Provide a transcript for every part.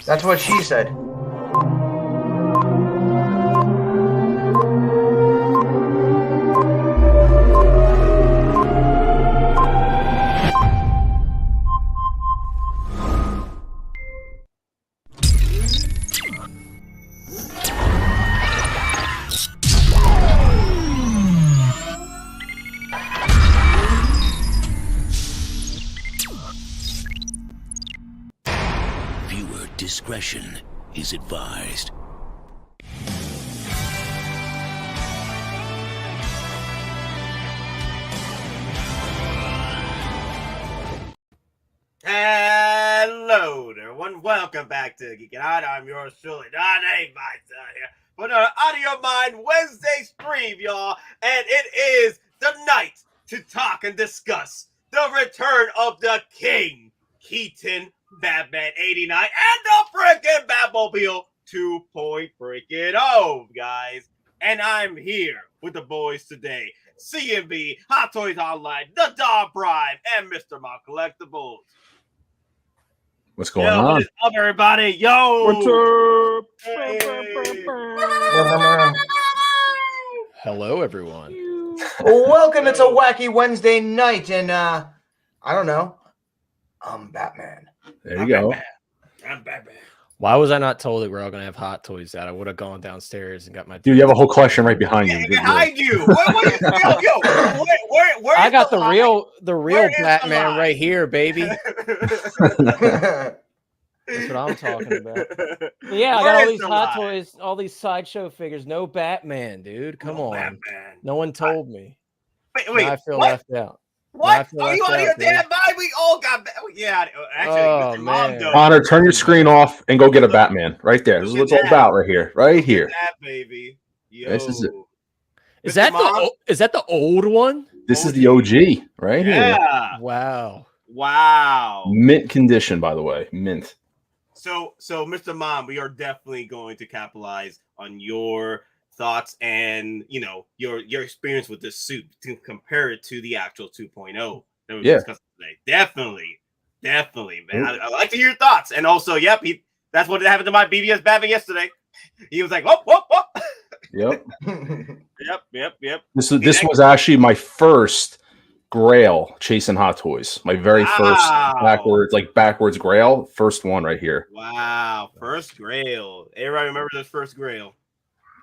That's what she said. Discretion is advised. Hello there, everyone. Welcome back to Geekin Out. I'm yours truly, Don A. here for the Out of Your Mind Wednesday stream, y'all. And it is the night to talk and discuss the return of the King, Keaton, Batman 89, and the freaking Batmobile 2.0, guys. And I'm here with the boys today. CMB, Hot Toys Online, The Dog Prime, and Mr. Mount Collectibles. What's going on? What is up, everybody? Yo! What's up? Hey. Hello, everyone. Welcome. It's a wacky Wednesday night, and I don't know. I'm Batman. There you go. I'm Batman. Why was I not told that we're all gonna have hot toys out? I would have gone downstairs and got my. Dude, you have a whole collection right behind you. Behind you. Where I got the real Where is the Batman lie? right here, baby. That's what I'm talking about. But yeah, I Where got all is these the hot lie? toys, all these sideshow figures. No Batman, dude. Come on. Batman. No one told me. Wait, Now I feel what? left out. What? Now I feel Are you left out of your out, dude. damn mind? We all got yeah. Actually, Oh, Mr. Mom man. does. Connor, turn your screen off and go get a Batman right there. This is Look what at it's all that. about right here. Right Look here. at that, baby. Yo. This is it. Is Mr. that Mom? the old one? This is the OG right here. Yeah. Wow. Wow. Mint condition, by the way. Mint. So, Mr. Mom, we are definitely going to capitalize on your thoughts and your experience with this suit to compare it to the actual 2.0 that we're discussing today. Definitely, man. I like to hear your thoughts. And also, that's what happened to my BBS Batman yesterday. He was like, whoop. Yep. Yep. This was actually my first Grail chasing Hot Toys. My very first backwards Grail. First one right here. Wow. First Grail. Everybody remember this first Grail.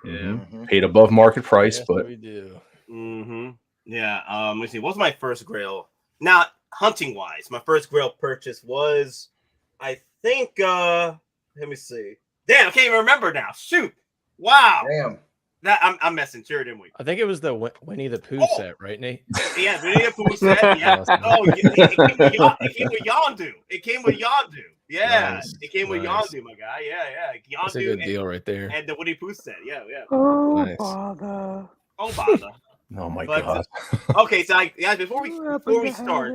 Mm-hmm. Paid above market price, Yes, but we do. Mm-hmm. Yeah. Let's see. What's my first Grail? Now, hunting wise, my first Grail purchase was, I think. Let me see. Damn, I can't even remember now. Shoot. Wow. Damn. I'm messing. Sure, didn't we? I think it was the Winnie the Pooh set, right, Nate? Yeah, Winnie the Pooh set. Yeah. Oh, it came with Yondu. It came with Yondu. Yeah, Nice, it came with nice. Yondu, my guy. Yeah. Yondu. That's a good deal right there. And the Winnie Pooh set. Yeah. Oh, Nice. bother. Oh, bother. oh my But, god. Okay, so guys, before we start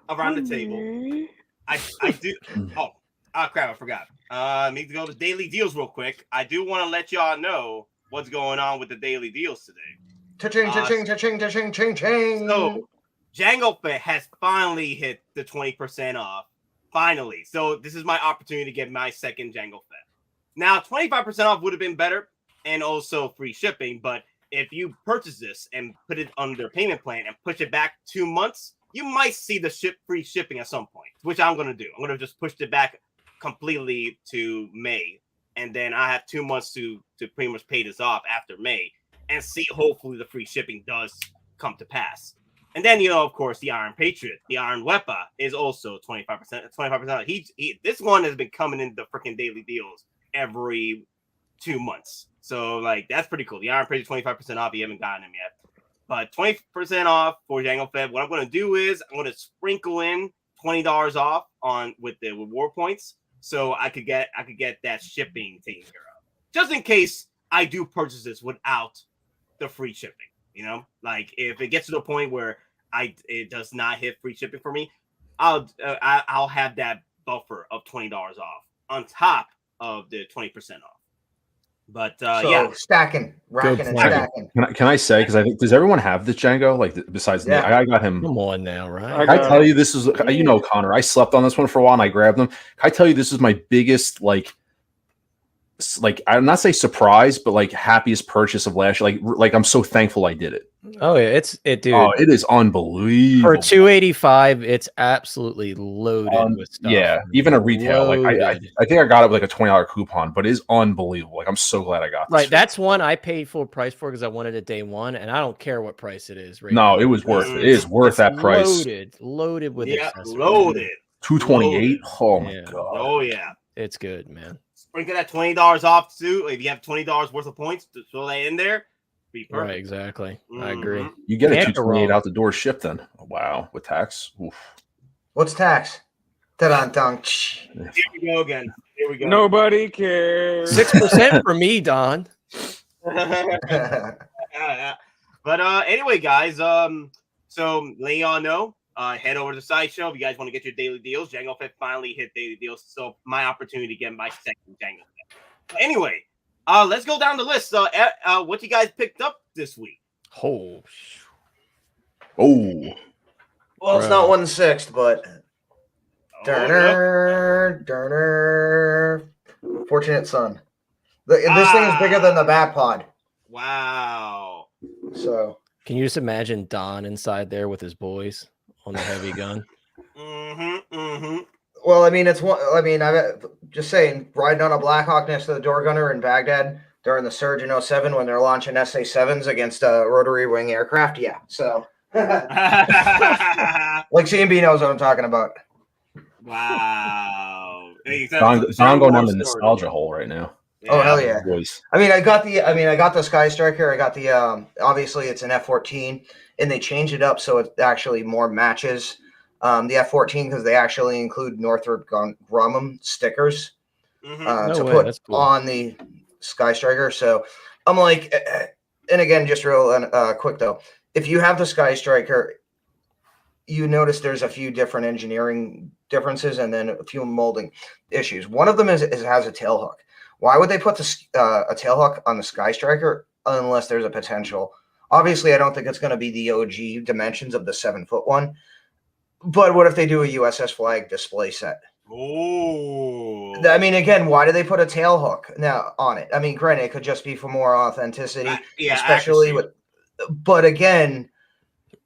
around the table, I do. Oh crap! I forgot. I need to go to daily deals real quick. I do want to let y'all know what's going on with the daily deals today. Cha-ching. So, Jango Fett has finally hit the 20% off. Finally. So, this is my opportunity to get my second Jango Fett. Now, 25% off would have been better and also free shipping. But if you purchase this and put it under payment plan and push it back 2 months, you might see the free shipping at some point, which I'm going to do. I'm going to just push it back completely to May. And then I have 2 months to pretty much pay this off after May and see hopefully the free shipping does come to pass. And then, of course, the Iron Patriot, the Iron Weapon is also 25%. He this one has been coming in the freaking daily deals every 2 months. So, that's pretty cool. The Iron Patriot 25% off. You haven't gotten him yet. But 20% off for Jango Fett. What I'm going to do is I'm going to sprinkle in $20 off with the reward points. So I could get that shipping taken care of, just in case I do purchase this without the free shipping. If it gets to the point where it does not hit free shipping for me, I'll have that buffer of $20 off on top of the 20% off. But So yeah, stacking, racking, and plan. stacking. Can I say, because I think, does everyone have this Django? Like, besides me, Yeah. I got him. Come on now, right? Can I tell you this is, you know, Connor, I slept on this one for a while and I grabbed them. Can I tell you this is my biggest, like I'm not say surprise, but like happiest purchase of last year. Like I'm so thankful I did it. Oh yeah, dude. Oh, it is unbelievable. For $285, it's absolutely loaded with stuff. Yeah, even a retail. Like I think I got it with like a $20 coupon, but it is unbelievable. Like I'm so glad I got this. Right, that's one I paid full price for because I wanted it day one, and I don't care what price it is. Right no, now. it was worth it. It is worth that price. Loaded with accessories. loaded. $228. Oh my god. Oh yeah, it's good, man. Sprinkle that $20 off too. If you have $20 worth of points, to throw that in there. Be perfect. Right, exactly. I agree. You get Can't a $228 out the door ship then. Oh, wow, with tax. Oof. What's tax? Ta-da-dunk. Here we go again. Here we go. Nobody cares. 6% for me, Don. But anyway, guys. So let y'all know. Head over to the Sideshow if you guys want to get your daily deals. Django Fett finally hit daily deals, so my opportunity to get my second Django Fett. But anyway, let's go down the list. What you guys picked up this week? Oh. Well, it's not 1/6, but Durner. Fortunate Son. This thing is bigger than the Bat Pod. Wow. So can you just imagine Don inside there with his boys on the heavy gun? Well, I mean, I'm just saying, riding on a Blackhawk next to the door gunner in Baghdad during the surge in 07 when they're launching SA-7s against rotary wing aircraft. Yeah, so like C&B knows what I'm talking about. Wow. Don going down the nostalgia hole right now. Oh hell yeah! Boys. I got the Sky Striker. I got the obviously it's an F-14, and they changed it up so it actually more matches the F-14 because they actually include Northrop Grumman stickers to put on the Sky Striker. So I'm like, and again, just real quick though, if you have the Sky Striker, you notice there's a few different engineering differences and then a few molding issues. One of them is it has a tail hook. Why would they put a tail hook on the Sky Striker unless there's a potential? Obviously, I don't think it's going to be the OG dimensions of the 7-foot one. But what if they do a USS Flag display set? Oh. I mean, again, why do they put a tail hook now on it? I mean, granted, it could just be for more authenticity, especially with. But again,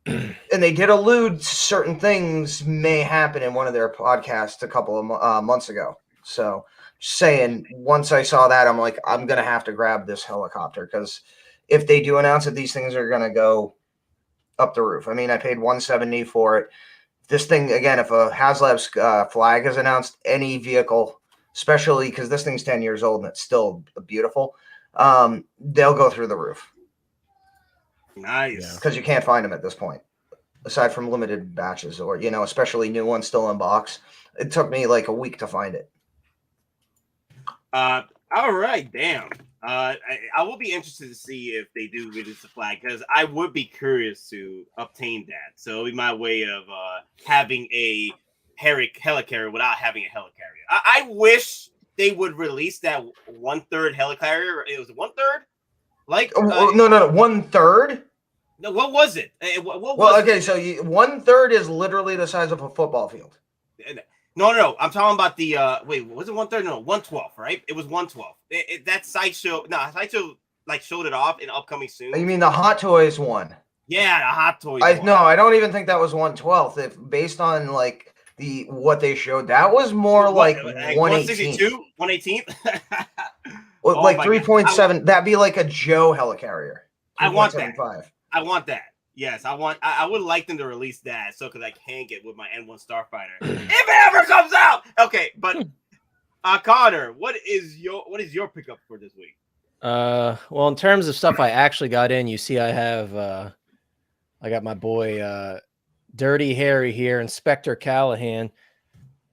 and they did allude certain things may happen in one of their podcasts a couple of months ago. So. Saying once I saw that, I'm like, I'm gonna have to grab this helicopter because if they do announce that these things are gonna go up the roof. I mean, I paid $170 for it. This thing again, if a HasLab's flag is announced, any vehicle, especially because this thing's 10 years old and it's still beautiful, they'll go through the roof. Nice, because you can't find them at this point, aside from limited batches or especially new ones still in box. It took me like a week to find it. All right, damn. I will be interested to see if they do release the flag because I would be curious to obtain that. So it'll be my way of having a helicarrier without having a helicarrier. I wish they would release that 1/3 helicarrier. It was 1/3, like no, 1/3. No, what was it? So 1/3 is literally the size of a football field. No. I'm talking about the wait, was it 1/3? No, 1/12, right? It was 1/12. That Sideshow like showed it off in upcoming soon. You mean the Hot Toys one? Yeah, the Hot Toys. No, I don't even think that was 1/12. If based on like what they showed, that was more like 162, 118. Well, like 3.7. That'd be like a Joe helicarrier. I want that. I want that. Yes, I would like them to release that so because I can get with my N1 Starfighter if it ever comes out. Okay, but Connor, what is your pickup for this week? Well, in terms of stuff I actually got in, you see, I have I got my boy Dirty Harry here, Inspector Callahan.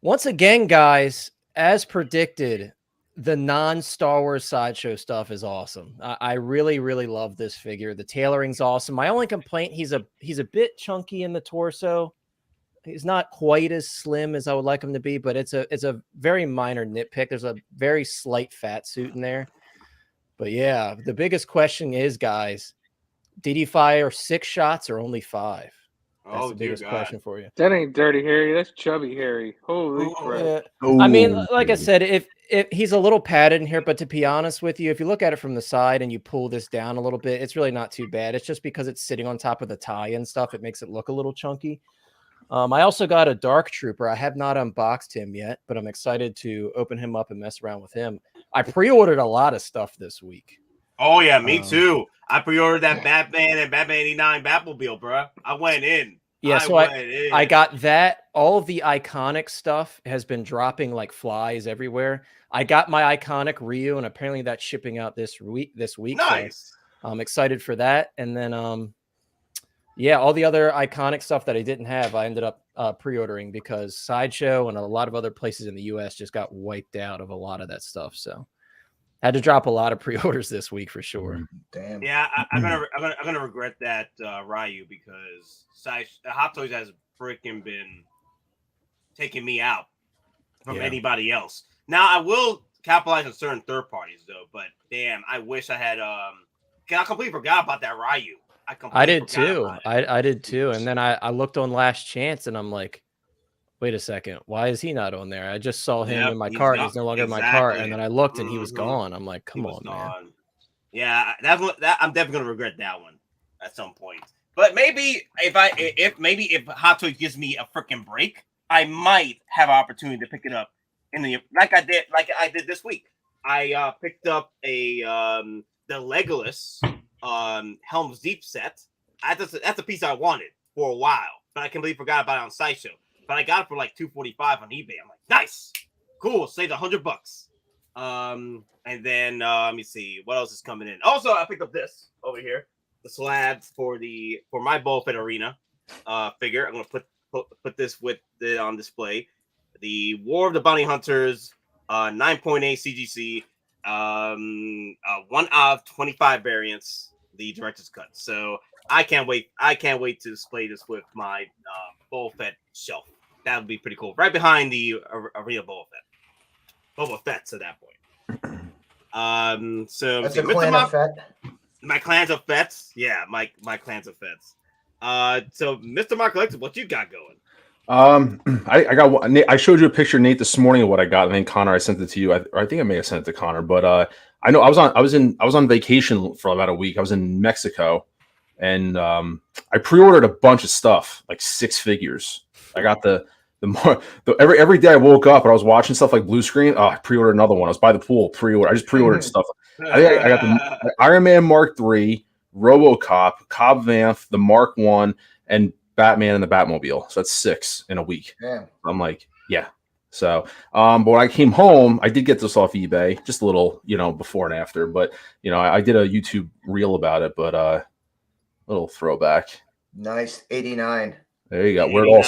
Once again, guys, as predicted, the non-Star Wars Sideshow stuff is awesome. I really, really love this figure. The tailoring's awesome. My only complaint, he's a bit chunky in the torso. He's not quite as slim as I would like him to be, but it's a very minor nitpick. There's a very slight fat suit in there. But yeah, the biggest question is, guys, did he fire 6 shots or only 5? That's the biggest question for you. That ain't Dirty Harry. That's Chubby Harry. Holy crap. Yeah. I mean, like I said, if he's a little padded in here, but to be honest with you, if you look at it from the side and you pull this down a little bit, it's really not too bad. It's just because it's sitting on top of the tie and stuff, it makes it look a little chunky. I also got a Dark Trooper. I have not unboxed him yet, but I'm excited to open him up and mess around with him. I pre-ordered a lot of stuff this week. Oh yeah, me too. I pre-ordered that Batman and Batman 89 Batmobile, bro. I went in. Yeah, so I got that. All of the iconic stuff has been dropping like flies everywhere. I got my iconic Ryu, and apparently that's shipping out this week. Nice. So I'm excited for that. And then yeah, all the other iconic stuff that I didn't have, I ended up pre-ordering because Sideshow and a lot of other places in the US just got wiped out of a lot of that stuff. So had to drop a lot of pre-orders this week for sure. Damn. Yeah, I'm gonna regret that Ryu because Hot Toys has freaking been taking me out from anybody else. Now I will capitalize on certain third parties though, but damn, I wish I had. I completely forgot about that Ryu. I did too. I did too. And then I looked on Last Chance and I'm like, wait a second, why is he not on there? I just saw him in my cart. He's no longer in my cart. And then I looked and he was gone. I'm like, come on, man. Yeah, I'm definitely gonna regret that one at some point. But maybe if Hot Toys gives me a freaking break, I might have an opportunity to pick it up like I did this week. I picked up the Legolas Helm's Deep set. That's a piece I wanted for a while, but I completely forgot about it on Sideshow. But I got it for like $245 on eBay. I'm like, nice, cool, saved $100. And then let me see what else is coming in. Also, I picked up this over here, the slab for my Boba Fett Arena figure. I'm gonna put this with it on display. The War of the Bounty Hunters 9.8 CGC, 1 of 25 variants, the director's cut. So I can't wait. I can't wait to display this with my Boba Fett shelf. That would be pretty cool. Right behind the Arena Boba Fett's at that point. So that's a clan of Fett. My clans of Fets. Yeah, my clans of Fets. So Mr. Mark Collector, what you got going? I got one. I showed you a picture, Nate, this morning of what I got, and then Connor, I sent it to you. I think I may have sent it to Connor, but I know I was on vacation for about a week. I was in Mexico, and I pre-ordered a bunch of stuff, like 6 figures. I got every day I woke up and I was watching stuff like blue screen. Oh, I pre-ordered another one. I was by the pool, pre-order. I just pre-ordered stuff. I think I got the Iron Man Mark III, RoboCop, Cobb Vanth, the Mark I, and Batman and the Batmobile. So that's 6 in a week. Yeah. I'm like, yeah. So, but when I came home, I did get this off eBay, just a little, before and after. But I did a YouTube reel about it. But little throwback. Nice 89. There you go. Where it all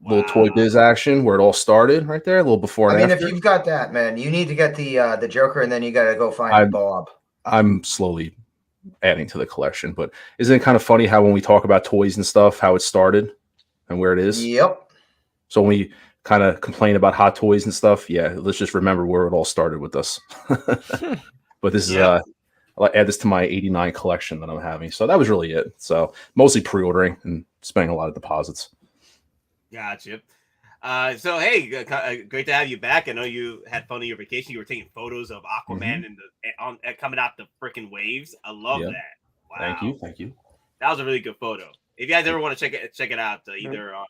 little Toy Biz action, where it all started, right there, a little before and after. If you've got that, man, you need to get the Joker, and then you got to go find Bob. I'm slowly adding to the collection, but isn't it kind of funny how when we talk about toys and stuff, how it started and where it is? Yep. So when we kind of complain about Hot Toys and stuff, yeah, let's just remember where it all started with us. But this is I'll add this to my 89 collection that I'm having. So that was really it. So mostly pre-ordering and spending a lot of deposits. Gotcha. So hey, great to have you back. I know you had fun on your vacation. You were taking photos of Aquaman and coming out the freaking waves. I love that. Wow. Thank you. That was a really good photo. If you guys ever want to check it out, either on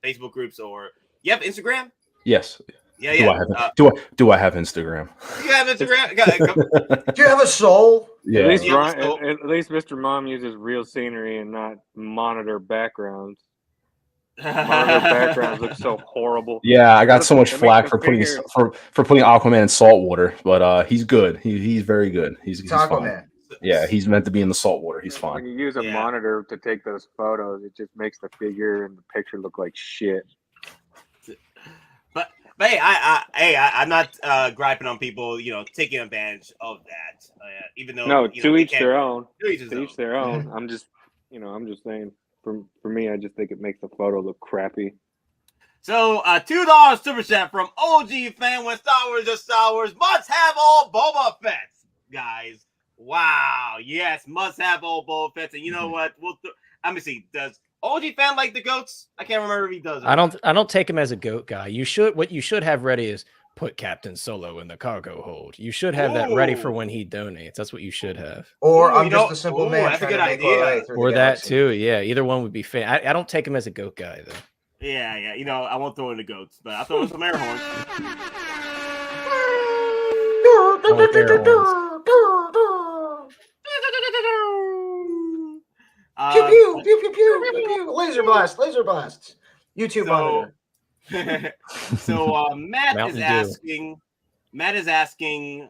Facebook groups or you have Instagram. Yes. Yeah. Do I have Instagram? You have Instagram. Do you have a soul? Yeah. At least Mr. Mom uses real scenery and not monitor backgrounds. Monitor backgrounds look so horrible. Yeah, I got so much flack for putting Aquaman in salt water, but he's good. He's very good. He's Aquaman. Fine. Yeah, he's meant to be in the salt water. He's fine. When you use a monitor to take those photos, it just makes the figure and the picture look like shit. But hey, I'm not griping on people, taking advantage of that. Even though to each their own. To each their own. I'm just saying. For me, I just think it makes the photo look crappy. So, $2 super chat from OG fan when Star Wars is Star Wars. Must have all Boba Fetts. guys. Wow. Yes, must have old Boba Fett. And you know what? Let me see. Does OG fan like the goats? I can't remember if he does. I don't take him as a goat guy. What you should have ready is put Captain Solo in the cargo hold. You should have that ready for when he donates. That's what you should have. Or I'm just a simple man that's a trying good to make my way idea. through Or the that galaxy. too. Yeah, either one would be fair. I don't take him as a goat guy though. Yeah. You know, I won't throw in the goats, but I'll throw in some air horns. I like air horns. Pew pew pew pew pew pew pew. Laser blasts. YouTube monitor. So Matt Mountain is Dew. asking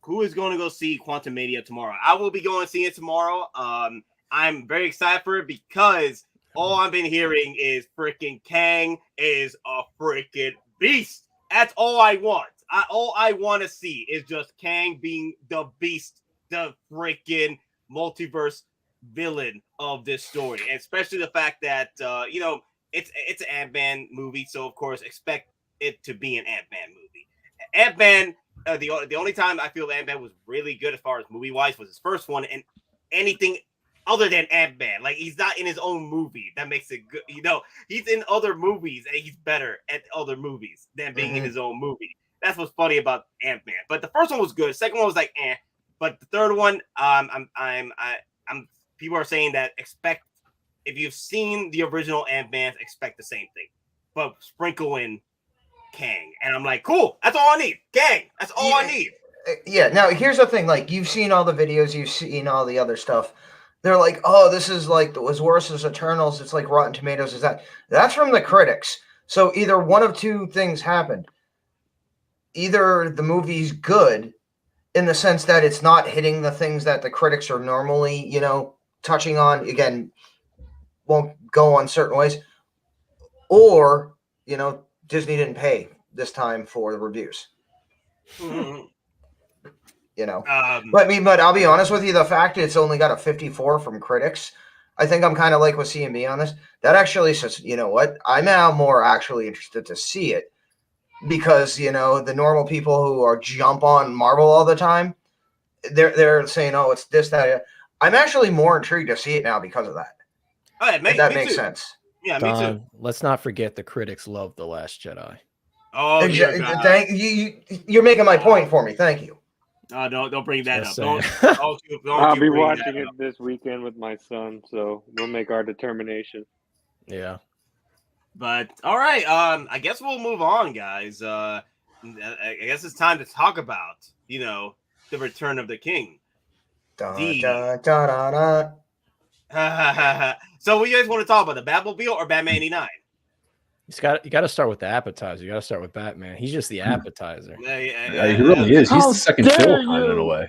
who is going to go see Quantum Mania tomorrow. I will be going to see it tomorrow. I'm very excited for it because all I've been hearing is freaking Kang is a freaking beast. That's all I want. All I want to see is just Kang being the beast, the freaking multiverse villain of this story, and especially the fact that you know, it's an Ant-Man movie, so of course expect it to be an Ant-Man movie. Ant-Man, the only time I feel Ant-Man was really good as far as movie wise was his first one, and anything other than Ant-Man, like he's not in his own movie, that makes it good. You know, he's in other movies and he's better at other movies than being in his own movie. That's what's funny about Ant-Man. But the first one was good. Second one was like, eh. But the third one, I'm people are saying that expect, if you've seen the original Ant-Man, expect the same thing, but sprinkle in Kang. And I'm like, cool. That's all I need. Kang. That's all I need. Yeah. Now here's the thing. Like, you've seen all the videos, you've seen all the other stuff. They're like, oh, this is like as worse as Eternals. It's like Rotten Tomatoes. That's from the critics. So either one of two things happened. Either the movie's good in the sense that it's not hitting the things that the critics are normally, you know, touching on. Again, won't go on certain ways. Or, you know, Disney didn't pay this time for the reviews. You know, but I'll be honest with you. The fact it's only got a 54 from critics, I think I'm kind of like with CMB on this. That actually says, you know what? I'm now more actually interested to see it because, you know, the normal people who are jump on Marvel all the time, they're saying, oh, it's this, that. I'm actually more intrigued to see it now because of that. Oh, yeah, that makes sense. Yeah, me too. Let's not forget the critics love The Last Jedi. Oh, thank you. You're making my point for me. Thank you. Don't bring that Just up. Don't I'll be watching it this weekend with my son, so we'll make our determination. Yeah. But all right, I guess we'll move on, guys. I guess it's time to talk about, you know, the Return of the King. Da, da, da, da, da. So, what you guys want to talk about, the Batmobile or Batman 89? You got to start with the appetizer. You got to start with Batman. He's just the appetizer. Yeah, he really is. He's the second kill in a way.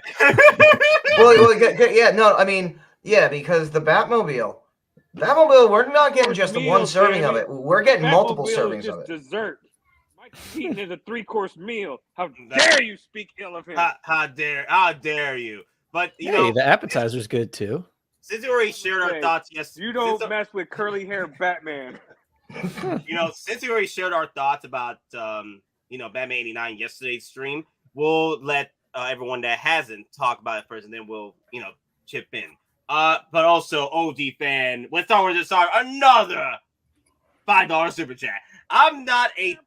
Yeah, no, I mean, yeah, because the Batmobile, we're not getting just the one serving of it. We're getting multiple servings of it. Dessert. Mike Keaton is a 3-course meal. How dare you speak ill of him? How dare you? But you know, the appetizer's good too. Since we already shared our thoughts, you don't mess with curly hair Batman. You know, since we already shared our thoughts about you know, Batman 89 yesterday's stream, we'll let everyone that hasn't talk about it first, and then we'll, you know, chip in. But also, OG fan, when Star Wars is sorry, another $5 super chat. I'm not a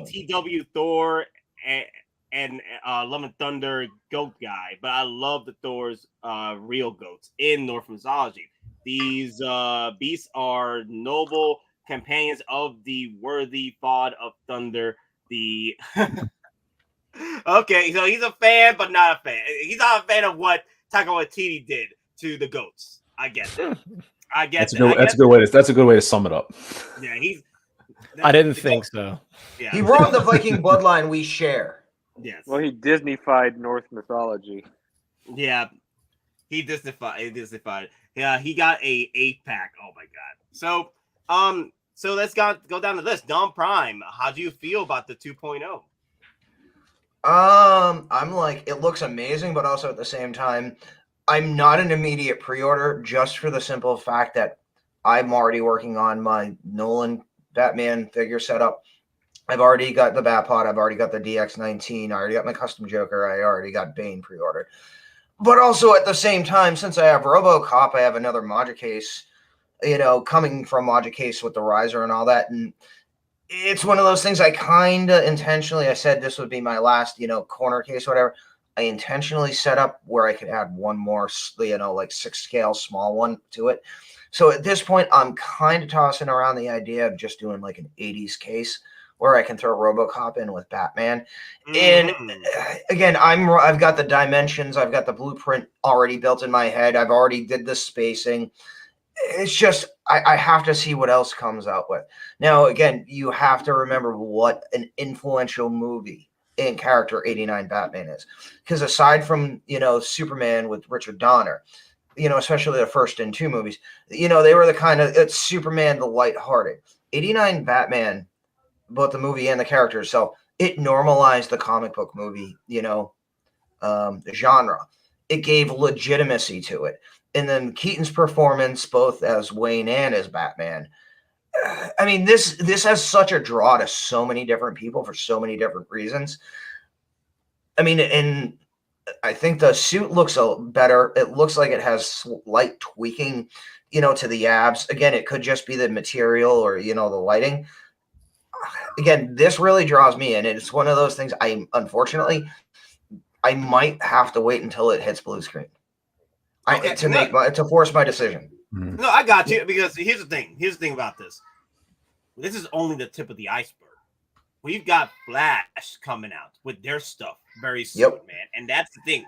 TW Thor and Love and Thunder goat guy, but I love the Thor's real goats in Norse mythology. These beasts are noble companions of the worthy Fod of Thunder. The okay, so he's a fan, but not a fan. He's not a fan of what Taika Waititi did to the goats. I get that. That's a good way to sum it up. Yeah, I didn't think so. Yeah. He wronged the Viking bloodline we share. Yes. Well, he Disneyfied Norse mythology. Yeah. He Disneyfied. Yeah, he got a 8-pack. Oh my god. So let's go down to this. Dom Prime, how do you feel about the 2.0? I'm like, it looks amazing, but also at the same time, I'm not an immediate pre-order just for the simple fact that I'm already working on my Nolan Batman figure setup. I've already got the Batpod. I've already got the DX19. I already got my custom Joker. I already got Bane pre-ordered. But also at the same time, since I have RoboCop, I have another Module case, coming from Module case with the riser and all that. And it's one of those things I kind of intentionally, I said this would be my last, corner case, whatever. I intentionally set up where I could add one more, like 6 scale small one to it. So at this point, I'm kind of tossing around the idea of just doing like an 80s case where I can throw RoboCop in with Batman. And again, I've got the dimensions, I've got the blueprint already built in my head. I've already did the spacing. It's just I have to see what else comes out with. Now, again, you have to remember what an influential movie in character 89 Batman is. Because aside from, Superman with Richard Donner, especially the first and 2 movies, they were the kind of, it's Superman the lighthearted. 89 Batman, both the movie and the character itself, it normalized the comic book movie, genre. It gave legitimacy to it. And then Keaton's performance, both as Wayne and as Batman, I mean, this has such a draw to so many different people for so many different reasons. I mean, and I think the suit looks better. It looks like it has light tweaking, to the abs. Again, it could just be the material or, the lighting. Again, this really draws me in. It's one of those things unfortunately, I might have to wait until it hits blue screen. To force my decision. No, I got you, because here's the thing. Here's the thing about this. This is only the tip of the iceberg. We've got Flash coming out with their stuff very soon, man. And that's the thing.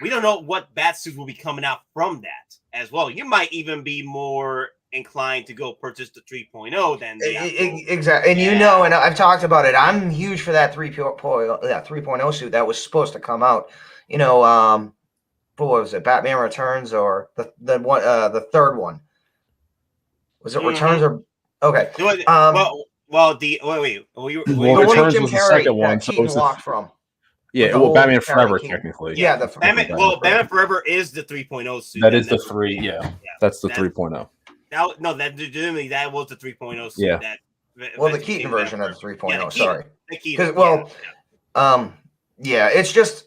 We don't know what bat suits will be coming out from that as well. You might even be more inclined to go purchase the 3.0 than the exactly. And and I've talked about it. I'm huge for that 3.0 suit that was supposed to come out. What was it? Batman Returns or the third one? Was it Returns or okay? The Returns was the second one. So Keaton walked from. Yeah, Batman Forever technically. Yeah, Batman Forever is the 3.0 suit. That is the 3. Yeah, that's the 3.00. That was the 3.0 suit. Yeah. The Keaton version of the 3.0. Yeah, sorry. The Keaton. It's just.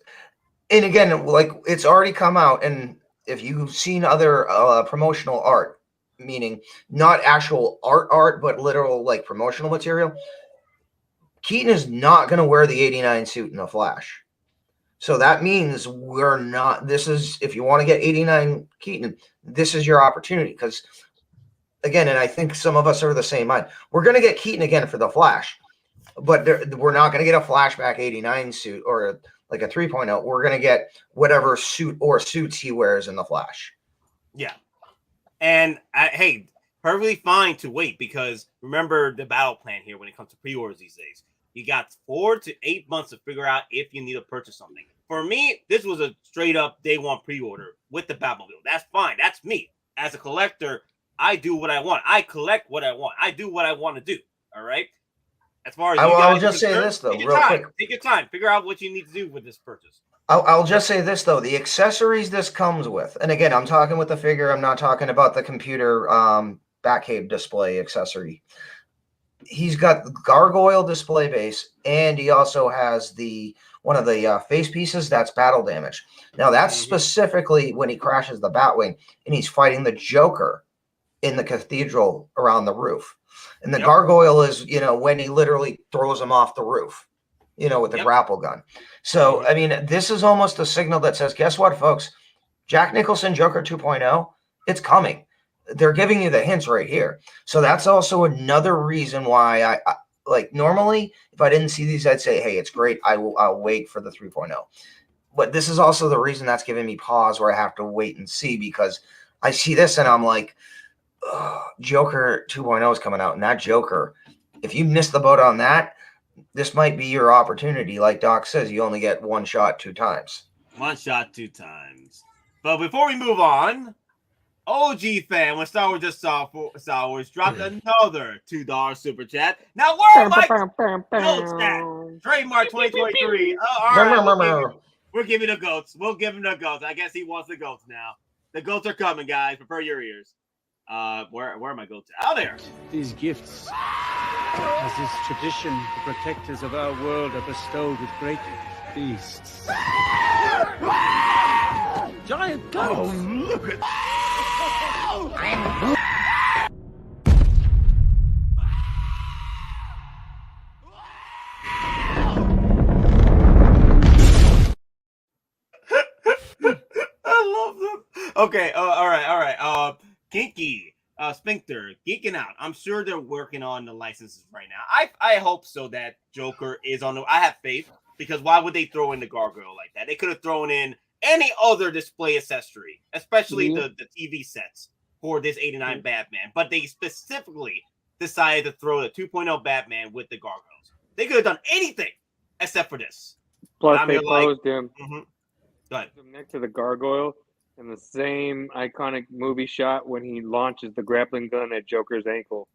And again, like, it's already come out, and if you've seen other promotional art, meaning not actual art, but literal, like, promotional material, Keaton is not going to wear the 89 suit in the Flash. So that means if you want to get 89 Keaton, this is your opportunity. Because, again, and I think some of us are the same mind, we're going to get Keaton again for the Flash, but we're not going to get a flashback 89 suit or like a 3.0, we're going to get whatever suit or suits he wears in the Flash. Yeah. And hey, perfectly fine to wait, because remember the battle plan here when it comes to pre-orders these days. You got 4 to 8 months to figure out if you need to purchase something. For me, this was a straight up day one pre-order with the Batmobile. That's fine. That's me. As a collector, I do what I want. I collect what I want. I do what I want to do. All right. As far as I'll just say this though, real quick. Take your time. Figure out what you need to do with this purchase. I'll just say this though: the accessories this comes with, and again, I'm talking with the figure. I'm not talking about the computer Batcave display accessory. He's got the gargoyle display base, and he also has one of the face pieces that's battle damage. Now that's specifically when he crashes the Batwing and he's fighting the Joker in the cathedral around the roof. And the gargoyle is, when he literally throws him off the roof, with the grapple gun. So, I mean, this is almost a signal that says, guess what, folks? Jack Nicholson Joker 2.0, it's coming. They're giving you the hints right here. So that's also another reason why I like, normally, if I didn't see these, I'd say, hey, it's great. I'll wait for the 3.0. But this is also the reason that's giving me pause where I have to wait and see, because I see this and I'm like, Joker 2.0 is coming out, and that Joker, if you miss the boat on that, this might be your opportunity. Like Doc says, you only get one shot 2 times. One shot 2 times. But before we move on, OG fan, when Star Wars just saw Star Wars, dropped another $2 super chat. Now, where are my goats at? Trademark 2023. All right, we'll give you the goats. We'll give him the goats. I guess he wants the goats now. The goats are coming, guys. Prepare your ears. Where am I going to? Out there. These gifts, as is tradition, the protectors of our world are bestowed with great feasts. Giant goats! Oh, look at I love them. Okay, all right. Kinky, Sphincter, Geeking Out. I'm sure they're working on the licenses right now. I hope so that Joker is on the. I have faith because why would they throw in the gargoyle like that? They could have thrown in any other display accessory, especially the TV sets for this '89 Batman. But they specifically decided to throw the 2.0 Batman with the gargoyles. They could have done anything except for this. Plus, they posed him. Go ahead. Next to the gargoyle in the same iconic movie shot when he launches the grappling gun at Joker's ankle.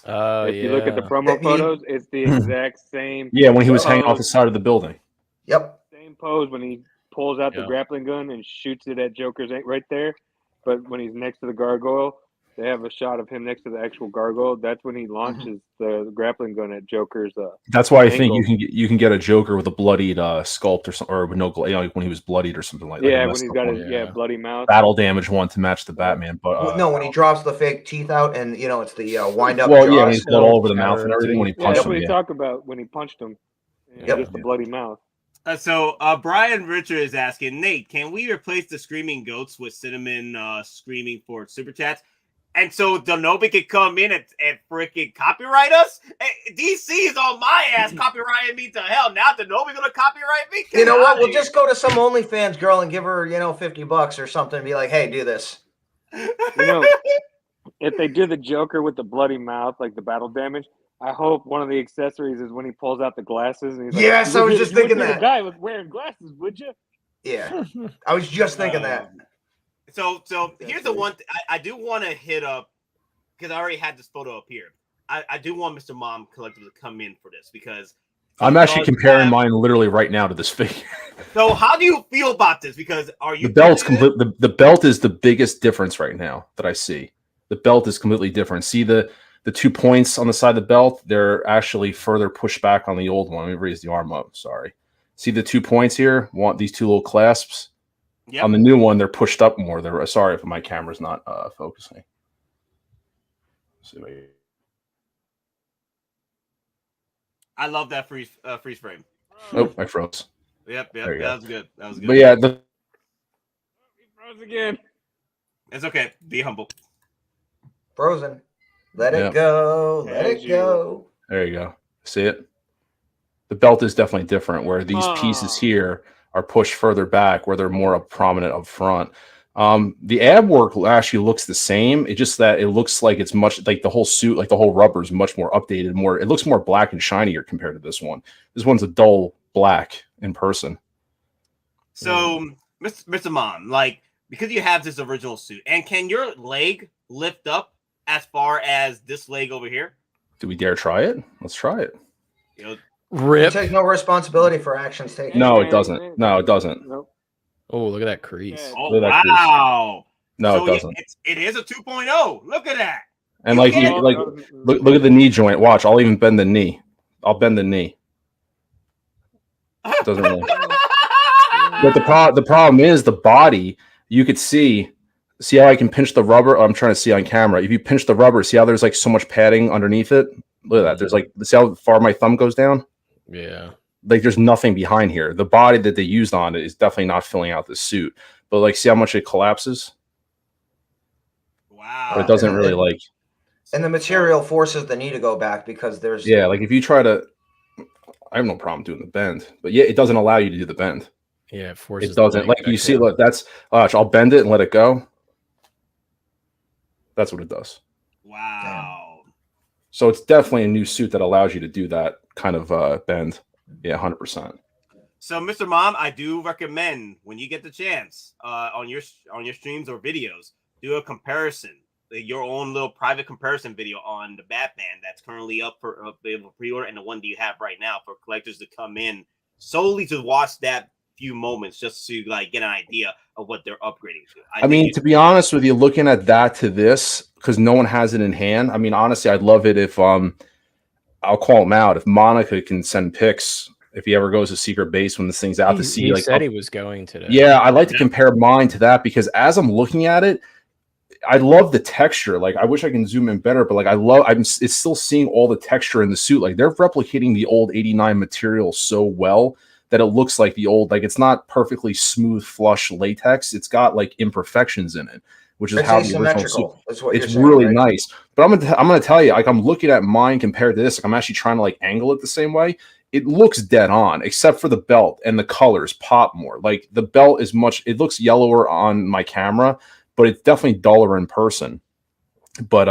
Oh, if you look at the promo photos, it's the exact same. Yeah, when he was hanging off the side of the building. Yep. Same pose when he pulls out the grappling gun and shoots it at Joker's ankle right there. But when he's next to the gargoyle, they have a shot of him next to the actual gargoyle. That's when he launches the grappling gun at Joker's. That's why I ankle. think you can get a Joker with a bloodied sculpt or with no, like when he was bloodied or something like that. Yeah, when he's got a bloody mouth. Battle damage one to match the Batman, but no, when he drops the fake teeth out and it's the wind up. Well, jaws. yeah, when he's got all over the mouth and everything when he punched that's him. what he talked about when he punched him. Just the bloody mouth. So Brian Richard is asking, Nate, can we replace the screaming goats with Cinnamon screaming for super chats? And so Denobi could come in and freaking copyright us? DC is on my ass copyrighting me to hell. Now Denobi gonna copyright me? You know what? We'll just go to some OnlyFans girl and give her, $50 or something and be like, hey, do this. If they do the Joker with the bloody mouth, like the battle damage, I hope one of the accessories is when he pulls out the glasses. And he's like, yes, I was just thinking that. The guy was wearing glasses, would you? Yeah, I was just thinking that. So here's the one I do want to hit up because I already had this photo up here. I do want Mr. Mom Collective to come in for this because I'm actually comparing mine literally right now to this figure. So how do you feel about this? Because the belt's complete. The belt is the biggest difference right now that I see. The belt is completely different. See the 2 points on the side of the belt? They're actually further pushed back on the old one. Let me raise the arm up. Sorry. See the 2 points here? Want these two little clasps? Yep. On the new one, they're pushed up more. They're sorry if my camera's not focusing. Let's see if I love that freeze frame. Oh, I froze. Yep, that was good. That was good. But yeah, he froze again. It's okay. Be humble. Frozen. Let it go. Let it go. There you go. See it? The belt is definitely different where these pieces here are pushed further back where they're more prominent up front. The ab work actually looks the same. It's just that it looks like it's much like the whole suit, like the whole rubber is much more updated. It looks more black and shinier compared to this one. This one's a dull black in person. So, Mr. Mom, like, because you have this original suit, and can your leg lift up as far as this leg over here? Do we dare try it? Let's try it. Rip. You take no responsibility for actions taken. No, it doesn't. No, it doesn't. Nope. Oh, look at that crease. Oh, wow. No, so it doesn't. It is a 2.0. Look at that. And look at the knee joint. Watch, I'll even bend the knee. I'll bend the knee. It doesn't really. But the problem is the body. You could see how I can pinch the rubber. I'm trying to see on camera. If you pinch the rubber, see how there's like so much padding underneath it. Look at that. There's like, see how far my thumb goes down. Yeah. Like there's nothing behind here. The body that they used on it is definitely not filling out the suit. But like, see how much it collapses? Wow. But it doesn't really like. And the material forces the knee to go back because there's. Yeah, like if you try to, I have no problem doing the bend, but yeah, it doesn't allow you to do the bend. Yeah, it forces. It doesn't. Like you see, look, that's. Watch, I'll bend it and let it go. That's what it does. Wow. So it's definitely a new suit that allows you to do that kind of bend. Yeah, 100%. So, Mr. Mom, I do recommend when you get the chance on your streams or videos, do a comparison, your own little private comparison video on the Batman that's currently up for available pre-order and the one that you have right now for collectors to come in solely to watch that few moments just to like get an idea of what they're upgrading to. I mean, to be honest with you, looking at that to this, because no one has it in hand. I mean, honestly, I'd love it if I'll call him out if Monica can send pics if he ever goes to secret base when this thing's out to see. He like, said he was going today. Yeah, I'd like to compare mine to that because as I'm looking at it, I love the texture. Like, I wish I can zoom in better, but like, it's still seeing all the texture in the suit. Like, they're replicating the old '89 material so well that it looks like the old. Like, it's not perfectly smooth, flush latex. It's got like imperfections in it, which is how the original suit. That's what it's you're saying, really right? nice. But I'm gonna tell you, like, I'm looking at mine compared to this. Like, I'm actually trying to like angle it the same way. It looks dead on, except for the belt and the colors pop more. Like, the belt is it looks yellower on my camera, but it's definitely duller in person. But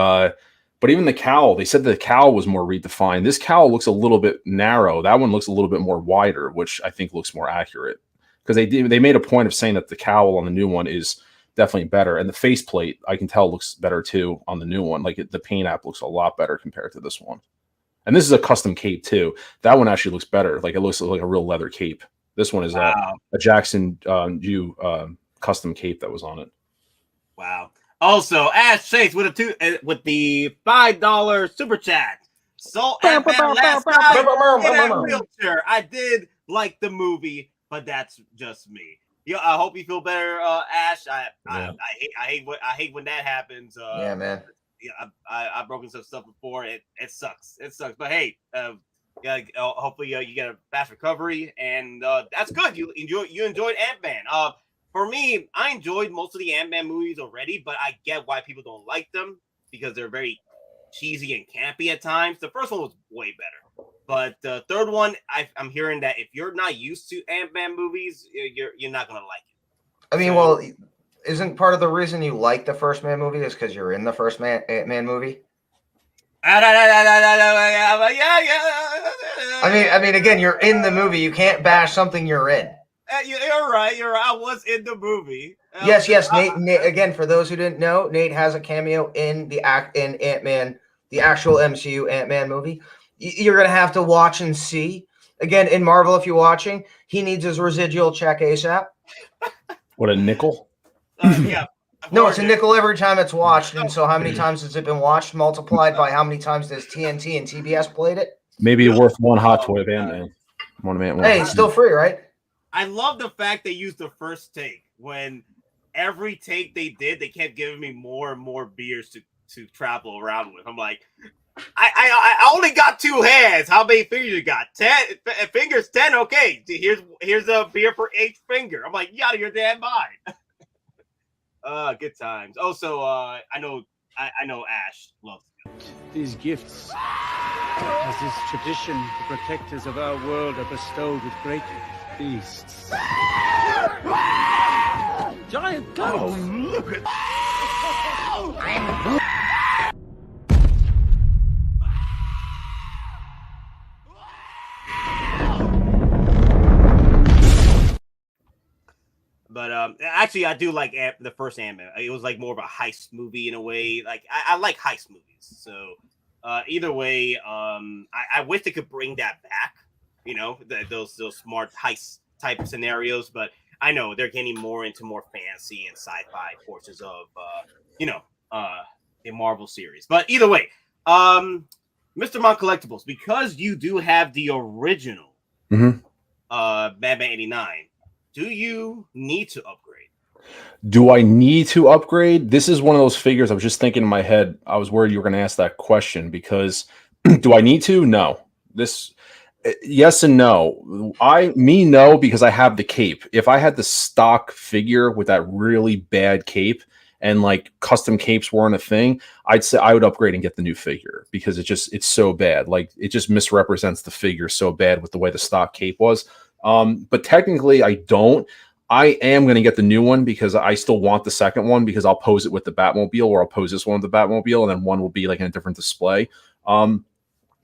even the cowl, they said the cowl was more redefined. This cowl looks a little bit narrow. That one looks a little bit more wider, which I think looks more accurate. Because they made a point of saying that the cowl on the new one is definitely better. And the faceplate, I can tell, looks better too on the new one. Like, the paint app looks a lot better compared to this one. And this is a custom cape too. That one actually looks better. Like, it looks like a real leather cape. This one is a Jackson custom cape that was on it. Wow. Also, Ash Chase with the $5 super chat. So at last night in a wheelchair. I did like the movie, but that's just me. Yeah, I hope you feel better, Ash. I hate when that happens. Yeah, man. Yeah, I've broken some stuff before. It sucks. It sucks. But hey, hopefully you get a fast recovery, and that's good. You enjoyed Ant-Man. For me, I enjoyed most of the Ant-Man movies already, but I get why people don't like them because they're very cheesy and campy at times. The first one was way better, but the third one, I'm hearing that if you're not used to Ant-Man movies, you're not gonna like it. I mean, well, isn't part of the reason you like the first Man movie is because you're in the first Ant-Man movie? I mean, again, you're in the movie. You can't bash something you're in. You're right. I was in the movie. Yes. Nate. Again, for those who didn't know, Nate has a cameo in in Ant-Man, the actual MCU Ant-Man movie. You're gonna have to watch and see. Again, in Marvel, if you're watching, he needs his residual check ASAP. What, a nickel? Yeah. No, it's a nickel every time it's watched. And so how many times has it been watched multiplied by how many times does TNT and TBS played it? Maybe worth one hot toy of Ant-Man. Hey, it's still free, right? I love the fact they used the first take. When every take they did, they kept giving me more and more beers to travel around with. I'm like, I only got 2 hands. How many fingers you got? 10 fingers. 10. Okay, here's a beer for each finger. I'm like, you out of your damn mind. Good times. Also, I know Ash loves it. These gifts, as is tradition, the protectors of our world are bestowed with great beasts. Giant goats! Oh, look at But actually, I do like the first Ant-Man. It was like more of a heist movie in a way. Like I like heist movies. So either way, I wish they could bring that back. You know, those smart heist type scenarios. But I know they're getting more into more fancy and sci-fi portions of the Marvel series. But either way, Mr. Mon Collectibles, because you do have the original Batman '89. Do you need to upgrade? Do I need to upgrade? This is one of those figures I was just thinking in my head. I was worried you were going to ask that question because do I need to? No. Yes and no. No, because I have the cape. If I had the stock figure with that really bad cape and like custom capes weren't a thing, I'd say I would upgrade and get the new figure because it's so bad. Like, it just misrepresents the figure so bad with the way the stock cape was. But technically I don't. I am going to get the new one because I still want the second one because I'll pose it with the Batmobile, or I'll pose this one with the Batmobile, and then one will be like in a different display.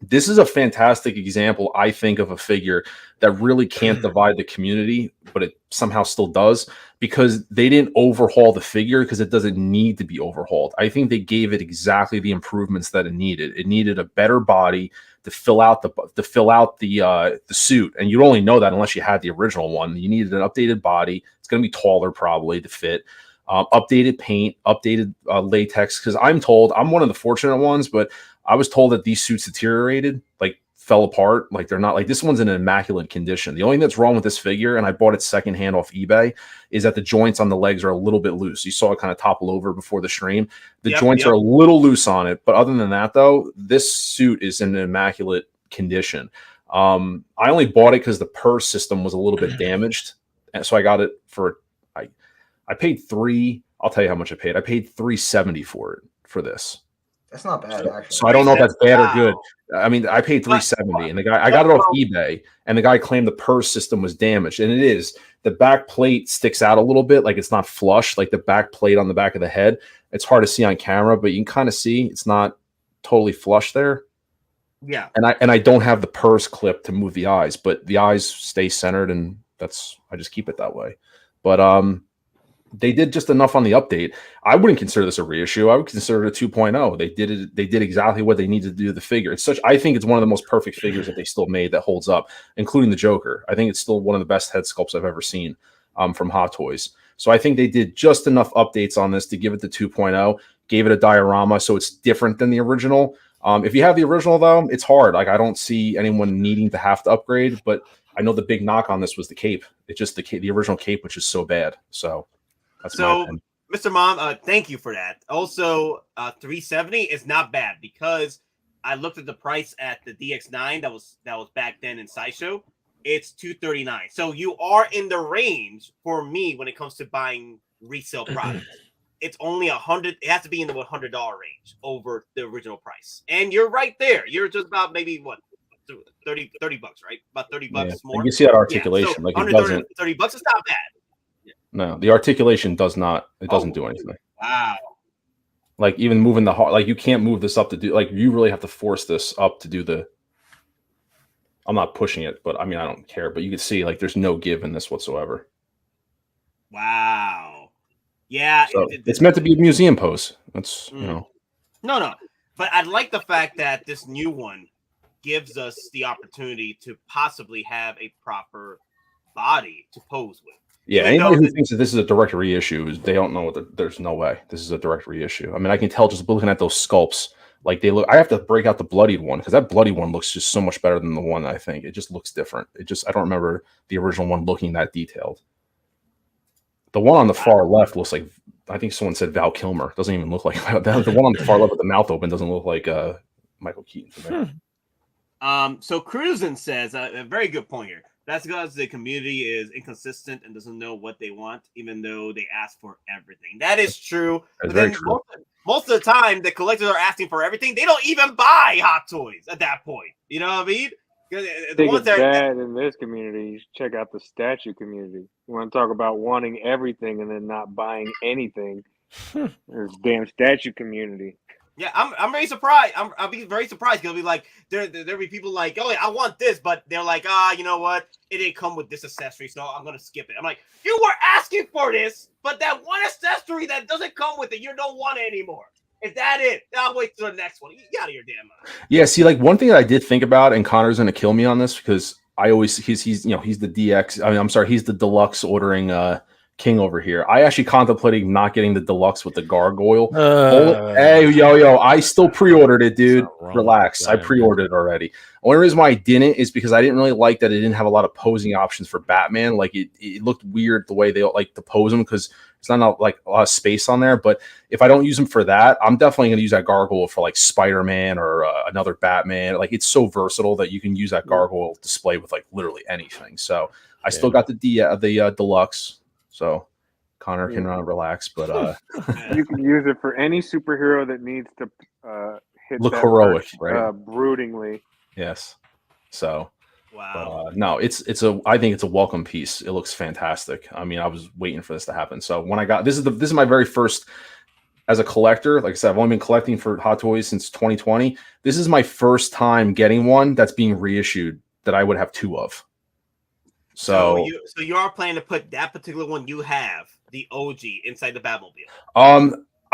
This is a fantastic example, I think, of a figure that really can't divide the community, but it somehow still does because they didn't overhaul the figure because it doesn't need to be overhauled. I think they gave it exactly the improvements that it needed. It needed a better body to fill out the suit, and you'd only know that unless you had the original one. You needed an updated body. It's going to be taller probably to fit. Updated paint, updated latex. Because I'm told, I'm one of the fortunate ones, but I was told that these suits deteriorated, like fell apart, like they're not, like this one's in an immaculate condition. The only thing that's wrong with this figure, and I bought it secondhand off eBay, is that the joints on the legs are a little bit loose. You saw it kind of topple over before the stream. The joints are a little loose on it, but other than that, though, this suit is in an immaculate condition. I only bought it because the purse system was a little bit damaged, and so I got it for I paid I'll tell you how much I paid. I paid $370 for this. That's not bad, actually. So I don't know if that's bad or good. I mean, I paid $370, and the guy, I got it off eBay, and the guy claimed the purse system was damaged, and it is. The back plate sticks out a little bit, like it's not flush, like the back plate on the back of the head. It's hard to see on camera, but you can kind of see it's not totally flush there. Yeah. And I don't have the purse clip to move the eyes, but the eyes stay centered, and I just keep it that way. But they did just enough on the update. I wouldn't consider this a reissue. I would consider it a 2.0. They did exactly what they needed to do to the figure. I think it's one of the most perfect figures that they still made that holds up, including the Joker. I think it's still one of the best head sculpts I've ever seen from Hot Toys. So I think they did just enough updates on this to give it the 2.0, gave it a diorama so it's different than the original. If you have the original, though, it's hard. Like, I don't see anyone needing to have to upgrade, but I know the big knock on this was the cape. It's just the original cape, which is so bad. So that's my opinion. Mr. Mom, thank you for that. Also, $370 is not bad because I looked at the price at the DX9 that was back then in Sideshow. It's $239. So you are in the range for me when it comes to buying resale products. It's only $100. It has to be in the $100 range over the original price. And you're right there. You're just about maybe what? $30, right? About $30 more. You can see that articulation. So like it doesn't. $30 is not bad. No, the articulation does not. It doesn't do anything. Wow. Like even moving the heart, like you can't move this up to do. Like you really have to force this up to do the. I'm not pushing it, but I mean I don't care. But you can see like there's no give in this whatsoever. Wow. Yeah, so it's meant to be a museum pose. That's No. But I like the fact that this new one gives us the opportunity to possibly have a proper body to pose with. Yeah, anybody who thinks that this is a direct reissue, they don't know there's no way this is a direct reissue. I mean, I can tell just looking at those sculpts, like they look. I have to break out the bloodied one because that bloodied one looks just so much better than the one. I think it just looks different. I don't remember the original one looking that detailed. The one on the far left looks like, I think someone said Val Kilmer. Doesn't even look like that. The one on the far left with the mouth open doesn't look like Michael Keaton to me. So Cruisin says a very good point here. That's because the community is inconsistent and doesn't know what they want, even though they ask for everything. That is true. That's very true. Most of the time, the collectors are asking for everything. They don't even buy Hot Toys at that point. You know what I mean? I think it's bad in this community. You should check out the statue community. You want to talk about wanting everything and then not buying anything. There's damn statue community. Yeah, I'm very surprised. I'll be very surprised. There'll be like there'll be people like, oh, I want this, but they're like, you know what? It didn't come with this accessory, so I'm gonna skip it. I'm like, you were asking for this, but that one accessory that doesn't come with it, you don't want it anymore. Is that it? I'll wait till the next one. You out of your damn mind. Yeah, see, like one thing that I did think about, and Connor's gonna kill me on this because he's the DX. I mean, I'm sorry, he's the deluxe ordering king over here. I actually contemplated not getting the deluxe with the gargoyle. Hey, yo, I still pre-ordered it, dude. Relax, I pre-ordered it already. Only reason why I didn't is because I didn't really like that it didn't have a lot of posing options for Batman. Like it looked weird the way they like to pose him because it's not like a lot of space on there. But if I don't use them for that, I'm definitely going to use that gargoyle for like Spider-Man or another Batman. Like it's so versatile that you can use that gargoyle display with like literally anything. So I still got the deluxe. So Connor can relax, but you can use it for any superhero that needs to look heroic, right? Broodingly. Yes. So wow. No, I think it's a welcome piece. It looks fantastic. I mean, I was waiting for this to happen. So when I got this is my very first as a collector. Like I said, I've only been collecting for Hot Toys since 2020. This is my first time getting one that's being reissued that I would have two of. So you are planning to put that particular one you have, the OG, inside the Batmobile?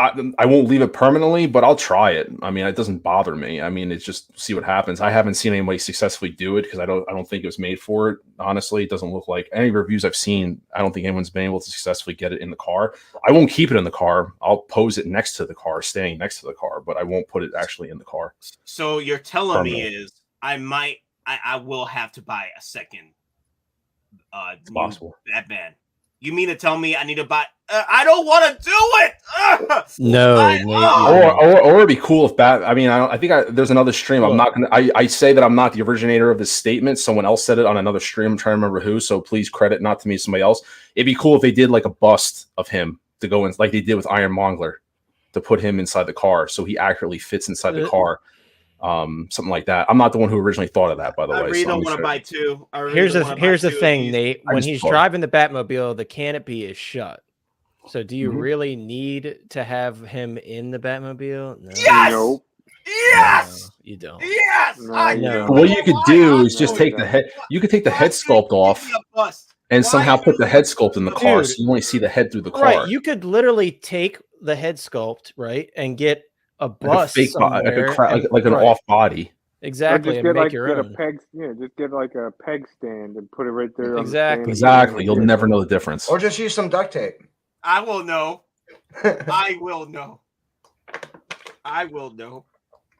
I won't leave it permanently, but I'll try it. I mean, it doesn't bother me. I mean, it's just see what happens. I haven't seen anybody successfully do it because I don't think it was made for it. Honestly, it doesn't look like any reviews I've seen. I don't think anyone's been able to successfully get it in the car. I won't keep it in the car. I'll pose it next to the car, staying next to the car, but I won't put it actually in the car. So you're telling me is I will have to buy a second It's possible. Batman. You mean to tell me I need to buy? I don't want to do it. No, Or it'd be cool if I mean, I think there's another stream. I'm not gonna. I say that I'm not the originator of this statement. Someone else said it on another stream. I'm trying to remember who. So please credit not to me, somebody else. It'd be cool if they did like a bust of him to go in, like they did with Iron Mongler, to put him inside the car so he accurately fits inside the car. Something like that. I'm not the one who originally thought of that, by the way. I really don't want to buy two. Here's the thing, Nate. When he's driving the Batmobile, the canopy is shut. So do you really need to have him in the Batmobile? No. Yes. Nope. No, Yes. you don't. Yes. No. What you could do is just take the head. You could take the head sculpt off and somehow put the head sculpt in the car, so you only see the head through the car. Right. You could literally take the head sculpt, right, and get a bust like an off body. Exactly. Just and make get your a own. peg. Yeah, just get like a peg stand and put it right there. Exactly. Exactly. You'll never know the difference. Or just use some duct tape. I will know. I will know. I will know.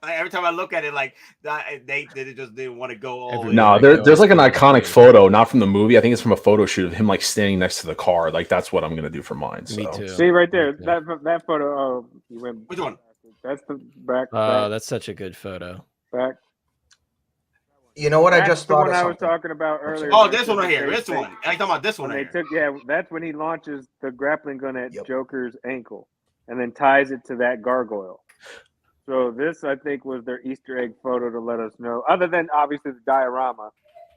Every time I look at it, like they just didn't want to go all. No, there's like an iconic photo, not from the movie. I think it's from a photo shoot of him like standing next to the car. Like that's what I'm gonna do for mine. So. Me too. See right there, that photo. Oh, you went. Which one? That's the back. Oh, that's such a good photo. Back. You know what? I That's just the thought one of I was something. talking about earlier. Oh, this one right here. This one. I'm talking about this one. When Right they here. took, that's when he launches the grappling gun at Joker's ankle, and then ties it to that gargoyle. So this, I think, was their Easter egg photo to let us know. Other than obviously the diorama,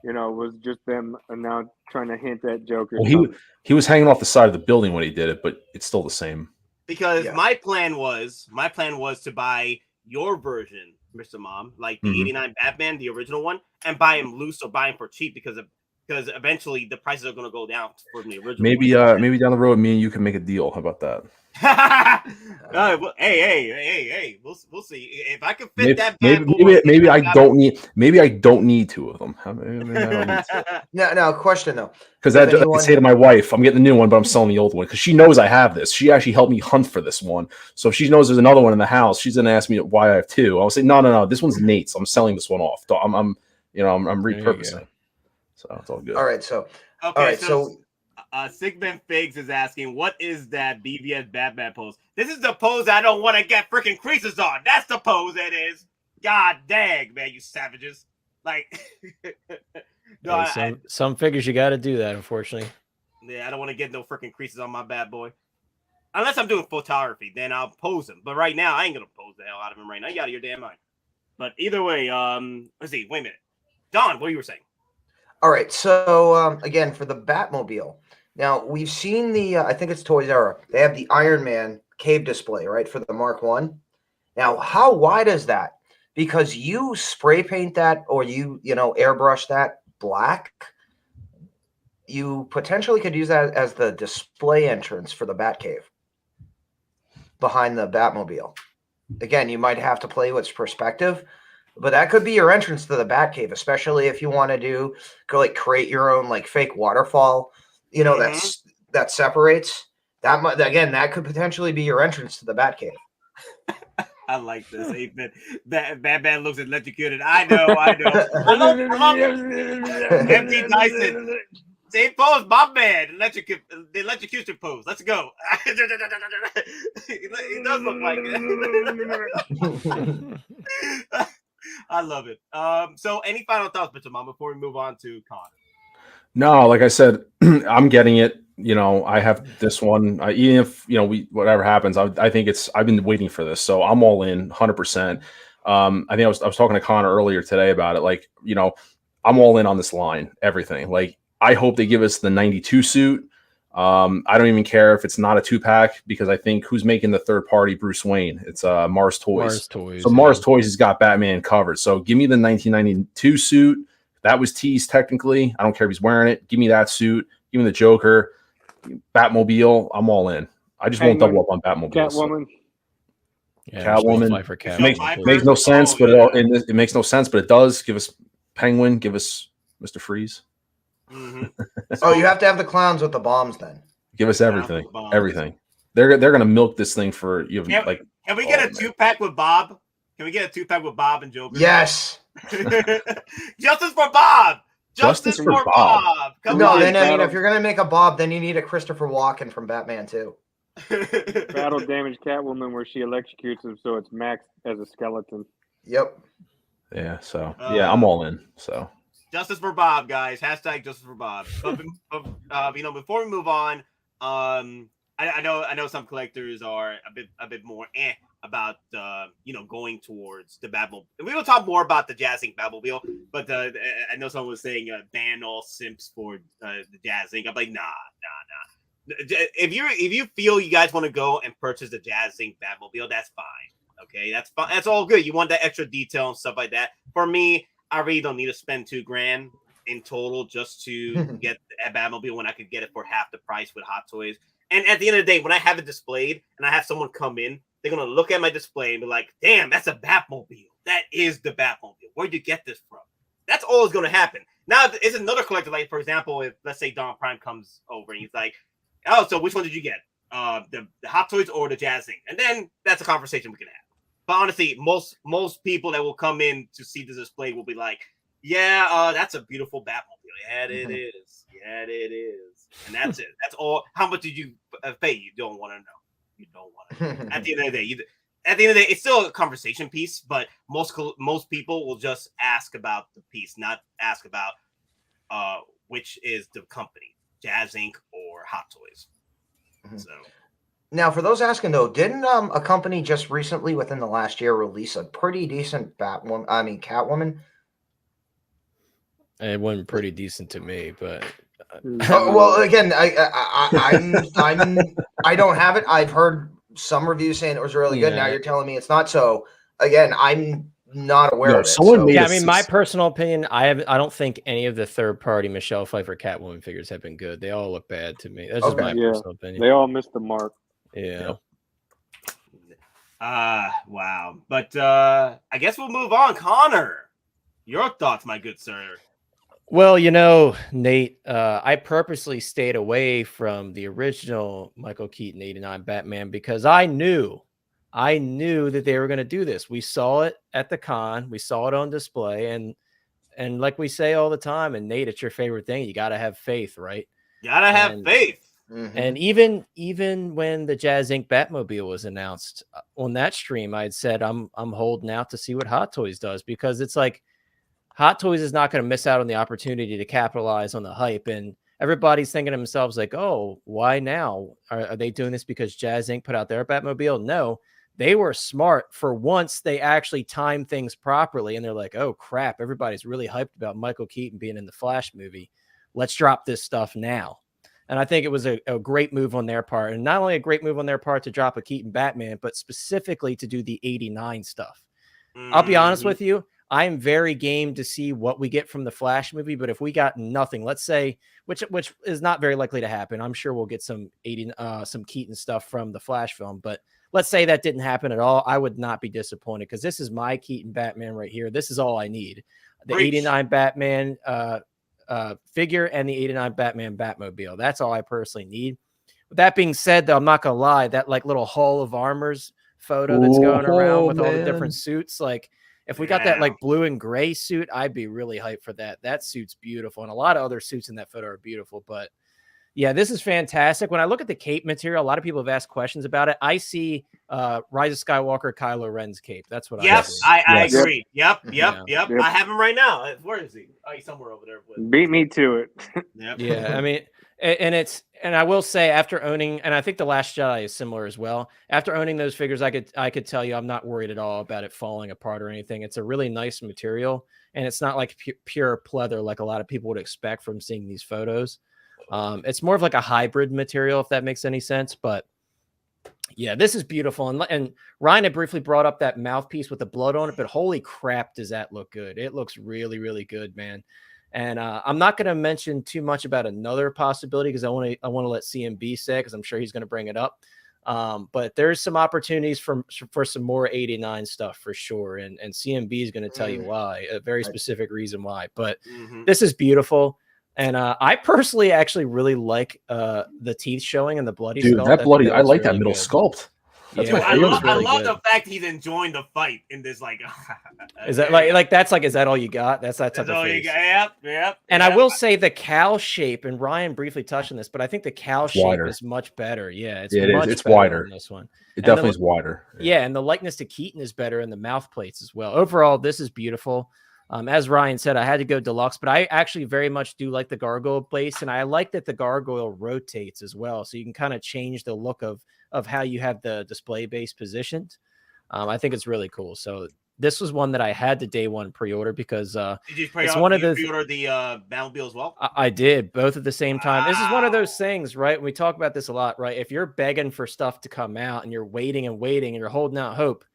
was just them now trying to hint at Joker. Well, he was hanging off the side of the building when he did it, but it's still the same. Because my plan was to buy your version, Mr. Mom, like the '89 Batman, the original one, and buy him loose or buy him for cheap because eventually the prices are going to go down for the original. Maybe down the road, me and you can make a deal. How about that? Well, hey, we'll see if I can fit that. Maybe I don't need two of them. Maybe I don't need two. No, question though. Because I say to my wife, I'm getting the new one, but I'm selling the old one because she knows I have this. She actually helped me hunt for this one. So if she knows there's another one in the house, she's gonna ask me why I have two. I'll say no. This one's Nate's. I'm selling this one off. I'm repurposing. So it's all good. All right, so Sigmund Figs is asking, what is that BVS Batman pose? This is the pose I don't want to get freaking creases on. That's the pose it is. God dang, man, you savages. Like, no, some figures you got to do that, unfortunately. Yeah, I don't want to get no freaking creases on my bad boy. Unless I'm doing photography, then I'll pose him. But right now, I ain't going to pose the hell out of him right now. You out of your damn mind. But either way, let's see. Wait a minute. Don, what you were saying? All right, so again, for the Batmobile, now we've seen the, I think it's Toys R Us. They have the Iron Man cave display, right, for the Mark I. Now, how wide is that? Because you spray paint that or you airbrush that black, you potentially could use that as the display entrance for the Batcave behind the Batmobile. Again, you might have to play with perspective, but that could be your entrance to the Batcave, especially if you want to create your own like fake waterfall, that separates. That could potentially be your entrance to the Batcave. I like this. Batman looks electrocuted. I know. MD Tyson. Same pose, my man. The electrocution pose. Let's go. He does look like it. I love it. So any final thoughts, Mr. Mom, before we move on to Con? No, like I said, I'm getting it. I have this one. Even if whatever happens, I think I've been waiting for this, so I'm all in 100%. I think I was talking to Connor earlier today about it. Like, I'm all in on this line, everything. Like, I hope they give us the 92 suit. I don't even care if it's not a 2-pack because I think who's making the third party Bruce Wayne? It's Mars Toys. So Mars Toys has got Batman covered. So give me the 1992 suit. That was teased technically. I don't care if he's wearing it. Give me that suit. Give me the Joker. Batmobile. I'm all in. I just won't double up on Batmobile. Catwoman. Yeah, Catwoman. Pfeiffer, Michelle Catwoman. Pfeiffer. Makes no sense, Oh, but yeah. it makes no sense, but it does. Give us Penguin. Give us Mr. Freeze. Mm-hmm. Oh, you have to have the clowns with the bombs then. Give us Clowns everything. with bombs. Everything. They're gonna milk this thing for you. Can, Like, can we get oh, a 2-pack with Bob? Can we get a 2-pack with Bob and Joker? Yes. Justice for Bob. Justice for for Bob. Bob. Come No, on. then I mean, Battle- if you're gonna make a Bob, then you need a Christopher Walken from Batman too. Battle damage Catwoman where she electrocutes him, so it's Max as a skeleton. Yep. Yeah. So yeah, I'm all in. So Justice for Bob, guys. Hashtag Justice for Bob. But before we move on, I know some collectors are a bit more about going towards the Batmobile. We will talk more about the Jazz Inc. Batmobile, but I know someone was saying ban all simps for the Jazz Inc. I'm like, nah. If you feel you guys want to go and purchase the Jazz Inc. Batmobile, that's fine. Okay, that's fine. That's all good. You want that extra detail and stuff like that. For me, I really don't need to spend $2,000 in total just to get a Batmobile when I could get it for half the price with Hot Toys. And at the end of the day, when I have it displayed and I have someone come in, they're gonna look at my display and be like, "Damn, that's a Batmobile. That is the Batmobile. Where'd you get this from?" That's all is gonna happen. Now, if it's another collector, like for example, if let's say Don Prime comes over and he's like, "Oh, so which one did you get? The Hot Toys or the Jazz Inc.?" And then that's a conversation we can have. But honestly, most people that will come in to see the display will be like, "Yeah, that's a beautiful Batmobile. Yeah, it is. Yeah, it is." And that's it. That's all. How much did you pay? You don't want to know. You don't want to know. At the end of the day, it's still a conversation piece. But most people will just ask about the piece, not ask about which is the company, Jazz Inc. or Hot Toys. So. Now, for those asking though, didn't a company just recently within the last year release a pretty decent Catwoman? It wasn't pretty decent to me, but Well, again, I don't have it. I've heard some reviews saying it was really good. Now Yeah. you're telling me it's not. So again, I'm not aware No, of it. someone so- made yeah, a I mean, my sus- personal opinion, I don't think any of the third-party Michelle Pfeiffer Catwoman figures have been good. They all look bad to me. That's just Okay. my Yeah. personal opinion. They all missed the mark. Yeah. Wow. But I guess we'll move on. Connor, your thoughts, my good sir. Well, Nate, I purposely stayed away from the original Michael Keaton 89 Batman because I knew that they were going to do this. We saw it at the con. We saw it on display. And like we say all the time, and Nate, it's your favorite thing. You got to have faith, right? Gotta have faith. Mhm. And even when the Jazz Inc. Batmobile was announced on that stream, I had said I'm holding out to see what Hot Toys does, because it's like Hot Toys is not going to miss out on the opportunity to capitalize on the hype. And everybody's thinking to themselves like, oh, why now? Are they doing this because Jazz Inc. put out their Batmobile? No, they were smart. For once, they actually timed things properly. And they're like, oh, crap, everybody's really hyped about Michael Keaton being in the Flash movie. Let's drop this stuff now. And I think it was a great move on their part. And not only a great move on their part to drop a Keaton Batman, but specifically to do the 89 stuff. I'll be honest with you. I am very game to see what we get from the Flash movie. But if we got nothing, let's say, which is not very likely to happen. I'm sure we'll get some Keaton stuff from the Flash film. But let's say that didn't happen at all. I would not be disappointed, because this is my Keaton Batman right here. This is all I need. The Preach. 89 Batman figure and the 89 Batman Batmobile. That's all I personally need. With that being said, though, I'm not gonna lie, that like little Hall of Armors photo that's going around with all the different suits, like if we got that like blue and gray suit, I'd be really hyped for that. That suit's beautiful, and a lot of other suits in that photo are beautiful. But yeah, this is fantastic. When I look at the cape material, a lot of people have asked questions about it. I see Rise of Skywalker Kylo Ren's cape. That's what I see. I agree. Yep. Yeah. I have him right now. Where is he? Oh, he's somewhere over there. Beat me to it. Yep. Yeah, I mean, and I will say, after owning, and I think The Last Jedi is similar as well. After owning those figures, I could tell you I'm not worried at all about it falling apart or anything. It's a really nice material, and it's not like pure pleather like a lot of people would expect from seeing these photos. It's more of like a hybrid material, if that makes any sense. But yeah, this is beautiful. And Ryan had briefly brought up that mouthpiece with the blood on it, but holy crap, does that look good? It looks really, really good, man. And I'm not going to mention too much about another possibility, because I want to let CMB say, because I'm sure he's going to bring it up. But there's some opportunities for some more 89 stuff for sure. And CMB is going to tell you why, a very specific reason why. But this is beautiful. And I personally actually really like the teeth showing and the bloody Dude, sculpt. that bloody, I like really that middle good. sculpt. That's Yeah, my I favorite. love, really I love good. the fact he's enjoying the fight in this. Like, Is that like that's like, is that all you got? That's that type that's of all you face. got? Yep. And I will say the cow shape, and Ryan briefly touched on this, but I think the cow shape wider. is much better. Yeah, it's Yeah, it much is. It's better wider. on this one. It definitely is wider. Yeah, and the likeness to Keaton is better in the mouth plates as well. Overall, this is beautiful. As Ryan said, I had to go deluxe, but I actually very much do like the gargoyle base, and I like that the gargoyle rotates as well, so you can kind of change the look of how you have the display base positioned. I think it's really cool. So this was one that I had to day one pre-order because did you pre-order the Batmobile as well? I did both at the same time. This is one of those things, right? We talk about this a lot, right? If you're begging for stuff to come out and you're waiting and waiting and you're holding out hope,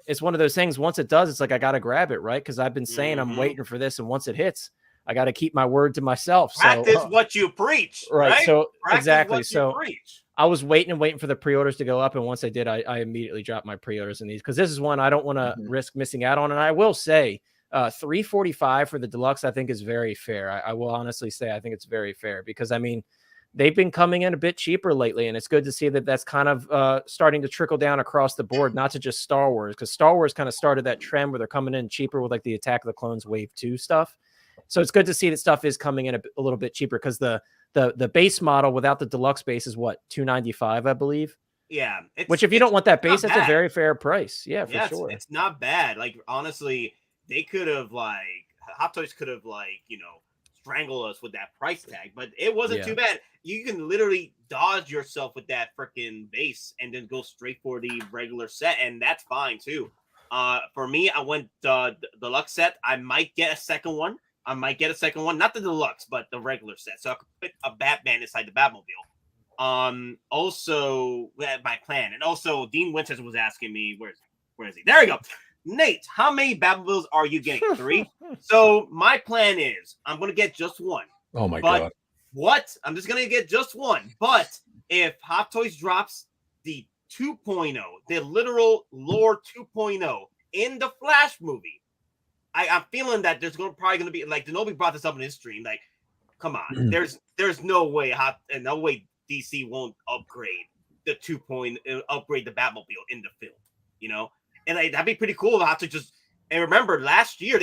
it's one of those things. Once it does, it's like I got to grab it, right? Because I've been saying I'm waiting for this, and once it hits, I got to keep my word to myself. Practice what you preach, right? So Practice exactly. what So you preach. I was waiting for the pre-orders to go up, and once I did, I immediately dropped my pre-orders in these because this is one I don't want to risk missing out on. And I will say, $345 for the deluxe, I think is very fair. I will honestly say I think it's very fair because I mean they've been coming in a bit cheaper lately, and it's good to see that that's kind of starting to trickle down across the board, not to just Star Wars, because Star Wars kind of started that trend where they're coming in cheaper with like the Attack of the Clones Wave 2 stuff. So it's good to see that stuff is coming in a little bit cheaper because the base model without the deluxe base is what, $295, I believe. Yeah. Which if you don't want that base, that's bad. a very fair price. Yeah, for sure. It's not bad. Like honestly, they could have Hot Toys could have strangled us with that price tag, but it wasn't too bad. You can literally dodge yourself with that freaking base and then go straight for the regular set, and that's fine too. For me, I went the deluxe set. I might get a second one. Not the deluxe, but the regular set. So I could put a Batman inside the Batmobile. Also, my plan, and also Dean Winchester was asking me, where is he? There we go. Nate, how many Batmobiles are you getting? 3. So my plan is I'm gonna get just one. Oh my god! What? I'm just gonna get just one. But if Hot Toys drops the 2.0, the literal lore 2.0 in the Flash movie, I'm feeling that there's probably gonna be like Denobi brought this up in his stream. Like, come on, there's no way DC won't upgrade the 2.0, upgrade the Batmobile in the film, you know. And that'd be pretty cool. Hot Toys and remember last year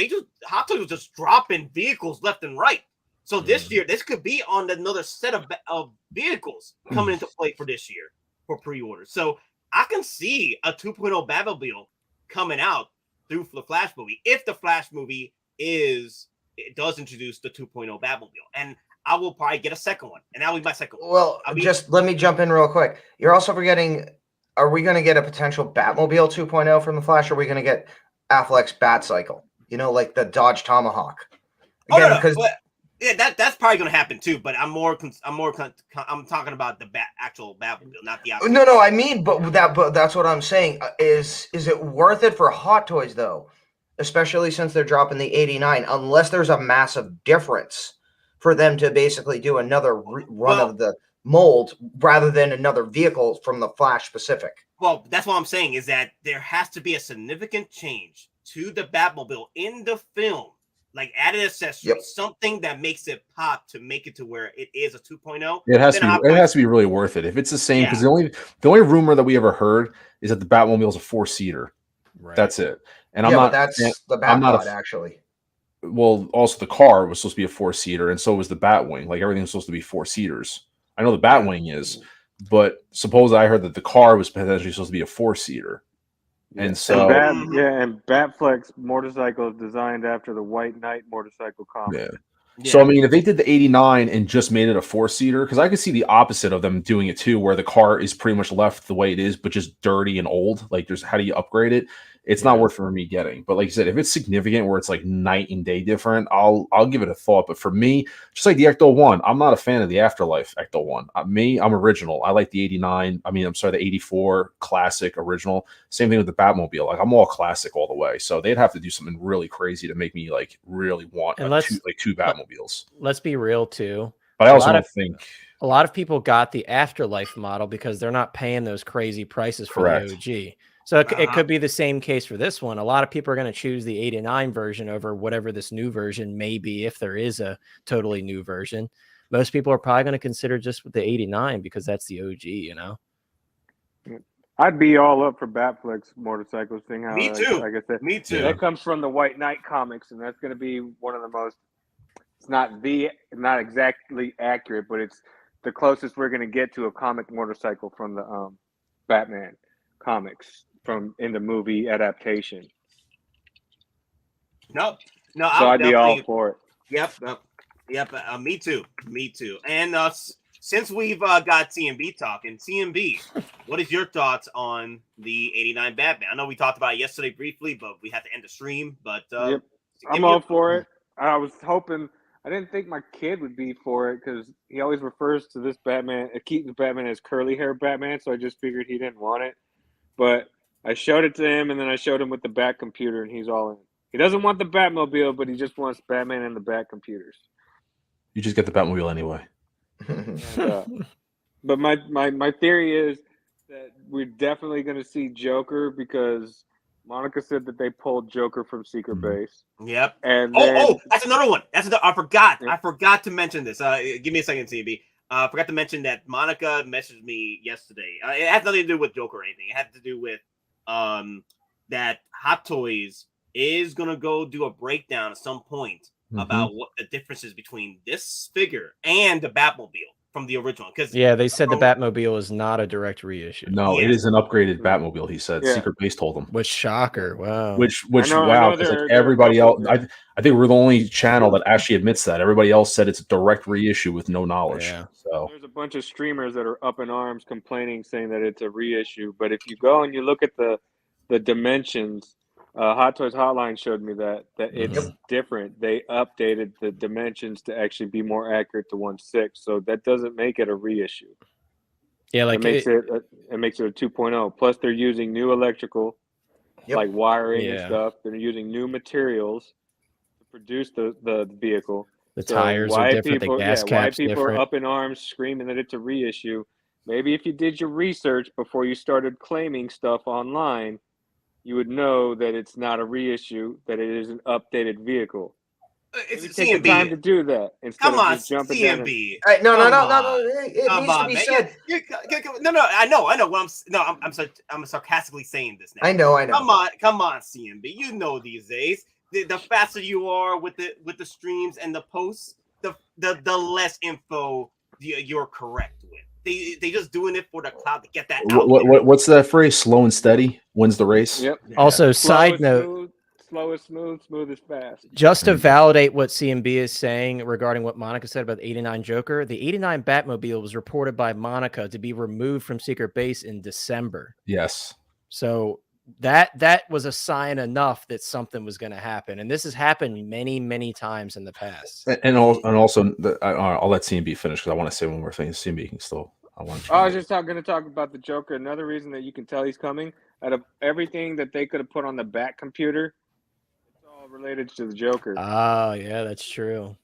Hot Toys was just dropping vehicles left and right. So this year, this could be on another set of vehicles coming into play for this year for pre-orders. So I can see a 2.0 Batmobile coming out through the Flash movie if the Flash movie does introduce the 2.0 Batmobile, and I will probably get a second one, and that will be my second one. Well, just let me jump in real quick. You're also forgetting. Are we going to get a potential Batmobile 2.0 from the Flash? Or are we going to get Affleck's Bat Cycle? You know, like the Dodge Tomahawk. Again, that's probably going to happen too. But I'm talking about the actual Batmobile, not the. No. I mean, but that's what I'm saying. Is it worth it for Hot Toys though? Especially since they're dropping the 89, unless there's a massive difference for them to basically do another run of the mold rather than another vehicle from the Flash specific. Well, that's what I'm saying is that there has to be a significant change to the Batmobile in the film, like added accessories, something that makes it pop to make it to where it is a 2.0. It has to be really worth it. If it's the same, because the only rumor that we ever heard is that the Batmobile is a 4-seater. Right. That's it. And that's the Batmobile actually. Well, also the car was supposed to be a 4-seater, and so was the Batwing. Like everything's supposed to be 4-seaters. I know the Batwing is, but suppose I heard that the car was potentially supposed to be a 4-seater. And so and Batfleck's motorcycle is designed after the White Knight motorcycle comic. Yeah. So I mean, if they did the 89 and just made it a 4-seater, because I could see the opposite of them doing it too, where the car is pretty much left the way it is, but just dirty and old. Like, how do you upgrade it? It's not worth for me getting. But like you said, if it's significant where it's like night and day different, I'll give it a thought. But for me, just like the Ecto 1, I'm not a fan of the Afterlife Ecto 1. I'm original. I like the 89. The 84 classic original. Same thing with the Batmobile. Like, I'm all classic all the way. So they'd have to do something really crazy to make me like really want two Batmobiles. Let's be real too. But I also don't think a lot of people got the Afterlife model because they're not paying those crazy prices for Correct. the OG. So it could be the same case for this one. A lot of people are going to choose the 89 version over whatever this new version may be, if there is a totally new version. Most people are probably going to consider just with the 89 because that's the OG, you know? I'd be all up for Batfleck's motorcycles thing. How, Me too. Like I said, Me too. That comes from the White Knight comics, and that's going to be one of the most. It's not exactly accurate, but it's the closest we're going to get to a comic motorcycle from the Batman comics in the movie adaptation. No, so I'd be all for it. Yep. Me too. And since we've got CMB talking, CMB, what is your thoughts on the 89 Batman? I know we talked about it yesterday briefly, but we had to end the stream. But yep. I'm all for it. I was hoping. I didn't think my kid would be for it because he always refers to this Batman, Keaton's Batman, as curly hair Batman. So I just figured he didn't want it. But I showed it to him, and then I showed him with the Bat computer, and he's all in. He doesn't want the Batmobile, but he just wants Batman and the Bat computers. You just get the Batmobile anyway. But my theory is that we're definitely going to see Joker because Monica said that they pulled Joker from Secret Base. Yep. And that's another one. I forgot. I forgot to mention this. Give me a second, CB. I forgot to mention that Monica messaged me yesterday. It has nothing to do with Joker or anything. It had to do with that Hot Toys is gonna go do a breakdown at some point about what the difference is between this figure and the Batmobile from the original. Because they said the Batmobile is not a direct reissue. No, it is an upgraded Batmobile. He said Secret Base told him. Which shocker! Wow. Which wow, because like everybody else, I think we're the only channel that actually admits that. Everybody else said it's a direct reissue with no knowledge. Yeah. So there's a bunch of streamers that are up in arms complaining, saying that it's a reissue. But if you go and you look at the dimensions. Hot Toys Hotline showed me that it's different. They updated the dimensions to actually be more accurate to 1/6, so that doesn't make it a reissue. Yeah, like it makes it a 2.0. Plus, they're using new electrical, like wiring and stuff. They're using new materials to produce the vehicle. The tires are different. The gas caps why people different. are up in arms screaming that it's a reissue? Maybe if you did your research before you started claiming stuff online, you would know that it's not a reissue, that it is an updated vehicle. It's take the time to do that instead of just jumping CMB. down. No. It needs to be said. No. I know. I'm sarcastically saying this now. I know. Come on, CMB. You know these days, the faster you are with the streams and the posts, the less info you're correct with. They just doing it for the cloud to get that out. What's that phrase? Slow and steady wins the race. Yep. Also, side note, slow is smooth, smooth is fast. Just to validate what CMB is saying regarding what Monica said about the 89 Joker, the 89 Batmobile was reported by Monica to be removed from Secret Base in December. Yes. So that was a sign enough that something was going to happen, and this has happened many times in the past. And also, I'll let CMB finish because I want to say one more thing. CMB can still. I was just going to talk about the Joker. Another reason that you can tell he's coming, out of everything that they could have put on the Bat computer, it's all related to the Joker. Oh yeah, that's true.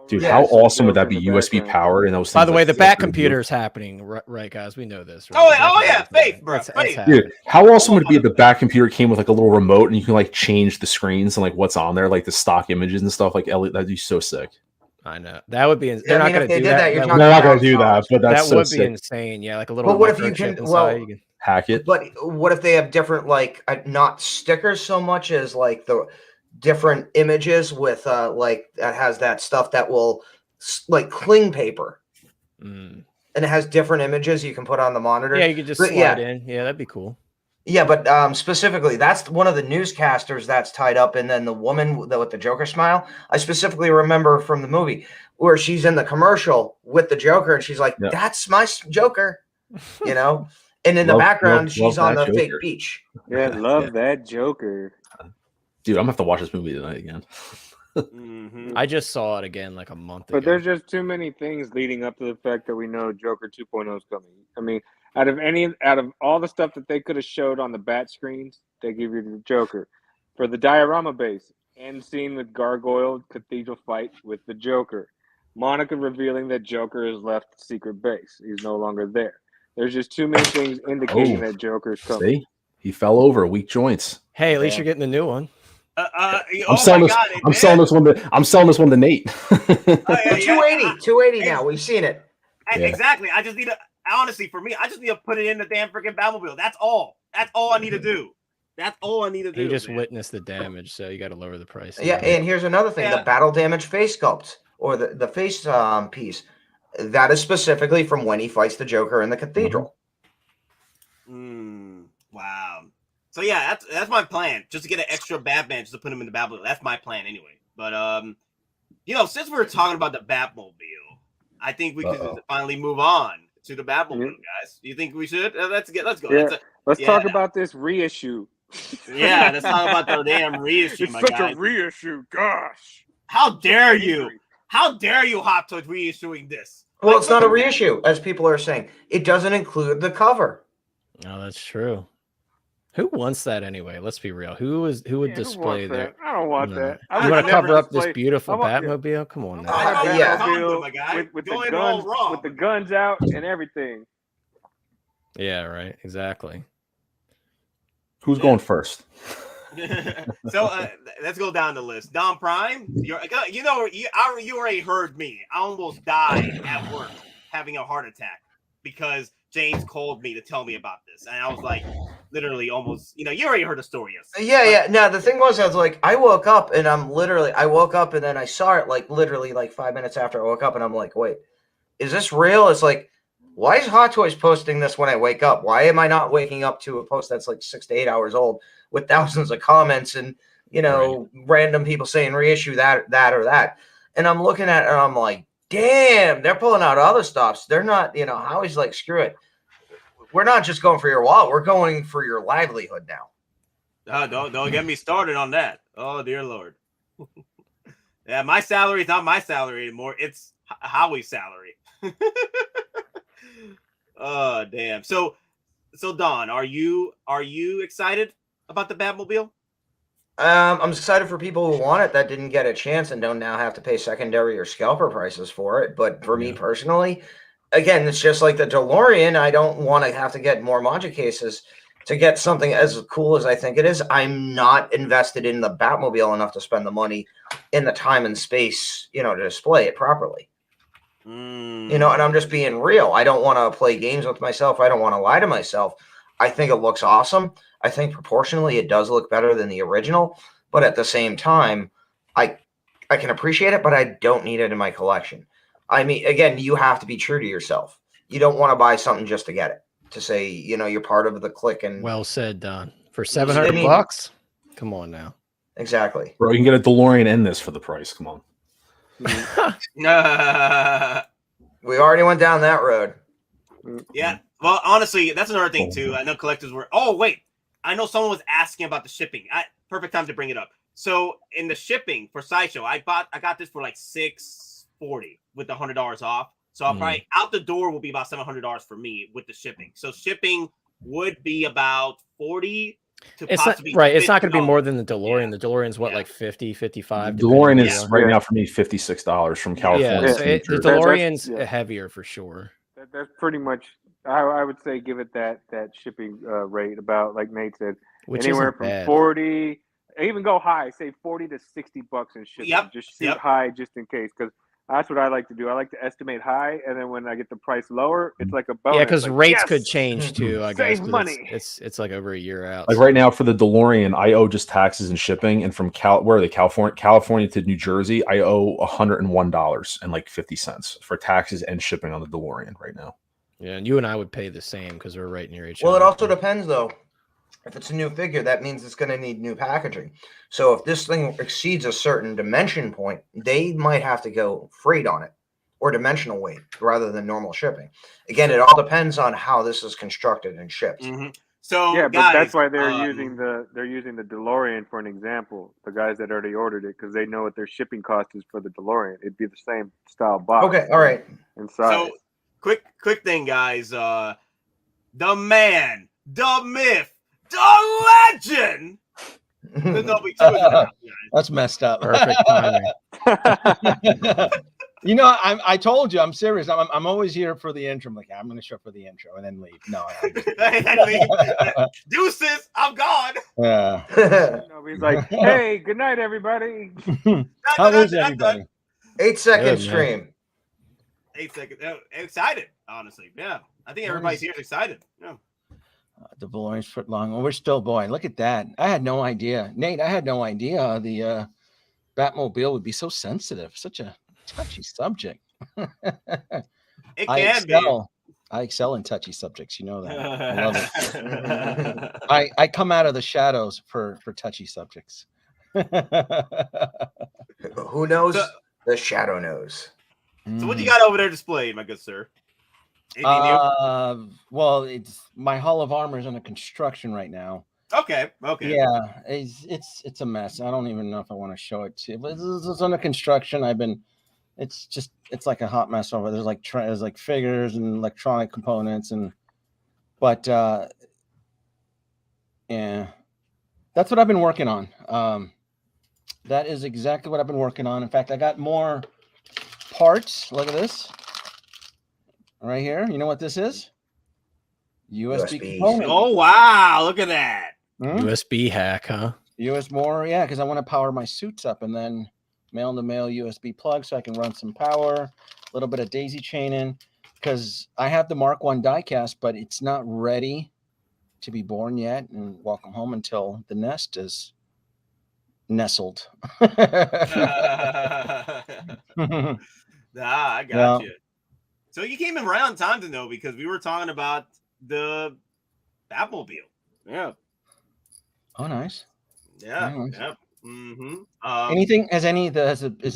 Dude, how awesome would that be? USB powered and those. By the way, the Bat computer is happening, right, guys? We know this. Right? Oh yeah, faith, bro. Dude, how awesome would it be if the Bat computer came with like a little remote and you can like change the screens and like what's on there, like the stock images and stuff? Like, that'd be so sick. I know that would be. They're not going to do that. They're not going to do that, but that's that would so be sick. Insane. Yeah, like a little. But what if you can? Well, you can hack it. But what if they have different, like, not stickers so much as like the different images with like that has that stuff that will like cling paper, and it has different images you can put on the monitor. Yeah, you could just slide in. Yeah, that'd be cool. Yeah, but specifically, that's one of the newscasters that's tied up, and then the woman with the Joker smile. I specifically remember from the movie where she's in the commercial with the Joker, and she's like, "That's my Joker," you know. And in the background, she's on the fake beach. Yeah, love that Joker. Dude, I'm gonna have to watch this movie tonight again. I just saw it again like a month ago. But there's just too many things leading up to the fact that we know Joker 2.0 is coming. I mean, out of all the stuff that they could have showed on the Bat screens, they give you the Joker. For the diorama base, end scene with Gargoyle Cathedral fight with the Joker. Monica revealing that Joker has left secret base. He's no longer there. There's just too many things indicating that Joker's coming. See, he fell over weak joints. Hey, at least you're getting the new one. I'm selling this one to Nate. 280 now. We've seen it. Exactly. I just need to, honestly, for me, I just need to put it in the damn freaking Batmobile. That's all. That's all I need to do. That's all I need to do. You just witnessed the damage, so you got to lower the price. Yeah, and here's another thing: the battle damage face sculpt or the face piece that is specifically from when he fights the Joker in the cathedral. Wow. So yeah, that's my plan. Just to get an extra Batman, just to put him in the Batmobile. That's my plan anyway. But since we're talking about the Batmobile, I think we could finally move on to the Batmobile, guys. Do you think we should? Let's go. Yeah. Let's talk about this reissue. Yeah, let's talk about the damn reissue. It's such a reissue. Gosh. How dare you? How dare you, Hot Toys, reissuing this? Well, it's not a reissue, as people are saying. It doesn't include the cover. Oh, that's true. Who wants that anyway? Let's be real. Who would display that? I don't want that. You want to cover up this beautiful Batmobile? Come on now. With the guns out and everything. Yeah, right. Exactly. Who's going first? So let's go down the list. Don Prime, you already heard me. I almost died at work having a heart attack because James called me to tell me about this, and I was like, literally, almost. You already heard the story. Yeah. No, the thing was, I was like, I woke up and I woke up and then I saw it literally 5 minutes after I woke up, and I'm like, wait, is this real? It's like, why is Hot Toys posting this when I wake up? Why am I not waking up to a post that's 6 to 8 hours old with thousands of comments and, random people saying reissue that or that? And I'm looking at it and I'm like, damn, they're pulling out other stops. They're not, Howie's like, screw it. We're not just going for your wallet. We're going for your livelihood now. Don't get me started on that. Oh, dear Lord. Yeah, my salary is not my salary anymore. It's Howie's salary. Oh, damn. So Don, are you excited about the Batmobile? I'm excited for people who want it that didn't get a chance and don't now have to pay secondary or scalper prices for it. But for me personally, again, it's just like the DeLorean. I don't want to have to get more Module cases to get something as cool as I think it is. I'm not invested in the Batmobile enough to spend the money in the time and space, to display it properly. And I'm just being real. I don't want to play games with myself. I don't want to lie to myself. I think it looks awesome. I think proportionally it does look better than the original, but at the same time, I can appreciate it, but I don't need it in my collection. I mean, again, you have to be true to yourself. You don't want to buy something just to get it, to say, you're part of the clique. And well said, Don. For $700, come on now. Exactly. Bro, you can get a DeLorean in this for the price. Come on. We already went down that road. Yeah. Well, honestly, that's another thing too. I know collectors were. Oh wait, I know someone was asking about the shipping. Perfect time to bring it up. So in the shipping for Sideshow, I got this for $640 with the $100 off. So I'll probably out the door will be about $700 for me with the shipping. So shipping would be about $40 to possibly not, right. It's not going to be more than the DeLorean. The DeLorean's what, like 50, 55? DeLorean is right now for me $56 from California. Yeah, so the DeLorean's heavier for sure. That's pretty much. I would say give it that shipping rate about, like Nate said, anywhere from bad. 40. Even go high, say $40 to $60 in shipping. Just shoot high just in case, because that's what I like to do. I like to estimate high, and then when I get the price lower, it's like a bonus. Yeah, because rates could change too. I guess save money. It's like over a year out. Like right now for the DeLorean, I owe just taxes and shipping, and from where are they? California to New Jersey, I owe $101.50 for taxes and shipping on the DeLorean right now. Yeah, and you and I would pay the same because we're right near each other. Well, it also depends though. If it's a new figure, that means it's going to need new packaging. So if this thing exceeds a certain dimension point, they might have to go freight on it or dimensional weight rather than normal shipping. Again, it all depends on how this is constructed and shipped. So yeah, guys, but that's why they're using the DeLorean for an example. The guys that already ordered it, because they know what their shipping cost is for the DeLorean. It'd be the same style box. Okay, all right. Inside. So quick thing, guys. The man, the myth, the legend. There'll be two of them, That's messed up. Perfect timing. I told you I'm serious. I'm always here for the intro. I'm like, I'm going to show up for the intro and then leave. No, Deuces, I'm gone. Yeah. He's like, hey, good night, everybody. How is everybody? 8-second Good, stream. 8 seconds. Excited, honestly. Yeah, I think everybody's here is excited. Yeah. The DeLorean's foot long. Well, we're still boy. Look at that. I had no idea, Nate. I had no idea the Batmobile would be so sensitive. Such a touchy subject. It can be. I excel in touchy subjects. You know that. I love it. I come out of the shadows for touchy subjects. Who knows? The shadow knows. So what you got over there displayed, my good sir? Well, it's my Hall of Armor is under construction right now. Okay. Yeah, it's a mess. I don't even know if I want to show it to you, but it's under construction. It's like a hot mess over. There's like figures and electronic components but yeah, that's what I've been working on. That is exactly what I've been working on. In fact, I got more parts. Look at this right here. You know what this is? USB component. Oh wow! Look at that. USB hack, huh? Yeah, because I want to power my suits up and then male-to-male USB plug so I can run some power, a little bit of daisy chaining, because I have the Mark 1 diecast, but it's not ready to be born yet and welcome home until the nest is nestled. I got you. So you came in right on time to know because we were talking about the Batmobile. Yeah. Oh, nice. Yeah. Nice. Yep. Mm-hmm. Anything? Is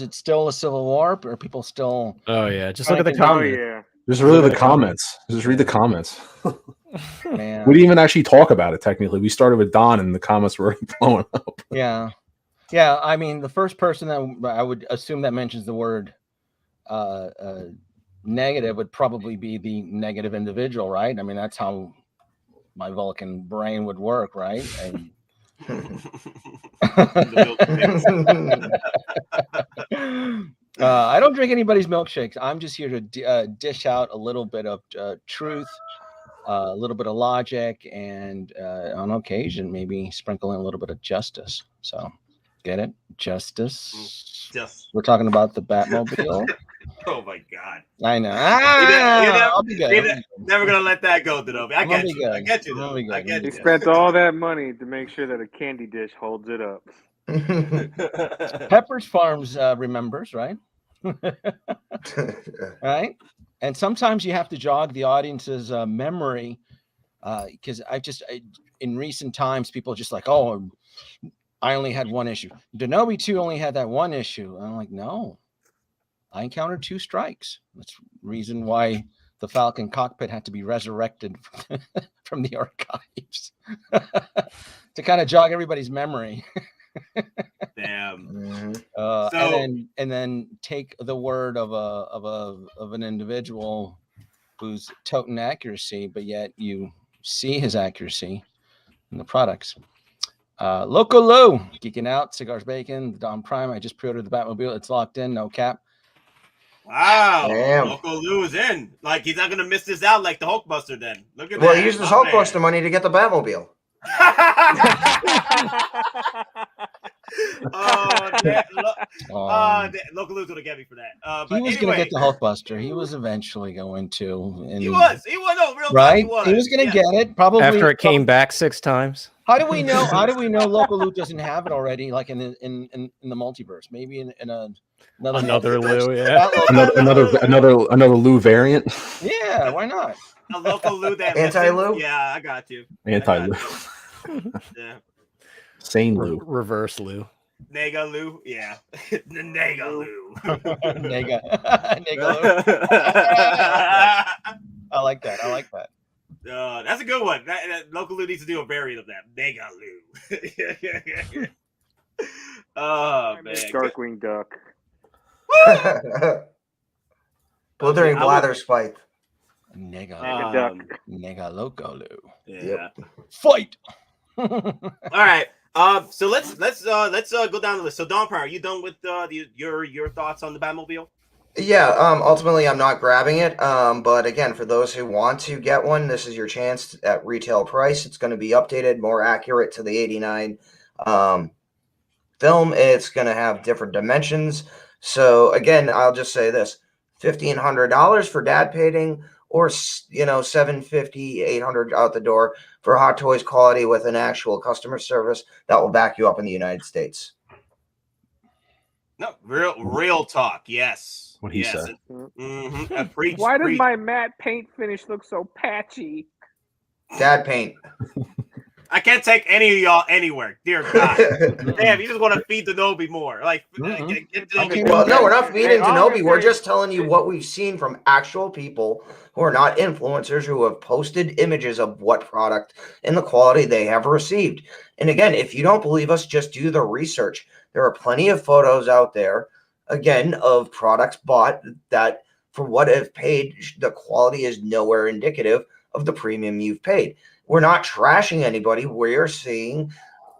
it still a civil war? Or are people still? Oh yeah. Just look at the comments. Oh yeah. Just really the comments. Just read the comments. Man. We didn't even actually talk about it. Technically, we started with Don, and the comments were already blowing up. Yeah. I mean, the first person that I would assume that mentions the word negative would probably be the negative individual, right? I mean, that's how my Vulcan brain would work, right? And I don't drink anybody's milkshakes. I'm just here to dish out a little bit of truth, a little bit of logic, and on occasion, maybe sprinkle in a little bit of justice. So, get it? Justice. We're talking about the Batmobile. Oh my God! I know. I'll be good. Never gonna let that go, Denobi. I get you. I get you. I get you. He spent all that money to make sure that a candy dish holds it up. Pepper's Farms remembers, right? Right. And sometimes you have to jog the audience's memory because in recent times people are just like, oh, I only had one issue. Denobi 2 only had that one issue. And I'm like, no. I encountered 2 strikes. That's the reason why the Falcon cockpit had to be resurrected from the archives to kind of jog everybody's memory. Damn. And then take the word of an individual who's toting accuracy, but yet you see his accuracy in the products. Loco Lou, Geeking Out, Cigars Bacon, Don Prime. I just pre-ordered the Batmobile. It's locked in, no cap. Wow. Damn. Loco Lou is in. Like, he's not going to miss this out like the Hulkbuster then. Look at that. Well, he used his Hulkbuster money to get the Batmobile. Local Lou's gonna get me for that. He was gonna get the Hulkbuster. He was eventually going to. And he was no real right. Time, he was gonna get it probably after it came back 6 times. How do we know? How do we know Local Lou doesn't have it already? Like in the multiverse, maybe in another Lou, yeah, another Lou variant. Yeah, why not? A Local Lou that anti-Lou. Yeah, I got you. Anti-Lou. Yeah. Sane Lou. Reverse Lou. Nega Lou. Yeah. The Nega Lou. Nega Lou. I like that. That's a good one. That Local Lou needs to do a variant of that. Nega Lou. Oh, man. Darkwing Duck. Blithering Blathers fight. Nega Duck. Nega Loco Lou. Yeah. Yep. Fight. All right. So let's go down the list. So Don Pryor, are you done with your thoughts on the Batmobile? Yeah, ultimately I'm not grabbing it. But again, for those who want to get one, this is your chance at retail price. It's going to be updated, more accurate to the 89 film. It's going to have different dimensions. So again, I'll just say this: $1,500 for dad painting, or $750, $800 out the door for Hot Toys quality with an actual customer service that will back you up in the United States. No, real talk. Yes. What he said. Why does my matte paint finish look so patchy? Dad paint. I can't take any of y'all anywhere. Dear God. Damn, you just want to feed the Nobi more. Like, well, no, we're not feeding Denobi. We're just telling you what we've seen from actual people who are not influencers, who have posted images of what product and the quality they have received. And again, if you don't believe us, just do the research. There are plenty of photos out there, again, of products bought that for what I've paid, the quality is nowhere indicative of the premium you've paid. We're not trashing anybody. We're seeing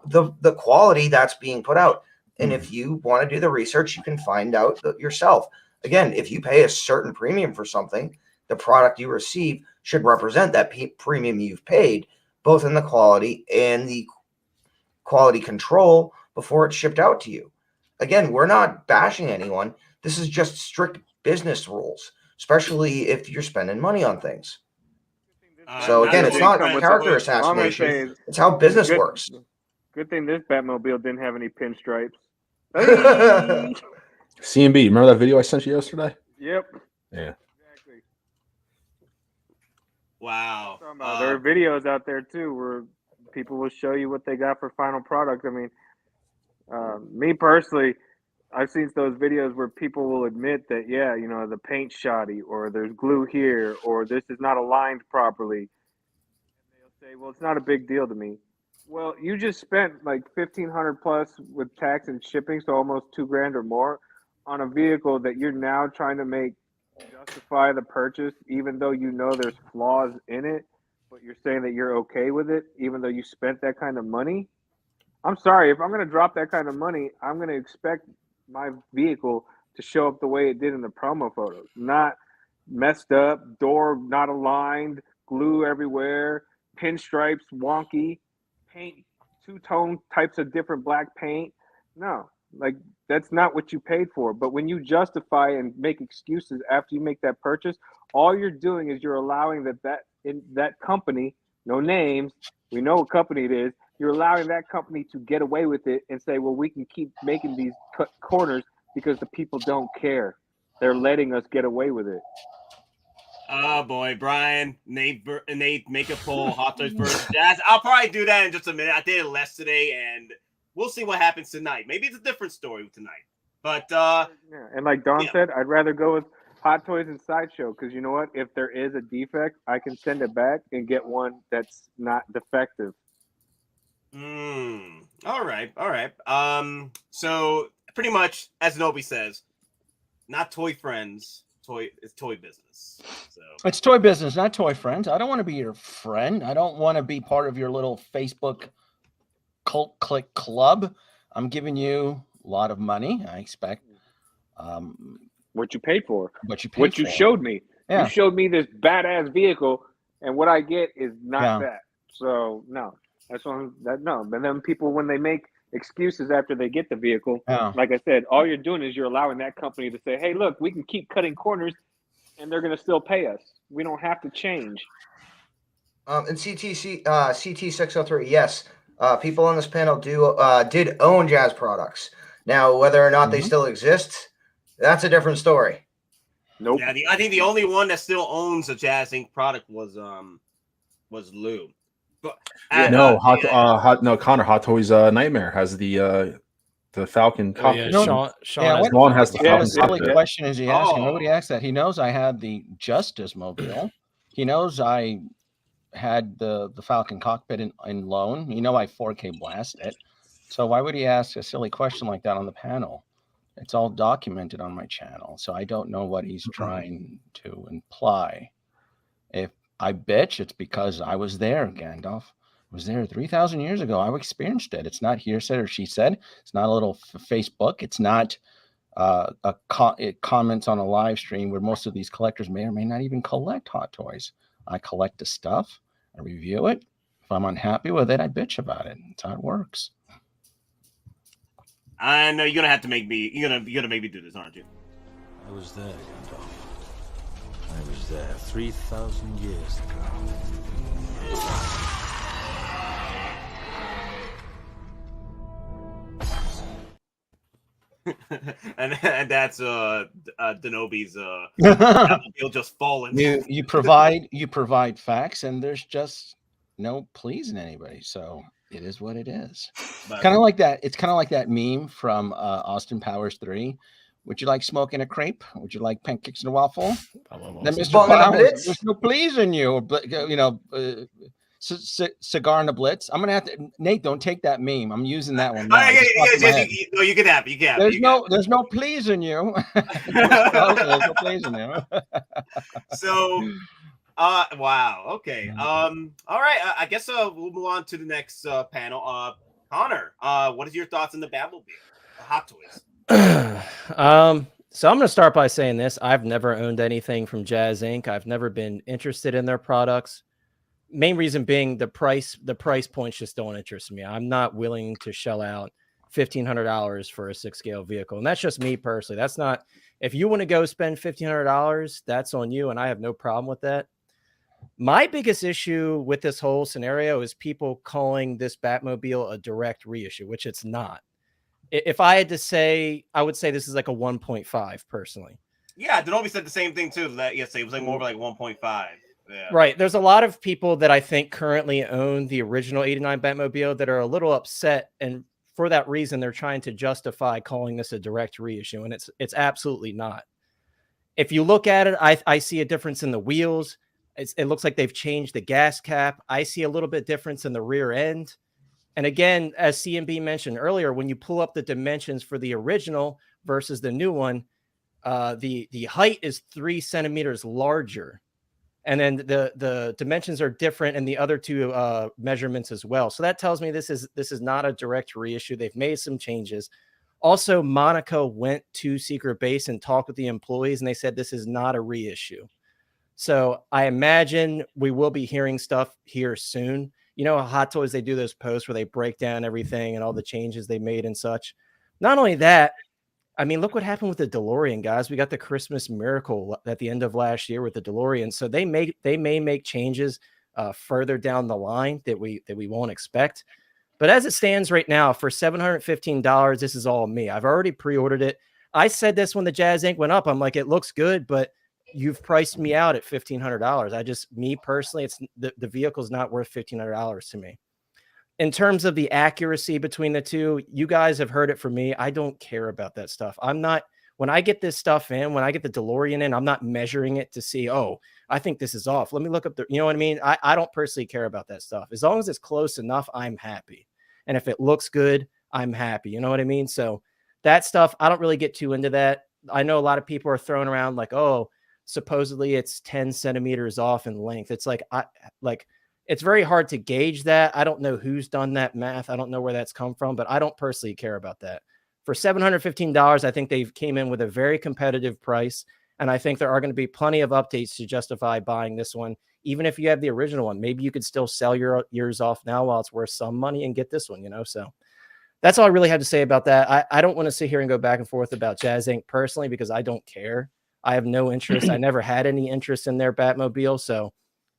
the quality that's being put out. And if you want to do the research, you can find out yourself. Again, if you pay a certain premium for something, the product you receive should represent that premium you've paid, both in the quality and the quality control before it's shipped out to you. Again, we're not bashing anyone. This is just strict business rules, especially if you're spending money on things. So again, it's not character assassination. It's how business works. Good thing this Batmobile didn't have any pinstripes. CMB, remember that video I sent you yesterday? Yep. Yeah. Exactly. Wow. There are videos out there too where people will show you what they got for final product. I mean, me personally, I've seen those videos where people will admit that, yeah, the paint's shoddy, or there's glue here, or this is not aligned properly. And they'll say, well, it's not a big deal to me. Well, you just spent like $1,500 plus with tax and shipping, so almost $2,000 or more on a vehicle that you're now trying to justify the purchase, even though you know there's flaws in it, but you're saying that you're okay with it, even though you spent that kind of money. I'm sorry, if I'm going to drop that kind of money, I'm going to expect my vehicle to show up the way it did in the promo photos, not messed up, door not aligned, glue everywhere, pinstripes wonky, paint, two-tone types of different black paint. No, like that's not what you paid for. But when you justify and make excuses after you make that purchase, all you're doing is you're allowing that company, no names, we know what company it is, you're allowing that company to get away with it and say, well, we can keep making these corners because the people don't care. They're letting us get away with it. Oh, boy. Brian, Nate, make a poll. Hot Toys versus Jazz. I'll probably do that in just a minute. I did it less today, and we'll see what happens tonight. Maybe it's a different story tonight. But, yeah. And like Don said, I'd rather go with Hot Toys and Sideshow because you know what? If there is a defect, I can send it back and get one that's not defective. All right. So pretty much, as Nobi says, not toy friends. It's toy business. So it's toy business, not toy friends. I don't want to be your friend. I don't want to be part of your little Facebook cult click club. I'm giving you a lot of money. I expect what you paid for. What you showed me. Yeah. You showed me this badass vehicle, and what I get is not that. So no. That's one no. And then people, when they make excuses after they get the vehicle, like I said, all you're doing is you're allowing that company to say, hey, look, we can keep cutting corners and they're going to still pay us. We don't have to change. And CT603, yes. People on this panel did own Jazz products. Now, whether or not they still exist, that's a different story. Nope. Yeah, I think the only one that still owns a Jazz Inc. product was Lou. But Connor, Hot Toys Nightmare has the Falcon cockpit. Sean has the Falcon silly question is he asking? Nobody asked that. He knows I had the Justice Mobile. He knows I had the Falcon cockpit in loan. I 4K blast it. So why would he ask a silly question like that on the panel? It's all documented on my channel. So I don't know what he's trying to imply. If I bitch, it's because I was there, Gandalf. I was there 3,000 years ago. I experienced it. It's not hearsay or she said. It's not a little Facebook. It's not it comments on a live stream where most of these collectors may or may not even collect Hot Toys. I collect the stuff, I review it. If I'm unhappy with it, I bitch about it. That's how it works. I know you're gonna have to make me. You're gonna make me do this, aren't you? I was there, Gandalf. I was there 3,000 years ago. and that's Denobi's Batmobile just falling. You provide facts, and there's just no pleasing anybody. So it is what it is. Kind of like that. It's kind of like that meme from Austin Powers 3. Would you like smoking a crepe? Would you like pancakes and a waffle? Then Mr. Powers, there's no pleasing you. But you know, cigar and a blitz. I'm gonna have to. Nate, don't take that meme. I'm using that one. Now. No, you can have it. You can have it. There's no pleasing you. There's no pleasing you. So, wow. Okay. All right. I guess we'll move on to the next panel. Connor, what is your thoughts on the Batmobile, the Hot Toys? So I'm going to start by saying this. I've never owned anything from Jazz Inc. I've never been interested in their products. Main reason being the price points just don't interest me. I'm not willing to shell out $1,500 for a 6-scale vehicle. And that's just me personally. That's not, if you want to go spend $1,500, that's on you. And I have no problem with that. My biggest issue with this whole scenario is people calling this Batmobile a direct reissue, which it's not. If I had to say, I would say this is like a 1.5 personally. Yeah, Denobi said the same thing too. That yesterday it was like more like 1.5. Yeah. Right. There's a lot of people that I think currently own the original '89 Batmobile that are a little upset, and for that reason, they're trying to justify calling this a direct reissue, and it's absolutely not. If you look at it, I see a difference in the wheels. It looks like they've changed the gas cap. I see a little bit difference in the rear end. And again, as CMB mentioned earlier, when you pull up the dimensions for the original versus the new one, the height is 3 centimeters larger. And then the dimensions are different in the other two measurements as well. So that tells me this is not a direct reissue. They've made some changes. Also, Monaco went to Secret Base and talked with the employees, and they said this is not a reissue. So I imagine we will be hearing stuff here soon. You know, Hot Toys, they do those posts where they break down everything and all the changes they made and such. Not only that, I mean, look what happened with the DeLorean, guys. We got the Christmas miracle at the end of last year with the DeLorean. So they may make changes further down the line that we won't expect. But as it stands right now, for $715, this is all me. I've already pre-ordered it. I said this when the Jazz Inc. went up. I'm like, it looks good, but you've priced me out at $1,500. Me personally, it's the vehicle's not worth $1,500 to me. In terms of the accuracy between the two, you guys have heard it from me. I don't care about that stuff. I'm not, when I get this stuff in, when I get the DeLorean in, I'm not measuring it to see, oh, I think this is off. Let me look up you know what I mean? I don't personally care about that stuff. As long as it's close enough, I'm happy. And if it looks good, I'm happy. You know what I mean? So that stuff, I don't really get too into that. I know a lot of people are throwing around like, oh, supposedly it's 10 centimeters off in length. It's like, it's very hard to gauge that. I don't know who's done that math. I don't know where that's come from, but I don't personally care about that. For $715, I think they came in with a very competitive price. And I think there are going to be plenty of updates to justify buying this one. Even if you have the original one, maybe you could still sell yours off now while it's worth some money and get this one, you know? So that's all I really had to say about that. I don't want to sit here and go back and forth about Jazz Inc. personally, because I don't care. I have no interest. I never had any interest in their Batmobile. So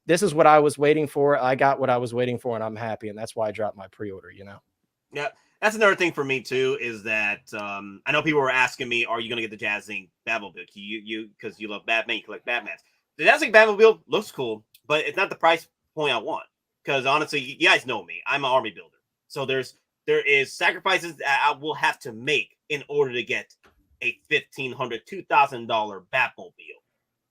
this is what I was waiting for. I got what I was waiting for, and I'm happy. And that's why I dropped my pre-order, you know? Yeah. That's another thing for me too, is that I know people were asking me, are you going to get the Jazz Inc. Batmobile? Because you love Batman, you collect Batmans. The Jazz Inc. Batmobile looks cool, but it's not the price point I want. Because honestly, you guys know me. I'm an army builder. So there is sacrifices that I will have to make in order to get a $1,500, $2,000 Batmobile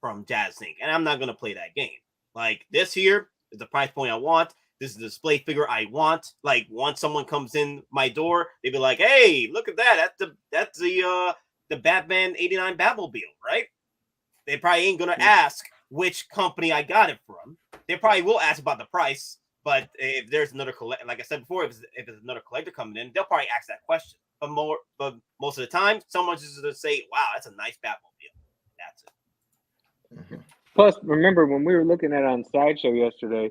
from Jazz Inc. And I'm not going to play that game. Like, this here is the price point I want. This is the display figure I want. Like, once someone comes in my door, they'd be like, hey, look at that. That's the Batman 89 Batmobile, right? They probably ain't going to ask which company I got it from. They probably will ask about the price. But if there's another collector, like I said before, if it's another collector coming in, they'll probably ask that question. but most of the time, someone's just gonna say, "Wow, that's a nice Batmobile." That's it. Plus, remember when we were looking at it on Sideshow yesterday,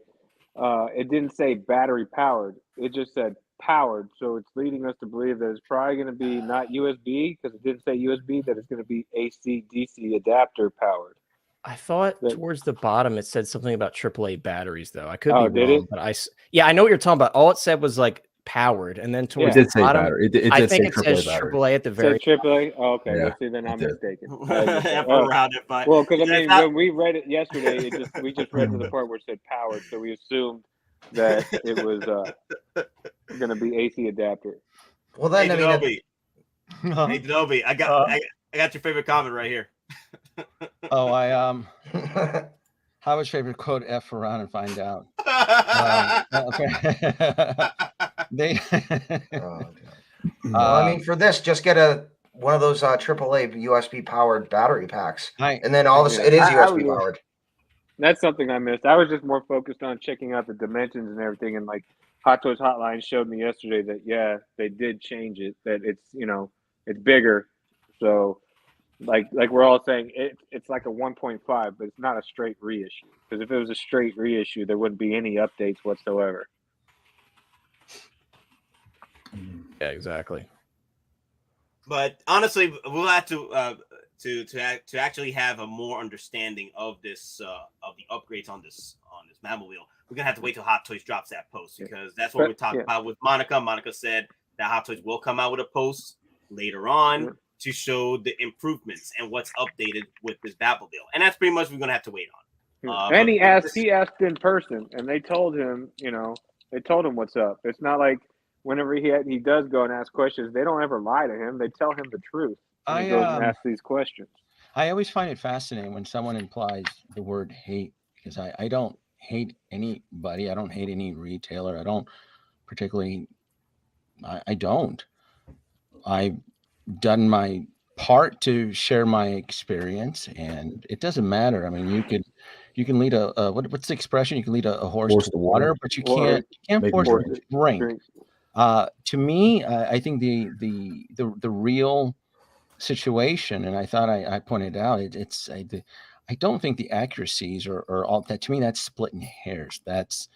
it didn't say battery powered. It just said powered. So it's leading us to believe that it's probably going to be not USB because it didn't say USB, that it's going to be AC DC adapter powered. I thought towards the bottom it said something about AAA batteries, though. I could be did wrong, it? but I know what you're talking about. All it said was like powered, and then towards It did the say bottom, battery. It did I say think it says battery. AAA at the very Said AAA? Oh, okay. Yeah, Well, see, then I'm did. mistaken. Well, because I mean, when we read it yesterday, we just read to the part where it said powered, so we assumed that it was going to be AC adapter. Well, then hey, I mean, hey, Denobi, I got your favorite comment right here. Howard's favorite quote: "F around and find out." They. Well, I mean, for this, just get one of those AAA USB powered battery packs, and then all of a sudden it is USB powered. That's something I missed. I was just more focused on checking out the dimensions and everything, and like Hot Toys Hotline showed me yesterday that they did change it. That it's it's bigger, so like we're all saying it's like a 1.5, but it's not a straight reissue. Because if it was a straight reissue, there wouldn't be any updates whatsoever. Yeah, exactly. But honestly, we'll have to actually have a more understanding of this of the upgrades on this Batmobile. We're gonna have to wait till Hot Toys drops that post because that's what we're talking about with Monica. Monica said that Hot Toys will come out with a post later on to show the improvements and what's updated with this Batmobile, and that's pretty much we're gonna have to wait on. And he asked in person, and they told him, what's up. It's not like whenever he does go and ask questions, they don't ever lie to him. They tell him the truth. When he goes and asks these questions. I always find it fascinating when someone implies the word hate, because I don't hate anybody. I don't hate any retailer. I don't particularly. I don't. I've done my part to share my experience, and it doesn't matter. I mean, you can lead a what's the expression? You can lead a horse to water, but you can't force it to drink. To me, I think the real situation, and I thought I pointed out, I don't think the accuracies are all that. To me, that's splitting hairs. That's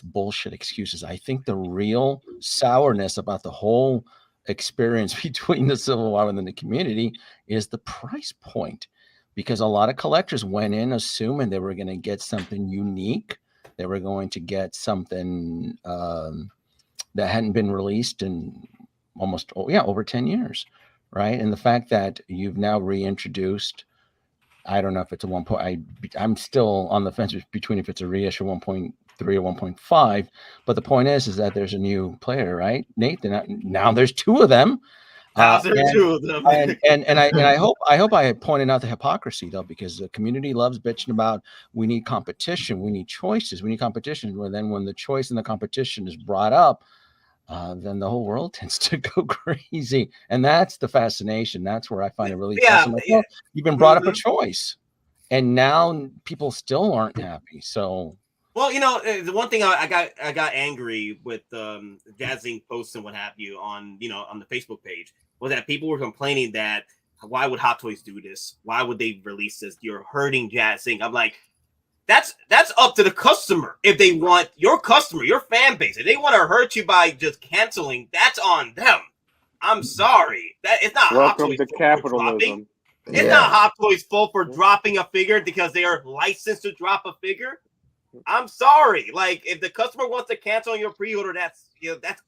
bullshit excuses. I think the real sourness about the whole experience between the Civil War and the community is the price point, because a lot of collectors went in assuming they were going to get something unique. They were going to get something that hadn't been released in almost over 10 years, right? And the fact that you've now reintroduced, I don't know if it's a 1. I'm still on the fence between if it's a reissue 1.3 or 1.5, but the point is that there's a new player, right, Nathan? Now there's two of them. Two of them. and I hope I had pointed out the hypocrisy, though, because the community loves bitching about we need competition, we need choices, we need competition. Well, then when the choice and the competition is brought up, then the whole world tends to go crazy, and that's the fascination. That's where I find it really fascinating. You've been brought up a choice, and now people still aren't happy. So. Well, the one thing I got angry with Jazzing posts and what have you on the Facebook page was that people were complaining that why would Hot Toys do this? Why would they release this? You're hurting Jazzing. I'm like, that's up to the customer. If they want your customer, your fan base, if they want to hurt you by just canceling, that's on them. I'm sorry. That it's not Welcome Hot Toys to capitalism. It's not Hot Toys' fault for dropping a figure because they are licensed to drop a figure. I'm sorry. Like, if the customer wants to cancel your pre-order, that's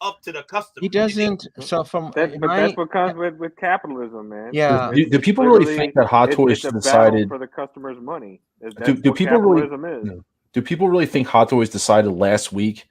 up to the customer. He doesn't. So that's what comes with capitalism, man. Yeah. Do people really think that Hot Toys decided for the customer's money? Do people really think Hot Toys decided last week,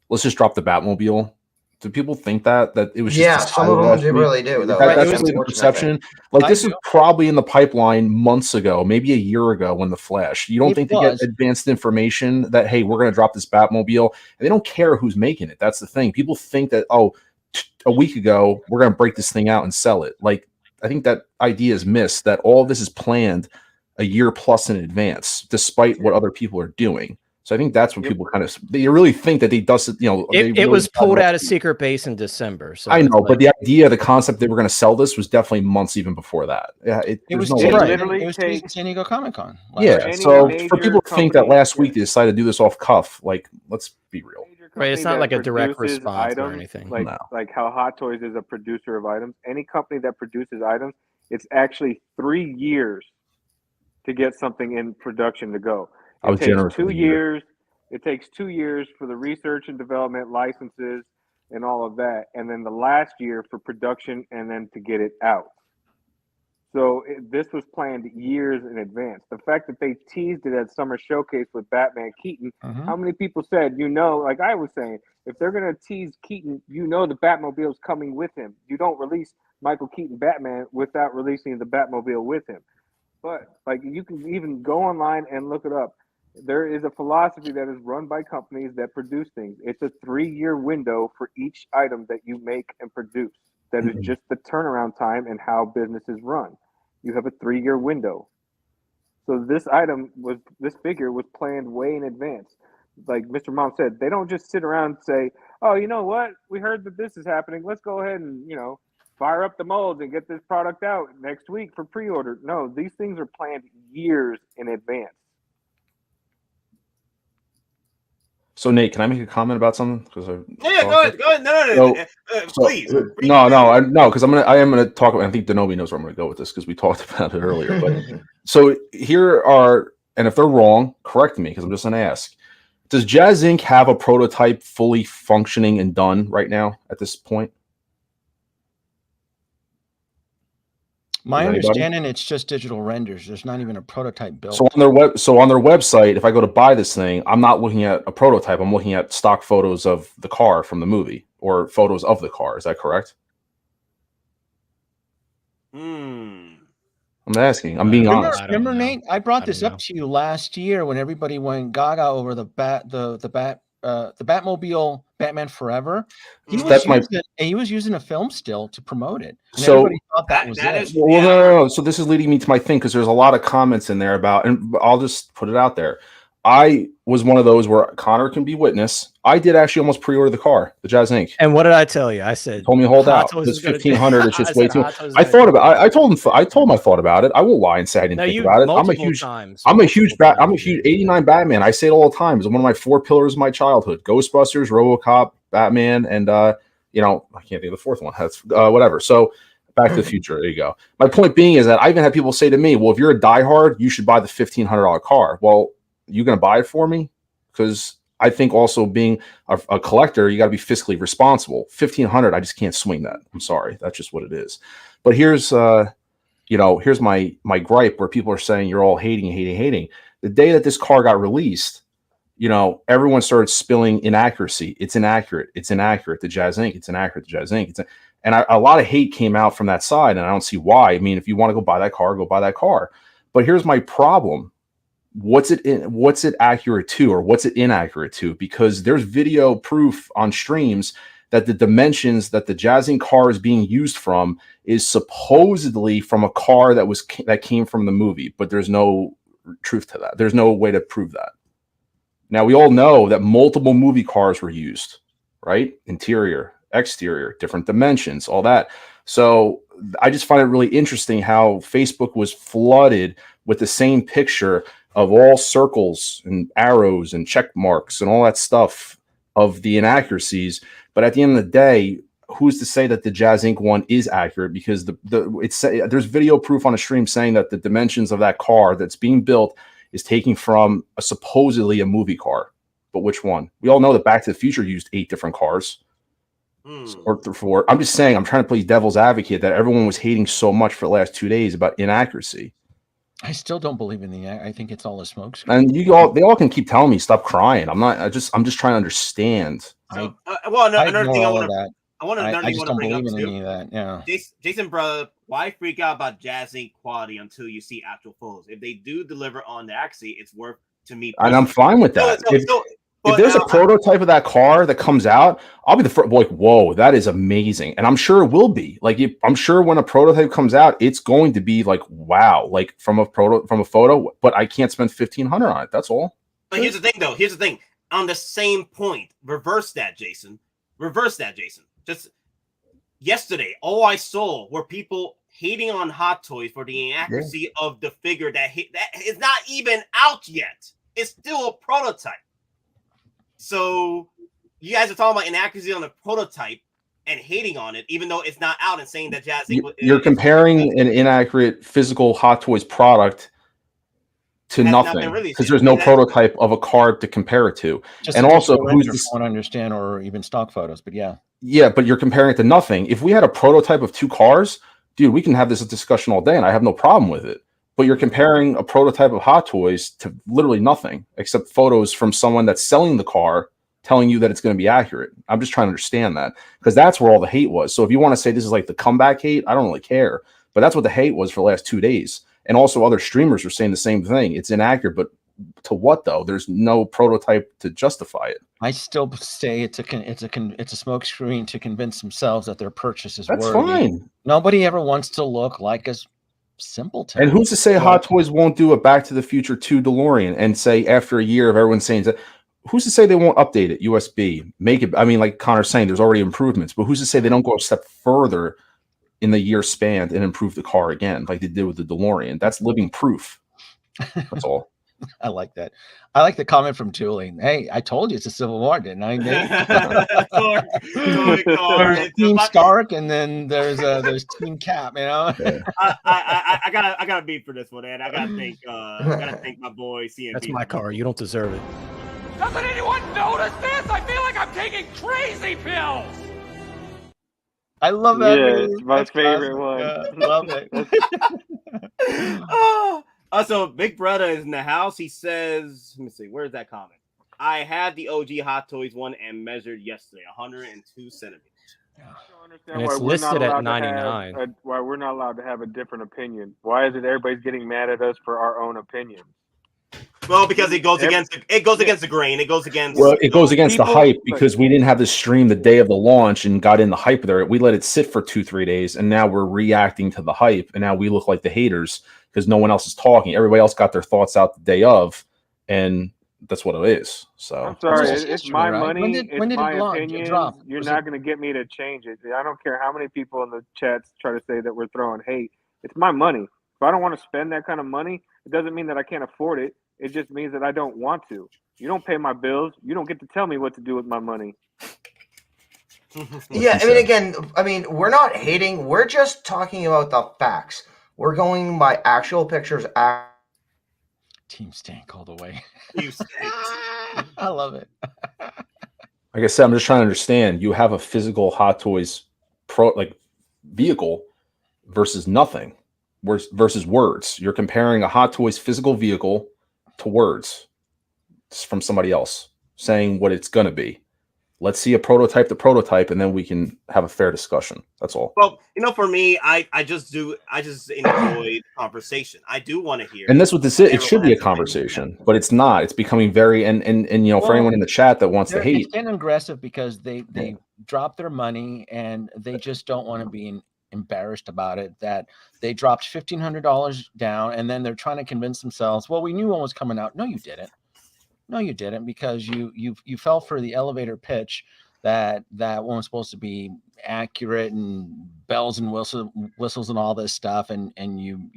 let's just drop the Batmobile? Do people think that it was just some of them really do, though. That's really the perception. Like, this is probably in the pipeline months ago, maybe a year ago when the Flash. You don't think they get advanced information that, hey, we're going to drop this Batmobile, and they don't care who's making it. That's the thing. People think that, a week ago we're going to break this thing out and sell it. Like, I think that idea is missed, that all of this is planned a year plus in advance, despite what other people are doing. So I think that's what people kind of they really think that they dusted. You know, it was pulled out of secret base in December. So I know, but the idea, the concept they were going to sell this was definitely months even before that. Yeah, It there's was no teased, way. it was teased at San Diego Comic-Con. Yeah, so for people to think that last week they decided to do this off cuff, like, let's be real. Right, it's not like a direct produces response or items, anything. Like how Hot Toys is a producer of items. Any company that produces items, it's actually 3 years to get something in production to go. I was generous with 2 a year. years. It takes 2 years for the research and development, licenses, and all of that, and then the last year for production, and then to get it out. So this was planned years in advance. The fact that they teased it at Summer Showcase with Batman Keaton, how many people said, like I was saying, if they're going to tease Keaton, the Batmobile's coming with him. You don't release Michael Keaton Batman without releasing the Batmobile with him. But like you can even go online and look it up. There is a philosophy that is run by companies that produce things. It's a 3-year window for each item that you make and produce. That is just the turnaround time and how businesses run. You have a 3-year window. So this figure was planned way in advance. Like Mr. Mom said, they don't just sit around and say, oh, you know what? We heard that this is happening. Let's go ahead and, fire up the molds and get this product out next week for pre-order. No, these things are planned years in advance. So Nate, can I make a comment about something? Because yeah, go ahead. No, please. Because I am gonna talk about. I think Denobi knows where I'm gonna go with this because we talked about it earlier. But so here are, and if they're wrong, correct me because I'm just gonna ask. Does Jazz Inc. have a prototype fully functioning and done right now at this point? My understanding, it's just digital renders. There's not even a prototype built. So on their website, if I go to buy this thing, I'm not looking at a prototype. I'm looking at stock photos of the car from the movie or photos of the car. Is that correct? I'm asking. I'm being honest. Remember, Nate? I brought this up to you last year when everybody went gaga over the Batmobile Batman Forever. He was using a film still to promote it. And so everybody thought that was it. No. So this is leading me to my thing because there's a lot of comments in there about, and I'll just put it out there. I was one of those where Connor can be witness. I did actually almost pre-order the car, the Jazz Inc. And what did I tell you? I said, told me hold out. This 1,500 is just way too. I thought about. I told him I thought about it. I won't lie and say I didn't think about it. I'm a huge 89 Batman. I say it all the time. It's one of my 4 pillars of my childhood: Ghostbusters, RoboCop, Batman, and I can't think of the fourth one. That's whatever. So Back to the Future. There you go. My point being is that I even had people say to me, "Well, if you're a diehard, you should buy the $1,500 car." Well, you going to buy it for me? Because I think also being a collector, you got to be fiscally responsible. 1,500, I just can't swing that. I'm sorry. That's just what it is. But here's here's my gripe where people are saying you're all hating. The day that this car got released, everyone started spilling inaccuracy. It's inaccurate. The Jazz Inc. It's inaccurate. The Jazz Inc. And a lot of hate came out from that side, and I don't see why. I mean, if you want to go buy that car, go buy that car. But here's my problem. What's it accurate to, or what's it inaccurate to? Because there's video proof on streams that the dimensions that the Jazz Inc. car is being used from is supposedly from a car that came from the movie, but there's no truth to that. There's no way to prove that. Now we all know that multiple movie cars were used, right? Interior, exterior, different dimensions, all that. So I just find it really interesting how Facebook was flooded with the same picture of all circles and arrows and check marks and all that stuff of the inaccuracies. But at the end of the day, who's to say that the Jazz Inc. one is accurate? Because there's video proof on a stream saying that the dimensions of that car that's being built is taking from supposedly a movie car. But which one? We all know that Back to the Future used 8 different cars. Or 4. I'm just saying, I'm trying to play devil's advocate that everyone was hating so much for the last 2 days about inaccuracy. I still don't believe in I think it's all a smokescreen. And they all can keep telling me stop crying. I'm just trying to understand. So, another thing I want to bring up too. Any of that. Yeah. Jason, brother, why freak out about Jazz Inc. quality until you see actual photos? If they do deliver on the accuracy, it's worth to me. And I'm fine with that. If there's a prototype of that car that comes out, I'll be the first. Like, whoa, that is amazing, and I'm sure it will be. Like, I'm sure when a prototype comes out, it's going to be like, wow, like from a photo. But I can't spend $1,500 on it. That's all. But here's the thing, though. Here's the thing. On the same point, reverse that, Jason. Reverse that, Jason. Just yesterday, all I saw were people hating on Hot Toys for the inaccuracy of the figure that is not even out yet. It's still a prototype. So you guys are talking about inaccuracy on the prototype and hating on it, even though it's not out, and saying that Jazz. You're comparing an inaccurate physical Hot Toys product to nothing because there's no prototype of a card to compare it to. Just and also, who's this? I don't understand, or even stock photos, but yeah, but you're comparing it to nothing. If we had a prototype of 2 cars, dude, we can have this discussion all day, and I have no problem with it. But you're comparing a prototype of Hot Toys to literally nothing except photos from someone that's selling the car, telling you that it's going to be accurate. I'm just trying to understand that because that's where all the hate was. So if you want to say this is like the comeback hate, I don't really care. But that's what the hate was for the last 2 days. And also other streamers were saying the same thing. It's inaccurate, but to what though? There's no prototype to justify it. I still say it's a smokescreen to convince themselves that their purchase is That's worthy. fine. Nobody ever wants to look like a simpleton. And who's to say Hot Toys won't do a Back to the Future 2 DeLorean and say after a year of everyone saying that? Who's to say they won't update it? USB, make it. I mean, like Connor's saying, there's already improvements, but who's to say they don't go a step further in the year span and improve the car again, like they did with the DeLorean? That's living proof. That's all. I like that. I like the comment from Julie. Hey, I told you it's a Civil War, didn't I? There's Team Stark, and then there's Team Cap. You know. I gotta beat for this one, man. I gotta thank my boy CMP. That's my car. You don't deserve it. Doesn't anyone notice this? I feel like I'm taking crazy pills. I love that. Yeah, it's my favorite one. Love it. Also, Big Brother is in the house. He says, let me see, where's that comment? I had the OG Hot Toys one and measured yesterday, 102 centimeters. And it's listed at 99. Why we're not allowed to have a different opinion? Why is it everybody's getting mad at us for our own opinion? Well, because it goes against the grain. It goes against the hype because we didn't have this stream the day of the launch and got in the hype there. We let it sit for 2-3 days, and now we're reacting to the hype, and now we look like the haters because no one else is talking. Everybody else got their thoughts out the day of, and that's what it is. So I'm sorry, it's my money. It's my opinion. You're not going to get me to change it. I don't care how many people in the chats try to say that we're throwing hate. It's my money. If I don't want to spend that kind of money, it doesn't mean that I can't afford it. It just means that I don't want to. You don't pay my bills. You don't get to tell me what to do with my money. Yeah, I mean, we're not hating. We're just talking about the facts. We're going by actual pictures. Team Stank all the way. Team Stank. I love it. Like I said, I'm just trying to understand. You have a physical Hot Toys vehicle versus nothing, versus words. You're comparing a Hot Toys physical vehicle to words from somebody else saying what it's going to be. Let's see a prototype to prototype, and then we can have a fair discussion. That's all. Well, for me, I just enjoy the conversation. I do want to hear. And that's what this is. It should be a conversation, but it's not. It's becoming very for anyone in the chat that wants to hate. It's getting aggressive because they drop their money and they just don't want to be embarrassed about it, that they dropped $1,500 down and then they're trying to convince themselves, well, we knew one was coming out. No, you didn't, because you fell for the elevator pitch that one was supposed to be accurate and bells and whistles and all this stuff, and you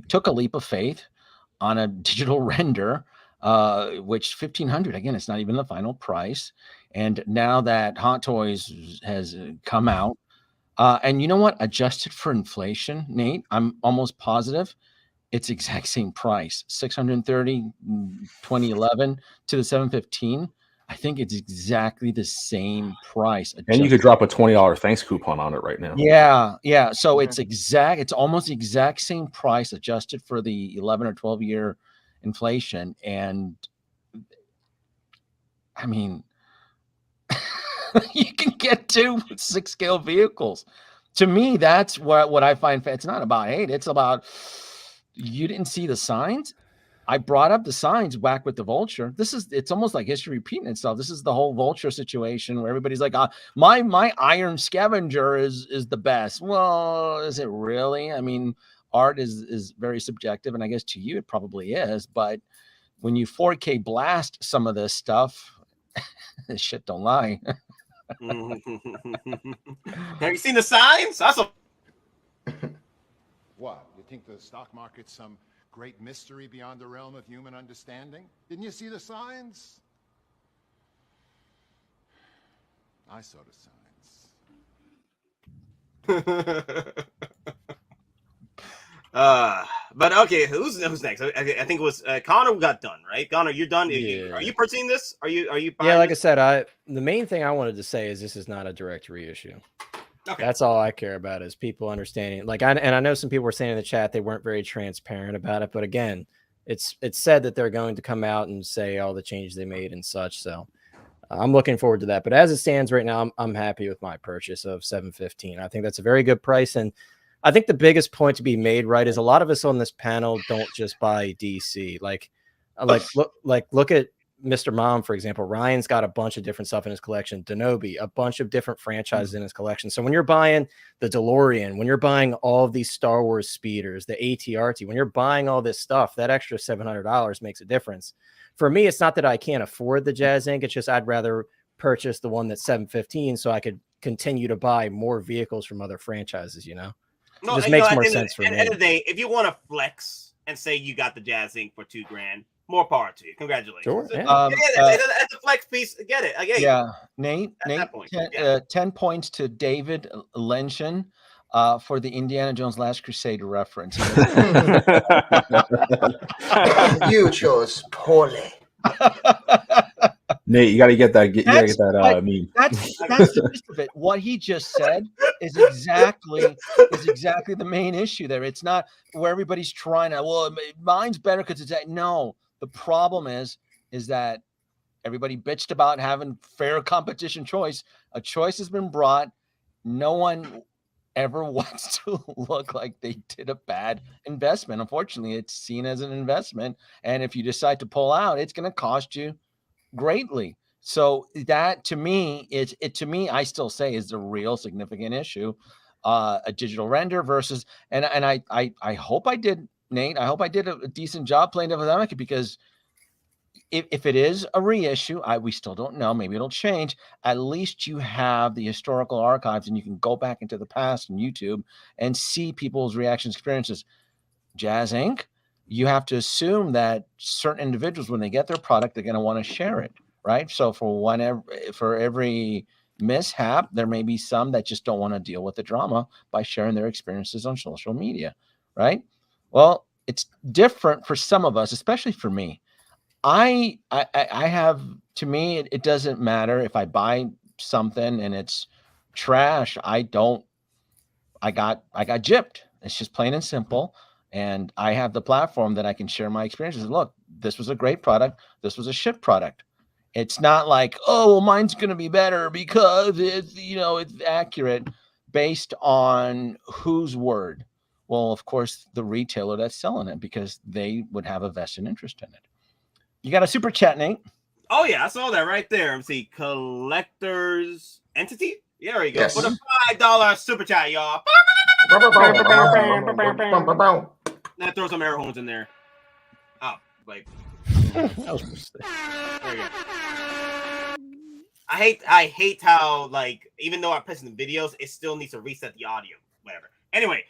took a leap of faith on a digital render, which $1,500, again, it's not even the final price. And now that Hot Toys has come out, and you know what? Adjusted for inflation, Nate, I'm almost positive it's exact same price. 630 2011 to the 715. I think it's exactly the same price. And you could drop a $20 thanks coupon on it right now. Yeah. So it's almost the exact same price adjusted for the 11 or 12 year inflation. And I mean, you can get 2 6-scale vehicles. To me, that's what I find. It's not about hate. It's about, you didn't see the signs. I brought up the signs back with the Vulture. It's almost like history repeating itself. This is the whole Vulture situation where everybody's like, my Iron Scavenger is the best. Well, is it really? I mean, art is very subjective, and I guess to you it probably is, but when you 4K blast some of this stuff, this shit don't lie. Have you seen the signs? What? You think the stock market's some great mystery beyond the realm of human understanding? Didn't you see the signs? I saw the signs. But okay, who's next? I think it was Connor. Got done, right? Connor, you're done. Yeah. Are you purchasing this? Are you? Yeah, like this? I said, the main thing I wanted to say is this is not a direct reissue. Okay. That's all I care about is people understanding. Like, I know some people were saying in the chat they weren't very transparent about it, but again, it's said that they're going to come out and say all the changes they made and such. So I'm looking forward to that. But as it stands right now, I'm happy with my purchase of $715. I think that's a very good price. And I think the biggest point to be made, right, is a lot of us on this panel don't just buy DC. Look at Mr. Mom, for example. Ryan's got a bunch of different stuff in his collection. Denobi, a bunch of different franchises in his collection. So when you're buying the DeLorean, when you're buying all of these Star Wars speeders, the ATRT, when you're buying all this stuff, that extra $700 makes a difference. For me, it's not that I can't afford the Jazz Inc. It's just I'd rather purchase the one that's $715 so I could continue to buy more vehicles from other franchises, you know? No, it just makes more sense for me. At the end of the day, if you want to flex and say you got the Jazz Inc. for $2,000, more power to you. Congratulations. Sure. Yeah. It's a flex piece. Get it. I get yeah. you. Nate, 10 points to David Lenshin for the Indiana Jones Last Crusade reference. You chose poorly. Nate, you got to get that. You got to get that meme. That's the gist of it. What he just said is exactly the main issue there. It's not where everybody's trying to. Well, mine's better because it's that. No, the problem is that everybody bitched about having fair competition choice. A choice has been brought. No one ever wants to look like they did a bad investment. Unfortunately, it's seen as an investment, and if you decide to pull out, it's going to cost you greatly. So that to me I still say is the real significant issue. A digital render versus and I hope I did, Nate. I hope I did a decent job playing devil's advocate, because if it is a reissue, we still don't know. Maybe it'll change. At least you have the historical archives, and you can go back into the past on YouTube and see people's reactions, experiences. Jazz Inc., you have to assume that certain individuals, when they get their product, they're going to want to share it, right? So for every mishap, there may be some that just don't want to deal with the drama by sharing their experiences on social media, right? Well, it's different for some of us, especially for me. I have, to me, it doesn't matter if I buy something and it's trash. I got gypped. It's just plain and simple. And I have the platform that I can share my experiences. Look, this was a great product. This was a shit product. It's not like, oh, well, mine's going to be better because it's accurate based on whose word? Well, of course, the retailer that's selling it, because they would have a vested interest in it. You got a super chat, Nate? Oh, yeah, I saw that right there. Let me see. Collector's Entity? Yeah, there you go. Yes. For the $5 super chat, y'all. That throw some air horns in there. Oh, like. There you go. I hate how, like, even though I'm pressing the videos, it still needs to reset the audio. Whatever. Anyway,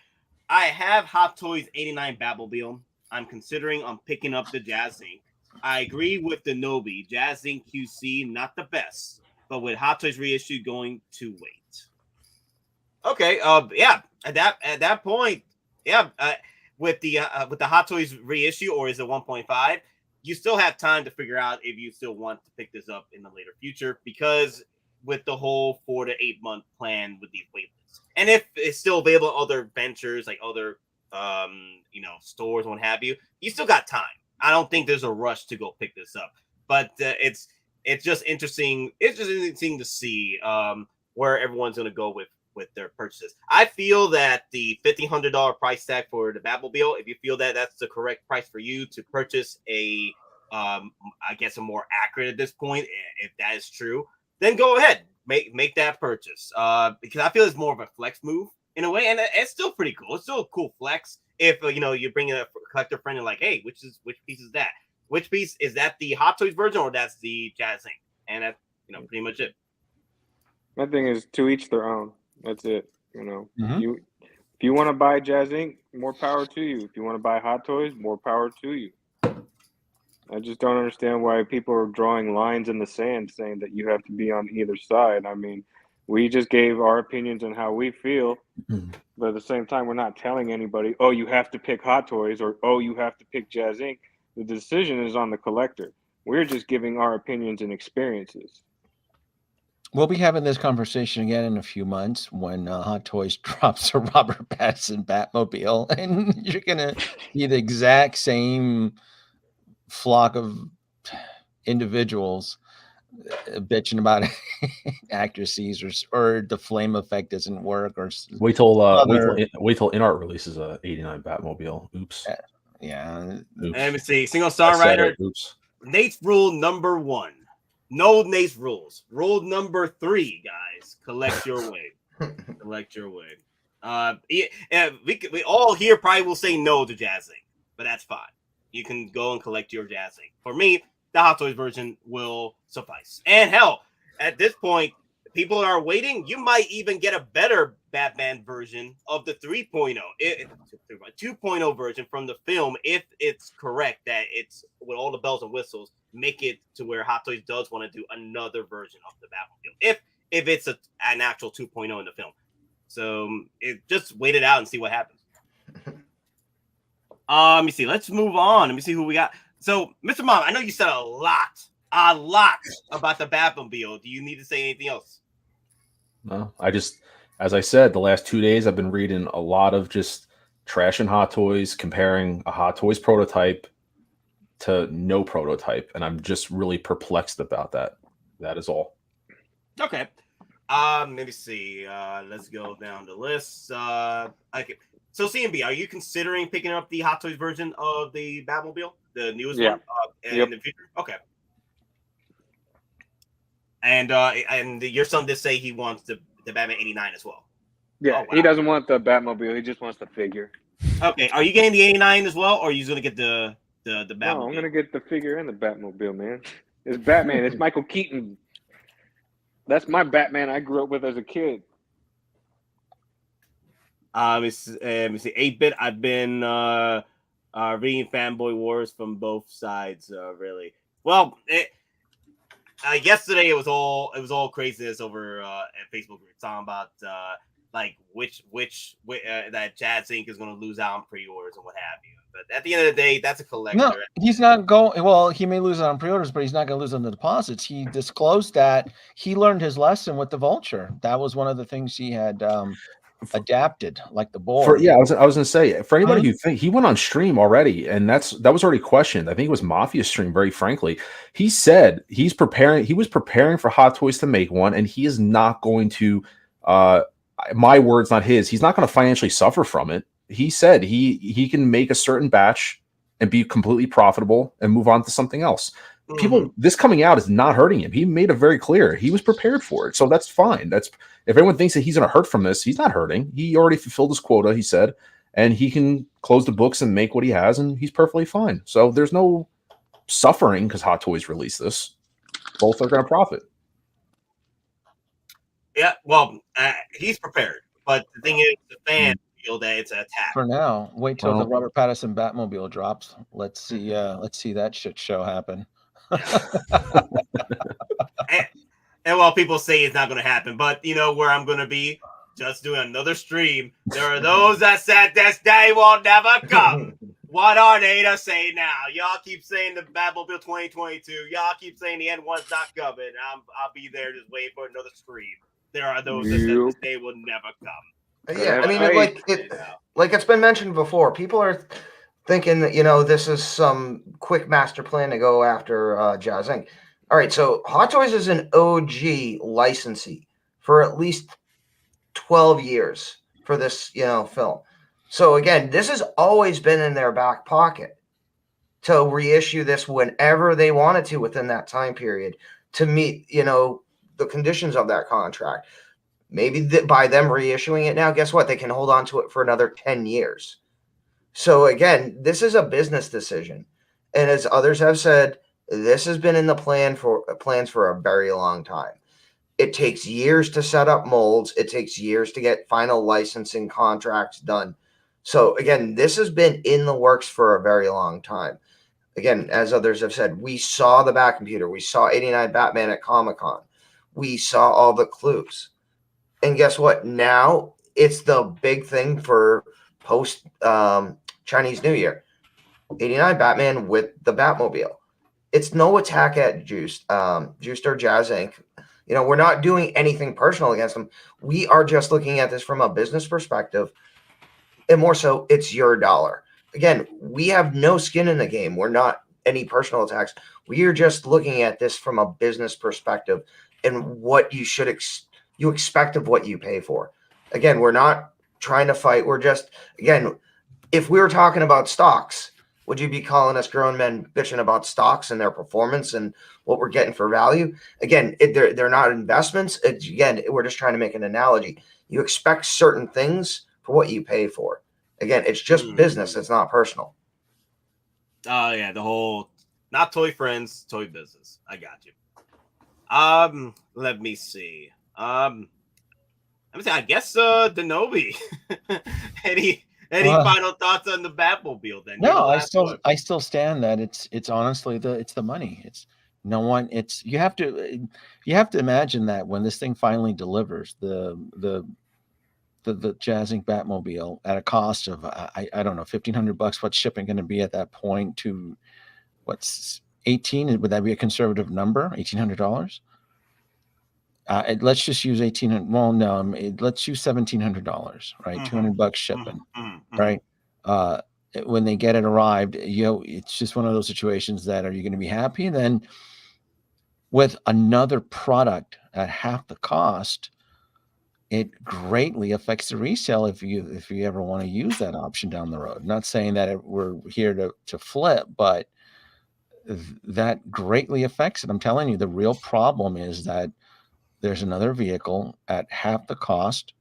I have Hot Toys 89 Batmobile. I'm considering on picking up the Jazz Inc. I agree with the Nobi. Jazz Inc. QC, not the best, but with Hot Toys reissue, going to wait. Okay. Yeah. At that point, yeah. With the Hot Toys reissue, or is it 1.5? You still have time to figure out if you still want to pick this up in the later future, because with the whole 4 to 8 month plan with these waitlists, and if it's still available in other ventures like other stores, what have you, you still got time. I don't think there's a rush to go pick this up, but it's just interesting. It's just interesting to see where everyone's going to go with their purchases. I feel that the $1,500 price tag for the Batmobile, if you feel that that's the correct price for you to purchase a more accurate at this point, if that is true, then go ahead, make that purchase. Because I feel it's more of a flex move in a way, and it's still pretty cool. It's still a cool flex if you bring a collector friend and like, hey, which piece is that? which piece is that the Hot Toys version or that's the Jazz Inc. And that's pretty much it. My thing is to each their own. That's it. Mhm. If you want to buy Jazz Inc., more power to you. If you want to buy Hot Toys, more power to you. I just don't understand why people are drawing lines in the sand saying that you have to be on either side. I mean, we just gave our opinions on how we feel, but at the same time, we're not telling anybody, oh, you have to pick Hot Toys or, oh, you have to pick Jazz Inc. The decision is on the collector. We're just giving our opinions and experiences. We'll be having this conversation again in a few months when Hot Toys drops a Robert Pattinson Batmobile, and you're gonna see the exact same flock of individuals bitching about accuracies or the flame effect doesn't work or wait till InArt releases a '89 Batmobile. Oops. Yeah. Let me see. Single star writer. Oops. Nate's rule number 1. No Nate's rules. Rule number 3, guys. Collect your wave. Collect your wave. We all here probably will say no to Jazz Inc., but that's fine. You can go and collect your Jazz Inc. For me, the Hot Toys version will suffice. And hell, at this point, people are waiting. You might even get a better Batman version of the 3.0, 2.0 version from the film if it's correct that it's with all the bells and whistles. Make it to where Hot Toys does want to do another version of the Batmobile if it's an actual 2.0 in the film. So just wait it out and see what happens. Let me see. Let's move on. Let me see who we got. So, Mr. Mom, I know you said a lot about the Batmobile. Do you need to say anything else? No, as I said, the last 2 days I've been reading a lot of just trash and Hot Toys, comparing a Hot Toys prototype to no prototype, and I'm just really perplexed about that. That is all. Okay. Let me see. Let's go down the list. Okay. So, CMB, are you considering picking up the Hot Toys version of the Batmobile, the newest one, in the future? Okay. And your son did say he wants the Batman '89 as well. Yeah, wow. He doesn't want the Batmobile. He just wants the figure. Okay. Are you getting the '89 as well, or are you going to get the Batmobile? No, I'm going to get the figure and the Batmobile, man. It's Batman. It's Michael Keaton. That's my Batman I grew up with as a kid. Let me see. 8-bit. I've been reading fanboy wars from both sides. Really. Well, yesterday it was all craziness over at Facebook groups talking about like which that Jazz Inc. is going to lose out on pre-orders and what have you. But at the end of the day, that's a collector. No, he's not going. Well, he may lose on pre-orders, but he's not going to lose on the deposits. He disclosed that he learned his lesson with the Vulture. That was one of the things he had adapted, like the board. I was going to say, for anybody who think he went on stream already, and that was already questioned. I think it was Mafia stream. Very frankly, he said he was preparing for Hot Toys to make one, and he is not going to. My words, not his. He's not going to financially suffer from it. He said he can make a certain batch and be completely profitable and move on to something else. People, this coming out is not hurting him. He made it very clear. He was prepared for it. So that's fine. If anyone thinks that he's going to hurt from this, he's not hurting. He already fulfilled his quota, he said, and he can close the books and make what he has, and he's perfectly fine. So there's no suffering because Hot Toys released this. Both are going to profit. Yeah, well, he's prepared. But the thing is, the fans feel that it's an attack. For now, wait till the Robert Pattinson Batmobile drops. Let's see that shit show happen. and while people say it's not going to happen, but you know where I'm going to be? Just doing another stream. There are those that said this day will never come. What are they to say now? Y'all keep saying the Batmobile 2022. Y'all keep saying the N1's not coming. I'll be there just waiting for another stream. There are those that said this day will never come. Yeah, I mean, like it's been mentioned before. People are thinking that this is some quick master plan to go after Jazz Inc. All right, so Hot Toys is an OG licensee for at least 12 years for this film. So again, this has always been in their back pocket to reissue this whenever they wanted to within that time period to meet the conditions of that contract. Maybe by them reissuing it now, guess what? They can hold on to it for another 10 years. So again, this is a business decision. And as others have said, this has been in the plans for a very long time. It takes years to set up molds. It takes years to get final licensing contracts done. So again, this has been in the works for a very long time. Again, as others have said, we saw the Batcomputer. We saw 89 Batman at Comic-Con. We saw all the clues. And guess what? Now it's the big thing for post Chinese New Year. 89 Batman with the Batmobile. It's no attack at Juiced or Jazz Inc. You know, we're not doing anything personal against them. We are just looking at this from a business perspective. And more so, it's your dollar. Again, we have no skin in the game. We're not any personal attacks. We are just looking at this from a business perspective and what you should you expect of what you pay for. Again, we're not trying to fight. We're just, again, if we were talking about stocks, would you be calling us grown men bitching about stocks and their performance and what we're getting for value? Again, they're not investments. Again, we're just trying to make an analogy. You expect certain things for what you pay for. Again, it's just business. It's not personal. Oh yeah, the whole not toy friends, toy business. I got you. Let me see. Let me see. I guess Denobi. Any final thoughts on the Batmobile? Then no, I still stand that it's honestly the money. It's no one. It's you have to imagine that when this thing finally delivers the Jazz Inc. Batmobile at a cost of I don't know $1,500. What's shipping going to be at that point? To what's 18? Would that be a conservative number? $1,800. Let's just use 1,800. Well, no, let's use $1,700. Right, $200 shipping. Right. When they get it arrived, it's just one of those situations that are you going to be happy? And then with another product at half the cost, it greatly affects the resale if you ever want to use that option down the road. Not saying that we're here to flip, but that greatly affects it. I'm telling you, the real problem is that there's another vehicle at half the cost.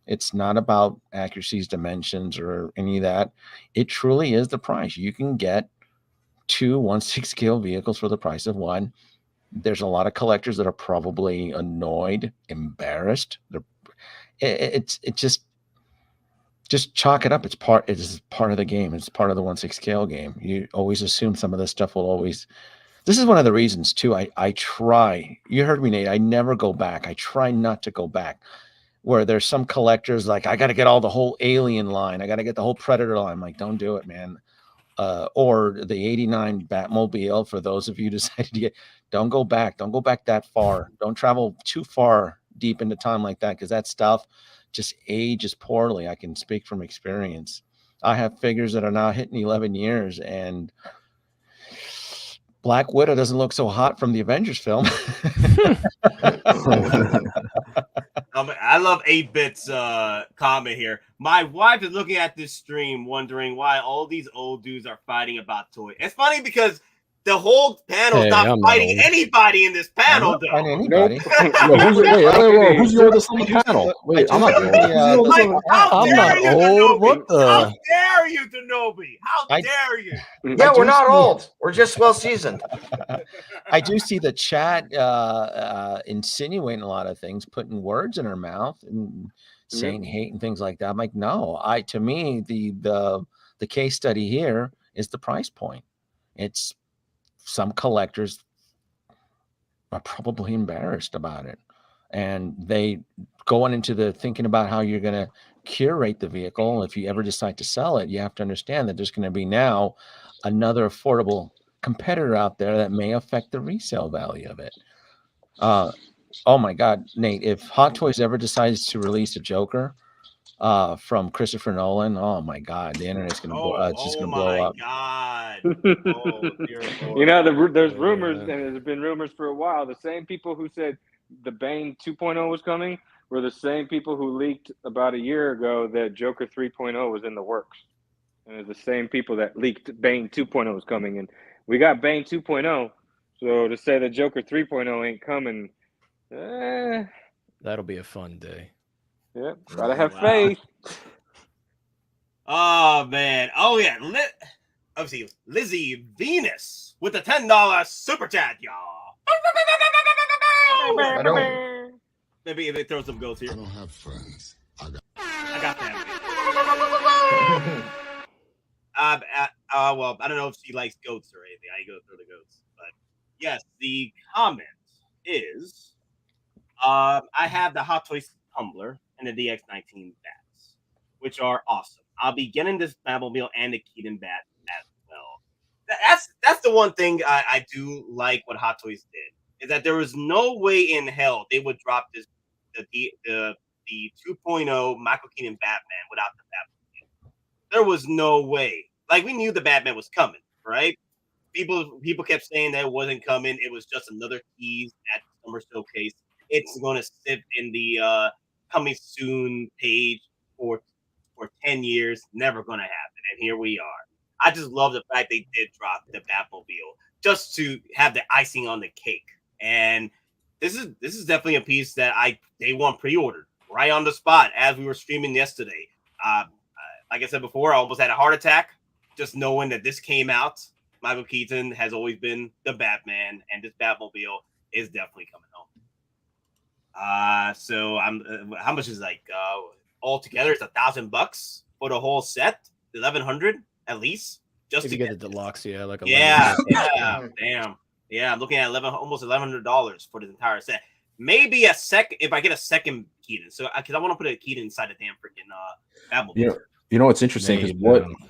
It's not about accuracies, dimensions, or any of that. It truly is the price. You can get 2 1/6 scale vehicles for the price of one. There's a lot of collectors that are probably annoyed, embarrassed. It's just chalk it up. It's part of the game. It's part of the 1/6 scale game. You always assume some of this stuff will always. This is one of the reasons too. I try. You heard me, Nate. I never go back. I try not to go back. Where there's some collectors like I got to get all the whole Alien line. I got to get the whole Predator line. I'm like, don't do it, man. Or the 89 Batmobile. For those of you who decided to get, don't go back. Don't go back that far. Don't travel too far deep into time like that, because that stuff just ages poorly. I can speak from experience. I have figures that are now hitting 11 years, and Black Widow doesn't look so hot from the Avengers film. I love 8-Bit's comment here. My wife is looking at this stream wondering why all these old dudes are fighting about toys. It's funny because the whole panel is not fighting anybody in this panel, though. Anybody. Who's the oldest on the panel? Wait, I'm not the oldest. How dare you, old. Denobi? How dare you, Denobi? How dare you? Yeah, we're not old. We're just well seasoned. I do see the chat insinuating a lot of things, putting words in her mouth and saying hate and things like that. I'm like, no. To me, the case study here is the price point. It's some collectors are probably embarrassed about it, and they going into the thinking about how you're going to curate the vehicle. If you ever decide to sell it, you have to understand that there's going to be now another affordable competitor out there that may affect the resale value of it. Oh my God, Nate, if Hot Toys ever decides to release a Joker from Christopher Nolan, oh my God, the internet's going to it's just going to blow up. God. You know, there's rumors, and there's been rumors for a while. The same people who said the Bane 2.0 was coming were the same people who leaked about a year ago that Joker 3.0 was in the works. And it's the same people that leaked Bane 2.0 was coming. And we got Bane 2.0. So to say that Joker 3.0 ain't coming, that'll be a fun day. Yeah, gotta have faith. Oh man. Oh yeah. obviously Lizzie Venus with the $10 super chat, y'all. I don't. Maybe if they throw some goats here. I don't have friends. I got that. Well, I don't know if she likes goats or anything. I go through the goats, but yes, the comment is, I have the Hot Toys tumbler and the DX19 bats, which are awesome. I'll be getting this Batmobile and the Keaton bat as well. That's the one thing I do like what Hot Toys did, is that there was no way in hell they would drop the 2.0 Michael Keaton Batman without the Batmobile. There was no way. Like, we knew the Batman was coming, right? People kept saying that it wasn't coming. It was just another tease at the summer showcase. It's going to sit in the coming soon page for 10 years. Never going to happen. And here we are. I just love the fact they did drop the Batmobile just to have the icing on the cake. And this is definitely a piece that day one pre-ordered right on the spot as we were streaming yesterday. Like I said before, I almost had a heart attack just knowing that this came out. Michael Keaton has always been the Batman, and this Batmobile is definitely coming home. So how much is all together? It's $1,000 for the whole set, $1,100 at least. Just if to you get the deluxe, like damn. Yeah, I'm looking at almost $1,100 for the entire set. Maybe if I get a second Keaton. So because I want to put a Keaton inside the damn freaking Batmobile. You know what's interesting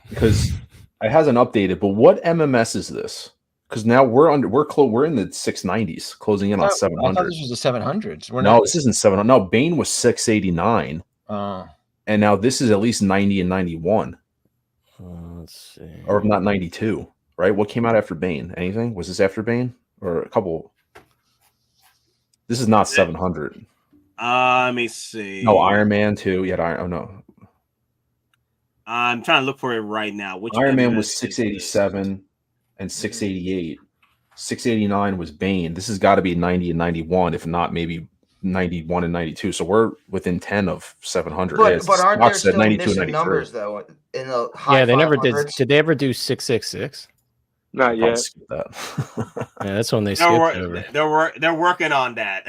because it hasn't updated, but what MMS is this? Because now we're in the 690s, closing in on 700. I thought this was the 700s. This isn't 700. No, Bane was 689. And now this is at least 90 and 91. Let's see. Or if not 92, right? What came out after Bane? Anything? Was this after Bane? Or a couple? This is not 700. Let me see. No, Iron Man 2. No. I'm trying to look for it right now. Which Iron Man was 687 and 688. 689 was Bane. This has got to be 90 and 91, if not maybe 91 and 92. So we're within 10 of 700. But aren't there still missing numbers though in the high they never 500s? Did they ever do 666? Not yet. That's when they skipped over. They're working on that.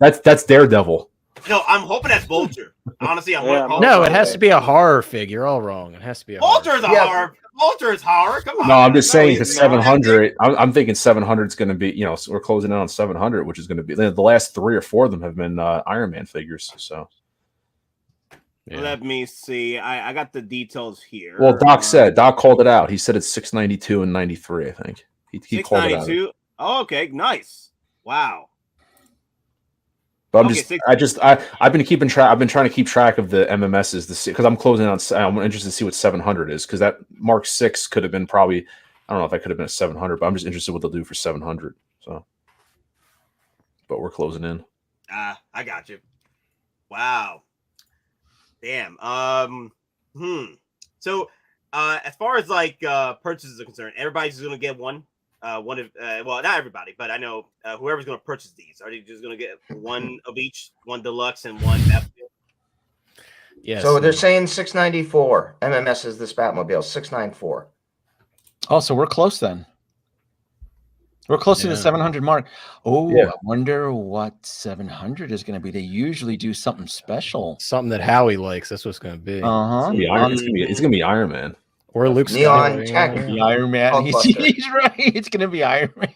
That's Daredevil. No, I'm hoping that's Vulture. Honestly, No, it has to be a horror figure. You're all wrong. It has to be a Vulture is a horror. Vulture is horror. Come on. No, I'm just saying because 700. I'm thinking 700 is going to be. So we're closing in on 700, which is going to be the last 3 or 4 of them have been Iron Man figures. So let me see. I got the details here. Well, Doc called it out. He said it's 692 and 93. I think he called it out. Oh, okay, nice. Wow. But I've been keeping track. I've been trying to keep track of the MMSs because I'm closing on. I'm interested to see what 700 is because that Mark 6 could have been probably. I don't know if that could have been a 700, but I'm just interested what they'll do for 700. So, but we're closing in. I got you. Wow. Damn. So, as far as purchases are concerned, everybody's just gonna get one. Well, not everybody, but I know whoever's going to purchase these, are they just going to get one of each, one deluxe and one Batmobile? Yes. So they're saying 694. MMS is this Batmobile 694. Oh, so we're close then. We're close to the 700 mark. Oh, I wonder what 700 is going to be. They usually do something special, something that Howie likes. That's what it's going to be. It's going to be Iron Man. Or Luke Neon Tech, the Iron Man. He's right. It's gonna be Iron Man.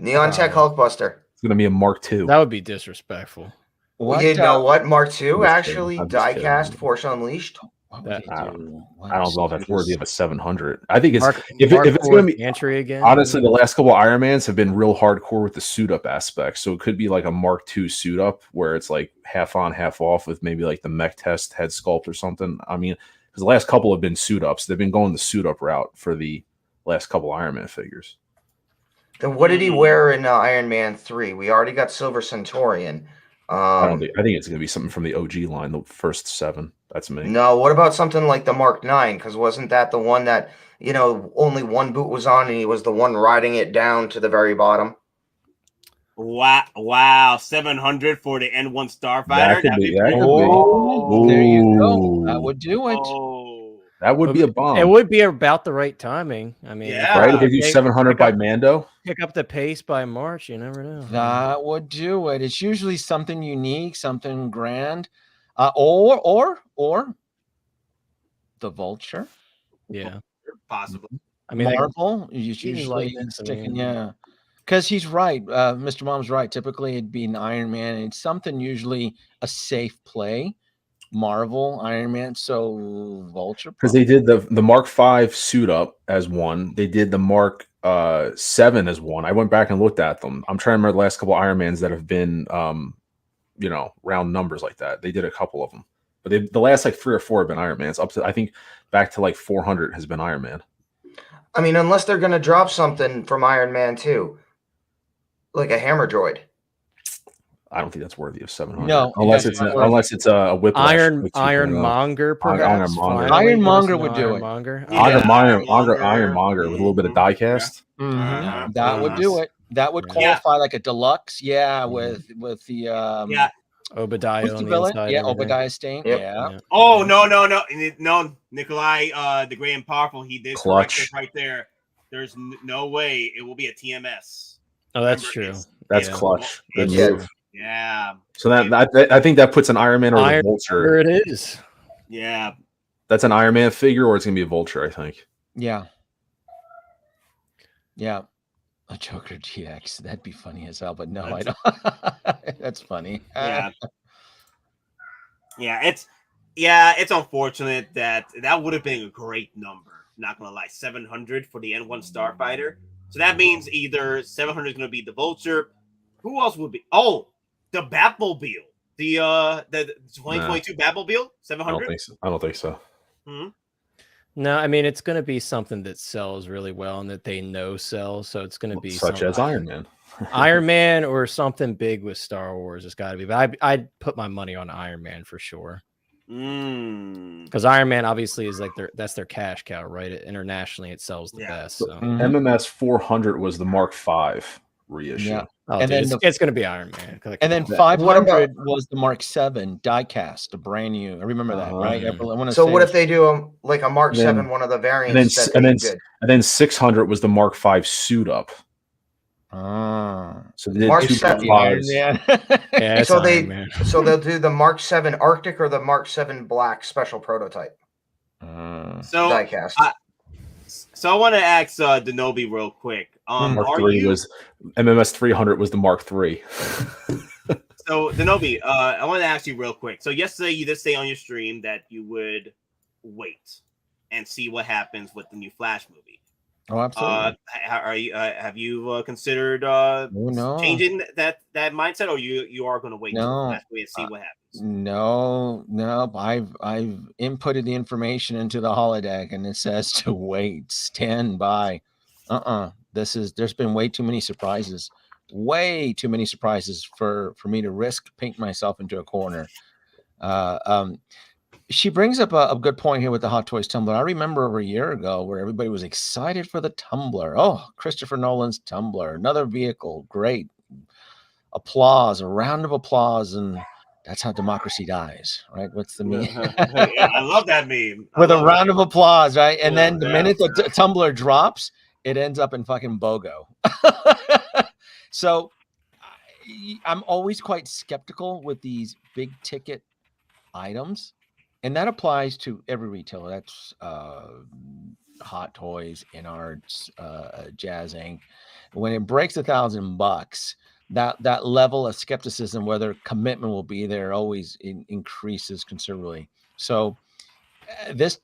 Neon Tech Hulkbuster. It's gonna be a Mark II. That would be disrespectful. You know what? Mark II actually diecast Force Unleashed. I don't know if that's worthy of a 700. I think it's if it's gonna be entry again. Honestly, the last couple of Iron Mans have been real hardcore with the suit up aspect. So it could be like a Mark II suit up where it's like half on, half off with maybe like the mech test head sculpt or something. I mean. Because the last couple have been suit ups. They've been going the suit up route for the last couple Iron Man figures. Then what did he wear in Iron Man 3? We already got Silver Centaurian. I think it's going to be something from the OG line, the first 7. That's me. No, what about something like the Mark 9? Because wasn't that the one that, only one boot was on and he was the one riding it down to the very bottom? Wow, 700 for the N1 Starfighter. There you go. That would do it. That would be a bomb. It would be about the right timing. I mean, Yeah. Right? If they do 700 by up- Mando. pick up the pace by March, you never know. That would do it. It's usually something unique, something grand, or the Vulture. Yeah, Possibly. I mean, Marvel. It's Keaton usually likeness, I sticking, mean- yeah. Because he's right. Mr. Mom's right. Typically, it'd be an Iron Man. It's something usually a safe play. Marvel, Iron Man, so Vulture. Because they did the Mark V suit up as one. They did the Mark 7 as one. I went back and looked at them. I'm trying to remember the last couple Iron Mans that have been, round numbers like that. They did a couple of them. But the last like 3 or 4 have been Iron Mans. Up to, I think, back to like 400 has been Iron Man. I mean, unless they're going to drop something from Iron Man 2, like a hammer droid. I don't think that's worthy of 700. No, unless that's it's not worth unless it's a whiplash. Ironmonger, perhaps. Ironmonger. Finally, Ironmonger would do it. Ironmonger. Ironmonger with a little bit of diecast. Mhm. That would do it. That would qualify like a deluxe. Yeah, with the Obadiah what's the on the villain? inside. Yeah, and everything. Obadiah Stane. Yep. Yeah. Oh no, Nikolai, the Great and Powerful. He did Clutch. correct it right there. There's no way it will be a TMS. Oh, that's Remember, true. That's Yeah. clutch. Good Yeah. move. Yeah. So I think that puts an Iron Man or a Vulture. It is. Yeah. That's an Iron Man figure, or it's gonna be a Vulture. I think. Yeah. Yeah. A Joker GX. That'd be funny as hell, but no, I don't. That's funny. Yeah. It's unfortunate that would have been a great number. Not gonna lie, 700 for the N1 Starfighter. So that means either 700 is gonna be the Vulture. Who else would be? Oh, the Batmobile. The 2022 Batmobile. 700. I don't think so. Hmm? No, I mean it's going to be something that sells really well and that they know sells. So it's going to be Such as Iron Man. Iron Man or something big with Star Wars. It's got to be. But I'd put my money on Iron Man for sure. Because Iron Man obviously is like that's their cash cow, right? Internationally, it sells the best. So. MMS 400 was the Mark V reissue. Yeah. Oh, And dude, then it's going to be Iron Man. And then 500 was the Mark 7 diecast, a brand new. I remember that, right? So what if they do like a Mark 7, one of the variants? And then 600 was the Mark V suit up. So they did Mark 2 7 Mark Vs. Yeah, so they'll do the Mark 7 Arctic or the Mark 7 Black special prototype. So diecast. So I want to ask Denobi real quick. Mark 3 was MMS 300 was the Mark 3. So Denobi, I want to ask you real quick. So yesterday you did say on your stream that you would wait and see what happens with the new Flash movie. Oh, absolutely. Have you considered changing that mindset, or you are going to wait until the Flash movie and see what happens? No, I've inputted the information into the holodeck and it says to wait, stand by. There's been way too many surprises for me to risk paint myself into a corner. She brings up a good point here with the Hot Toys Tumbler. I remember over a year ago where everybody was excited for the Tumbler. Oh, Christopher Nolan's Tumbler, another vehicle, great applause, a round of applause, and that's how democracy dies, right? What's the meme? Yeah, I love that meme. With a round of applause, right? And then the minute the tumbler drops, it ends up in fucking BOGO. So I'm always quite skeptical with these big ticket items. And that applies to every retailer. That's Hot Toys, InArts, Jazz Inc. When it breaks $1,000, that level of skepticism, whether commitment will be there, always increases considerably. So this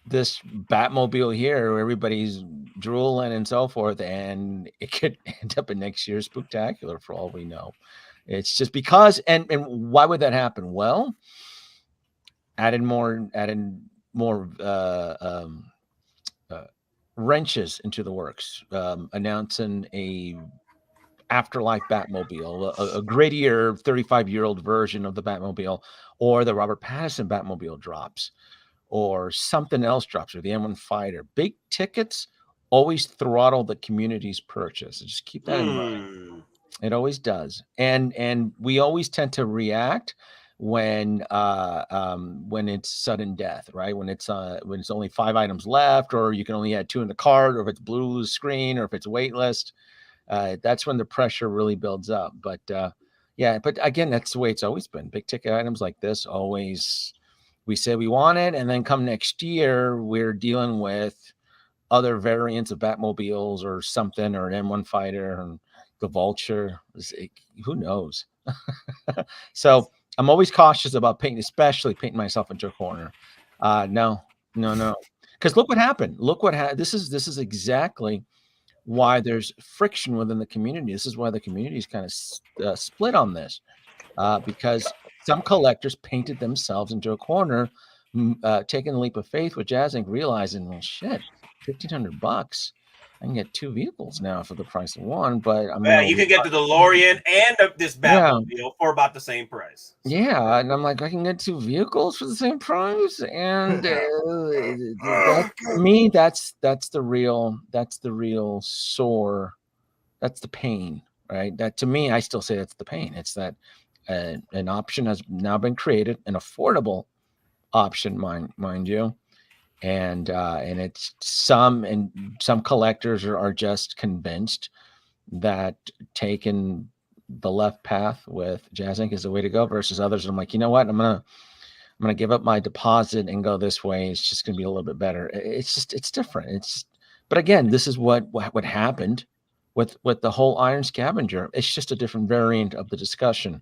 Batmobile here, everybody's drooling and so forth, and it could end up in next year's Spooktacular for all we know. It's just because, and why would that happen? Well, added more wrenches into the works, announcing a afterlife Batmobile, a grittier 35-year-old version of the Batmobile, or the Robert Pattinson Batmobile drops, or something else drops, or the M1 Fighter. Big tickets always throttle the community's purchase. So just keep that in mind. It always does. And we always tend to react when it's sudden death, right? When it's only 5 items left, or you can only add 2 in the cart, or if it's blue screen, or if it's waitlist. That's when the pressure really builds up. But yeah, but again, that's the way it's always been. Big ticket items like this, always we say we want it, and then come next year, we're dealing with other variants of Batmobiles or something, or an M1 fighter and the Vulture. Who knows? So I'm always cautious about especially painting myself into a corner. No. Because look what happened. This is exactly why there's friction within the community. This is why the community is kind of split on this, because some collectors painted themselves into a corner, taking a leap of faith with Jazz Inc., realizing, well, shit, $1,500. I can get 2 vehicles now for the price of one. But you can get the DeLorean and this Batmobile for about the same price. Yeah, and I'm like, I can get 2 vehicles for the same price, and for me, that's the real sore. That's the pain, right? That, to me, I still say that's the pain. It's that an option has now been created, an affordable option, mind you, and it's some collectors are just convinced that taking the left path with Jazz Inc. is the way to go, versus others. I'm like, you know what? I'm gonna give up my deposit and go this way. It's just gonna be a little bit better. It's different. But again, this is what happened with the whole Iron Scavenger. It's just a different variant of the discussion,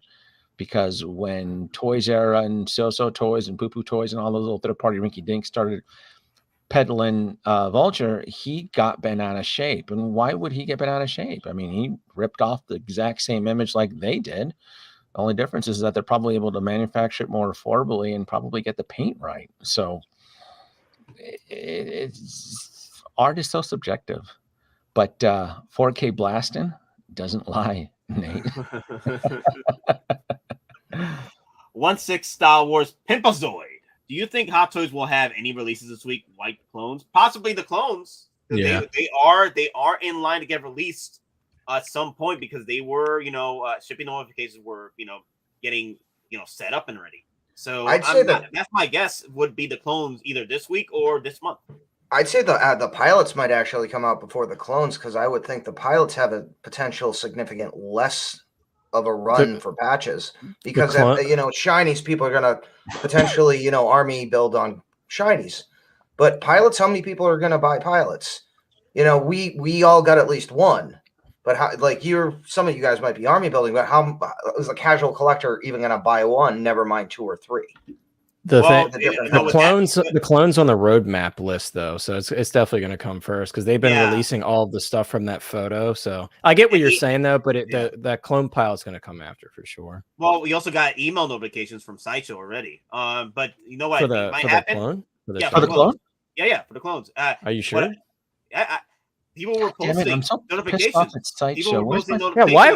because when Toys Era and So Toys and Poo Poo Toys and all those little third-party rinky dinks started peddling Vulture, he got bent out of shape. And why would he get bent out of shape? I mean, he ripped off the exact same image like they did. The only difference is that they're probably able to manufacture it more affordably and probably get the paint right. So art is so subjective, but 4K blasting doesn't lie, Nate. 1/6 Star Wars Pimpazoid. Do you think Hot Toys will have any releases this week? Like clones, possibly the clones. Yeah, they are in line to get released at some point, because they were, shipping notifications were, getting, set up and ready. So I'd say that's my guess, would be the clones either this week or this month. I'd say the pilots might actually come out before the clones, because I would think the pilots have a potential significant less of a run for patches, because shinies, people are gonna potentially army build on shinies, but pilots, how many people are gonna buy pilots? We all got at least one, but how, like, some of you guys might be army building, but how is a casual collector even gonna buy one, never mind 2 or 3? The clones on the roadmap list, though, so it's definitely going to come first, because they've been releasing all of the stuff from that photo. So I get what you're saying, though, but that clone pile is going to come after for sure. Well, we also got email notifications from Sideshow already. But you know what? For the clone? For the clone? Yeah, for the clones. Are you sure? People were posting I'm so notifications.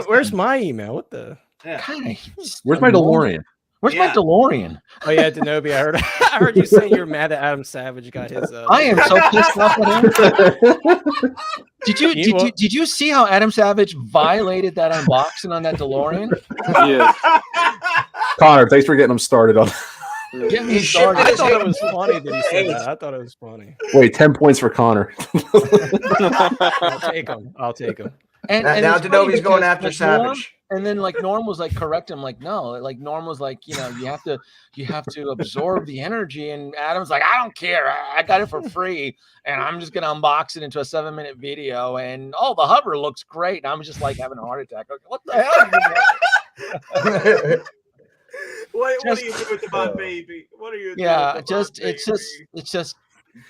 Where's my email? What the? Where's my DeLorean? Where's my DeLorean? Oh yeah, Denobi. I heard you saying you're mad that Adam Savage got his. I am so pissed off at him. Did you see how Adam Savage violated that unboxing on that DeLorean? Yeah. Connor, thanks for getting him started on. Get me started. I thought it was funny that he said that. I thought it was funny. Wait, 10 points for Connor. I'll take him. And now Denobi's going after Savage. And then Norm was correct him, no, Norm was you have to absorb the energy, and Adam's like, I don't care, I got it for free, and I'm just gonna unbox it into a 7-minute video, and the hover looks great, and I'm just having a heart attack. What the hell? What are you doing to my baby? What are you doing? Yeah, it's just.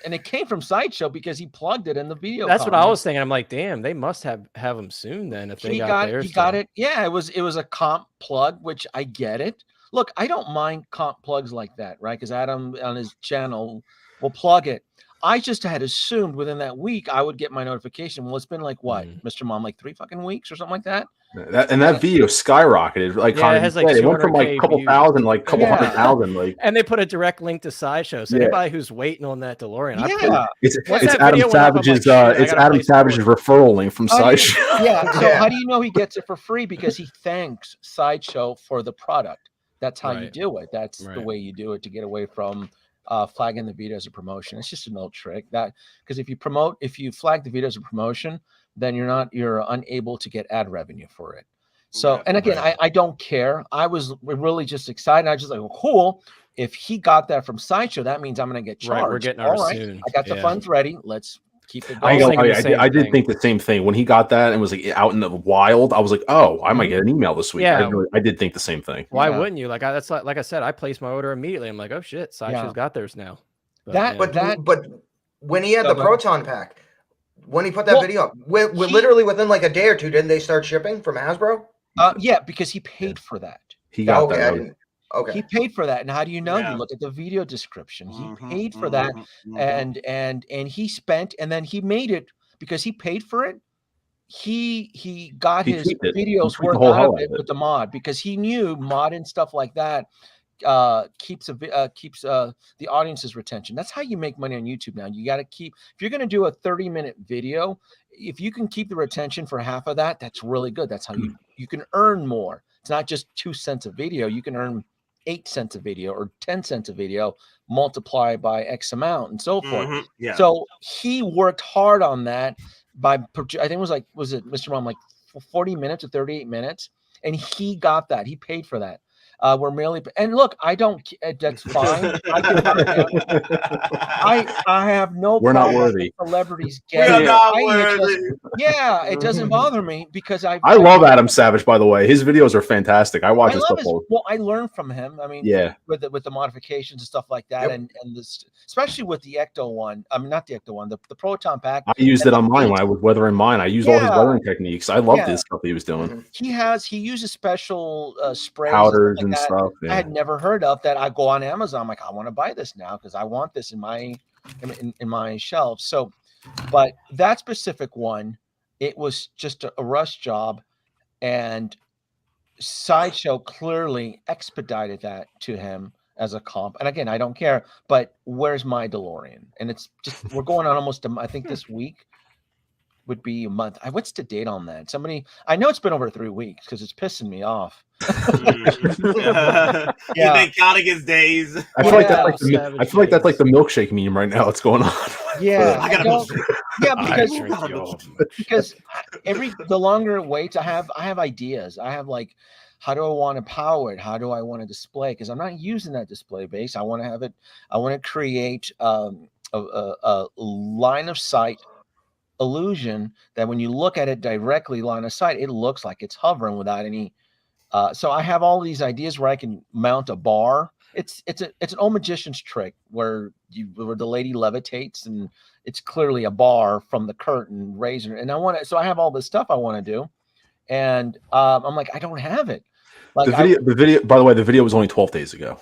And it came from Sideshow because he plugged it in the video. That's what I was thinking. I'm like, damn, they must have them soon then. If they got theirs, he got it. Yeah, it was a comp plug, which I get it. Look, I don't mind comp plugs like that, right? Because Adam on his channel will plug it. I just had assumed within that week I would get my notification. Well, it's been Mr. Mom, 3 fucking weeks or something like that. That video skyrocketed. It has it went from a couple thousand, couple 100,000. And they put a direct link to Sideshow. So anybody who's waiting on that DeLorean, it's Adam Savage's Adam Savage's referral link from Sideshow. So how do you know he gets it for free? Because he thanks Sideshow for the product. That's how you Right. do it. That's the Right. way you do it to get away from flagging the video as a promotion. It's just an old trick that because if you flag the video as a promotion, then you're unable to get ad revenue for it. So, Yeah, and again, right. I don't care. I was really just excited. I was just like, well, cool. If he got that from Sideshow, that means I'm going to get charged. Right, we're getting All ours right, soon. I got the Yeah. funds ready. Let's keep it I was going. thinking the I same did thing. think the same thing when he got that and was like out in the wild. I was like, oh, I might get an email this week. Yeah. I did think the same thing. Why Yeah. wouldn't you? Like that's like I said, I placed my order immediately. I'm like, oh shit, Sideshow's got theirs now. But, But when he had the Go ahead. Proton Pack, when he put that Well, video up, literally within like a day or two, didn't they start shipping from Hasbro? Yeah, because he paid for that. He got Okay, I that. didn't. Okay. He paid for that. And how do you know? Yeah. You look at the video description. He Mhm, paid for that, mhm. and he spent, and then he made it because he paid for it. He got He his tweaked it. He videos tweaked the worth whole out hell of out it of it. with the mod because he knew mod and stuff like that keeps the audience's retention. That's how you make money on YouTube now. You got to keep, if you're going to do a 30-minute video, if you can keep the retention for half of that, that's really good. That's how you can earn more. It's not just 2 cents a video. You can earn 8 cents a video or 10 cents a video, multiply by X amount and so forth. Yeah. So he worked hard on that by, I think it was Mr. Mom, like 40 minutes or 38 minutes. And he got that. He paid for that. We're merely, and look, I don't, that's fine. I have no We're not problem worthy. with celebrities We are getting not it. worthy. Yeah, it doesn't bother me because I love Adam Savage, by the way. His videos are fantastic. I watch his love stuff all. well, I learned from him. I mean, Yeah. with the modifications and stuff like that, Yep. and this, especially with the Ecto one. I mean, not the Ecto one, the Proton Pack. I used and it on the mine paint. when I was weathering mine. I used all his Yeah. weathering techniques. I loved Yeah. his stuff that he was doing. He uses special sprays, Powders and and stuff like stuff. that. Yeah. I had never heard of that. I go on Amazon, I'm like, I want to buy this now because I want this in my shelves. So, but that specific one, it was just a rush job, and Sideshow clearly expedited that to him as a comp. And again, I don't care, but where's my DeLorean? And it's just, we're going on almost I think this week would be a month. What's the date on that? Somebody, I know it's been over 3 weeks because it's pissing me off. He's been counting his days. I feel like that's like the milkshake meme right now. What's going on? Yeah, I gotta because the longer it waits, I have ideas. I have like, how do I want to power it? How do I want to display? Because I'm not using that display base. I want to have it. I want to create a line of sight illusion that when you look at it directly, line of sight, it looks like it's hovering without any. So I have all these ideas where I can mount a bar. It's an old magician's trick where the lady levitates and it's clearly a bar from the curtain raising. And so I have all this stuff I want to do, and I'm like, I don't have it. Like the video. By the way, the video was only 12 days ago.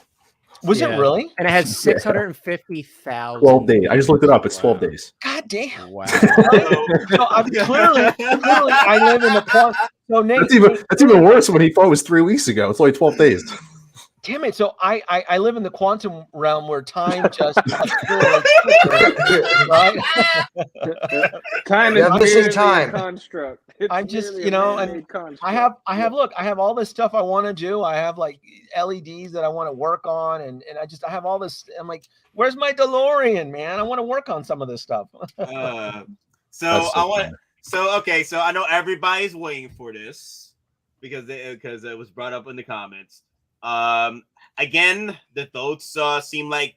Was it really? And it had 650,000. 12 days. I just looked it up. It's 12 days. God damn! Wow. So I'm clearly I live in the quant. So Nate, that's even worse when he thought it was 3 weeks ago. It's only 12 days. Damn it! So I live in the quantum realm where time just right. Time You is have missing merely a time. construct. It's I'm just, merely you a know, man-made and construct. I have all this stuff I want to do. I have like LEDs that I want to work on, and I have all this. I'm like, where's my DeLorean, man? I want to work on some of this stuff. So I know everybody's waiting for this because it was brought up in the comments. Again, the votes seem like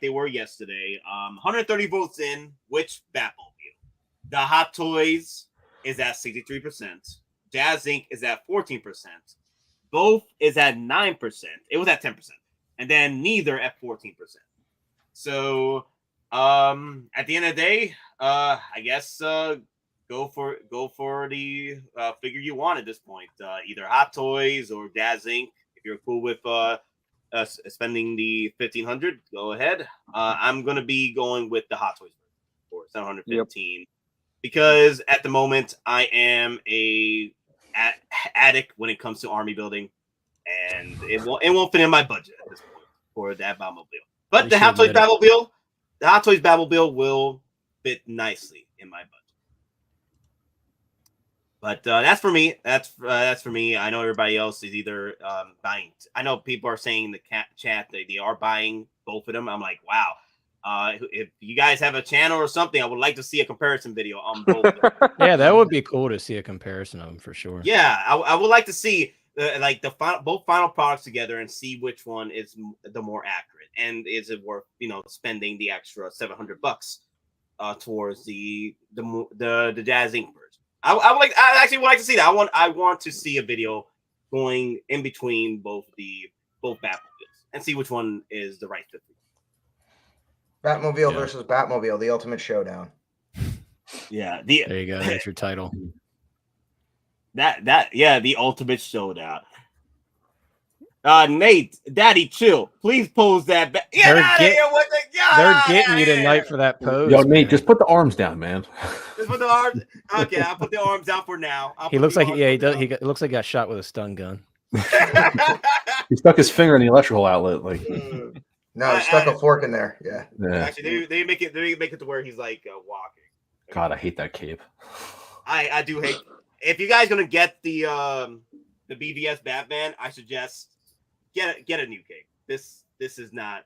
they were yesterday. 130 votes in. Which Batmobile? The Hot Toys is at 63%. Jazz Inc. is at 14%. Both is at 9%. It was at 10%. And then neither at 14%. So at the end of the day, I guess go for the figure you want at this point. Either Hot Toys or Jazz Inc. If you're cool with spending the $1,500, go ahead. I'm gonna be going with the Hot Toys for $715 because at the moment I am a addict when it comes to army building, and it won't fit in my budget at this point for that Batmobile. But the Hot Toys Batmobile will fit nicely in my budget. But that's for me. That's for me. I know everybody else is either buying. I know people are saying in the chat that they are buying both of them. I'm like, wow. If you guys have a channel or something, I would like to see a comparison video on both of them. Yeah, that would be cool to see a comparison of them for sure. Yeah, I would like to see like both final products together and see which one is the more accurate, and is it worth spending the extra $700 towards the Jazz Inc. version. I actually would like to see that. I want to see a video going in between both Batmobiles and see which one is the right fit. Batmobile versus Batmobile, the ultimate showdown. Yeah, there you go. That's your title. The ultimate showdown. Nate, Daddy, chill. Please pose that back. They're getting you tonight for that pose. Yo, Nate, just put the arms down, man. Just put the arms. Okay, I'll put the arms down for now. He looks like he looks like he got shot with a stun gun. He stuck his finger in the electrical outlet, like. No, he stuck a fork in there. Yeah. Actually, they make it to where he's like walking. God, I hate that cape. I do hate. If you guys gonna get the BVS Batman, I suggest get a new cape. This is not.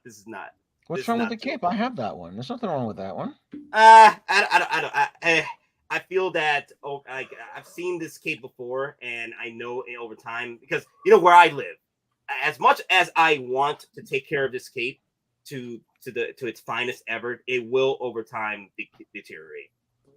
What's wrong with the cape? I have that one. There's nothing wrong with that one. I feel that I've seen this cape before, and I know over time, because where I live, as much as I want to take care of this cape to its finest ever, it will over time deteriorate.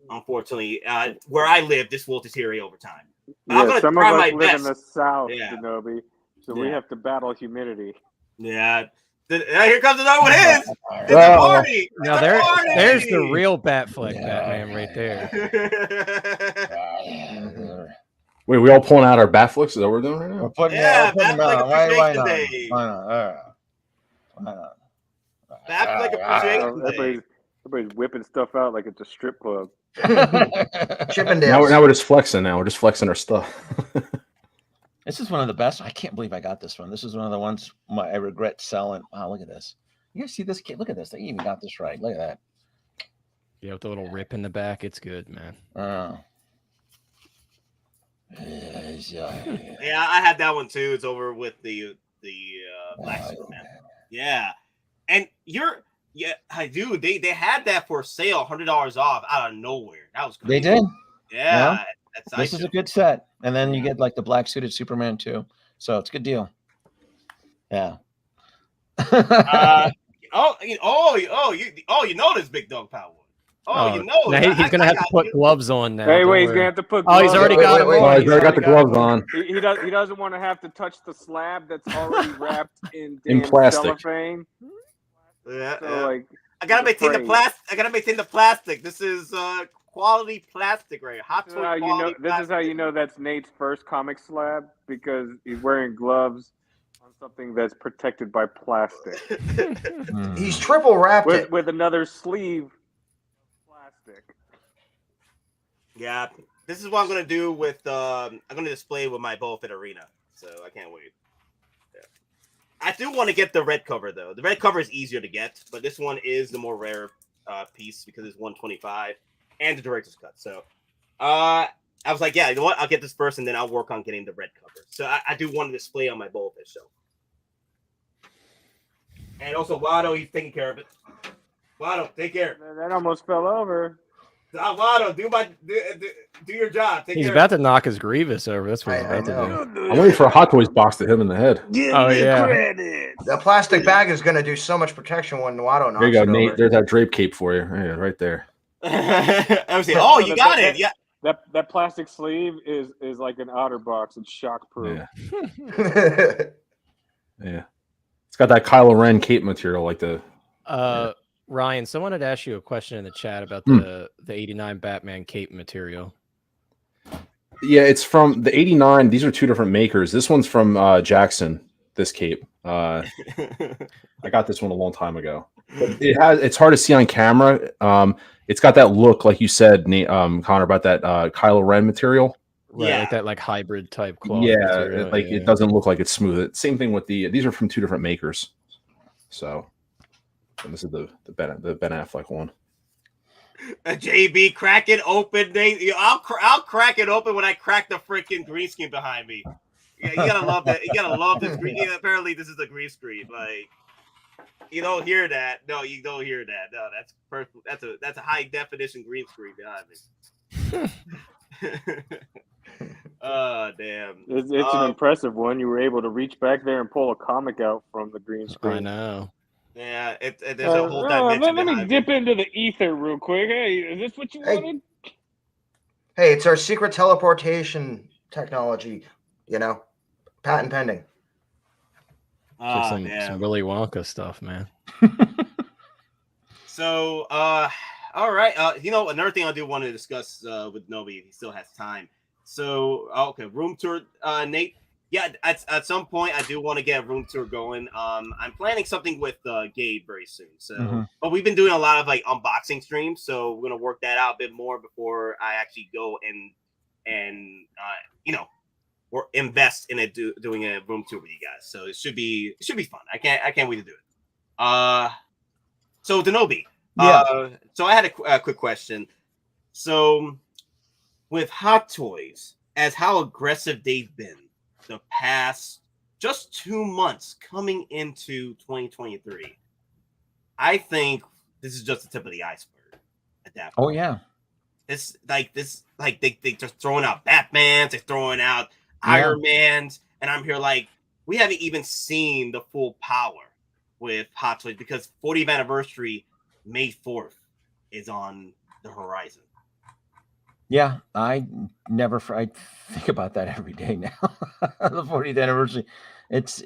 Unfortunately, where I live, this will deteriorate over time. But I'm gonna some of try us my live best. in the south, Shinobi, so we have to battle humidity. Yeah. Here comes another one. It's a party. Now there's the real Batfleck Batman right there. Wait, we all pulling out our Batflicks? Is that what we're doing right now? We're putting Batfleck Why not? Batfleck appreciation day. Everybody's whipping stuff out like it's a strip club. Chippendales. Now we're just flexing. Now we're just flexing our stuff. This is one of the best. I can't believe I got this one. This is one of the ones I regret selling. Wow, look at this. You guys see this kid? Look at this. They even got this right. Look at that. Yeah, with the little rip in the back. It's good, man. Yeah, I had that one too. It's over with the Black Superman. Yeah, and I do. They had that for sale, $100 off out of nowhere. That was crazy. They did. Yeah. This is a good set, and then you get like the black suited Superman too. So it's a good deal. Yeah. You know this big dog power. He's gonna have to put gloves on now. Hey, wait, he's gonna have to put. Oh, he's already got them on. He's already got the gloves on. He doesn't want to have to touch the slab that's already wrapped in plastic. cellophane. Yeah, so, like, I gotta maintain the plastic. I gotta maintain the plastic. This is quality plastic right here. Hot toy quality this is how you know that's Nate's first comic slab, because he's wearing gloves on something that's protected by plastic. He's triple wrapped it with another sleeve of plastic. Yeah, this is what I'm gonna do with. I'm gonna display with my Boba Fett arena, so I can't wait. Yeah. I do want to get the red cover though. The red cover is easier to get, but this one is the more rare piece because it's 125 and the director's cut. So, I was like, yeah, you know what? I'll get this first, and then I'll work on getting the red cover. So I do want to display on my Boba Fett show. And also, Watto, he's taking care of it. Watto, take care. That almost fell over. Watto, do your job. He's about to knock his Grievous over. That's what he's about to do. I'm waiting for a Hot Toys box to hit him in the head. The plastic bag is going to do so much protection when Watto knocks There you go, it Nate. over. There's that drape cape for you. Yeah, right there. I was saying, oh, you got it. Yeah. That plastic sleeve is like an OtterBox. It's shockproof. Yeah. It's got that Kylo Ren cape material, like the. Ryan, someone had asked you a question in the chat about the 89 Batman cape material. Yeah, it's from the 89. These are two different makers. This one's from Jackson. This cape. I got this one a long time ago. It's hard to see on camera. It's got that look, like you said, Connor, about that Kylo Ren material. Right, like that hybrid type quality. Yeah, material. It doesn't look like it's smooth. Same thing with these are from two different makers. So, and this is the Ben Affleck one. A JB, crack it open. I'll crack it open when I crack the freaking green screen behind me. Yeah, you gotta love that. You gotta love this green. Yeah, apparently, this is a green screen. Like, you don't hear that. No, you don't hear that. No, that's perfect. That's a high definition green screen behind me. Oh damn! It's an impressive one. You were able to reach back there and pull a comic out from the green screen. I know. Yeah, there's a whole dimension. Let me dip into the ether real quick. Hey, is this what you wanted? Hey, it's our secret teleportation technology. You know, patent pending. It's like some Willy Wonka stuff, man. So, all right. You know, another thing I do want to discuss with Nobi, if he still has time. So, okay, room tour, Nate. Yeah, at some point I do want to get a room tour going. I'm planning something with Gabe very soon. So, but we've been doing a lot of like unboxing streams, so we're gonna work that out a bit more before I actually go and you know, or invest in it doing a room tour with you guys. So it should be fun. I can't wait to do it. So Denobi, so I had a quick question. So with Hot Toys, as how aggressive they've been the past just 2 months coming into 2023, I think this is just the tip of the iceberg at that point. Oh yeah. This they just throwing out Batmans, they're throwing out Iron Mans, and I'm here like we haven't even seen the full power with Hot Toys because 40th anniversary May 4th is on the horizon. Yeah, I think about that every day now. The 40th anniversary.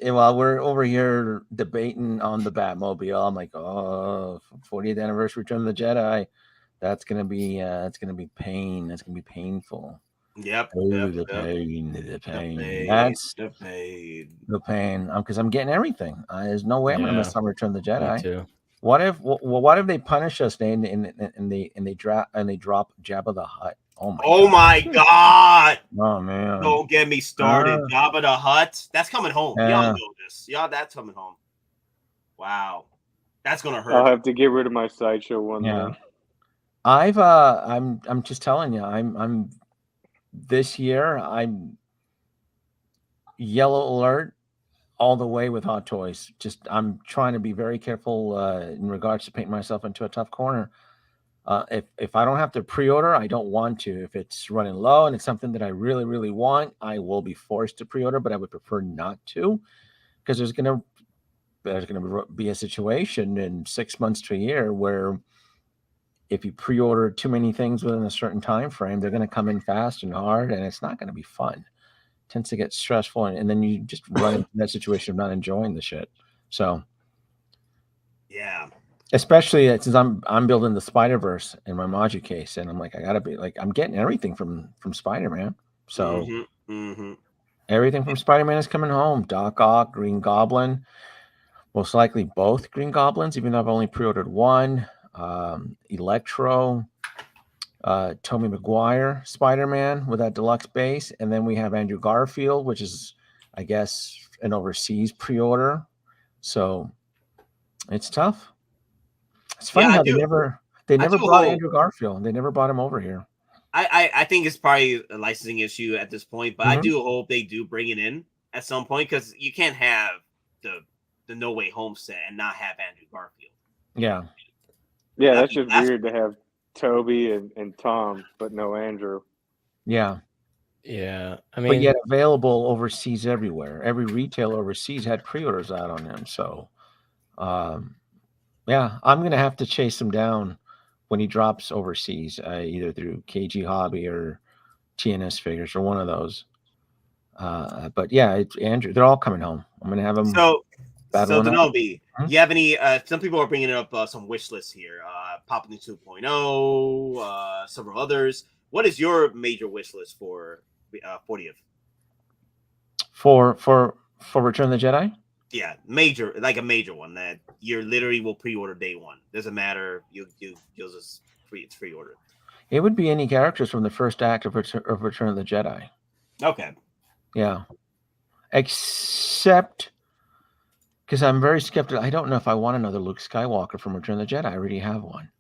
While we're over here debating on the Batmobile, I'm like, oh, 40th anniversary Return of the Jedi. That's gonna be pain. That's gonna be painful. Yep. The pain. That's the pain. The pain. Because I'm getting everything. There's no way I'm gonna miss Return of the Jedi. Me too. What if they punish us and they drop Jabba the Hutt? Oh my God! Oh man! Don't get me started. Jabba the Hutt. That's coming home. Y'all know this. That's coming home. Wow, that's gonna hurt. I'll have to get rid of my sideshow one. Yeah. I'm just telling you. I'm this year. I'm yellow alert all the way with Hot Toys. I'm trying to be very careful in regards to painting myself into a tough corner. If I don't have to pre-order, I don't want to. If it's running low and it's something that I really, really want, I will be forced to pre-order, but I would prefer not to, because there's gonna be a situation in 6 months to a year where if you pre-order too many things within a certain time frame, they're going to come in fast and hard, and it's not going to be fun. It tends to get stressful, and then you just run into that situation of not enjoying the shit. So yeah. Especially since I'm building the Spider-Verse in my module case, and I'm like, I gotta be like, I'm getting everything from Spider-Man. So everything from Spider-Man is coming home. Doc Ock, Green Goblin, most likely both Green Goblins, even though I've only pre-ordered one. Electro, Tobey Maguire, Spider-Man with that deluxe base, and then we have Andrew Garfield, which is, I guess, an overseas pre-order. So it's tough. It's funny how they never brought Andrew Garfield. They never brought him over here. I think it's probably a licensing issue at this point, but I do hope they do bring it in at some point, because you can't have the No Way Home set and not have Andrew Garfield. Yeah. Yeah, that's just weird to have Toby and Tom, but no Andrew. Yeah. Yeah. I mean, but yet available overseas everywhere. Every retailer overseas had pre-orders out on him. So yeah, I'm going to have to chase him down when he drops overseas, either through KG Hobby or TNS Figures or one of those. But yeah, it's Andrew. They're all coming home. I'm going to have them. So Denobi, you have any? Some people are bringing up some wish lists here. Papa New 2.0, several others. What is your major wish list for 40th? For Return of the Jedi? Yeah, major, like a major one that you literally will pre-order day one. Doesn't matter. You'll just pre-order. It would be any characters from the first act of Return of the Jedi. Okay. Yeah. Except because I'm very skeptical. I don't know if I want another Luke Skywalker from Return of the Jedi. I already have one.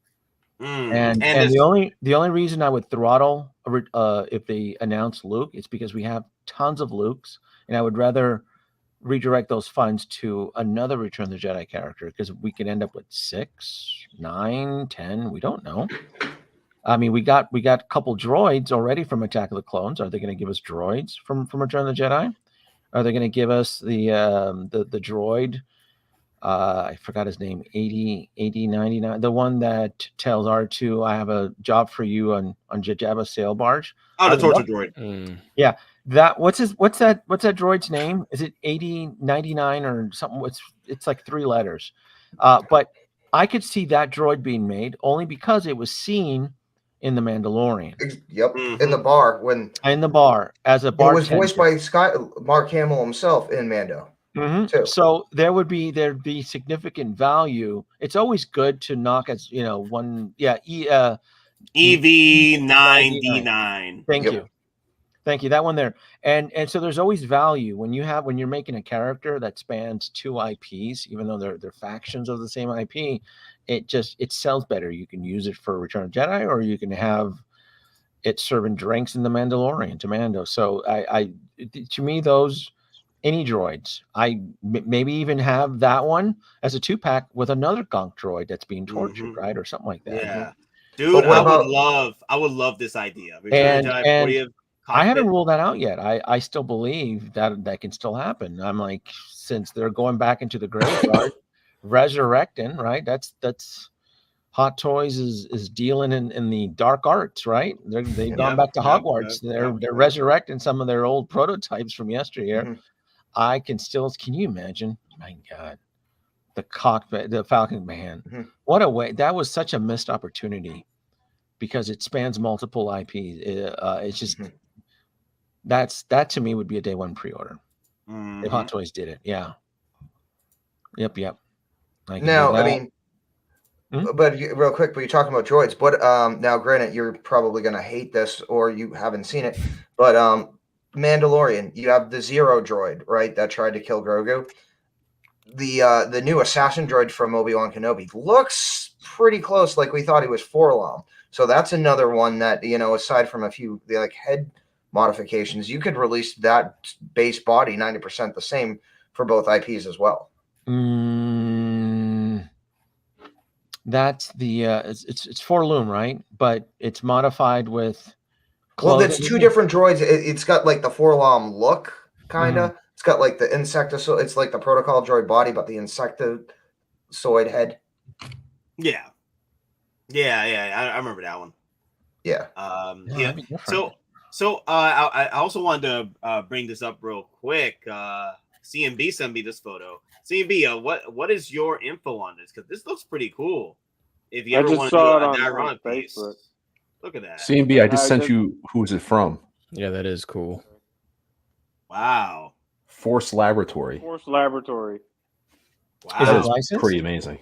And this- the only reason I would throttle if they announce Luke is because we have tons of Lukes, and I would rather redirect those funds to another Return of the Jedi character, because we could end up with 6, 9, 10. We don't know. I mean, we got a couple droids already from Attack of the Clones. Are they going to give us droids from Return of the Jedi? Are they going to give us the droid? I forgot his name. 8099, the one that tells R2, "I have a job for you on Jabba's sail barge." Oh, the torture droid. Yeah, that what's that droid's name? Is it 8099 or something? It's like 3 letters. But I could see that droid being made only because it was seen in The Mandalorian. Yep, in the bar as a bartender. It was voiced by Mark Hamill himself in Mando. Too. So there'd be significant value. It's always good to knock as one. Yeah, EV9D9. Thank you. That one there. And so there's always value when you're making a character that spans 2 IPs, even though they're factions of the same IP. It sells better. You can use it for Return of Jedi, or you can have it serving drinks in The Mandalorian to Mando. So to me, those any droids, I maybe even have that one as a 2-pack with another gonk droid that's being tortured, right, or something like that. Yeah, dude, I would love this idea. And I haven't ruled that out yet. I still believe that can still happen. I'm like, since they're going back into the graveyard, resurrecting, right? That's Hot Toys is dealing in the dark arts, right? They've gone back to Hogwarts. They're resurrecting some of their old prototypes from yesteryear. Can you imagine? My God, the cockpit, the Falcon, man, what a way! That was such a missed opportunity because it spans multiple IPs. It's just that to me would be a day 1 pre-order if Hot Toys did it. Yeah. Yep. Now, I mean, but real quick, but you're talking about droids. But now, granted, you're probably gonna hate this or you haven't seen it, but Mandalorian, you have the Zero droid, right? That tried to kill Grogu. The new assassin droid from Obi-Wan Kenobi looks pretty close, like we thought he was Forlom. So that's another one that, aside from a few head modifications, you could release that base body 90% the same for both IPs as well. That's the it's Forloom, right? But it's modified with. Well, that's 2 different droids. It's got like the Forlom look, kind of. It's got like the insectoid. It's like the protocol droid body, but the insectoid head. Yeah. I remember that one. Yeah. So I also wanted to bring this up real quick. CMB sent me this photo. CMB, what is your info on this? Because this looks pretty cool. If you ever want to do a diorama piece. Look at that. CMB, I just sent you. Who is it from? Yeah, that is cool. Wow. Force Laboratory. Force Laboratory. Wow. That is pretty amazing.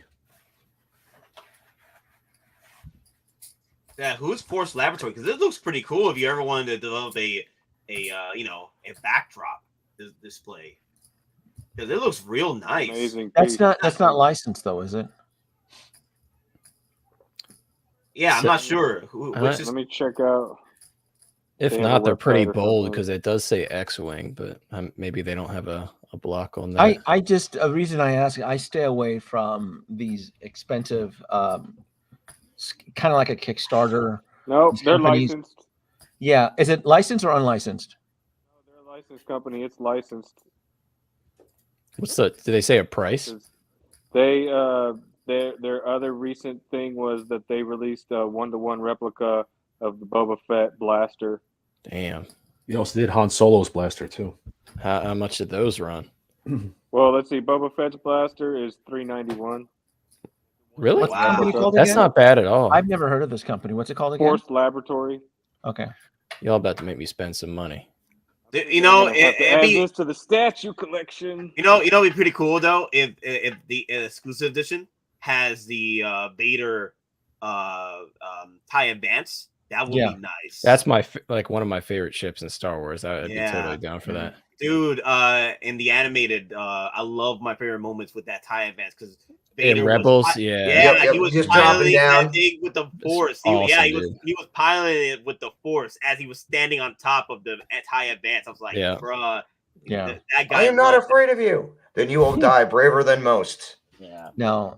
Yeah, who's Force Laboratory? Because it looks pretty cool if you ever wanted to develop a backdrop display. Because it looks real nice. Amazing. That's not licensed though, is it? Yeah, I'm not sure. Let me check out. If not, they're pretty bold because it does say X-Wing, but maybe they don't have a block on that. I just, a reason I ask, I stay away from these expensive, kind of like a Kickstarter. No, they're licensed. Yeah. Is it licensed or unlicensed? No, they're a licensed company. It's licensed. Did they say a price? Their other recent thing was that they released a 1-to-1 replica of the Boba Fett blaster. Damn. You also did Han Solo's blaster too. How much did those run? Well, let's see. Boba Fett's blaster is $391. Really? What's the company called That's again? not bad at all. I've never heard of this company. What's it called again? Force Laboratory. Okay. Y'all about to make me spend some money. It'd be this to the statue collection. It'd be pretty cool though if the exclusive edition has the Vader TIE Advance. That would be nice. That's one of my favorite ships in Star Wars. I'd be totally down for that. Dude, in the animated, I love my favorite moments with that tie advance because In Rebels, he was just dropping piloting down that thing with the force. awesome, He was piloting it with the force as he was standing on top of the tie advance. I was like, bruh, that guy. I am not afraid of you. Then you will die braver than most. Yeah. No,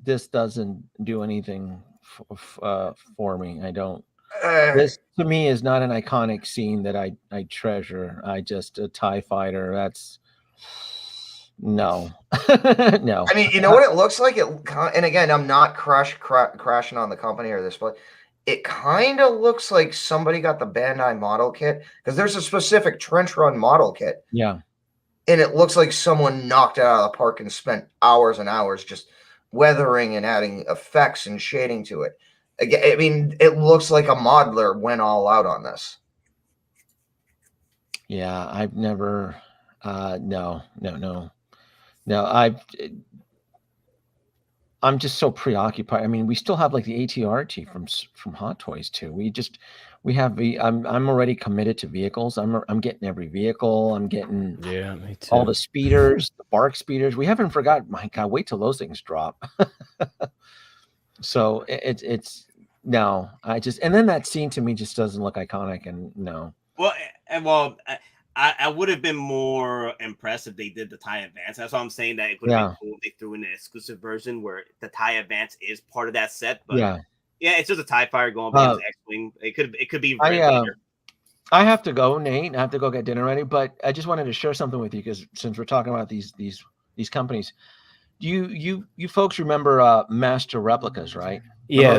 this doesn't do anything for me. I don't. This to me is not an iconic scene that I treasure. I just a TIE fighter. That's no, no. I mean, you know what it looks like? And again, I'm not crashing on the company or this, but it kind of looks like somebody got the Bandai model kit because there's a specific trench run model kit. Yeah. And it looks like someone knocked it out of the park and spent hours and hours just weathering and adding effects and shading to it. Again, I mean, it looks like a modeler went all out on this. Yeah, I've never. No. I'm just so preoccupied. I mean, we still have like the ATRT from Hot Toys too. We have I'm already committed to vehicles. I'm getting every vehicle. I'm getting me too. all the speeders, the bark speeders. We haven't forgot. My God, wait till those things drop. So it's no. And then that scene to me just doesn't look iconic. And no. I would have been more impressed if they did the TIE Advance. That's why I'm saying that it would have been cool if they threw in an exclusive version where the TIE Advance is part of that set. But yeah, it's just a TIE fighter going up against X-Wing. It could be. I have to go, Nate. I have to go get dinner ready. But I just wanted to share something with you because since we're talking about these companies, you folks remember Master Replicas, right? Yeah,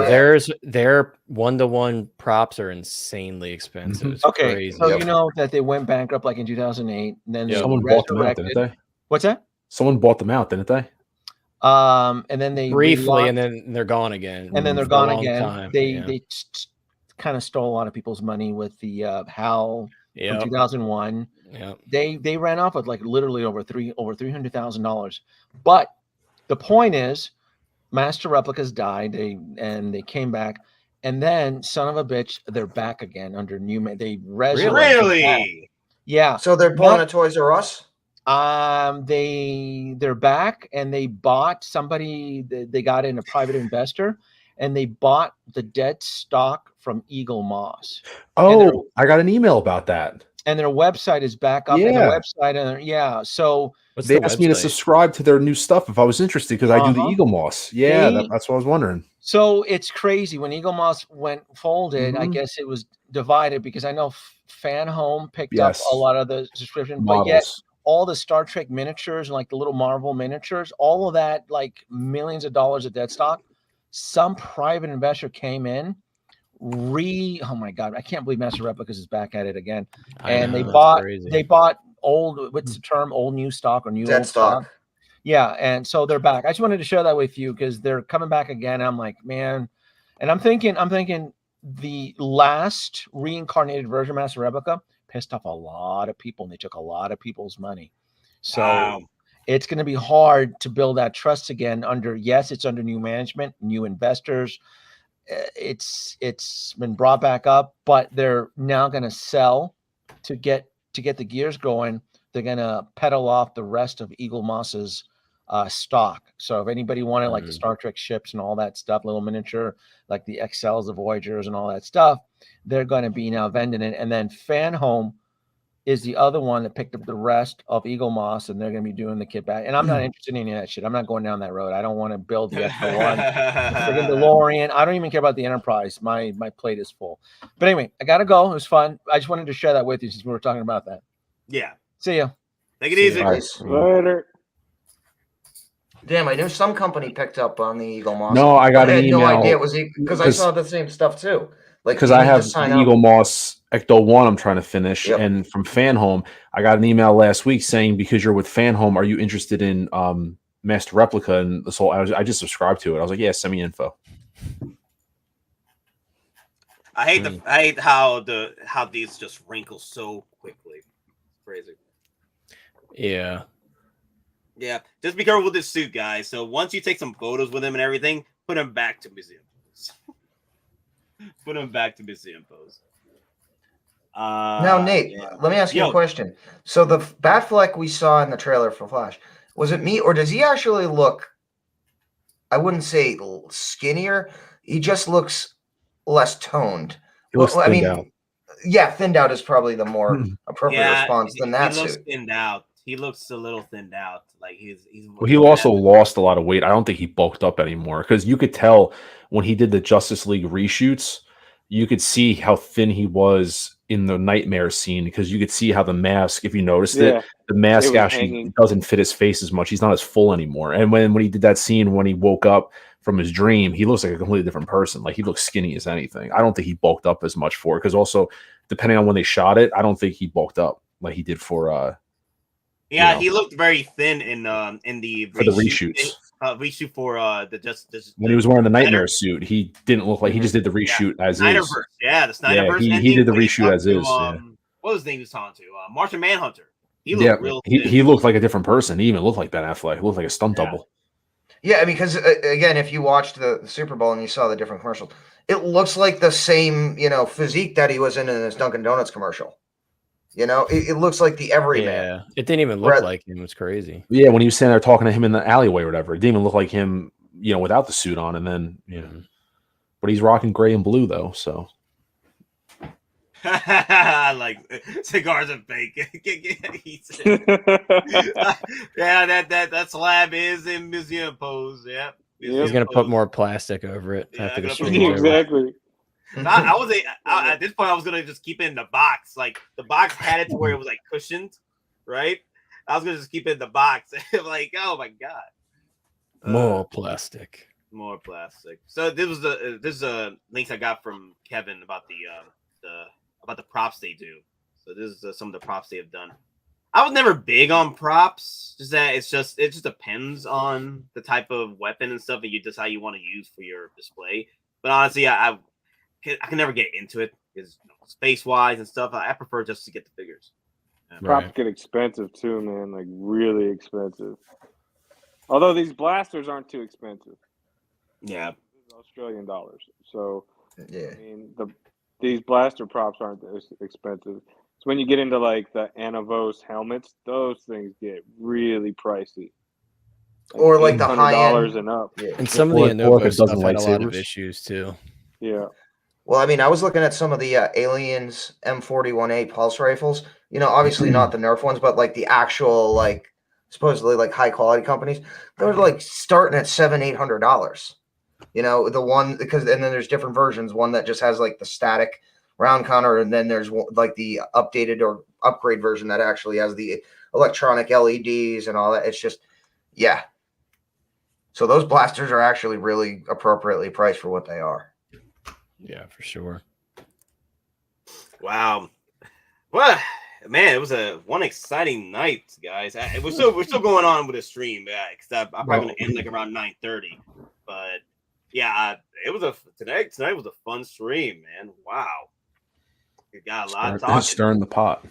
their 1-to-1 props are insanely expensive. It's crazy. So you know that they went bankrupt like in 2008, and then someone bought them out, didn't they? What's that? Someone bought them out, didn't they? And then they briefly, and then they're gone again. And then they're gone again. They kind of stole a lot of people's money with the HAL from 2001. Yeah, they ran off with like literally over $300,000. But the point is, Master Replicas died. They came back, and then son of a bitch, they're back again under new. They really, yeah. So they're pulling a Toys R Us. They're back, and they bought somebody. They got in a private investor, and they bought the dead stock from Eagle Moss. Oh, I got an email about that. And their website is back up. Yeah. And the website, so they asked me to subscribe to their new stuff if I was interested because I do the Eagle Moss. Yeah, that's what I was wondering. So it's crazy when Eagle Moss went folded. I guess it was divided because I know Fan Home picked up a lot of the subscription, but yet all the Star Trek miniatures and like the little Marvel miniatures, all of that, like millions of dollars of dead stock. Some private investor came in. Oh my God, I can't believe Master Replicas is back at it again. And they bought old, what's the term, old new stock or new dead old stock. Yeah, and so they're back. I just wanted to share that with you because they're coming back again. I'm like, man, and I'm thinking the last reincarnated version of Master Replica pissed off a lot of people, and they took a lot of people's money. So it's going to be hard to build that trust again it's under new management, new investors. It's been brought back up, but they're now going to sell to get the gears going. They're going to pedal off the rest of Eagle Moss's stock. So if anybody wanted like the Star Trek ships and all that stuff, little miniature, like the XLs, the Voyagers and all that stuff, they're going to be now vending it. And then Fan Home is the other one that picked up the rest of Eagle Moss, and they're going to be doing the kit back. And I'm not interested in any of that shit. I'm not going down that road. I don't want to build the extra one. Freaking DeLorean. I don't even care about the Enterprise. My plate is full. But anyway, I got to go. It was fun. I just wanted to share that with you since we were talking about that. Yeah. See ya. Take it easy. Later. Damn, I knew some company picked up on the Eagle Moss. No, I got an email. No idea it was because I saw the same stuff too. Like because I have the Eagle Moss Ecto 1 I'm trying to finish, and from Fan Home, I got an email last week saying because you're with Fan Home, are you interested in Master Replica? And this whole I just subscribed to it. I was like, yeah, send me info. I hate how these just wrinkle so quickly. It's crazy. Yeah. Yeah. Just be careful with this suit, guys. So once you take some photos with him and everything, put him back to museum pose. Put him back to museum pose. Now, Nate, yeah. let me ask you a Yo. question. So the Batfleck we saw in the trailer for Flash, was it me or does he actually look? I wouldn't say skinnier. He just looks less toned. He looks I thinned mean, out. yeah, thinned out is probably the more appropriate Yeah, response than he that looks suit. thinned out. He looks a little thinned out. Like he's Well, he also lost a lot of weight. I don't think he bulked up anymore because you could tell when he did the Justice League reshoots, you could see how thin he was in the nightmare scene because you could see how the mask, if you noticed it, the mask actually doesn't fit his face as much. He's not as full anymore. And when he did that scene when he woke up from his dream, he looks like a completely different person. Like he looks skinny as anything. I don't think he bulked up as much for it because also depending on when they shot it, I don't think he bulked up like he did for yeah, you know, he looked very thin in the for the reshoots. Reshoot for When he was wearing the nightmare suit, he didn't look like he just did the reshoot as Snyderverse. is. Yeah, the Snyderverse. Yeah, and he did the when reshoot talked as to, is. Yeah. What was the name he was talking to? Martian Manhunter. He Yeah, looked real thin. he looked like a different person. He even looked like Ben Affleck. He looked like a stunt double. Yeah, because again, if you watched the Super Bowl and you saw the different commercials, it looks like the same, physique that he was in his Dunkin' Donuts commercial. It looks like the everyman. Yeah, it didn't even look like him. It was crazy. Yeah, when he was standing there talking to him in the alleyway or whatever, it didn't even look like him, without the suit on. And then, but he's rocking gray and blue though. So, like cigars and bacon. Yeah, that slab is in museum pose. Yeah, he's gonna put more plastic over it after the stream. Exactly. I was at this point. I was gonna just keep it in the box. Like the box had it to where it was like cushioned, right? I was gonna just keep it in the box. Like, oh my god, more plastic. More plastic. So this is links I got from Kevin about the props they do. So this is some of the props they have done. I was never big on props. Just that it just depends on the type of weapon and stuff that you decide you want to use for your display. But honestly, I can never get into it because space wise and stuff. I prefer just to get the figures. Props get expensive too, man. Like really expensive. Although these blasters aren't too expensive. Yeah, Australian dollars. So yeah, I mean these blaster props aren't as expensive. So when you get into like the Anavos helmets, those things get really pricey. Or like the $100 and up. Yeah. And some of the Anova stuff had a lot of issues too. Yeah. Well, I mean, I was looking at some of the Aliens M41A pulse rifles. Obviously not the Nerf ones, but like the actual, like supposedly like high quality companies. They're like starting at $700-800. The one and then there's different versions. One that just has like the static round counter, and then there's like the updated or upgrade version that actually has the electronic LEDs and all that. It's just, yeah. So those blasters are actually really appropriately priced for what they are. Yeah, for sure. Wow. Well, man, it was one exciting night, guys. We're still going on with the stream, because I'm probably gonna end like around 9:30. But yeah, it was tonight was a fun stream, man. Wow, we got a lot of talking. Stirring the pot.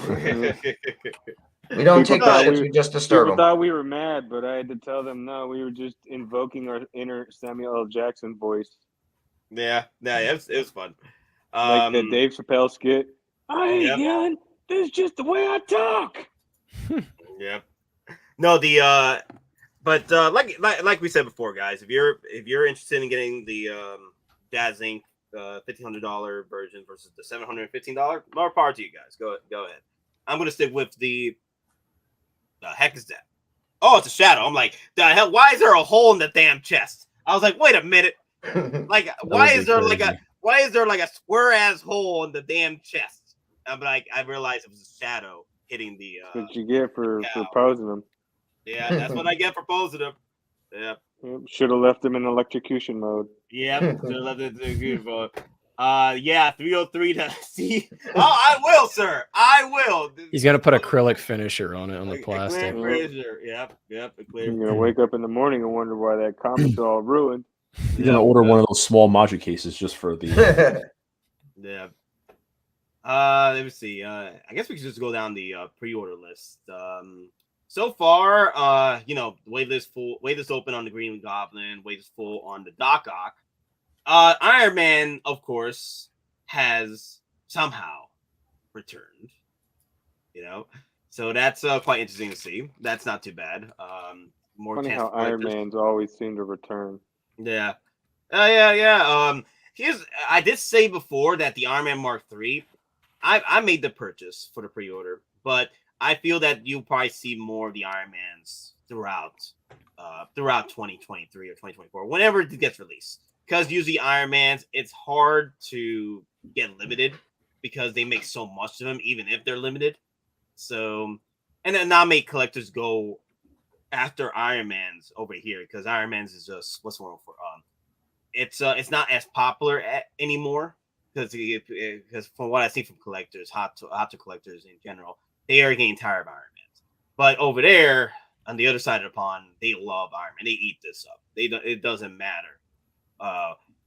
We don't take the shit, we just disturb them. People thought we were mad, but I had to tell them no. We were just invoking our inner Samuel L. Jackson voice. Yeah, it was fun. Like the Dave Chappelle skit. I ain't yelling. This is just the way I talk. Yep. No, but like we said before, guys, if you're interested in getting the Daz Inc. $1,500 version versus the $715, more power to you guys. Go ahead. I'm gonna stick with the heck is that? Oh, it's a shadow. I'm like, the hell? Why is there a hole in the damn chest? I was like, wait a minute. Like, why is there like a square ass hole in the damn chest? I'm like, I realized it was a shadow hitting the. What you get for posing them? Yeah, that's what I get for posing them. Yeah. Should have left them in electrocution mode. Yeah, should have left it in electrocution mode. Yeah, 303 to see. Oh, I will, sir. I will. He's gonna put acrylic finisher on it on the plastic. Finisher. Yep. You're gonna wake up in the morning and wonder why that comic's all ruined. You're gonna order one of those small module cases just for the. Yeah. Let me see. I guess we could just go down the pre-order list. So far, waitlist open on the Green Goblin, waitlist full on the Doc Ock. Iron Man, of course, has somehow returned. So that's quite interesting to see. That's not too bad. More Funny chance how for Iron collectors. Man's always seem to return. Yeah. Yeah. I did say before that the Iron Man Mark III, I made the purchase for the pre-order, but I feel that you'll probably see more of the Iron Mans throughout 2023 or 2024, whenever it gets released. Because usually Iron Mans, it's hard to get limited because they make so much of them, even if they're limited. So, and then not make collectors go after Iron Mans over here, because Iron Mans is just what's wrong for it's not as popular anymore, because from what I see from collectors, hot to collectors in general, they are getting tired of Iron Mans. But over there on the other side of the pond, they love Iron Man. They eat this up. It doesn't matter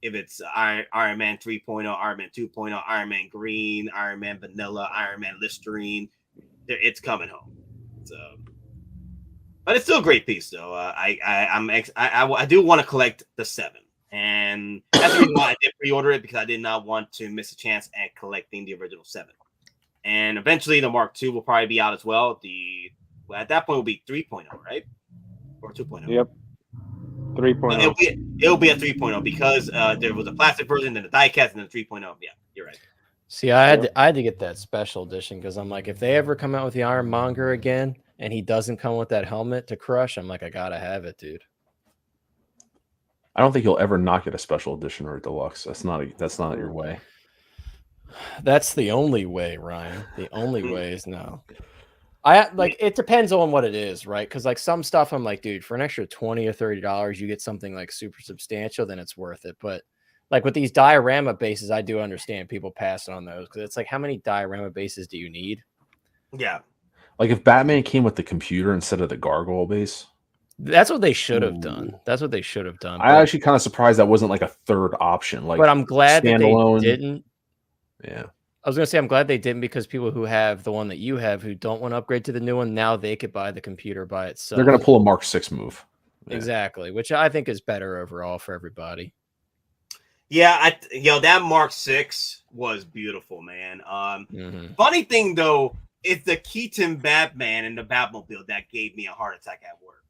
if it's Iron Man 3.0, Iron Man 2.0, Iron Man Green, Iron Man Vanilla, Iron Man Listerine. It's coming home. So, but it's still a great piece, though. I do want to collect the 7, and that's the reason why I did pre-order it, because I did not want to miss a chance at collecting the original 7. And eventually, the Mark II will probably be out as well. At that point, it will be 3.0, right, or 2.0. Yep, 3.0. It'll be a 3.0 because there was a plastic version, then the die-cast, and then 3.0. Yeah, you're right. See, I had to get that special edition, because I'm like, if they ever come out with the Ironmonger again and he doesn't come with that helmet to crush, I'm like, I gotta have it, dude. I don't think you'll ever not get a special edition or a deluxe. That's not your way. That's the only way, Ryan. The only way is no. It depends on what it is, right? Because like some stuff, I'm like, dude, for an extra $20 or $30, you get something like super substantial, then it's worth it. But like with these diorama bases, I do understand people passing on those, because it's like, how many diorama bases do you need? Yeah. Like if Batman came with the computer instead of the gargoyle base. That's what they should have done. That's what they should have done. I'm actually kind of surprised that wasn't like a third option. Like, but I'm glad that they didn't. Yeah. I was going to say, I'm glad they didn't, because people who have the one that you have who don't want to upgrade to the new one, now they could buy the computer by itself. They're going to pull a Mark 6 move. Yeah. Exactly, which I think is better overall for everybody. Yeah, that Mark 6 was beautiful, man. Funny thing though, it's the Keaton Batman and the Batmobile that gave me a heart attack at work.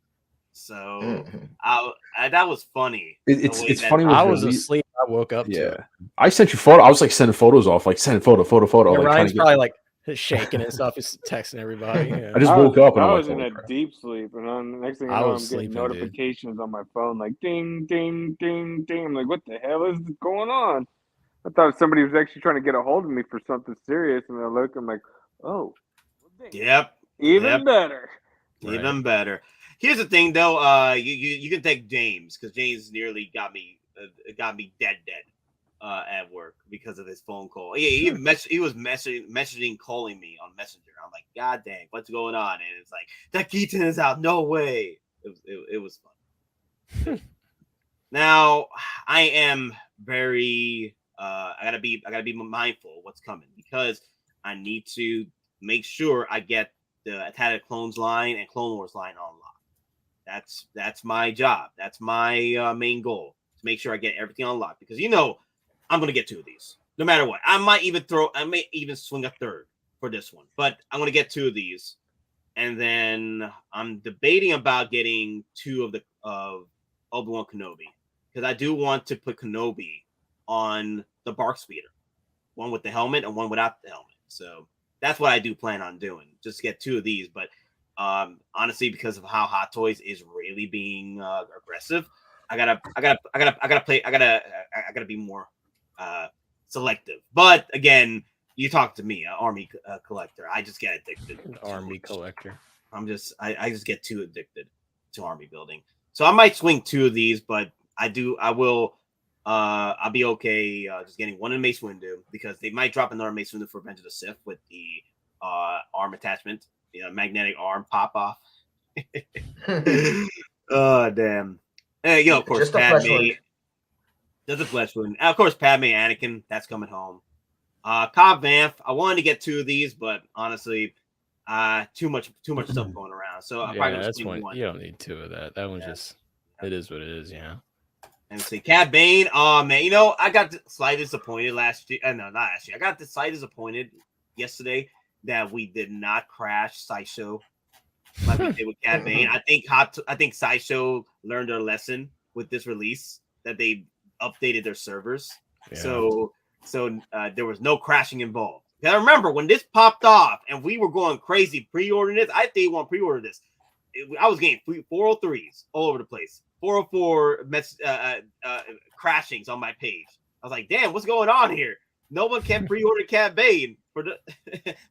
So that was funny. It's funny. I was asleep. I woke up to it. I sent you photo. I was like sending photos off, like sending photo. Yeah, like, Ryan's probably like shaking and stuff. He's texting everybody. Yeah. I just woke up and I I'm was like, in a deep sleep, and the next thing I know, I'm getting notifications on my phone, like ding, ding, ding, ding. I'm like, what the hell is going on? I thought somebody was actually trying to get a hold of me for something serious, and I look, I'm like, oh, yep, even better, even better. Here's the thing, though. You can thank James, because James nearly got me dead at work because of his phone call. He was messaging, calling me on Messenger. I'm like, God dang, what's going on? And it's like, that Keaton is out. No way. It was fun. Now I am very I gotta be mindful of what's coming, because I need to make sure I get the Attack of the Clones line and Clone Wars line unlocked. That's my job. That's my main goal, to make sure I get everything unlocked, because I'm gonna get 2 of these no matter what. I may even swing a third for this one, but I'm gonna get 2 of these, and then I'm debating about getting 2 of Obi-Wan Kenobi, because I do want to put Kenobi on the Bark Speeder, one with the helmet and one without the helmet. So that's what I do plan on doing, just get 2 of these. But honestly, because of how Hot Toys is really being aggressive, I gotta be more selective. But again, you talk to me, an army collector. I just get addicted. Army collector. I just get too addicted to army building. So I might swing 2 of these, but I'll be okay just getting 1 in Mace Windu, because they might drop another Mace Windu for Revenge of the Sith with the arm attachment, magnetic arm pop off. Oh damn! Of course, Padme. There's a flesh wound. Of course, Padme and Anakin. That's coming home. Cobb Vanth. I wanted to get 2 of these, but honestly, too much stuff going around. So I'm probably gonna swing 1. You don't need 2 of that. That one's just it is what it is. Yeah. And see, Cad Bane. Oh man, I got slightly disappointed last year. No, not last year. I got slightly disappointed yesterday that we did not crash Sideshow like we did with Cad Bane. I think Sideshow learned their lesson with this release that they updated their servers. Yeah. So there was no crashing involved. Now remember when this popped off and we were going crazy pre-ordering this. I think one pre-order this. I was getting 403s all over the place. 404 crashings on my page. I was like, damn, what's going on here? No one can pre-order Cad Bane. For the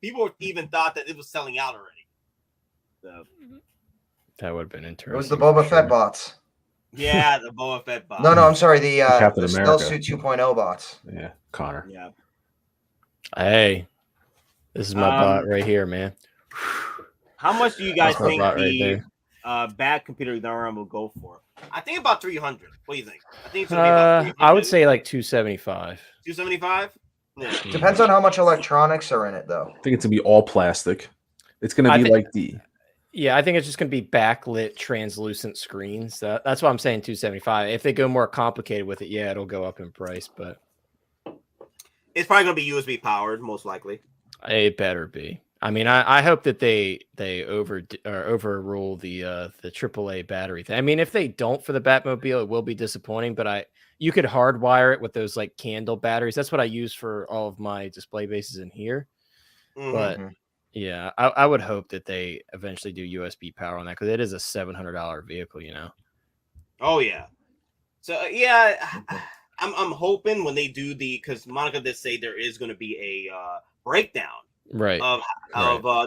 people even thought that it was selling out already. So that would have been interesting. It was the Boba Fett bots. Yeah, the Boba Fett bots. No, I'm sorry. The Captain America. Stealth Suit 2.0 bots. Yeah, Connor. Yeah. Hey, this is my bot right here, man. How much do you guys That's my think bot right the there. bad computer DRM will go for? I think about 300. What do you think? I think it's gonna be about 300. I would say like 275. 275. Yeah. Depends on how much electronics are in it, though. I think it's gonna be all plastic. It's gonna be like the. Yeah, I think it's just gonna be backlit, translucent screens. That's why I'm saying 275. If they go more complicated with it, yeah, it'll go up in price, but It's probably gonna be USB powered, most likely. it better be. I mean, I hope that they overrule the AAA battery thing. I mean, if they don't for the Batmobile, it will be disappointing. But you could hardwire it with those like candle batteries. That's what I use for all of my display bases in here. Mm-hmm. But yeah, I would hope that they eventually do USB power on that because it is a $700 vehicle, you know. Oh yeah. So yeah, I'm hoping when they do because Monica did say there is going to be a breakdown. Right. Of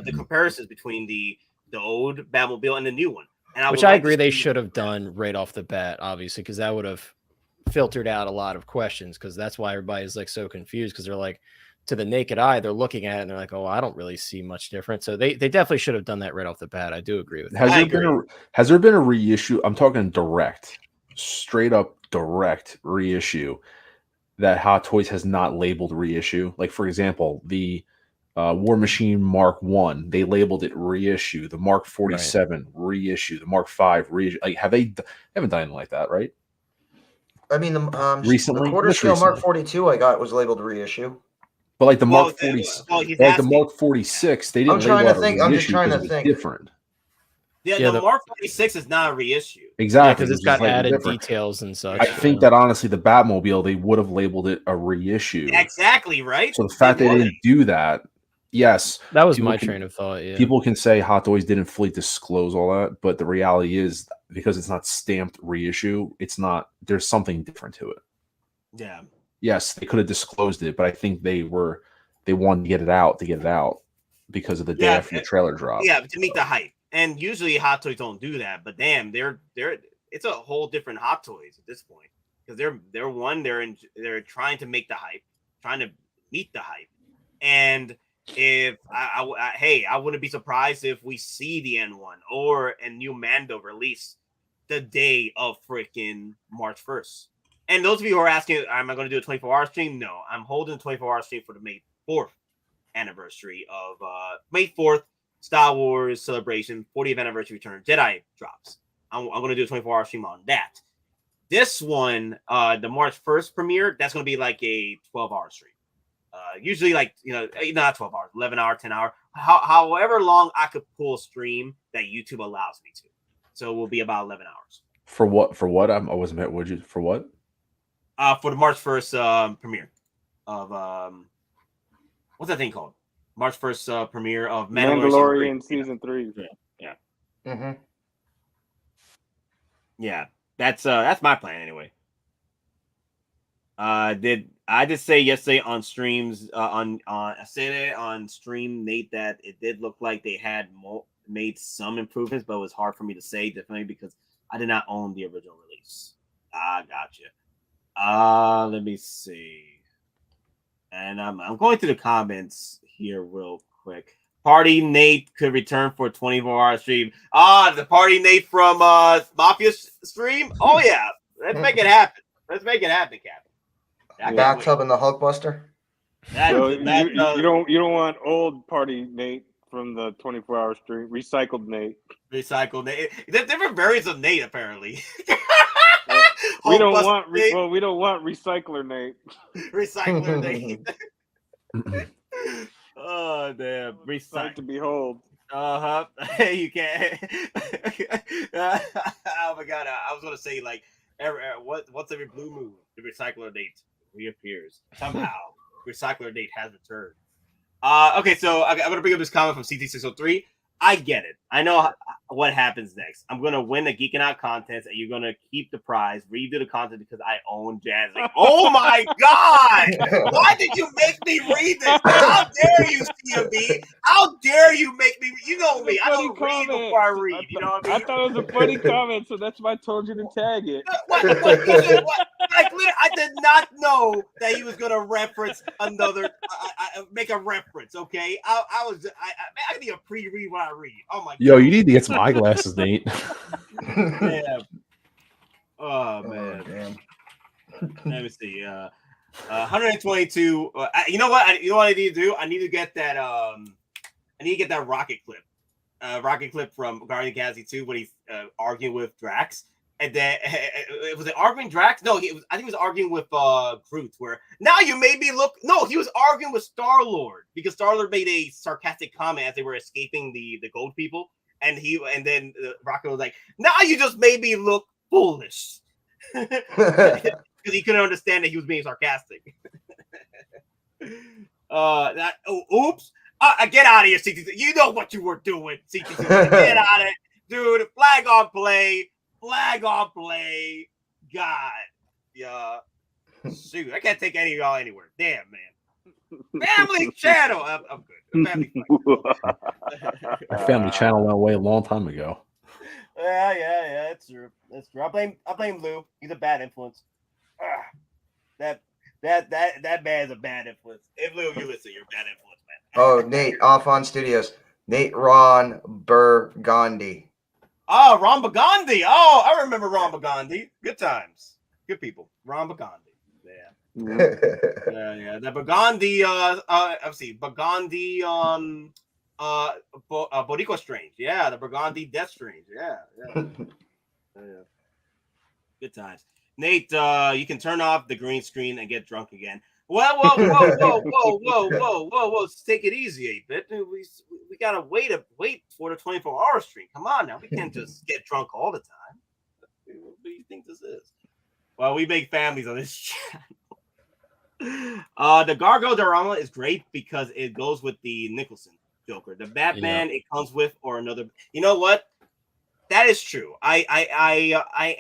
the comparisons between the old Batmobile and the new one. And Which I agree they should have done right off the bat, obviously, because that would have filtered out a lot of questions, because that's why everybody's like so confused, because they're like, to the naked eye, they're looking at it and they're like, oh, I don't really see much difference. So they definitely should have done that right off the bat. I do agree with that. Has there been a reissue? I'm talking direct, straight up direct reissue that Hot Toys has not labeled reissue. Like, for example, the War Machine Mark 1, they labeled it reissue. The Mark 47 reissue. The Mark 5 reissue. Like, they haven't done anything like that, right? I mean, recently, the quarter scale Mark 42 I got was labeled reissue. But like the Mark 46, the Mark 46, they didn't. I'm trying to think. I'm just trying to think. Different. Yeah, the Mark 46 is not a reissue. Exactly, because it's got added details and such. I think that honestly, the Batmobile, they would have labeled it a reissue. Exactly, right? So the fact they didn't do that, yes, that was my train of thought. Yeah, people can say Hot Toys didn't fully disclose all that, but the reality is, because it's not stamped reissue, it's not. There's something different to it. Yeah. Yes, they could have disclosed it, but I think they wanted to get it out because of the day after the trailer drop. Yeah, to meet the hype. And usually Hot Toys don't do that, but damn, it's a whole different Hot Toys at this point, because they're trying to make the hype, trying to meet the hype. And if I wouldn't be surprised if we see the N1 or a new Mando release the day of freaking March 1st. And those of you who are asking, am I going to do a 24-hour stream? No, I'm holding a 24-hour stream for the May 4th anniversary of May 4th Star Wars Celebration 40th anniversary return Jedi drops. I'm going to do a 24-hour stream on that. This one, the March 1st premiere, that's going to be like a 12-hour stream. Usually like, not 12 hours, 11 hour, 10 hour, however long I could pull a stream that YouTube allows me to. So it will be about 11 hours. For what? I wasn't met. Would you for what? For the March 1st premiere of what's that thing called? March 1st premiere of Mandalorian season 3. Yeah. Mm-hmm. Yeah, that's my plan anyway. Did I just say yesterday on streams I said it on stream, Nate, that it did look like they had made some improvements, but it was hard for me to say definitely because I did not own the original release. Gotcha. Let me see. And I'm going through the comments here real quick. Party Nate could return for a 24-hour stream. The Party Nate from Mafia stream. Oh yeah, let's make it happen. Let's make it happen, Captain. Bathtub and the Hulkbuster. You don't want old Party Nate from the 24-hour stream. Recycled Nate. Recycled Nate. There's different variants of Nate apparently. We don't want recycler Nate. Recycler Nate. Oh damn! Sight to behold. You can't. Oh my god! I was gonna say like, what's every blue moon? The recycler date reappears somehow. Recycler date has returned. Okay, so I'm gonna bring up this comment from CT603. I get it. I know what happens next. I'm gonna win the Geekin Out contest, and you're gonna keep the prize, redo the content because I own Jazz. Like, oh my god! Why did you make me read this? How dare you, CMB? How dare you make me? You know me. I don't read before I read. You know what I mean? I thought it was a funny comment, so that's why I told you to tag it. What? Like, I did not know that he was gonna reference another, make a reference. Okay, I need a pre-read when I read. Oh my. Yo, you need to get some eyeglasses, Nate. Yeah. Oh man. Damn. Let me see. 122. You know what? You know what I need to do? I need to get that. I need to get that rocket clip. Rocket clip from Guardian of the Galaxy 2 when he's arguing with Drax. And then was it arguing Drax? No, I think he was arguing with Groot. Where now you made me look. No, he was arguing with Star-Lord because Star-Lord made a sarcastic comment as they were escaping the gold people, and then Rocket was like, "Now you just made me look foolish," because he couldn't understand that he was being sarcastic. Oops! Get out of here, CT. You know what you were doing, CT. Get out of it, dude. Flag on play. Flag on play. God. Yeah. Shoot. I can't take any of y'all anywhere. Damn, man. Family channel. I'm good. Family Our family channel went away a long time ago. Yeah. That's true. I blame Lou. He's a bad influence. That man's a bad influence. If Lou, you listen, you're a bad influence, man. Oh, Nate, off on studios. Nate Ron Burgundy. Oh, Ron Burgundy. Oh, I remember Ron Burgundy. Good times. Good people. Ron Burgundy. Yeah. Yeah. The Burgundy, let's see. Burgundy, Boricua Strange. Yeah, the Burgundy Death Strange. Yeah. Good times. Nate, you can turn off the green screen and get drunk again. Whoa. Let's take it easy, 8-bit. We gotta wait for the 24-hour stream. Come on now. We can't just get drunk all the time. What do you think this is? Well, we make families on this channel. The Gargoyle Diorama is great because it goes with the Nicholson Joker. The Batman it comes with or another. You know what? That is true. I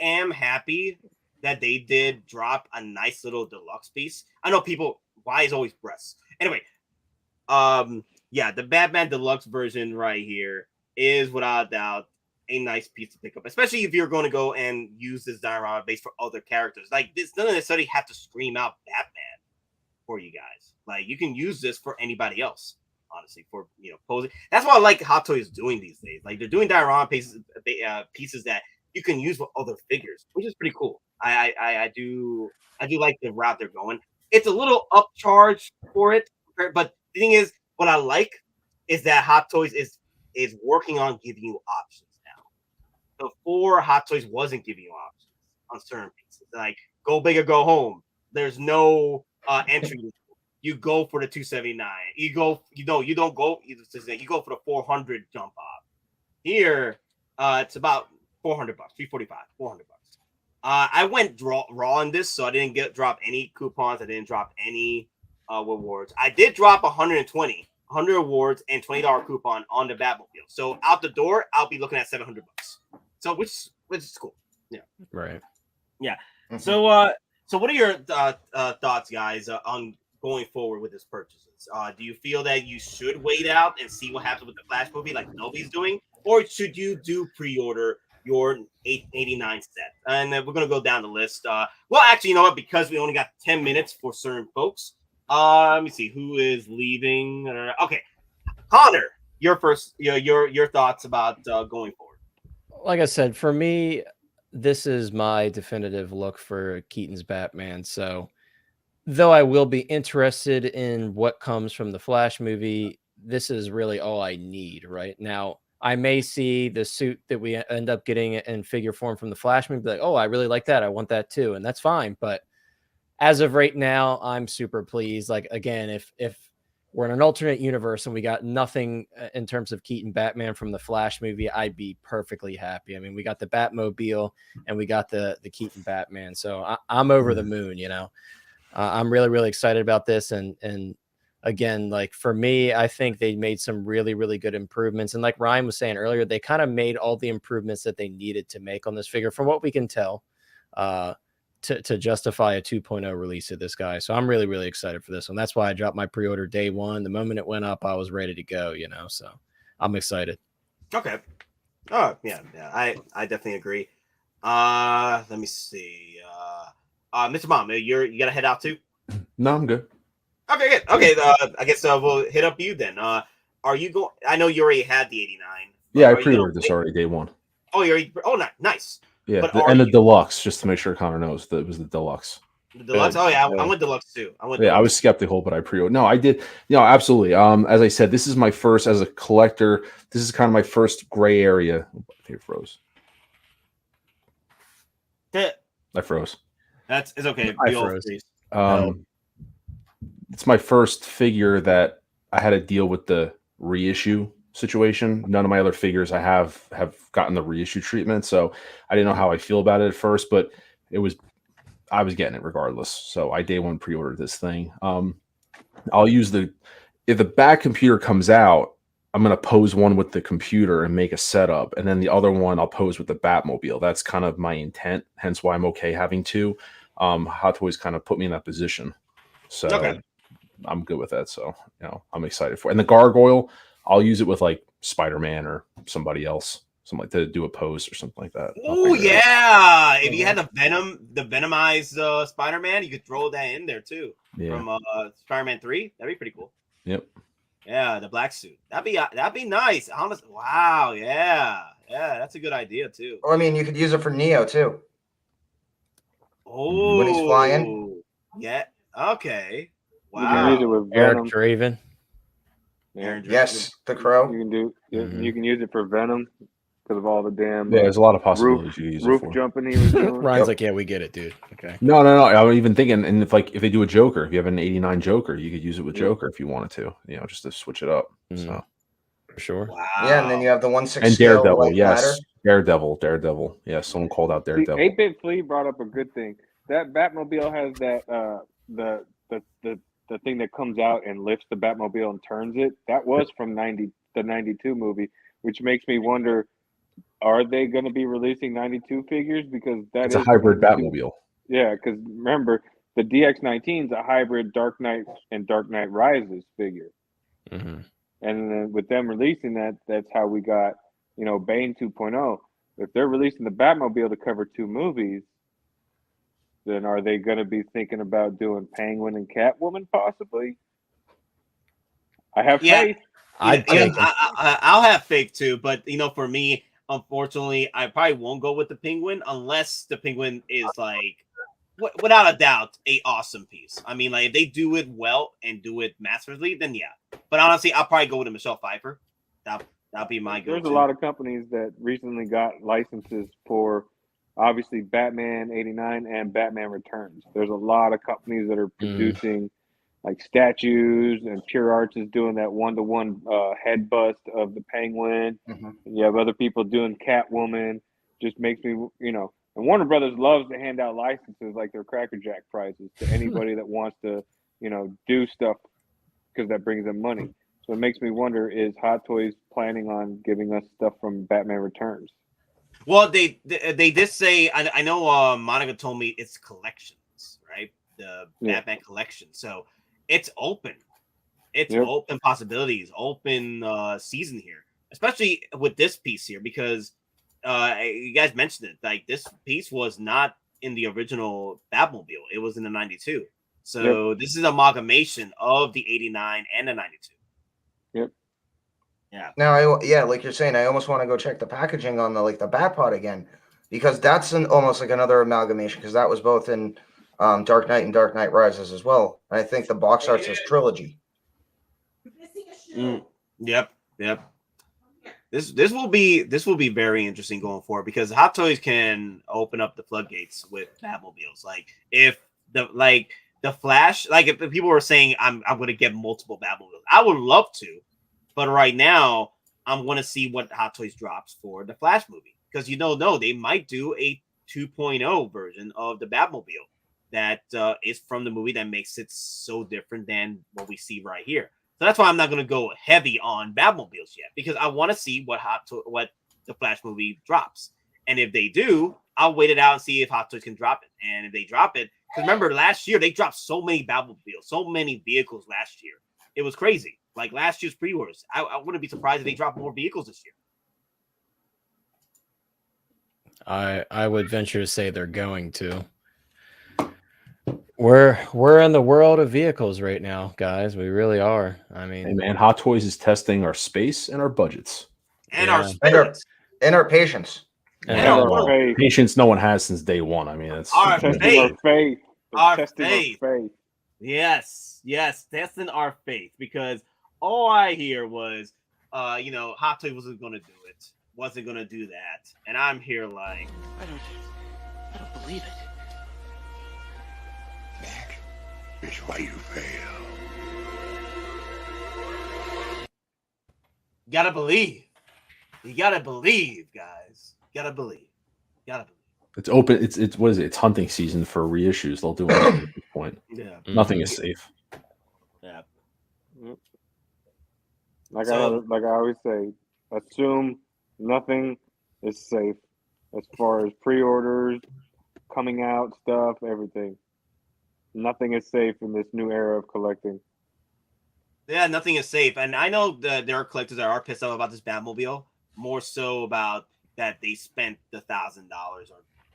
am happy that they did drop a nice little deluxe piece. I know people, why is always breasts? Anyway, the Batman deluxe version right here is without a doubt a nice piece to pick up, especially if you're going to go and use this diorama base for other characters. Like, this doesn't necessarily have to scream out Batman for you guys. Like, you can use this for anybody else, honestly, for, posing. That's what I like Hot Toys doing these days. Like, they're doing diorama pieces that you can use with other figures, which is pretty cool. I do like the route they're going. It's a little upcharge for it, but the thing is, what I like is that Hot Toys is working on giving you options now. Before, Hot Toys wasn't giving you options on certain pieces, like go big or go home. There's no entry. You go for the 279. You don't go. You go for the 400 jump off. Here, it's about $400, $345, $400. I went raw on this, so I didn't drop any coupons. I didn't drop any rewards. I did drop 100 rewards and $20 coupon on the Batmobile. So out the door, I'll be looking at $700. So which is cool. Yeah. Right. Yeah. Mm-hmm. So what are your thoughts, guys, on going forward with this purchases? Do you feel that you should wait out and see what happens with the Flash movie, like Nobody's doing, or should you do pre-order your 889 set? And then we're gonna go down the list. Well, actually, you know what? Because we only got 10 minutes for certain folks. Let me see who is leaving. Okay, Connor, your first. Your thoughts about going forward. Like I said, for me, this is my definitive look for Keaton's Batman. So, though I will be interested in what comes from the Flash movie, this is really all I need right now. I may see the suit that we end up getting in figure form from the Flash movie, be like, oh, I really like that. I want that too. And that's fine. But as of right now, I'm super pleased. Like, again, if we're in an alternate universe and we got nothing in terms of Keaton Batman from the Flash movie, I'd be perfectly happy. I mean, we got the Batmobile and we got the Keaton Batman. So I'm over the moon, you know. I'm really, really excited about this. And again, like for me, I think they made some really, really good improvements. And like Ryan was saying earlier, they kind of made all the improvements that they needed to make on this figure from what we can tell to justify a 2.0 release of this guy. So I'm really, really excited for this one. That's why I dropped my pre-order day one. The moment it went up, I was ready to go, you know, so I'm excited. Okay. Oh, yeah. I definitely agree. Let me see. Mr. Mom, you got to head out too? No, I'm good. Okay, good. Okay, I guess we'll hit up you then. Are you going? I know you already had the 89. Yeah, I pre-ordered this already day one. Oh, nice. Yeah, but the deluxe, just to make sure Connor knows that it was the deluxe. The deluxe. Oh yeah, I went deluxe too. I was skeptical, but I pre-ordered. No, I did. You know, absolutely. As I said, this is my first as a collector. This is kind of my first gray area. I think it froze. I froze. It's okay. I froze. It's my first figure that I had to deal with the reissue situation. None of my other figures I have gotten the reissue treatment, so I didn't know how I feel about it at first, but I was getting it regardless. So I day one pre-ordered this thing. I'll use if the back computer comes out, I'm going to pose one with the computer and make a setup, and then the other one I'll pose with the Batmobile. That's kind of my intent, hence why I'm okay having two. Hot Toys kind of put me in that position, so I'm good with that. So, you know, I'm excited for it. And the gargoyle, I'll use it with like Spider-Man or somebody else, something like to do a pose or something like that. Oh yeah, if you had the Venomized Spider-Man, you could throw that in there too. Yeah. From Spider-Man 3, that'd be pretty cool. Yep. Yeah, the black suit. That'd be nice. Honestly, wow. Yeah, that's a good idea too. Well, I mean, you could use it for Neo too. Oh, when he's flying. Yeah. Okay. Wow. You can use it with Venom. Eric Draven. Yes, the Crow. You can do. You can use it for Venom because of all the damn. There's a lot of possibilities you can use roof it for. Jumping he was doing. Ryan's like, yeah, we get it, dude. Okay. No. I'm even thinking, and if they do a Joker, if you have an 89 Joker, you could use it with Joker if you wanted to, you know, just to switch it up. So for sure. Wow. Yeah, and then you have the 1/6 and scale Daredevil, white yes, matter. Daredevil. Yeah, someone called out Daredevil. 8-Bit Flea brought up a good thing. That Batmobile has that the thing that comes out and lifts the Batmobile and turns it. That was from the 92 movie, which makes me wonder, are they going to be releasing 92 figures? Because it's a hybrid Batmobile. Yeah, because remember, the DX-19 is a hybrid Dark Knight and Dark Knight Rises figure. Mm-hmm. And then with them releasing that, that's how we got, you know, Bane 2.0. If they're releasing the Batmobile to cover two movies, then are they going to be thinking about doing Penguin and Catwoman possibly? I have faith. I'll have faith too, but you know, for me, unfortunately, I probably won't go with the Penguin unless the Penguin is like, without a doubt, a awesome piece. I mean, like if they do it well and do it masterfully, then yeah. But honestly, I'll probably go with a Michelle Pfeiffer. That'll be my go-to. There's a lot of companies that recently got licenses for obviously Batman 89 and Batman Returns. There's a lot of companies that are producing like statues, and Pure Arts is doing that 1-to-1 head bust of the Penguin. And you have other people doing Catwoman. Just makes me, you know, and Warner Brothers loves to hand out licenses like their Cracker Jack prizes to anybody that wants to, you know, do stuff because that brings them money. So it makes me wonder, is Hot Toys planning on giving us stuff from Batman Returns? Well, they did say, I know Monica told me it's collections, right? The Batman collection. So it's open. It's open possibilities, open season here, especially with this piece here, because you guys mentioned it. Like this piece was not in the original Batmobile. It was in the 92. So this is an amalgamation of the 89 and the 92. Yep. Yeah. Now, like you're saying, I almost want to go check the packaging on the Batpod again, because that's almost like another amalgamation, because that was both in Dark Knight and Dark Knight Rises as well. And I think the box art says trilogy. Yep. This will be very interesting going forward, because Hot Toys can open up the floodgates with Batmobiles. Like if the Flash, like if people were saying I'm going to get multiple Batmobiles, I would love to, but right now I'm going to see what Hot Toys drops for the Flash movie, because you don't know, they might do a 2.0 version of the Batmobile that is from the movie that makes it so different than what we see right here. So that's why I'm not going to go heavy on Batmobiles yet, because I want to see what the Flash movie drops. And if they do, I'll wait it out and see if Hot Toys can drop it. And if they drop it, because remember last year they dropped so many Batmobiles, so many vehicles last year. It was crazy. Like last year's pre-orders. I wouldn't be surprised if they drop more vehicles this year. I would venture to say they're going to. We're in the world of vehicles right now, guys. We really are. I mean, Hey man, Hot Toys is testing our space and our budgets. And Yeah. our spirits. And our patience. and Yeah. our- Our faith. Patience no one has since day one. I mean, it's Our Testing faith. our faith. Our Testing faith. our faith. Yes, testing our faith, because all I hear was, Hot Toys wasn't going to do it, wasn't going to do that, and I'm here like, I don't believe it. That is why you fail. gotta believe. You gotta believe, guys. Gotta believe. it's open. It's what is it? It's hunting season for reissues. They'll do it at this point. Yeah. Nothing is safe. Yeah. Like So- I always say, assume nothing is safe as far as pre-orders, coming out stuff, everything. Nothing is safe in this new era of collecting. Yeah, nothing is safe. And I know that there are collectors that are pissed off about this Batmobile, more so about that they spent the $1,000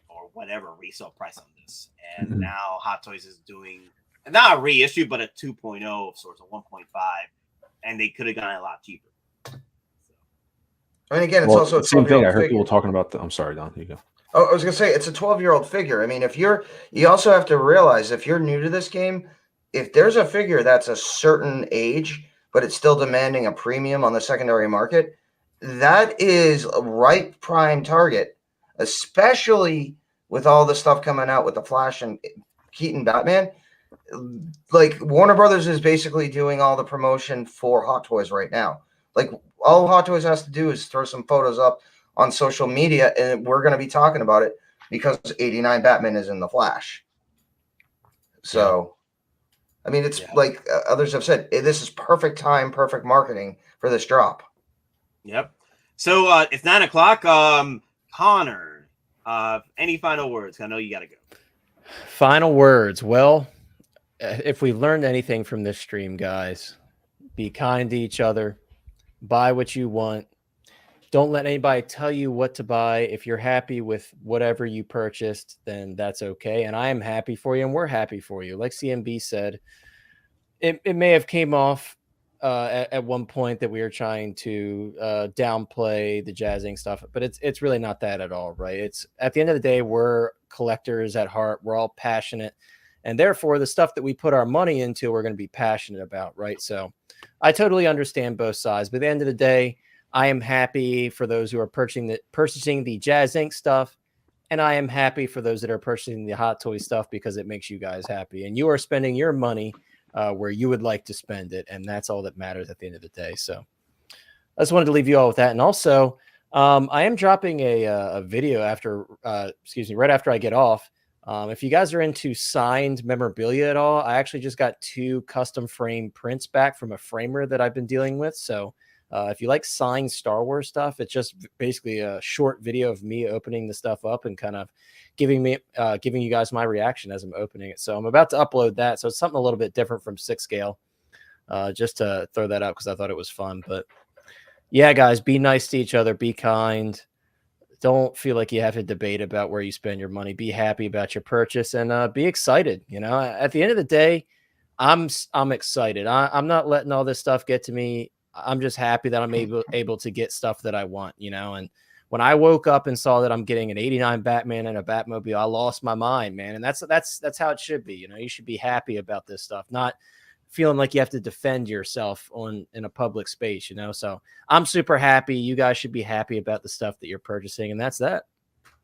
or whatever resale price on this. And Mhm. now Hot Toys is doing not a reissue, but a 2.0 of sorts, of 1.5. And they could have gotten it a lot cheaper. I mean, again, it's Well, also a same thing. 12-year-old I heard figure. people talking about the. I'm sorry, Don. Here you go. Oh, I was gonna say it's a 12-year-old figure. I mean, you also have to realize if you're new to this game, if there's a figure that's a certain age, but it's still demanding a premium on the secondary market, that is a right prime target, especially with all the stuff coming out with the Flash and Keaton Batman. Like Warner Brothers is basically doing all the promotion for Hot Toys right now. Like all Hot Toys has to do is throw some photos up on social media, and we're going to be talking about it because 89 Batman is in the Flash. So, I mean, it's like others have said, this is perfect time, perfect marketing for this drop. Yep. So it's 9:00. Connor, any final words? I know you got to go. Final words. Well, if we learned anything from this stream, guys, be kind to each other. Buy what you want. Don't let anybody tell you what to buy. If you're happy with whatever you purchased, then that's okay. And I am happy for you, and we're happy for you. Like CMB said, it may have came off at one point that we were trying to downplay the jazzing stuff, but it's really not that at all, right? It's at the end of the day, we're collectors at heart. We're all passionate, and therefore the stuff that we put our money into, we're going to be passionate about, right? So I totally understand both sides, but at the end of the day, I am happy for those who are purchasing the Jazz Inc. stuff, and I am happy for those that are purchasing the Hot Toy stuff because it makes you guys happy, and you are spending your money where you would like to spend it, and that's all that matters at the end of the day. So I just wanted to leave you all with that, and also I am dropping a video right after I get off. If you guys are into signed memorabilia at all, I actually just got 2 custom frame prints back from a framer that I've been dealing with. So if you like signed Star Wars stuff, it's just basically a short video of me opening the stuff up and kind of giving you guys my reaction as I'm opening it. So I'm about to upload that. So it's something a little bit different from 6 scale, just to throw that out because I thought it was fun. But yeah, guys, be nice to each other. Be kind. Don't feel like you have to debate about where you spend your money. Be happy about your purchase and be excited. You know, at the end of the day, I'm excited. I'm not letting all this stuff get to me. I'm just happy that I'm able to get stuff that I want, you know. And when I woke up and saw that I'm getting an 89 Batman and a Batmobile, I lost my mind, man. And that's how it should be. You know, you should be happy about this stuff, not feeling like you have to defend yourself in a public space, you know. So I'm super happy. You guys should be happy about the stuff that you're purchasing, and that's that.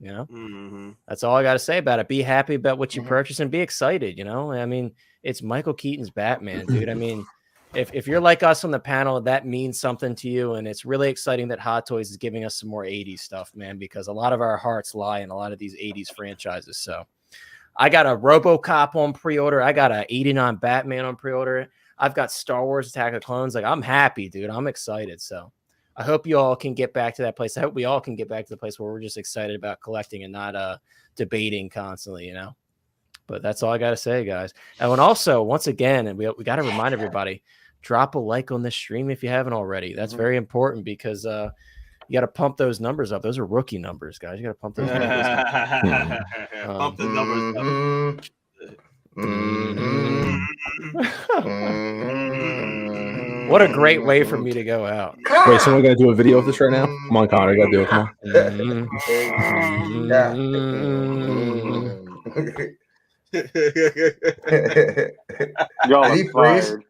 You know, Mm-hmm. that's all I got to say about it. Be happy about what you purchase and be excited. You know, I mean, it's Michael Keaton's Batman, dude. I mean, if you're like us on the panel, that means something to you, and it's really exciting that Hot Toys is giving us some more 80s stuff, man, because a lot of our hearts lie in a lot of these 80s franchises. So I got a RoboCop on pre-order. I got a 89 Batman on pre-order. I've got Star Wars Attack of Clones. Like, I'm happy, dude. I'm excited. So I hope you all can get back to that place. I hope we all can get back to the place where we're just excited about collecting and not debating constantly, you know. But that's all I got to say, guys. And when also, once again, and we got to remind everybody, drop a like on this stream if you haven't already. That's very important because you got to pump those numbers up. Those are rookie numbers, guys. You got to pump those numbers up. Pump the numbers up. What a great way for me to go out. Wait, someone gonna do a video of this right now? Come on, Connor, you gotta do it. Come on. Y'all Did he are fired.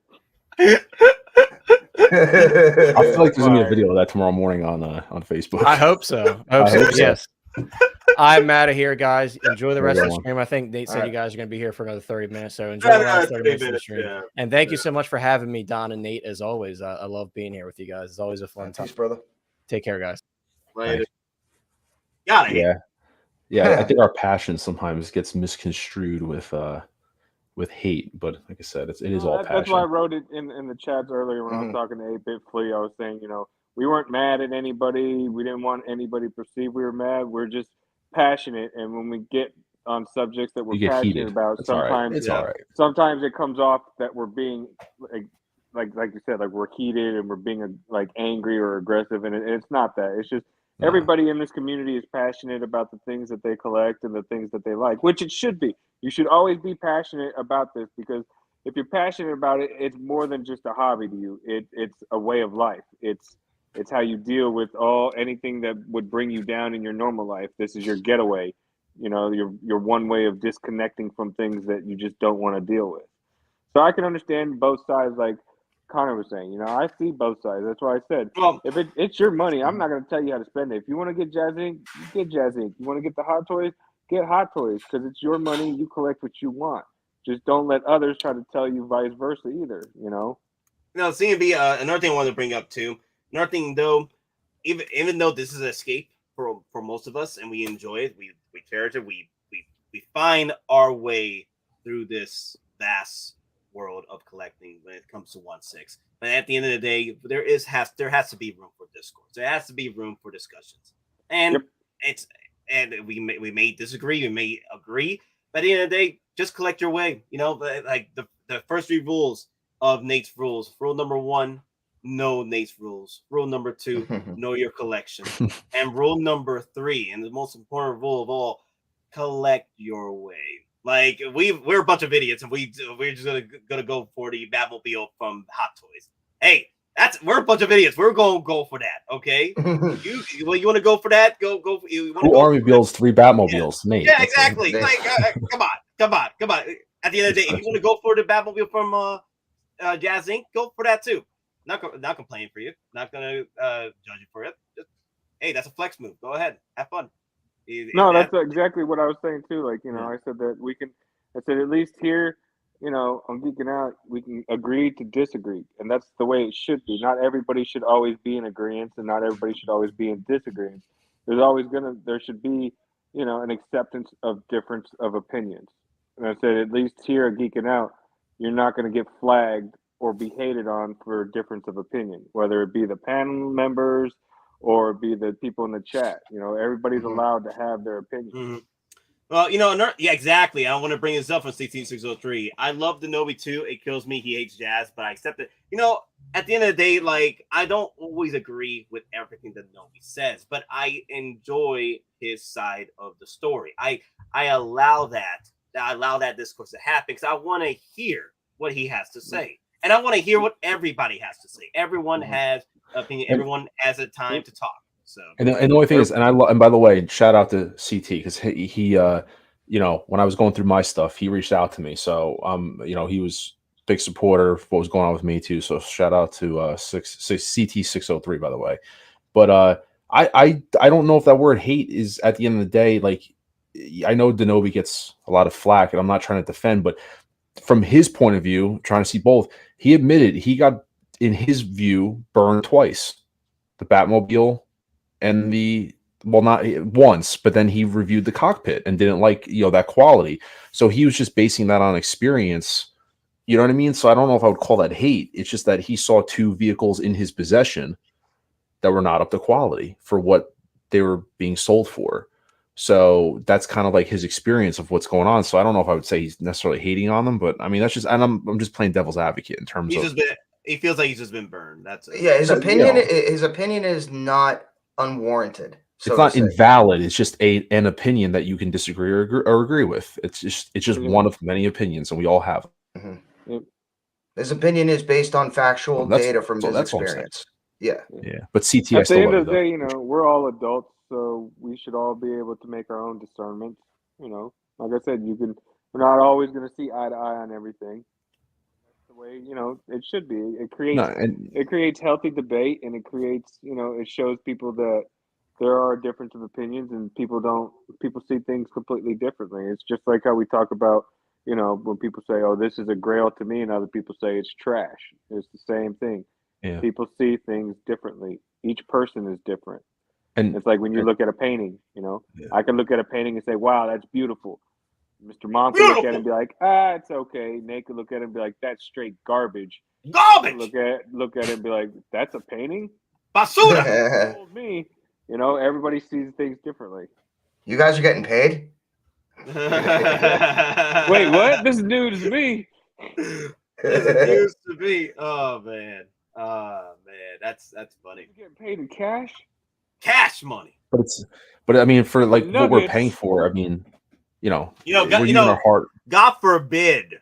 I feel like there's gonna be a video of that tomorrow morning on Facebook. I hope so. I hope so. Yes. I'm out of here, guys. Enjoy the rest of the stream. I think Nate said you guys are going to be here for another 30 minutes. So enjoy the last 30 minutes of the stream. Yeah. And thank you so much for having me, Don and Nate, as always. I love being here with you guys. It's always a fun time. Thanks, brother. Take care, guys. Later. Yeah. I think our passion sometimes gets misconstrued with hate, but like I said, it is all passion. That's why I wrote it in the chats earlier when I was talking to 8-Bit Flea. I was saying, you know, we weren't mad at anybody. We didn't want anybody to perceive we were mad. We're just passionate, and when we get on subjects that we're passionate about, it's sometimes all right. Sometimes it comes off that we're being like you said, like we're heated and we're being like angry or aggressive, and it's not that. It's just everybody in this community is passionate about the things that they collect and the things that they like, which it should be. You should always be passionate about this, because if you're passionate about it, it's more than just a hobby to you. It's a way of life. It's how you deal with anything that would bring you down in your normal life. This is your getaway, you know, your one way of disconnecting from things that you just don't want to deal with. So I can understand both sides, like Connor was saying. You know, I see both sides. That's why I said, if it's your money, I'm not going to tell you how to spend it. If you want to get Jazz Inc., you get Jazz Inc. You want to get the Hot Toys, get Hot Toys, because it's your money. You collect what you want. Just don't let others try to tell you vice versa either, you know? No, CMB, another thing I wanted to bring up too. Another thing, though, even though this is an escape for most of us and we enjoy it, we cherish it, we find our way through this vast world of collecting when it comes to 1/6. But at the end of the day, there has to be room for discourse. There has to be room for discussions, and we may disagree, we may agree, but at the end of the day, just collect your way. You know, like the first 3 rules of Nate's rules. Rule number 1. Know Nate's rules. Rule number 2, know your collection. And rule number 3, and the most important rule of all, collect your way. Like we're a bunch of idiots, and we're just gonna go for the Batmobile from Hot Toys. Hey, we're a bunch of idiots. We're gonna go for that. Okay, you want to go for that? Go. You want to go Army builds 3 Batmobiles, Nate. Yeah, exactly. Like come on. At the end of the day, if you want to go for the Batmobile from Jazz Inc., go for that too. Not complaining for you. Not gonna judge you for it. Just, hey, that's a flex move. Go ahead, have fun. No, that's exactly what I was saying too. Like, you know, I said that I said at least here, you know, on Geeking Out, we can agree to disagree, and that's the way it should be. Not everybody should always be in agreement, and not everybody should always be in disagreement. There should be, you know, an acceptance of difference of opinions. And I said at least here at Geeking Out, you're not going to get flagged or be hated on for difference of opinion, whether it be the panel members or it be the people in the chat. You know, everybody's allowed to have their opinion. Well, you know, yeah, exactly. I want to bring this up on 16603. I love the Nobi too. It kills me. He hates Jazz, but I accept it. You know, at the end of the day, like, I don't always agree with everything that Nobi says, but I enjoy his side of the story. I allow that discourse to happen because I want to hear what he has to say. And I want to hear what everybody has to say. Everyone has an opinion. Everyone has a time to talk. So, and the only thing is, and by the way, shout out to CT because he you know, when I was going through my stuff, he reached out to me. So you know, he was a big supporter of what was going on with me too. So shout out to CT 603, by the way. But I don't know if that word hate is at the end of the day, like, I know Denobi gets a lot of flack, and I'm not trying to defend, but from his point of view, trying to see both, he admitted he got, in his view, burned twice. The Batmobile and not once, but then he reviewed the cockpit and didn't like, that quality. So he was just basing that on experience. You know what I mean? So I don't know if I would call that hate. It's just that he saw two vehicles in his possession that were not up to quality for what they were being sold for. So that's kind of like his experience of what's going on. So I don't know if I would say he's necessarily hating on them, but I mean, that's just, and I'm just playing devil's advocate in terms of. He feels like he's just been burned. That's it. Yeah, his opinion. His opinion is not unwarranted. It's not invalid. It's just an opinion that you can disagree or agree with. It's just one of many opinions, and we all have. Mm-hmm. His opinion is based on factual data from his experience. Yeah. But CT, at the end of the day, we're all adults, so we should all be able to make our own discernment. Like I said, we're not always going to see eye to eye on everything. That's the way it should be. It creates healthy debate, and it creates it shows people that there are difference of opinions, and people see things completely differently. It's just like how we talk about when people say, "Oh, this is a grail to me," and other people say it's trash. It's the same thing. Yeah. People see things differently. Each person is different. And it's like when you look at a painting, I can look at a painting and say, "Wow, that's beautiful." Mr. Mom can look at it and be like, "It's okay." Nate can look at it and be like, "That's straight garbage." Garbage. Look at it and be like, "That's a painting." Basura. Told me, everybody sees things differently. You guys are getting paid? Wait, what? This is news to me. This is news to me. Oh man. That's funny. You getting paid in cash? Cash money. But I mean, for like what we're paying for, I mean, God forbid,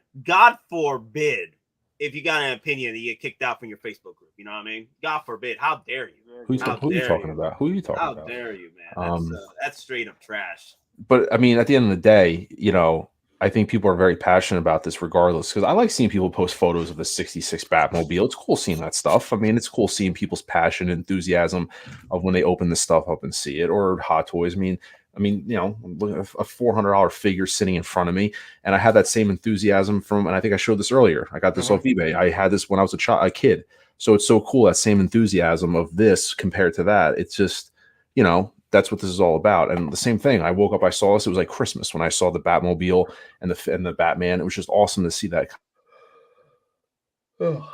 if you got an opinion, you get kicked out from your Facebook group. You know what I mean? God forbid. How dare you? Who are you talking about? How dare you, man? That's straight up trash. But I mean, at the end of the day, I think people are very passionate about this regardless, because I like seeing people post photos of the 66 Batmobile. It's cool seeing that stuff. I mean, it's cool seeing people's passion and enthusiasm of when they open this stuff up and see it, or Hot Toys. I mean, I'm looking at a $400 figure sitting in front of me, and I had that same enthusiasm and I think I showed this earlier. I got this off eBay. I had this when I was a kid. So it's so cool, that same enthusiasm of this compared to that. It's just, that's what this is all about. And the same thing, I woke up, I saw this. It was like Christmas when I saw the Batmobile and the Batman. It was just awesome to see that kind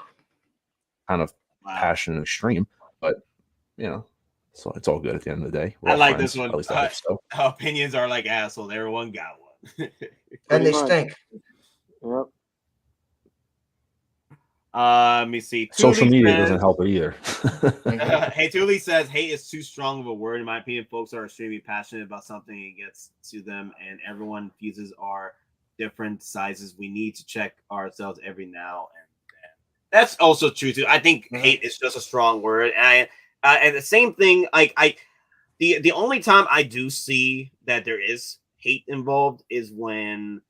of passion and extreme. But so it's all good at the end of the day. I like this one. At least I hope so. Opinions are like assholes. Everyone got one. And they stink. Yep. Let me see. Social media doesn't help it either. Hey, Thule says hate is too strong of a word. In my opinion, folks are extremely passionate about something. It gets to them, and everyone fuses our different sizes. We need to check ourselves every now and then. That's also true too. I think hate is just a strong word, and the same thing. The only time I do see that there is hate involved is when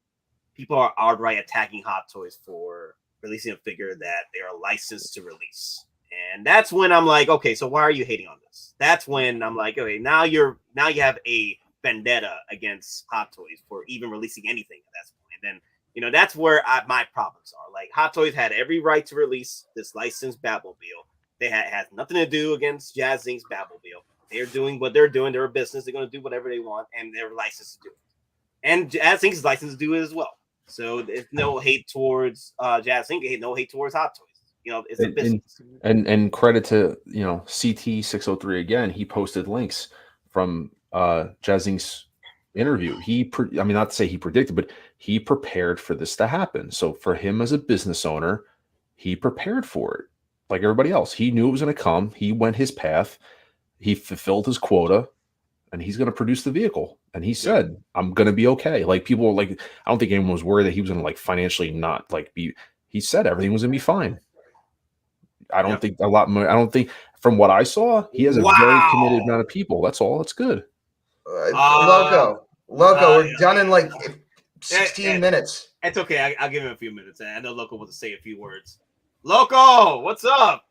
people are outright attacking Hot Toys for releasing a figure that they are licensed to release. And that's when I'm like, okay, so why are you hating on this? That's when I'm like, okay, now you have a vendetta against Hot Toys for even releasing anything at that point. And then, that's where my problems are. Like, Hot Toys had every right to release this licensed Batmobile. They has nothing to do against Jazz Inc.'s Batmobile. They're doing what they're doing. They're a business. They're going to do whatever they want, and they're licensed to do it. And Jazz Inc. is licensed to do it as well. So there's no hate towards Jazz Inc. No hate towards Hot Toys. It's a business. And credit to CT603 again. He posted links from Jazz Inc.'s interview. Not to say he predicted, but he prepared for this to happen. So for him as a business owner, he prepared for it like everybody else. He knew it was going to come. He went his path. He fulfilled his quota, and he's going to produce the vehicle. And he said, I'm going to be okay. Like, people were like, I don't think anyone was worried that he was going to like financially not like be. He said everything was going to be fine. I don't think a lot more. I don't think, from what I saw, he has a very committed amount of people. That's all. It's good. Loco, we're done in like 16 minutes. It's okay. I'll give him a few minutes. I know Loco wants to say a few words. Loco, what's up?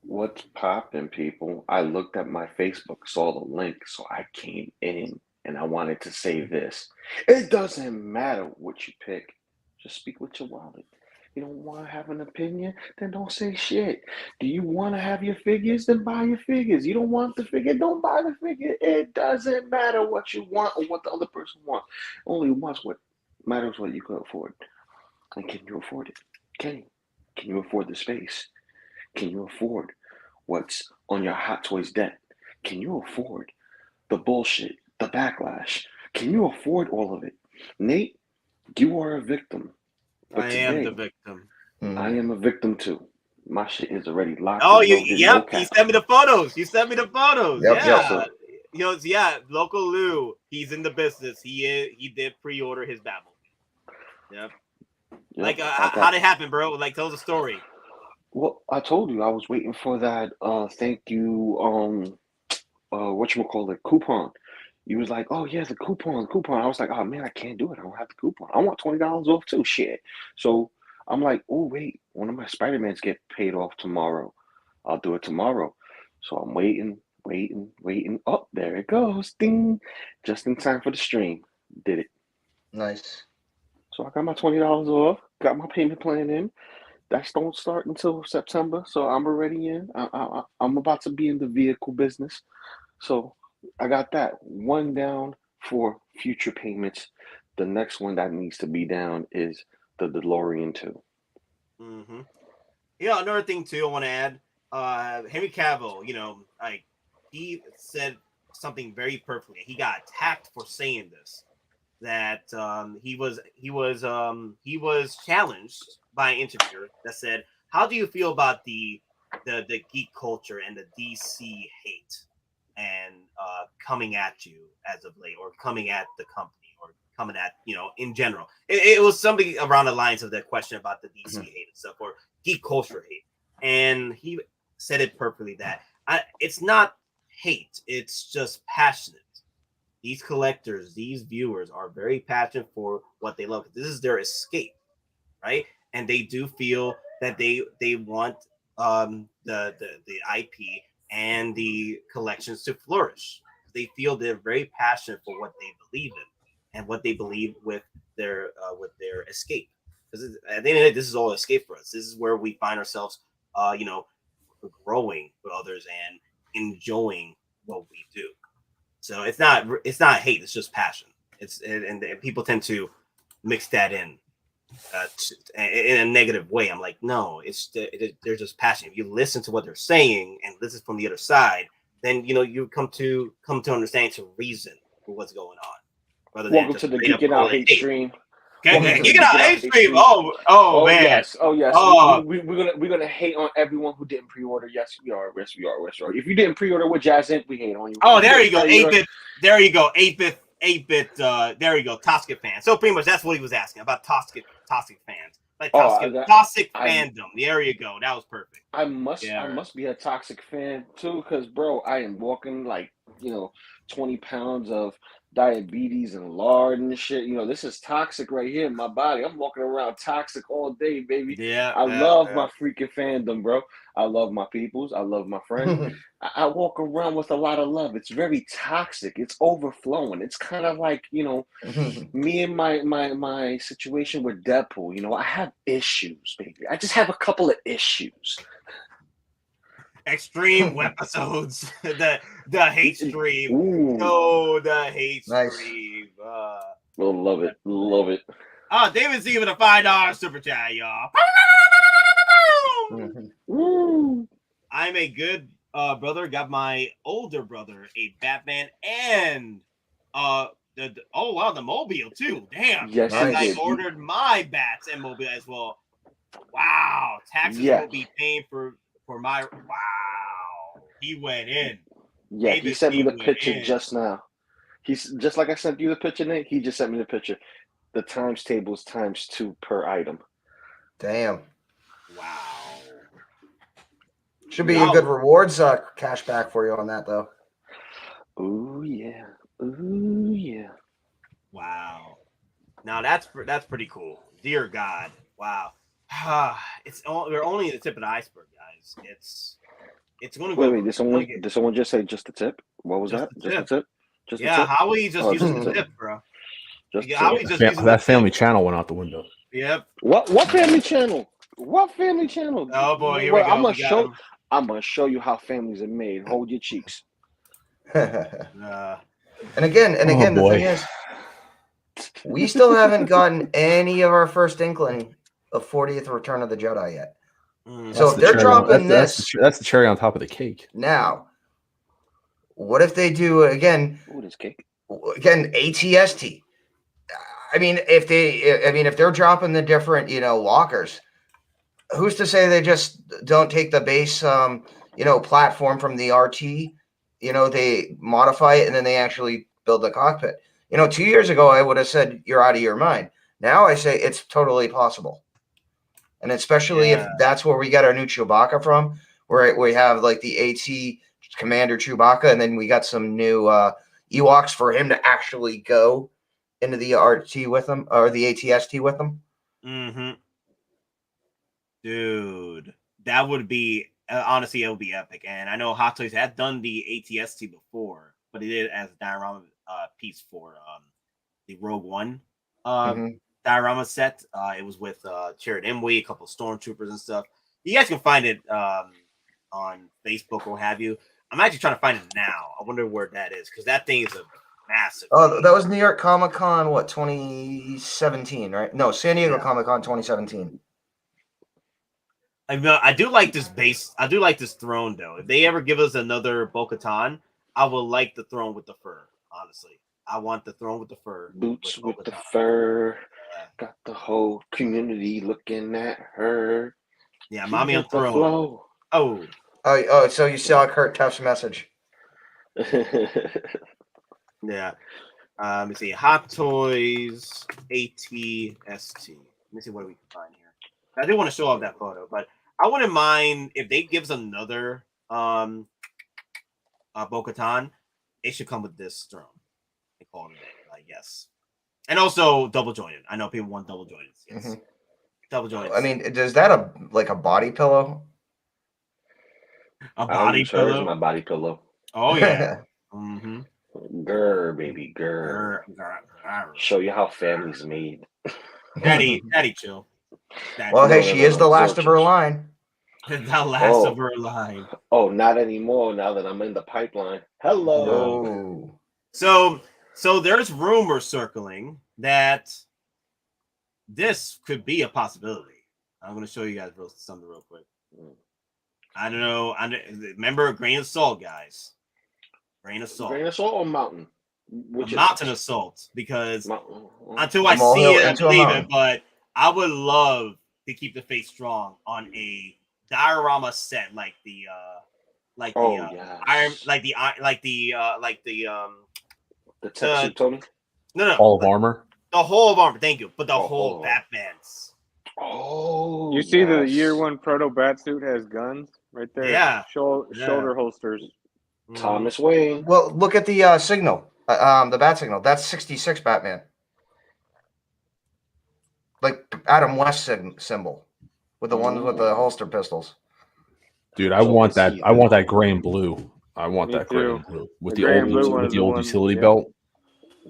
What's poppin', people? I looked at my Facebook, saw the link, so I came in and I wanted to say this. It doesn't matter what you pick, just speak with your wallet. You don't want to have an opinion, then don't say shit. Do you want to have your figures? Then buy your figures. You don't want the figure, don't buy the figure. It doesn't matter what you want or what the other person wants. Only wants what matters what you can afford. And can you afford it? Can you afford the space? Can you afford what's on your Hot Toys debt? Can you afford the bullshit, the backlash? Can you afford all of it? Nate, you are a victim. But I today, am the victim. I am a victim too. My shit is already locked. Oh, and you, loaded, yep. no You cap. sent me the photos. You sent me the photos. Yep, Yeah. Yes, sir. You know, yeah. Local Lou, he's in the business. He did pre-order his Batmobile. Yep. Like, how did it happen, bro? Like, tell the story. Well, I told you I was waiting for that. Thank you. Whatchamacallit, coupon. You was like, oh yeah, the coupon. I was like, oh man, I can't do it. I don't have the coupon. I want $20 off too. Shit. So I'm like, oh wait, one of my Spider-Mans get paid off tomorrow. I'll do it tomorrow. So I'm waiting. Oh, there it goes. Ding. Just in time for the stream. Did it. Nice. So I got my $20 off. Got my payment plan in. That don't start until September, so I'm already in. I'm about to be in the vehicle business, so I got that one down for future payments. The next one that needs to be down is the DeLorean 2. Mm-hmm. Yeah, another thing too I want to add. Henry Cavill, you know, like he said something very perfectly. He got attacked for saying this. That he was challenged by an interviewer that said, "How do you feel about the geek culture and the DC hate and coming at you as of late, or coming at the company, or coming at in general?" It was something around the lines of that question about the DC hate and stuff, or geek culture hate, and he said it perfectly that it's not hate; it's just passionate. These collectors, these viewers are very passionate for what they love. This is their escape, right? And they do feel that they want the IP and the collections to flourish. They feel they're very passionate for what they believe in and what they believe with their escape. Because at the end of the day, this is all escape for us. This is where we find ourselves, growing with others and enjoying what we do. So it's not hate. It's just passion. And people tend to mix that in a negative way. I'm like, no, they're just passionate. If you listen to what they're saying and listen from the other side, then you come to understand, to reason for what's going on. Rather Welcome to the Geekin Out hate stream. Geekin Out hate stream. Oh man. Yes. Oh yes. Oh. We're gonna hate on everyone who didn't pre-order. Yes, we are. Yes, we are. Yes, we are. If you didn't pre-order with Jazz Inc., we hate on you. Oh, there you go. 8-bit. There you go. 8-bit. There you go. Toxic fan. So pretty much that's what he was asking about toxic fans. Like toxic fandom. There you go. That was perfect. I must be a toxic fan too, because bro, I am walking like 20 pounds of diabetes and lard and shit. This is toxic right here in my body. I'm walking around toxic all day, baby. Yeah. I love my freaking fandom, bro. I love my peoples. I love my friends. I walk around with a lot of love. It's very toxic. It's overflowing. It's kind of like, me and my situation with Deadpool. I have issues, baby. I just have a couple of issues. Extreme webisodes. the hate stream. Ooh. No, the hate Nice. stream. Love it. Love it. Oh, David's even a $5 super chat, y'all. I'm a good brother. Got my older brother a Batman and the mobile too. Damn. Yes, and I did. ordered my bats and mobile as well. Wow. Taxes will be paying for my. Wow. He went in. Yeah, David, he sent me the picture in. just now. He's just like I sent you the picture, Nate. He just sent me the picture. The times tables ×2 per item. Damn. Wow. Should be a good rewards cash back for you on that though. Ooh yeah. Ooh yeah. Wow. Now that's pretty cool. Dear God. Wow. We're only at the tip of the iceberg, guys. It's going to go. Wait, did someone just say just the tip? What was that? Just the tip? Just the tip? Howie just using the tip, bro. Howie just using that family channel went out the window. Yep. What family channel? What family channel? Oh boy, here we go. I'm gonna show you how families are made. Hold your cheeks. And again, the thing is, we still haven't gotten any of our first inkling of 40th Return of the Jedi yet. So if they're dropping this, that's the cherry on top of the cake. Now, what if they do again? Ooh, this cake. Again, ATST. I mean, if they're dropping the different, walkers, who's to say they just don't take the base, platform from the RT, they modify it and then they actually build the cockpit. 2 years ago, I would have said you're out of your mind. Now I say it's totally possible. And especially if that's where we got our new Chewbacca from, where we have like the AT Commander Chewbacca, and then we got some new Ewoks for him to actually go into the RT with them or the ATST with them. Mm-hmm. Dude, that would be honestly, it would be epic. And I know Hot Toys had done the ATST before, but they did it as a diorama piece for the Rogue One diorama set. It was with Jared Imwe, a couple of stormtroopers and stuff. You guys can find it on Facebook or what have you. I'm actually trying to find it now. I wonder where that is because that thing is a massive. Oh, that was New York Comic Con, 2017, right? No, San Diego Comic Con 2017. I do like this base. I do like this throne, though. If they ever give us another Bo-Katan, I would like the throne with the fur. Honestly, I want the throne with the fur. Boots with the fur. Got the whole community looking at her. Yeah, mommy on throne. Oh, so you saw Kurt Tuff's message. Yeah. Let me see. Hot Toys ATST. Let me see what we can find here. I do want to show off that photo, but I wouldn't mind if they give us another Bo-Katan. It should come with this throne. They call it, I guess. And also double jointed. I know people want double jointed. Yes. Double jointed. I mean, is that a body pillow? A body pillow? My body pillow. Oh yeah. Grr, baby, grr. Show you how families made. Daddy, chill. Daddy. Well, hey, she is the last of her line. The last of her line. Oh, not anymore. Now that I'm in the pipeline. Hello. No. So there's rumors circling that this could be a possibility. I'm going to show you guys something real quick. I don't know. Remember, a grain of salt, guys. Grain of salt. Grain of salt or mountain? Mountain of salt. Because until I see it, I believe it. But I would love to keep the faith strong on a diorama set like the iron, the Tetsu Tony. No, Hall of Armor. The whole of armor. Thank you, but the whole Batman's. Oh, you see the year one proto bat suit has guns right there. Yeah, shoulder holsters. Thomas Wayne. Well, look at the signal, the bat signal. That's 66 Batman. Like Adam West symbol with the ones with the holster pistols. Dude, I want that. I want that gray and blue. I want that gray and blue with the old utility belt.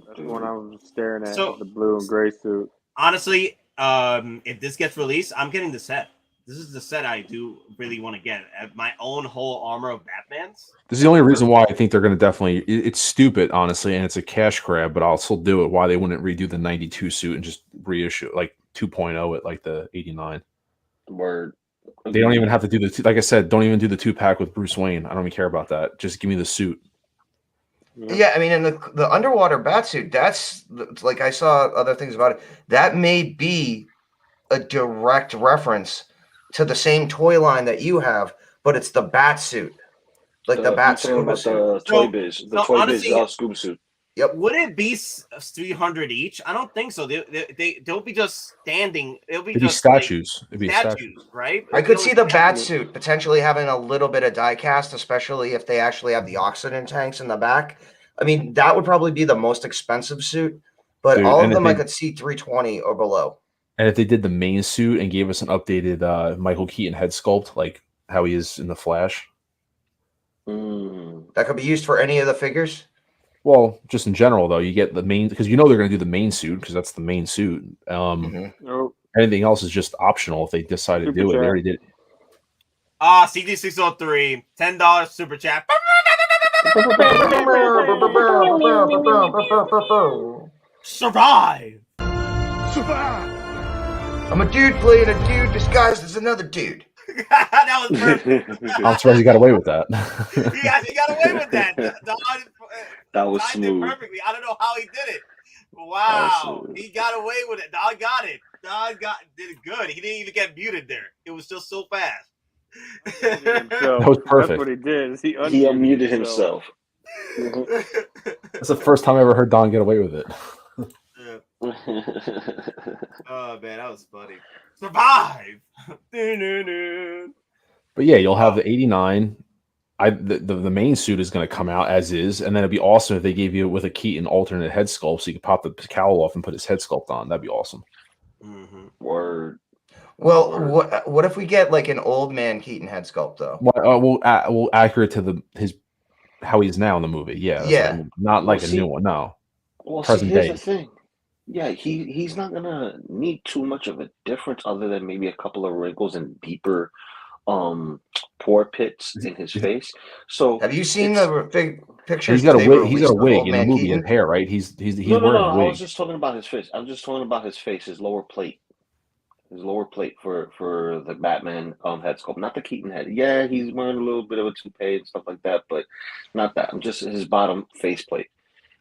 That's the one I was staring at. The blue and gray suit. Honestly, if this gets released, I'm getting the set. This is the set I do really want to get. My own whole armor of Batman's. This is the only reason why I think they're going to definitely. It's stupid, honestly, and it's a cash grab. But I'll still do it. Why they wouldn't redo the '92 suit and just reissue like 2.0 it like the '89? Word. They don't even have to do the like I said. Don't even do the 2-pack with Bruce Wayne. I don't even care about that. Just give me the suit. Yeah, I mean, in the underwater batsuit, that's like I saw other things about it. That may be a direct reference to the same toy line that you have, but it's the batsuit, like the bat scuba suit. The Toy Biz scuba suit. Yep. Would it be 300 each? I don't think so. They'll be just standing. It'll be just statues. Like, it'd be statues, right? I could see the bat suit potentially having a little bit of die cast, especially if they actually have the oxygen tanks in the back. I mean, that would probably be the most expensive suit, but all of them I could see 320 or below. And if they did the main suit and gave us an updated Michael Keaton head sculpt, like how he is in the Flash, That could be used for any of the figures. Well, just in general though, you get the main because you know they're going to do the main suit because that's the main suit. Nope. Anything else is just optional if they decide to Super do it. They chat. already did. CD603, $10 super chat. Survive. I'm a dude playing a dude disguised as another dude. That was perfect. I'm surprised he got away with that. he got away with that. That was timed it smooth. perfectly. I don't know how he did it. Wow, he got away with it. Dog got it. Did it good. He didn't even get muted there. It was just so fast. That was perfect. That's what he did. Is he unmuted himself. That's the first time I ever heard Don get away with it. Oh man, that was funny. Survive. But yeah, you'll have the 89. The main suit is going to come out as is, and then it'd be awesome if they gave you with a Keaton alternate head sculpt, so you could pop the cowl off and put his head sculpt on. That'd be awesome. Word. Well, what if we get like an old man Keaton head sculpt though? Well, accurate to his how he is now in the movie. Yeah, that's Yeah. what I mean. Not like a new one. No. Well, Present here's day. the thing. Yeah, he's not gonna need too much of a difference other than maybe a couple of wrinkles and deeper pore pits in his face. So have you seen the big pictures? He's got a wig. He's got a of wig old in the man movie. Keaton? His hair, right? He's no, wearing a I wig. was just talking about his face. I'm just talking about his face, his lower plate. His lower plate for the Batman head sculpt, not the Keaton head. Yeah, he's wearing a little bit of a toupee and stuff like that, but not that. I'm just his bottom face plate.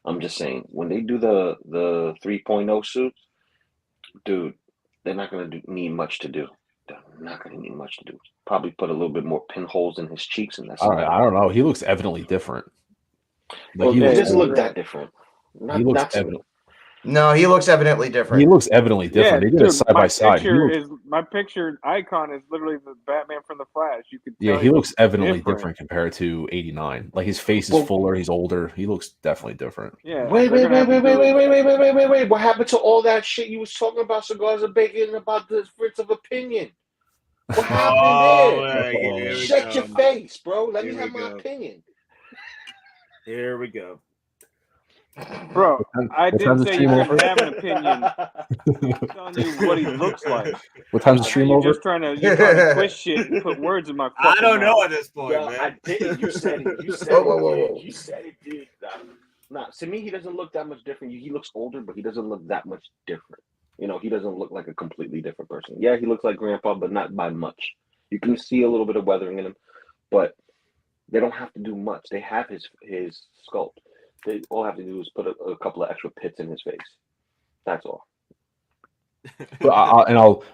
I'm just saying when they do the 3.0 suits, dude, they're not gonna need much to do. They're not gonna need much to do. Probably put a little bit more pinholes in his cheeks, and that's I don't know. He looks evidently different. Well, he doesn't look that different. He looks evidently. No, he looks evidently different. He looks evidently different. Yeah, they did it side by side. My picture icon is literally the Batman from the Flash. You can tell He looks evidently different compared to 89. Like his face is fuller, he's older. He looks definitely different. Yeah. Wait. What happened to all that shit you was talking about cigars and bacon about the difference of opinion? What happened there? Shut your face, bro. Let me have my opinion. Here we go. Bro, I didn't say you couldn't have an opinion. I'm telling you what he looks like. What time's the stream over? You're trying to twist shit and put words in my fucking I don't know mouth. at this point, man. I didn't. You said it. You said it. You said it, dude. Nah, to me, he doesn't look that much different. He looks older, but he doesn't look that much different. You know, he doesn't look like a completely different person. Yeah, he looks like Grandpa, but not by much. You can see a little bit of weathering in him, but they don't have to do much. They have his sculpt. They all have to do is put a couple of extra pits in his face. That's all. But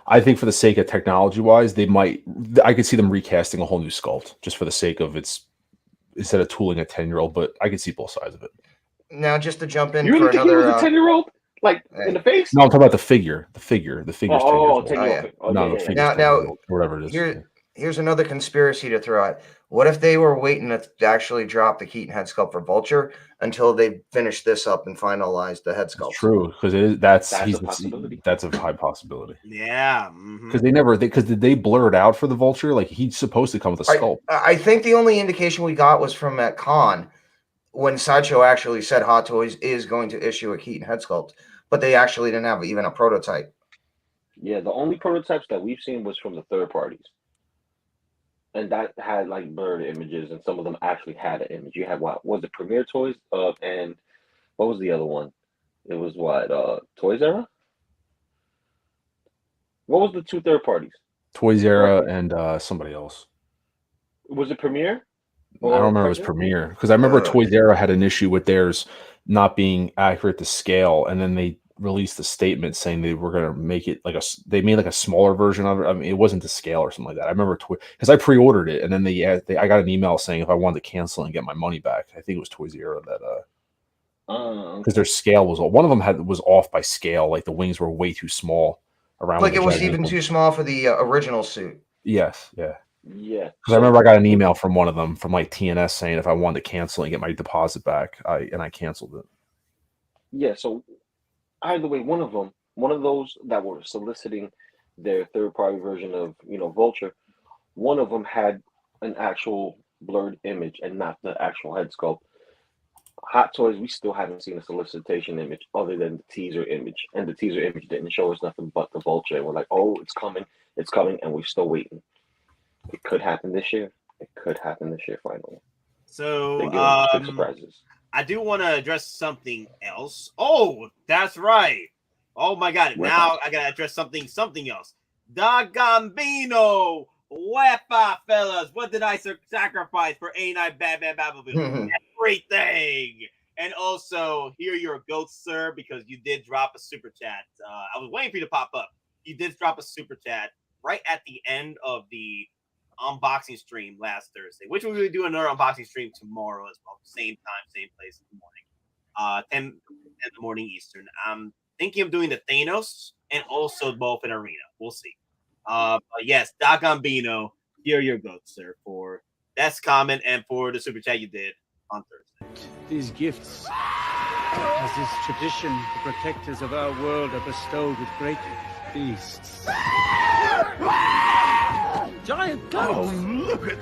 I think for the sake of technology-wise, I could see them recasting a whole new sculpt just for the sake of instead of tooling a 10-year-old. But I could see both sides of it. Now, just to jump in You for really think he another was a 10-year-old, like in the face? No, I'm talking about the figure. The figure's 10 years old. 10-year-old. No, the figure's 10 years old, or whatever it is. Here's another conspiracy to throw out. What if they were waiting to actually drop the Keaton head sculpt for Vulture until they finished this up and finalized the head sculpt? It's true, because that's a possibility. That's a high possibility. Yeah, because did they blur it out for the Vulture? Like he's supposed to come with a sculpt. I think the only indication we got was from at Con when Sideshow actually said Hot Toys is going to issue a Keaton head sculpt, but they actually didn't have even a prototype. Yeah, the only prototypes that we've seen was from the third parties. And that had like blurred images, and some of them actually had an image. You had what was it, Premier Toys? And what was the other one? It was what, Toys Era? What was the two third parties? Toys Era and somebody else. Was it Premier? I don't remember if it was Premier, because I remember Toys Era had an issue with theirs not being accurate to scale, and then they released a statement saying they were going to make it they made like a smaller version of it. I mean, it wasn't to scale or something like that. I remember because I pre-ordered it, and then I got an email saying if I wanted to cancel and get my money back. I think it was Toys Era that because their scale one of them was off by scale, like the wings were way too small around. Like it was even too small for the original suit. Yes, yeah. Yeah. Because I remember I got an email from one of them from like TNS saying if I wanted to cancel and get my deposit back, I canceled it. Yeah, so either way, one of those that were soliciting their third-party version of, Vulture, one of them had an actual blurred image and not the actual head sculpt. Hot Toys, we still haven't seen a solicitation image other than the teaser image, and the teaser image didn't show us nothing but the Vulture. And we're like, oh, it's coming, and we're still waiting. It could happen this year. It could happen this year finally. So, big surprises. I do want to address something else. Oh, that's right. Oh my God! Now I gotta address something else. The Gambino. Wepa, fellas. What did I sacrifice for A9 Batman Batmobile? Everything. And also, here your goats, sir, because you did drop a super chat. I was waiting for you to pop up. You did drop a super chat right at the end of the unboxing stream last Thursday, which we're going to do another unboxing stream tomorrow as well. Same time, same place in the morning. 10 in the morning Eastern. I'm thinking of doing the Thanos and also both in Arena. We'll see. But yes, Doc Gambino, here you go, sir, for that comment and for the super chat you did on Thursday. These gifts, as is tradition, the protectors of our world are bestowed with great feasts. Giant goats! Oh, look at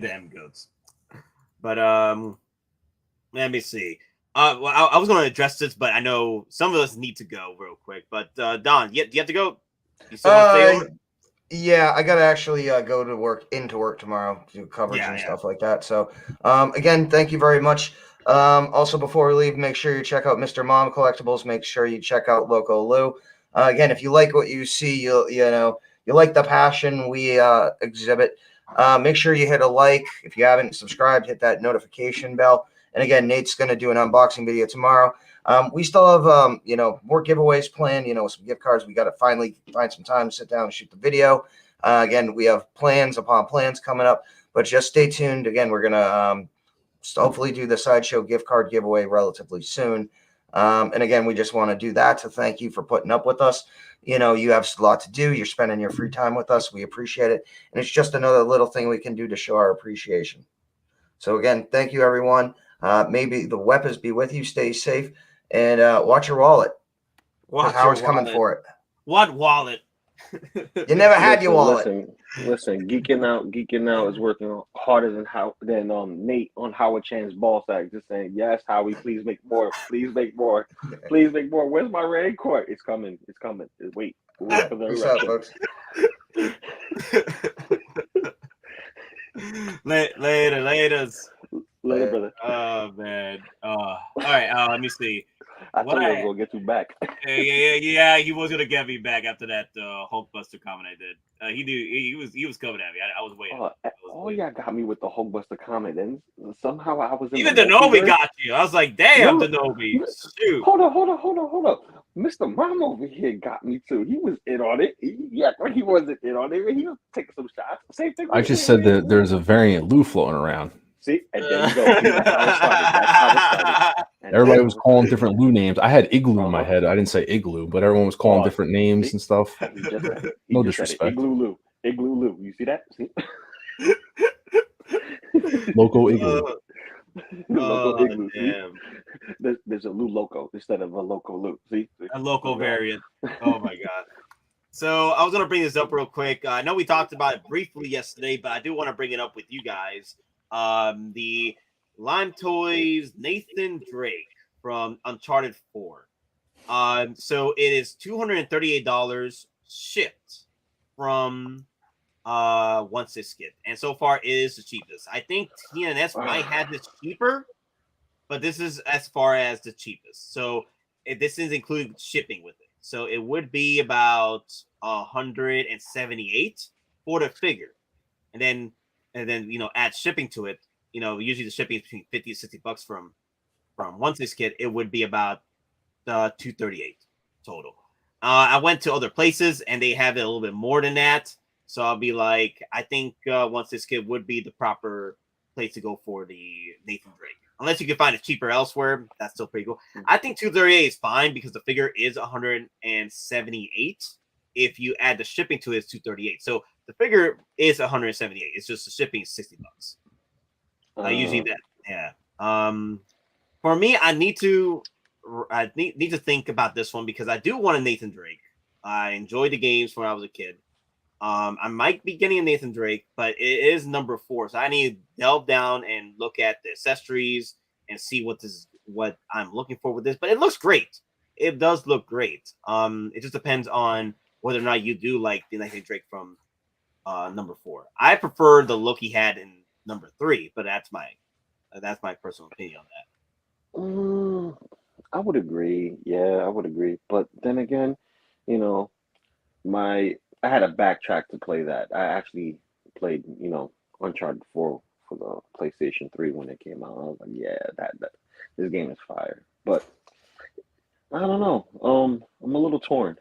Damn goats. But let me see. Well, I was going to address this, but I know some of us need to go real quick. But Don, do you have to go? You still want to stay over? Yeah, I gotta actually go to work tomorrow, do coverage and stuff like that. So, again, thank you very much. Also, before we leave, make sure you check out Mr. Mom Collectibles. Make sure you check out Loco Lou. Again, if you like what you see, you like the passion we exhibit. Make sure you hit a like. If you haven't subscribed, hit that notification bell. And again, Nate's going to do an unboxing video tomorrow. We still have, more giveaways planned, some gift cards. We got to finally find some time to sit down and shoot the video. Again, we have plans upon plans coming up, but just stay tuned. Again, we're going to hopefully do the Sideshow gift card giveaway relatively soon. And again, we just want to do that to thank you for putting up with us. You have a lot to do. You're spending your free time with us. We appreciate it. And it's just another little thing we can do to show our appreciation. So again, thank you, everyone. Maybe the weapons be with you. Stay safe and watch your wallet. Howard's coming for it. What wallet? You never had your wallet. Listen, Geekin Out is working harder than Nate on Howard Chan's ball sack. Just saying, yes, Howie, please make more. Please make more. Please make more. Where's my red court? It's coming. It's coming. Wait for the eruption. Later, brother. Oh man. All right. Let me see. I thought I was gonna get you back. Yeah. He was gonna get me back after that Hulkbuster comment I did. He knew he was coming at me. I was waiting. Y'all got me with the Hulkbuster comment, and somehow I was in even Denobi got you. I was like, damn, Denobi. Shoot. Hold up. Mr. Mom over here got me too. He was in on it. He wasn't in on it. He was taking some shots. Same thing. I just said that there's a variant Lou floating around. See, and there you go. That's how it started. Everybody was calling different Lou names. I had Igloo in my head. I didn't say Igloo, but everyone was calling different names and stuff. No disrespect. Igloo Lou. You see that? See? Loco Igloo. Loco Igloo. Damn. There's a Lou Loco instead of a Loco Lou. See? A local variant. Oh my god. So I was gonna bring this up real quick. I know we talked about it briefly yesterday, but I do want to bring it up with you guys. The Lime Toys Nathan Drake from Uncharted 4. So it is $238 shipped from Once This Skit, and so far it is the cheapest. I think TNS might have this cheaper, but this is as far as the cheapest. So this is including shipping with it. So it would be about $178 for the figure, and then add shipping to it. Usually the shipping is between $50 to $60 from Once This Kid. It would be about $238 total. I went to other places and they have it a little bit more than that. So I'll be like, I think Once This Kid would be the proper place to go for the Nathan Drake. Unless you can find it cheaper elsewhere, that's still pretty cool. I think $238 is fine because the figure is $178. If you add the shipping to it, it's $238. So the figure is $178. It's just the shipping is $60. Usually that, yeah. For me, I need to think about this one because I do want a Nathan Drake. I enjoyed the games when I was a kid. I might be getting a Nathan Drake, but it is number 4, so I need to delve down and look at the accessories and see what I'm looking for with this. But it looks great. It does look great. It just depends on whether or not you do like the Nathan Drake from number 4. I prefer the look he had in number 3, but that's my personal opinion on that. I would agree. Yeah, I would agree. But then again, you know, I had a backtrack to play that. I actually played, Uncharted 4 for the PlayStation 3 when it came out. I was like, yeah, that this game is fire. But I don't know. I'm a little torn.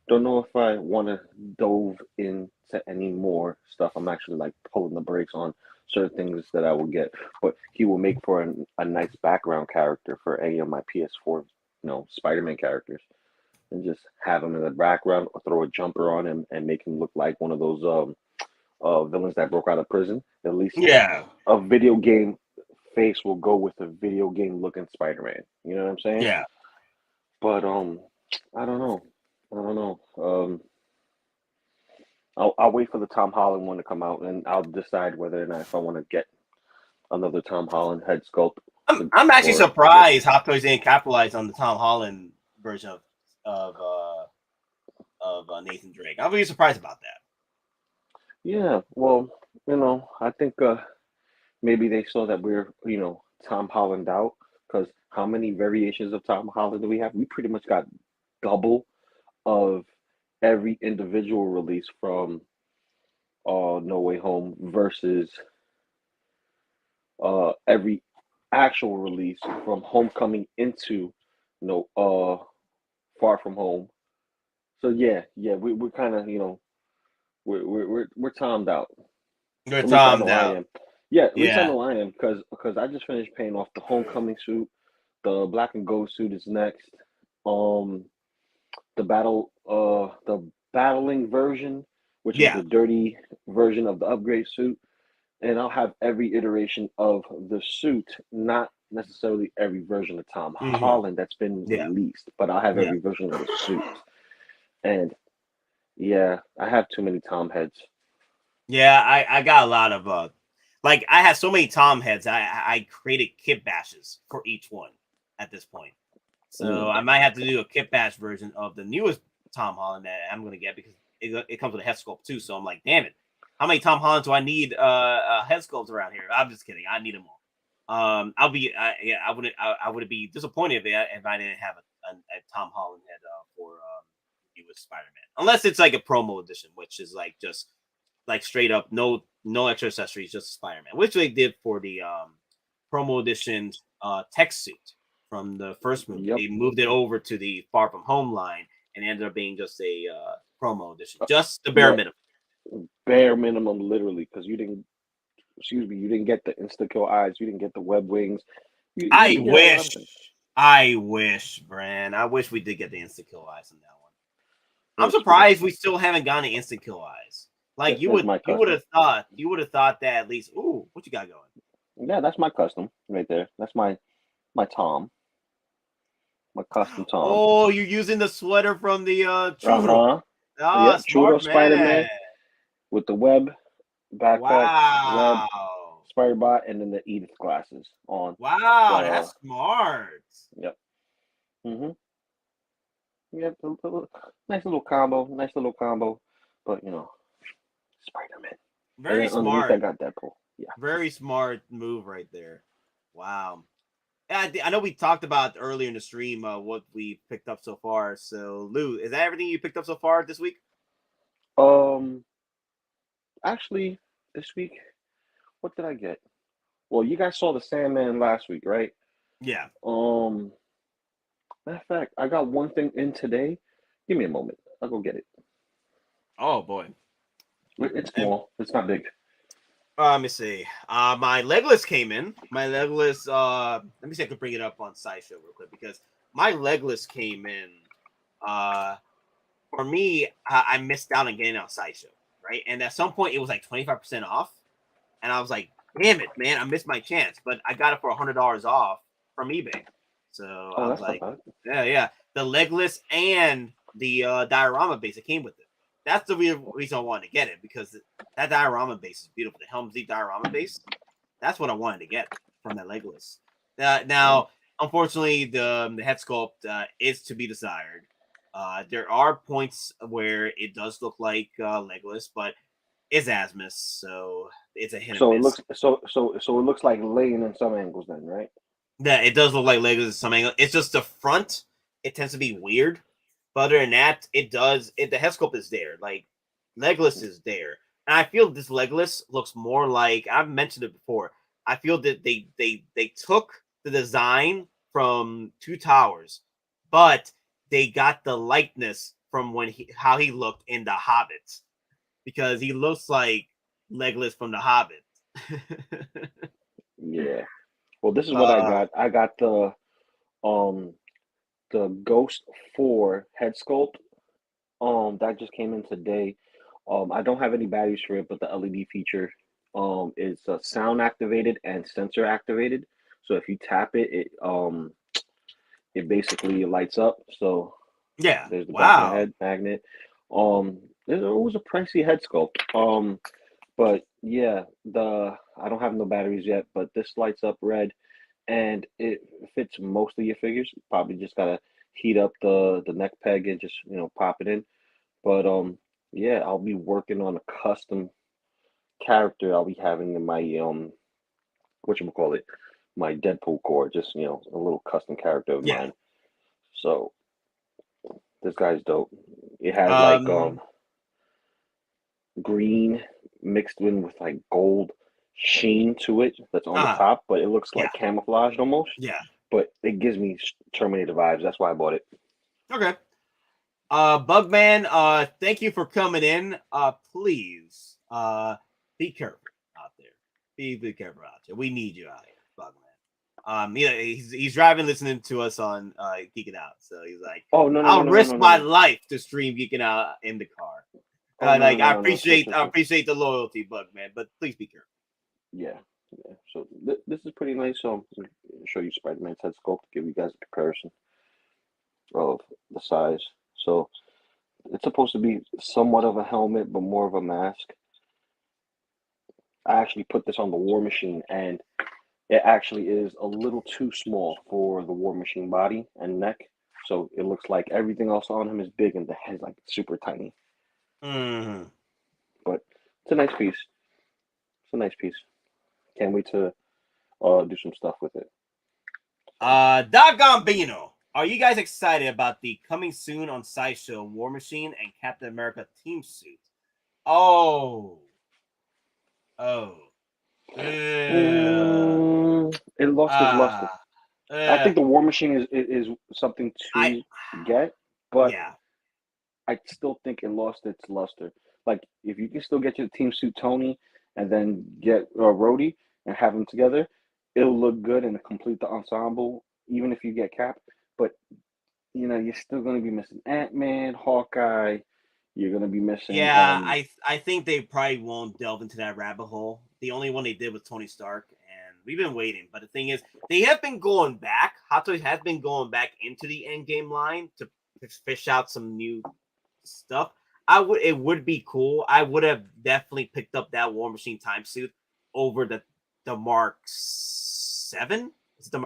Don't know if I want to dove into any more stuff. I'm actually like pulling the brakes on certain things that I will get. But he will make for a nice background character for any of my PS4, Spider-Man characters. And just have him in the background or throw a jumper on him and make him look like one of those villains that broke out of prison. At least a video game face will go with a video game looking Spider-Man. You know what I'm saying? Yeah. But I don't know. I'll wait for the Tom Holland one to come out and I'll decide whether or not if I want to get another Tom Holland head sculpt. I'm actually surprised Hot Toys didn't capitalize on the Tom Holland version of Nathan Drake. I'm really surprised about that. Yeah, well, I think maybe they saw that we're, Tom Holland out, because how many variations of Tom Holland do we have? We pretty much got double of every individual release from No Way Home versus every actual release from Homecoming into Far From Home. So we're kind of we're Tommed out. You're Tommed I out. am. Yeah, at least I know I am because I just finished paying off the Homecoming suit. The Black and Gold suit is next. The battling version, which is the dirty version of the upgrade suit, and I'll have every iteration of the suit, not necessarily every version of Tom Holland that's been released, but I'll have every version of the suit. And I have too many Tom heads. Yeah, I got a lot of I have so many Tom heads. I created kit bashes for each one at this point. So I might have to do a kit bash version of the newest Tom Holland that I'm gonna get because it comes with a head sculpt too. So I'm like, damn it, how many Tom Hollands do I need head sculpts around here? I'm just kidding. I need them all. I would be disappointed if I didn't have a Tom Holland head for newest Spider-Man, unless it's like a promo edition, which is like just like straight up no extra accessories, just Spider-Man, which they did for the promo edition tech suit from the first movie. They moved it over to the Far From Home line and it ended up being just a promo edition, just the bare minimum. Bare minimum, literally, because you didn't get the insta kill eyes, you didn't get the web wings. I wish, Bran. I wish we did get the insta kill eyes in that one. I'm surprised we still haven't gotten the instant kill eyes. Like you would have thought that at least. Ooh, what you got going? Yeah, that's my custom right there. That's my Tom. My custom Tom. Oh, you're using the sweater from the Churro. Churro Spider-Man with the web backpack, web Spider Bot, and then the Edith glasses on. Wow, that's smart. Yep. Yeah, nice little combo, but Spider-Man. Very smart. I got Deadpool. Yeah. Very smart move right there. Wow. I know we talked about earlier in the stream what we picked up so far. So, Lou, is that everything you picked up so far this week? Actually, this week, what did I get? Well, you guys saw the Sandman last week, right? Yeah. Matter of fact, I got one thing in today. Give me a moment. I'll go get it. Oh boy. It's small. It's not big. Let me see. My Legless came in. My Legless, let me see if I can bring it up on Sideshow real quick because my Legless came in. For me, I missed out on getting on Sideshow, right? And at some point, it was like 25% off. And I was like, damn it, man, I missed my chance. But I got it for $100 off from eBay. So Oh, I was that's like, not yeah, the legless and the diorama base that came with it. That's the real reason I wanted to get it, because that diorama base is beautiful. The Helm's Deep diorama base, that's what I wanted to get from that legless. Now, unfortunately, the head sculpt is to be desired. There are points where it does look like legless, but it's Asmus, so it's a hit So and it miss. looks it looks like Lane in some angles then, right? Yeah, it does look like legless in some angle. It's just the front; it tends to be weird. But other than that, it does. The head sculpt is there. Like legless is there, and I feel this legless looks more like, I've mentioned it before. I feel that they took the design from Two Towers, but they got the likeness from how he looked in The Hobbit, because he looks like Legolas from The Hobbit. Yeah. Well, this is what I got. I got the Ghost 4 head sculpt. That just came in today. I don't have any batteries for it, but the LED feature is sound activated and sensor activated. So if you tap it, it basically lights up. So Yeah. there's the back of the Wow. head magnet. It was a pricey head sculpt. But yeah, I don't have no batteries yet, but this lights up red, and it fits most of your figures. Probably just gotta heat up the neck peg and just pop it in. But yeah, I'll be working on a custom character I'll be having in my whatchamacallit, my Deadpool core, just a little custom character of mine. So this guy's dope. It has like green mixed in with like gold sheen to it that's on the top, but it looks like camouflaged almost. Yeah. But it gives me Terminator vibes. That's why I bought it. Okay. Bugman, thank you for coming in. Please, be careful out there. Be careful out there. We need you out here, Bugman. Yeah, he's driving, listening to us on Geekin Out. So he's like, "Oh no, I'll risk my life to stream Geekin Out in the car." I appreciate the loyalty, Bugman, but please be careful. Yeah. So this is pretty nice. So I'll show you Spider-Man's head sculpt to give you guys a comparison of the size. So it's supposed to be somewhat of a helmet, but more of a mask. I actually put this on the War Machine, and it actually is a little too small for the War Machine body and neck. So it looks like everything else on him is big, and the head's like super tiny. But it's a nice piece. Can't wait to do some stuff with it. Doggone Bino, are you guys excited about the coming soon on Sideshow War Machine and Captain America team suit? It lost its luster. I think the War Machine is something to get, but I still think it lost its luster. Like, if you can still get your team suit Tony and then get Rhodey and have them together, it'll look good and complete the ensemble, even if you get Cap. But, you're still going to be missing Ant-Man, Hawkeye. You're going to be missing... Yeah, I think they probably won't delve into that rabbit hole. The only one they did was Tony Stark, and we've been waiting. But the thing is, they have been going back. Hot Toys has been going back into the Endgame line to fish out some new stuff. It would be cool. I would have definitely picked up that War Machine time suit over the Mark 7. Is it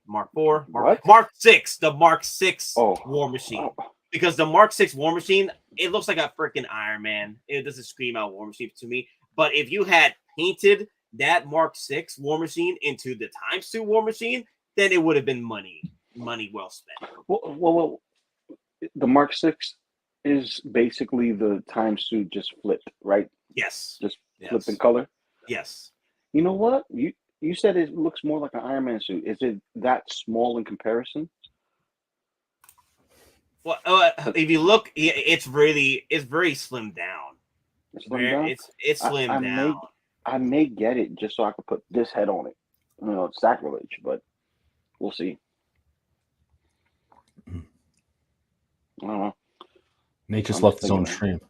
Mark 4? Mark 6. The Mark 6 War Machine. Because the Mark 6 War Machine, it looks like a freaking Iron Man. It doesn't scream out War Machine to me. But if you had painted that Mark 6 War Machine into the time suit War Machine, then it would have been money well spent. Well, the Mark 6 is basically the time suit just flipped, right? Yes. Just flipped in color? Yes. You know what? You said it looks more like an Iron Man suit. Is it that small in comparison? Well, if you look, it's very slimmed down. It's slimmed down? It's slimmed down. I may get it just so I could put this head on it. It's sacrilege, but we'll see. I don't know. Nate just left his own stream.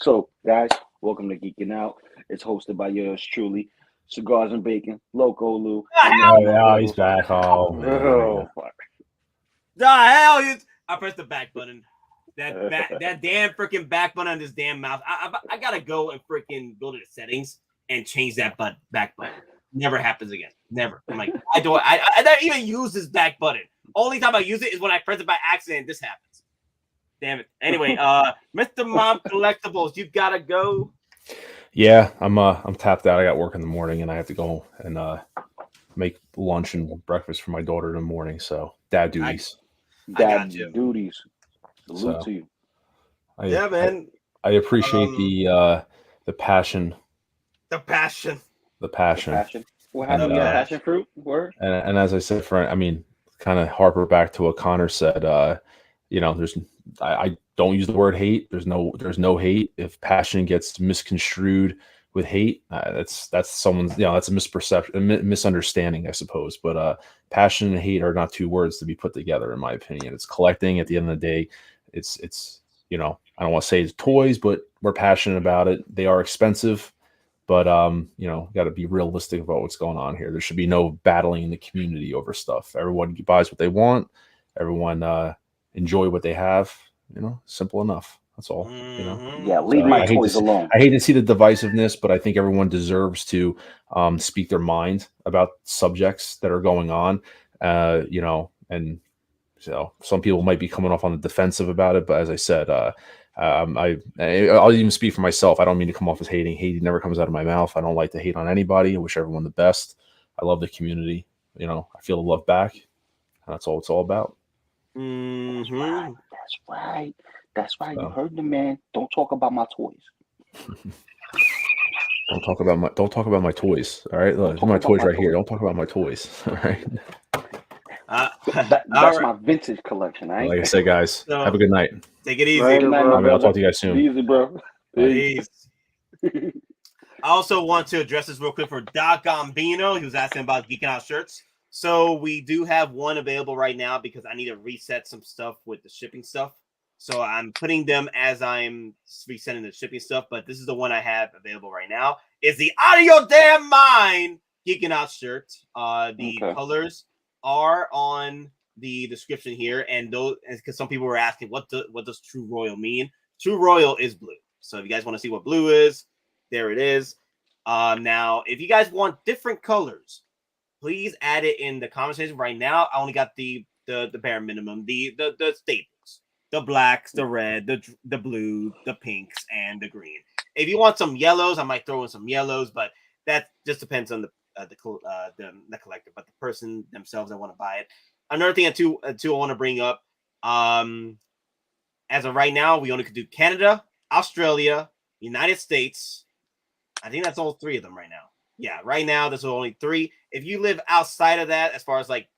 So, guys, welcome to Geekin Out. It's hosted by yours truly, Cigars and bacon, Loco Lou. Oh yeah, he's back. Oh man. Oh, fuck. The hell you! I pressed the back button. That damn freaking back button on this damn mouse. I gotta go and freaking go to the settings and change that back button. Never happens again. Never. I'm like, I don't even use this back button. Only time I use it is when I press it by accident. This happens. Damn it. Anyway, Mr. Mom Collectibles, you gotta go. Yeah, I'm tapped out. I got work in the morning, and I have to go and make lunch and breakfast for my daughter in the morning. So dad duties. Dad duties. Salute So, to you. Yeah, man. I appreciate the passion. The passion. What happened to passion fruit? Word. And as I said, I mean, kind of harper back to what Connor said. You know, I don't use the word hate. There's no hate. If passion gets misconstrued with hate, that's someone's, that's a misperception, a misunderstanding, I suppose. But passion and hate are not two words to be put together, in my opinion. It's collecting. At the end of the day, it's I don't want to say it's toys, but we're passionate about it. They are expensive, but got to be realistic about what's going on here. There should be no battling in the community over stuff. Everyone buys what they want. Everyone enjoy what they have. Simple enough. That's all. Yeah, leave my toys alone. I hate to see the divisiveness, but I think everyone deserves to speak their mind about subjects that are going on. And so some people might be coming off on the defensive about it, but as I said, I'll even speak for myself. I don't mean to come off as hating. Hate never comes out of my mouth. I don't like to hate on anybody. I wish everyone the best. I love the community. I feel the love back. And that's all it's all about. Mm-hmm. That's right. You heard the man. Don't talk about my toys. Don't talk about my toys. All right, look, my toys right here. Don't talk about my toys. All right. That's my vintage collection. Like I said, guys, have a good night. Take it easy. I'll talk to you guys soon. Easy, bro. Peace. I also want to address this real quick for Doc Gambino. He was asking about Geekin Out shirts. So we do have one available right now because I need to reset some stuff with the shipping stuff. So I'm putting them as I'm resetting the shipping stuff. But this is the one I have available right now. It's the Out of Your Damn Mind Geekin Out shirt. The colors are on the description here, and those because some people were asking what does True Royal mean. True Royal is blue. So if you guys want to see what blue is, there it is. Now if you guys want different colors, please add it in the comment section. Right now I only got the bare minimum, the staples, the blacks, the red, the blue, the pinks, and the green. If you want some yellows, I might throw in some yellows, but that just depends on the collector, but the person themselves that want to buy it. Another thing too I want to bring up, as of right now, we only could do Canada, Australia, United States. I think that's all three of them right now. Yeah, right now there's only three. If you live outside of that, as far as like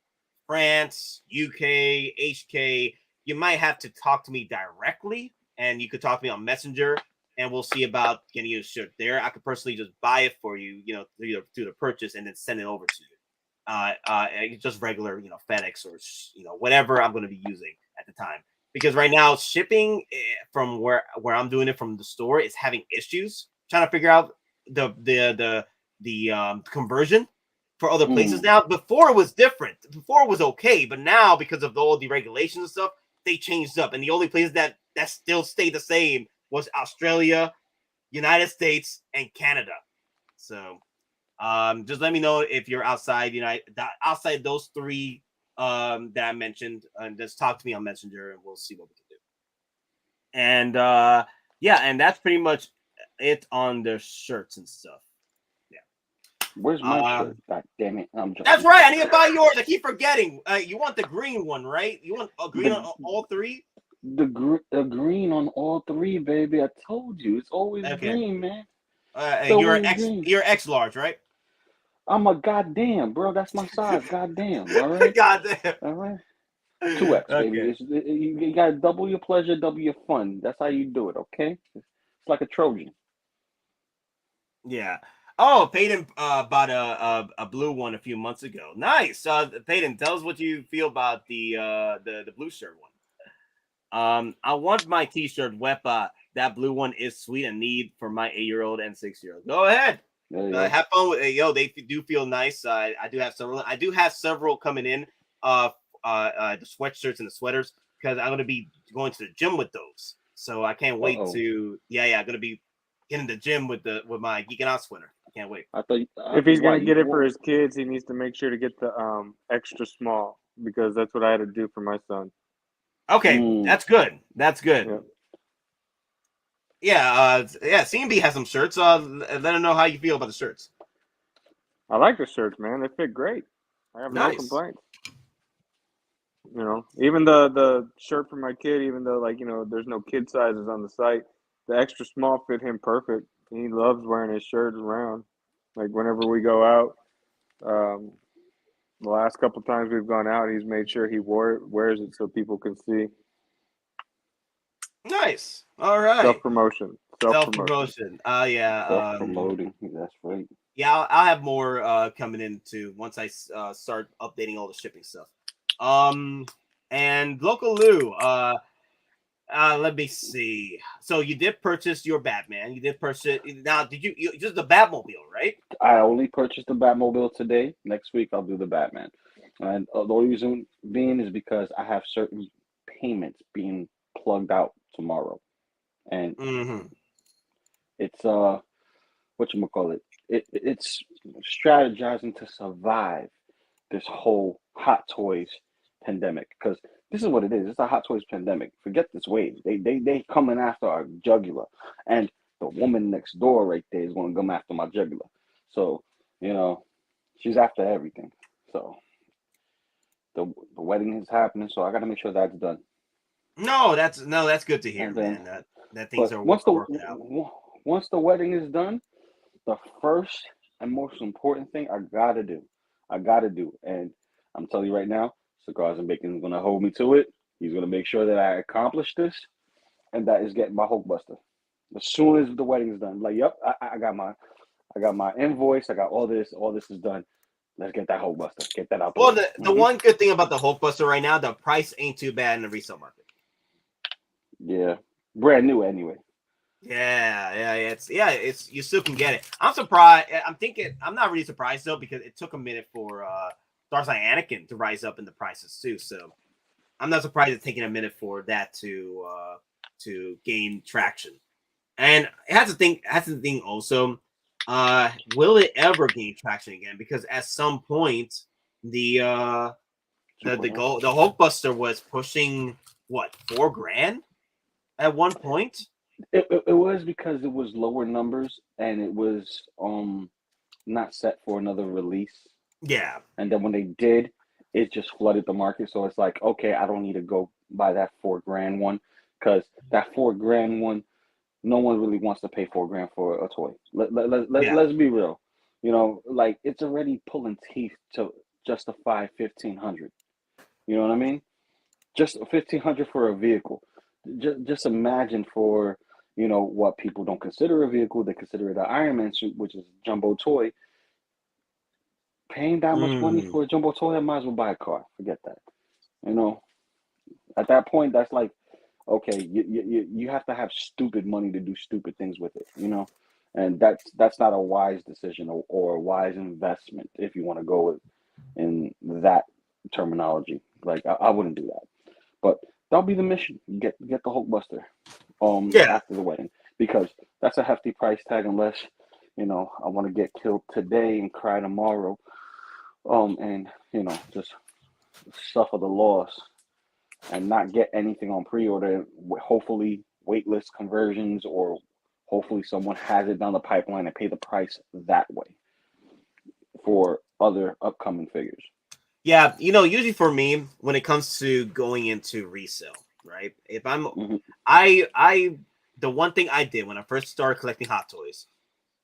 France, UK, HK, you might have to talk to me directly, and you could talk to me on Messenger, and we'll see about getting you a shirt there. I could personally just buy it for you, through the purchase, and then send it over to you. Just regular, FedEx or whatever I'm going to be using at the time. Because right now shipping from where I'm doing it from the store is having issues trying to figure out the conversion for other places now. Before it was different. Before it was okay, but now because of all the regulations and stuff, they changed up, and the only places that still stayed the same was Australia, United States, and Canada. So just let me know if you're outside outside those three that I mentioned, and just talk to me on Messenger, and we'll see what we can do. And and that's pretty much it on the shirts and stuff. Yeah. Where's my shirt? God damn it! I'm joking. That's right. I need to buy yours. I keep forgetting. You want the green one, right? You want a green on all three? The green on all three, baby. I told you, it's always green, man. You're X large, right? I'm a goddamn, bro. That's my size. Goddamn. All right. Goddamn. All right. 2X, baby. You gotta double your pleasure, double your fun. That's how you do it. Okay. It's like a Trojan. Yeah. Oh, Peyton bought a blue one a few months ago. Nice. Peyton, tell us what you feel about the blue shirt one. I want my t-shirt, Wepa. That blue one is sweet and need for my 8-year-old and 6-year-old. Go ahead. Have fun with yo. They do feel nice. I do have several. I do have several coming in. The sweatshirts and the sweaters because I'm gonna be going to the gym with those. So I can't wait to. I'm gonna be getting the gym with my Geekin Out sweater. I can't wait. I thought if he's gonna get it for his kids, he needs to make sure to get the extra small because that's what I had to do for my son. Okay, that's good. That's good. Yeah. CMB has some shirts. Let them know how you feel about the shirts. I like the shirts, man. They fit great. I have no Nice. complaints. You know, even the shirt for my kid, even though there's no kid sizes on the site, the extra small fit him perfect. He loves wearing his shirts around. Like whenever we go out, the last couple times we've gone out, he's made sure he wears it so people can see. Nice. All right. Self-promotion. Self-promotion. Self-promoting. That's right. Yeah, I'll have more coming in too once I start updating all the shipping stuff. And Local Lou, let me see. So you did purchase your Batman. You did purchase. Now, did you just the Batmobile, right? I only purchased the Batmobile today. Next week I'll do the Batman. And the only reason being is because I have certain payments being plugged out tomorrow. And it's whatchamacallit. It's strategizing to survive this whole Hot Toys pandemic, because this is what it is. It's a Hot Toys pandemic. Forget this wave. They coming after our jugular, and the woman next door right there is going to come after my jugular. So she's after everything. So the wedding is happening. So I got to make sure that's done. No, that's good to hear, man. That things are working out. Once the wedding is done, the first and most important thing I gotta do, and I'm telling you right now, Cigars and Bacon is gonna hold me to it. He's gonna make sure that I accomplish this, and that is getting my Hulkbuster. As soon as the wedding is done, like, yep, I got my invoice, I got all this is done. Let's get that Hulkbuster, get that out. Well, the one good thing about the Hulkbuster right now, the price ain't too bad in the resale market. Yeah, brand new anyway. It's you still can get it. I'm surprised. I'm not really surprised though, because it took a minute for Darkseid Anakin to rise up in the prices too. So I'm not surprised it's taking a minute for that to gain traction. And it has to think also, will it ever gain traction again? Because at some point the Hulkbuster was pushing what, $4,000 at one point. It was because it was lower numbers and it was not set for another release. Yeah. And then when they did, it just flooded the market. So it's like, okay, I don't need to go buy that $4,000 one, because that $4,000 one, no one really wants to pay $4,000 for a toy. Let's be real. Like, it's already pulling teeth to justify $1,500. You know what I mean? Just $1,500 for a vehicle. Just imagine for what people don't consider a vehicle, they consider it an Iron Man suit, which is a jumbo toy. Paying that much money for a jumbo toy, I might as well buy a car. Forget that. At that point, that's like, okay, you have to have stupid money to do stupid things with it, and that's not a wise decision or a wise investment if you want to go with in that terminology. Like, I wouldn't do that, but that'll be the mission. Get the Hulkbuster after the wedding, because that's a hefty price tag, unless I want to get killed today and cry tomorrow, and just suffer the loss and not get anything on pre-order. Hopefully waitlist conversions, or hopefully someone has it down the pipeline and pay the price that way for other upcoming figures. Yeah, usually for me, when it comes to going into resale, right? If I'm, the one thing I did when I first started collecting Hot Toys,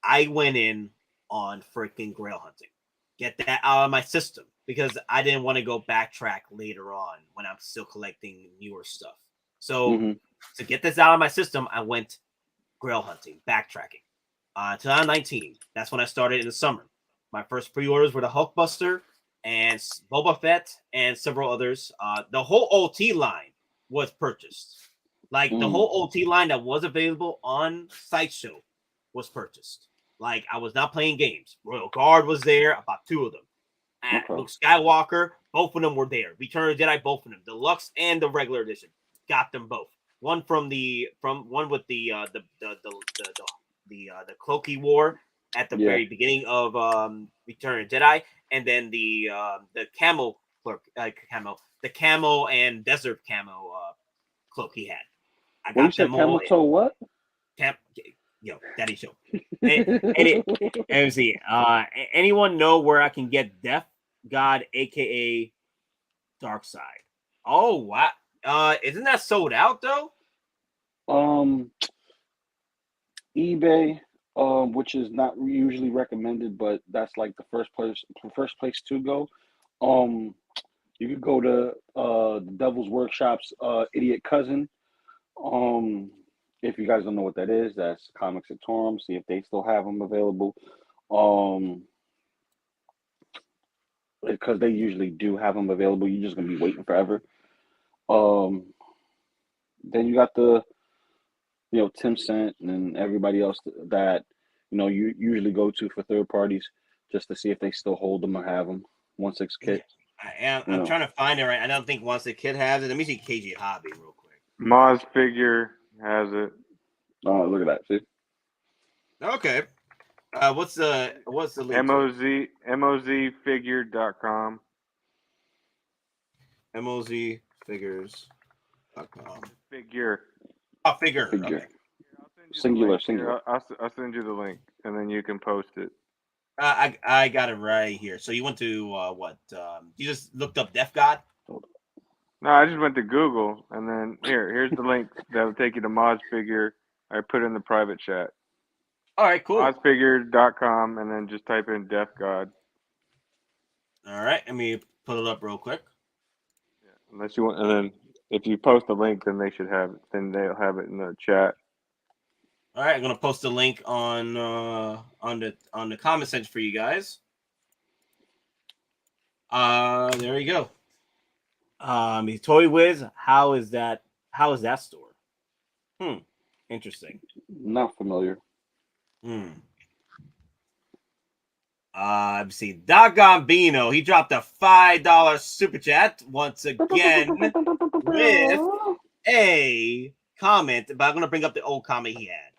I went in on freaking Grail hunting, get that out of my system, because I didn't want to go backtrack later on when I'm still collecting newer stuff. So to get this out of my system, I went Grail hunting, backtracking. 2019, that's when I started in the summer. My first pre-orders were the Hulkbuster and Boba Fett and several others. The whole OT line was purchased. Like the whole OT line that was available on Sideshow was purchased. Like I was not playing games. Royal Guard was there, about 2 of them. And Okay. Luke Skywalker, both of them were there. Return of the Jedi, both of them, deluxe and the regular edition, got them both. One with the cloak he wore at the very beginning of Return of the Jedi, and then the camel and desert camo cloak he had. I What you got said, them camel all. toe what? Yo, Daddy Show. Let me see. Anyone know where I can get Death God, aka Dark Side? Oh wow. Isn't that sold out though? eBay, which is not usually recommended, but that's like the first place to go. You could go to the Devil's Workshop's Idiot Cousin. If you guys don't know what that is, that's Comics at Torum. See if they still have them available. Because they usually do have them available. You're just gonna be waiting forever. Then you got the, Tim Cent and everybody else that, you usually go to for third parties just to see if they still hold them or have them. 1/6 kit. I'm trying to find it right. I don't think once the kid has it. Let me see KG Hobby real quick. Moz Figure has it. Oh, look at that. See? Okay. What's the link? mozfigure.com. mozfigures.com. Figure. Oh, figure. Figure. Okay. Singular. I'll send you the link, and then you can post it. I got it right here. So you went to what? You just looked up Death God? No, I just went to Google, and then here's the link that will take you to Moz Figure. I put it in the private chat. All right, cool. Mozfigure.com, and then just type in Death God. All right, let me pull it up real quick. Yeah, unless you want, and then if you post the link, then they should have it. Then they'll have it in the chat. All right, I'm gonna post the link on the comment section for you guys. There you go. Toy Wiz, how is that store? Interesting. Not familiar. Let's see. Doggone Bino, he dropped a $5 super chat once again with a comment, but I'm gonna bring up the old comment he had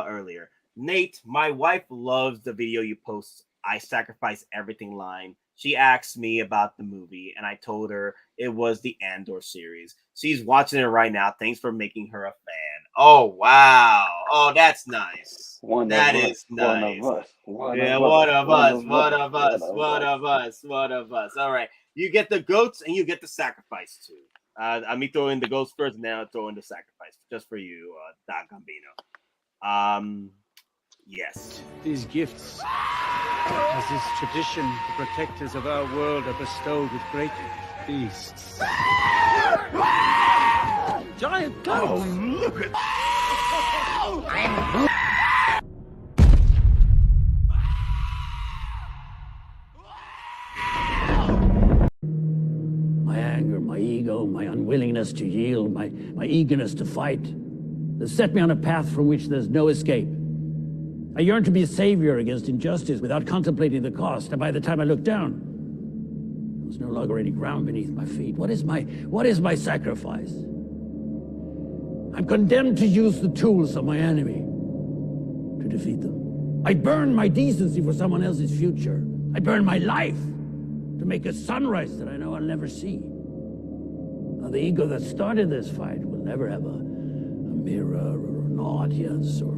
earlier. Nate, my wife loves the video you post. I sacrifice everything line. She asked me about the movie, and I told her it was the Andor series. She's watching it right now. Thanks for making her a fan. Oh, wow. Oh, that's nice. That is nice. One of us. All right. You get the goats, and you get the sacrifice, too. I'm throwing the goats first, and now I'm throwing the sacrifice. Just for you, Doc Gambino. Yes. These gifts, as is tradition, the protectors of our world are bestowed with great feasts. Giant goats! Oh, look at My anger, my ego, my unwillingness to yield, my eagerness to fight, has set me on a path from which there's no escape. I yearn to be a savior against injustice without contemplating the cost, and by the time I look down, there's no longer any ground beneath my feet. What is my sacrifice? I'm condemned to use the tools of my enemy to defeat them. I burn my decency for someone else's future. I burn my life to make a sunrise that I know I'll never see. Now, the ego that started this fight will never have a mirror or an audience or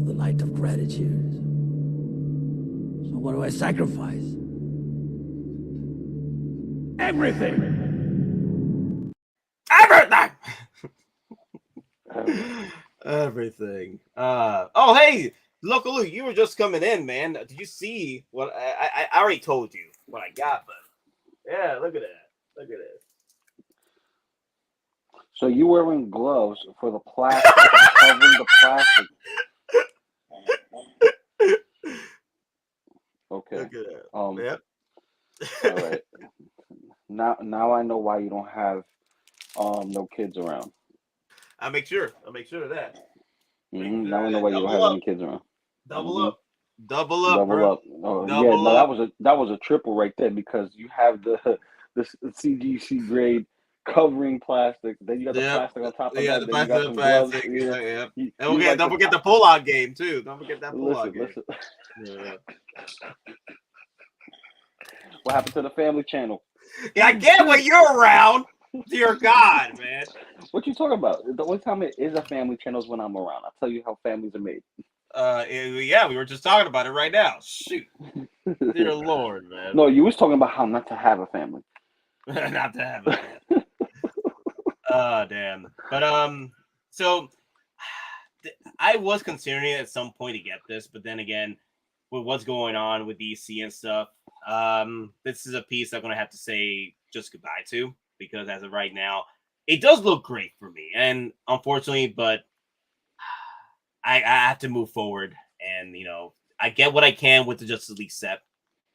the light of gratitude. So what do I sacrifice? Everything! Everything. Oh, hey, Local Luke, you were just coming in, man. Did you see what I already told you what I got, but yeah, look at that. Look at it. So you wearing gloves for the plastic, covering the plastic. Okay. Look at that. Yep. All right. Now I know why you don't have no kids around. I'll make sure of that. Now I know why you don't have any kids around. Double up. Double up, Double bro. up. Oh yeah, Double no, up. that was a triple right there because you have the CGC grade covering plastic, then you got the Yep. plastic on top of Yeah, that, the then you got plastic, them gloves. plastic. Yeah, Yeah, yeah. you, And you like don't the forget the top. pull-out game too. Don't forget that pull-out game. Listen. Yeah. What happened to the family channel? Yeah, I get when you're around. Dear God, man. What you talking about? The only time it is a family channel is when I'm around. I'll tell you how families are made. Yeah, we were just talking about it right now. Shoot. Dear Lord, man. No, you was talking about how not to have a family. Not to have it. Oh, damn. But so I was considering it at some point to get this, but then again, with what's going on with DC and stuff, this is a piece I'm gonna have to say just goodbye to, because as of right now, it does look great for me. And unfortunately, but I have to move forward, and I get what I can with the Justice League set,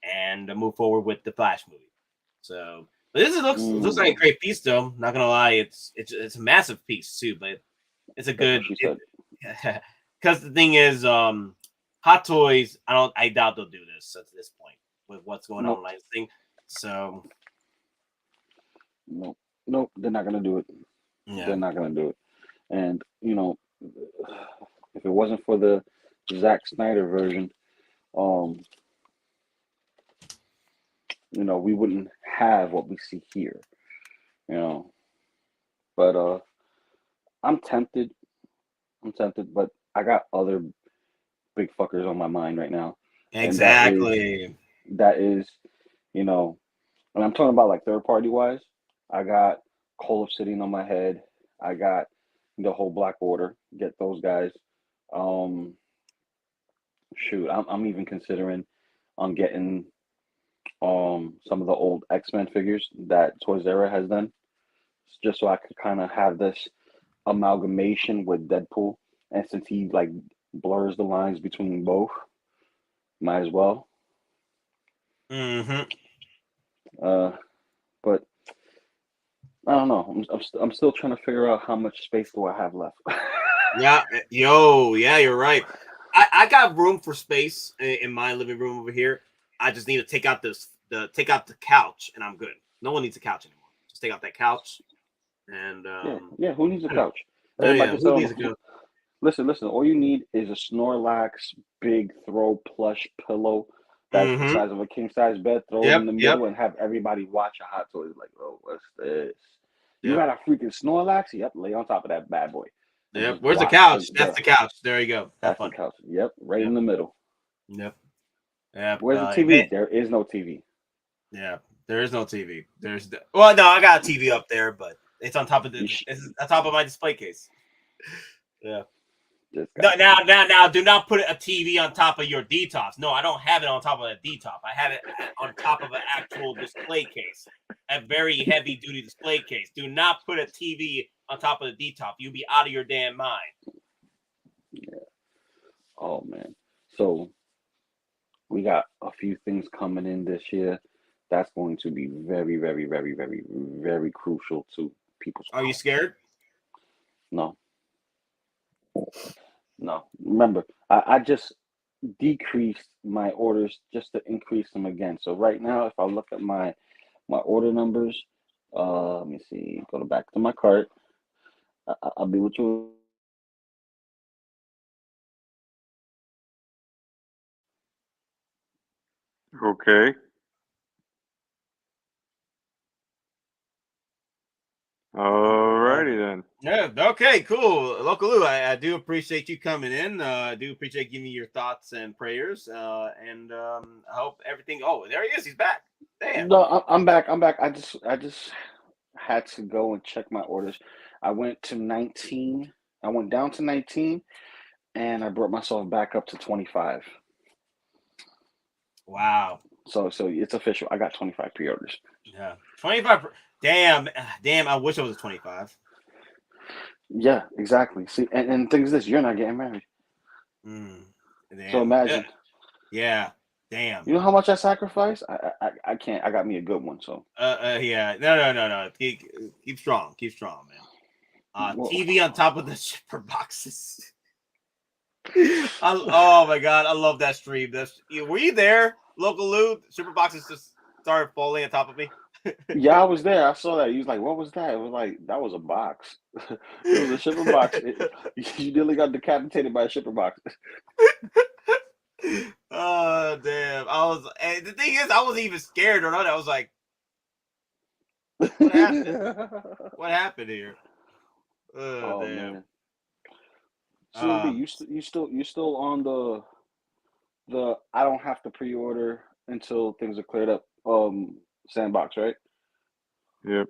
and move forward with the Flash movie. So, but this looks like a great piece, though. Not gonna lie, it's a massive piece too, but it's a good. Because the thing is, Hot Toys, I doubt they'll do this at this point with what's going on with licensing. So, nope, they're not gonna do it. Yeah. They're not gonna do it. And if it wasn't for the Zack Snyder version, we wouldn't have what we see here. But I'm tempted, but I got other big fuckers on my mind right now. Exactly. And that is, and I'm talking about like third party wise. I got Call of sitting on my head. I got the whole Black Order. Get those guys. Shoot, I'm even considering on getting some of the old X-Men figures that Toys R Us has done, just so I could kind of have this amalgamation with Deadpool. And since he like blurs the lines between both, might as well. Mm-hmm. But I don't know. I'm still trying to figure out how much space do I have left. Yeah, you're right. I got room for space in my living room over here. I just need to take out the couch, and I'm good. No one needs a couch anymore. Just take out that couch, and yeah. Who needs a couch? Who needs a couch? Listen. All you need is a Snorlax big throw plush pillow that's the size of a king size bed. Throw it in the middle and have everybody watch a Hot Toys. Like, oh, what's this? You got a freaking Snorlax? Yep, lay on top of that bad boy. Yep. Where's the couch? That's the couch. There you go. That's the couch. Yep, right in the middle. Yep. Yep. Where's the TV? There is no TV. Yeah, there is no TV. Well, no, I got a TV up there, but it's on top of it's on top of my display case. Yeah. No, now, do not put a TV on top of your D-tops. No, I don't have it on top of a D-top. I have it on top of an actual display case, a very heavy-duty display case. Do not put a TV on top of the D-top. You'll be out of your damn mind. Yeah. Oh, man. So, we got a few things coming in this year that's going to be very, very, very, very, very crucial to people's. Are you scared? No. Remember, I just decreased my orders just to increase them again. So right now, if I look at my order numbers, let me see. Go back to my cart. I'll be with you. Okay. Alrighty then. Yeah. Okay. Cool. Local Lou, I do appreciate you coming in. I do appreciate giving me your thoughts and prayers. And I hope everything. Oh, there he is. He's back. Damn. No, I'm back. I just had to go and check my orders. I went to 19. I went down to 19, and I brought myself back up to 25. Wow. So it's official. I got 25 pre-orders. Yeah, 25. Damn. I wish it was 25. Yeah, exactly. See, and things this, you're not getting married. So imagine. Yeah. Damn. You know how much I sacrificed? I can't. I got me a good one. So. Yeah. No. Keep strong. Keep strong, man. TV on top of the shipper boxes. Oh my god, I love that stream. Were you there, local Lou? Super boxes just started falling on top of me. Yeah, I was there. I saw that. He was like, "What was that?" It was like, "That was a box. It was a shipper box." You nearly got decapitated by a shipper box. Oh damn! And the thing is, I wasn't even scared or not. I was like, "What happened? What happened here?" Oh Damn. man. CMB, you still on the I don't have to pre-order until things are cleared up sandbox, right? Yep.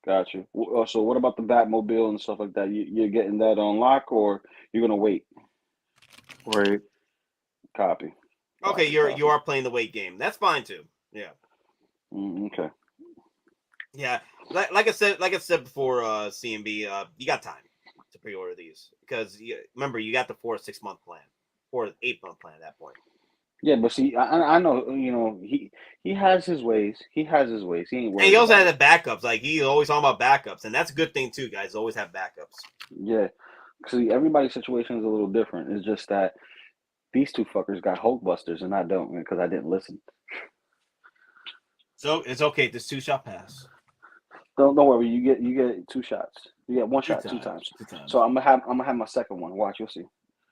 Got you. So what about the Batmobile and stuff like that? You're getting that on lock, or you're gonna wait? Wait. Copy. Okay, you are playing the wait game. That's fine too. Yeah. Okay. Yeah. Like I said before, CMB, you got time to pre-order these because remember you got the 4 to 6 month plan, 4 to 8 month plan at that point. Yeah, but see, I know, he has his ways. He has his ways. He ain't worried. And he also about had the backups. Like he's always talking about backups, and that's a good thing too, guys. Always have backups. Yeah. See, everybody's situation is a little different. It's just that these two fuckers got Hulkbusters and I don't, because I didn't listen. So it's okay. This 2-shot pass. Don't worry. You get 2 shots. You get 1 shot 2 times. So I'm gonna have my second one. Watch, you'll see.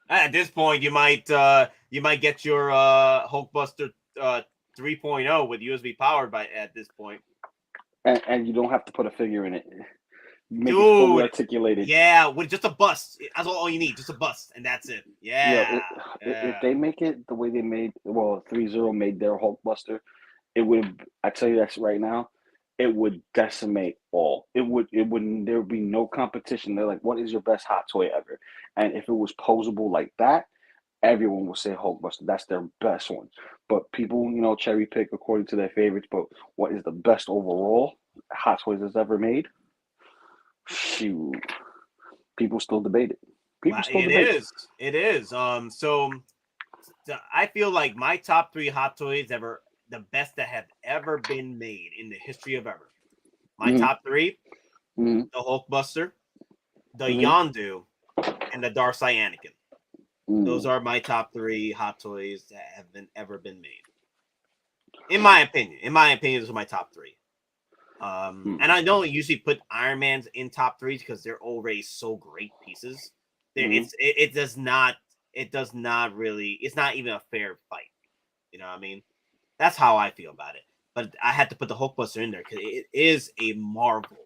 At this point, you might get your Hulkbuster 3.0 with USB powered at this point. And you don't have to put a figure in it. Make it fully articulated. Yeah, with just a bust. That's all you need. Just a bust, and that's it. Yeah. If they make it the way they made, 3-0 made their Hulkbuster, it would. I tell you that right now, it would decimate all. It wouldn't. There would be no competition. They're like, what is your best hot toy ever? And if it was posable like that, everyone would say Hulkbuster. That's their best one. But people, cherry pick according to their favorites. But what is the best overall hot toys that's ever made? Shoot, people still debate it. It is. So I feel like my top 3 hot toys ever, the best that have ever been made in the history of ever. My top 3: the Hulkbuster, the Yondu, and the Darcy Anakin. Those are my top 3 hot toys that have ever been made. In my opinion, those are my top 3. And I don't usually put Iron Man's in top 3s because they're already so great pieces. It does not really. It's not even a fair fight. You know what I mean? That's how I feel about it. But I had to put the Hulkbuster in there because it is a marvel.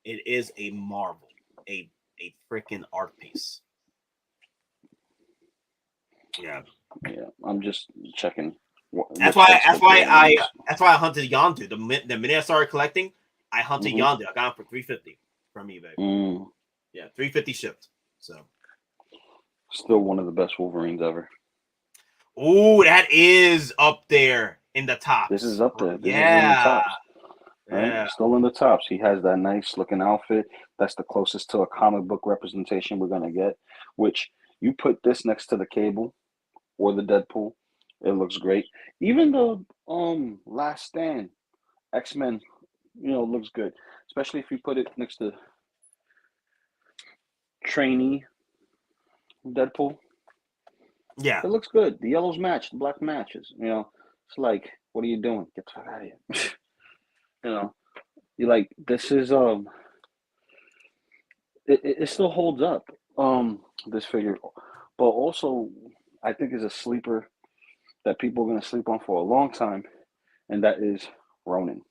It is a marvel, a freaking art piece. Yeah. I'm just checking. That's why I hunted Yondu. The minute I started collecting, I hunted Yondu. I got him for $350 from eBay. Yeah, $350 shipped. So still one of the best Wolverines ever. Ooh, that is up there in the top. This is up there. This is in the tops. Right? Yeah. Still in the tops. He has that nice looking outfit. That's the closest to a comic book representation we're gonna get. Which you put this next to the Cable or the Deadpool, it looks great. Even the Last Stand X-Men, looks good. Especially if you put it next to Trainee Deadpool. Yeah. It looks good. The yellows match, the black matches. It's like, what are you doing? Get the fuck out of here. You're like, this is it still holds up, this figure. But also I think is a sleeper that people are gonna sleep on for a long time, and that is Ronin.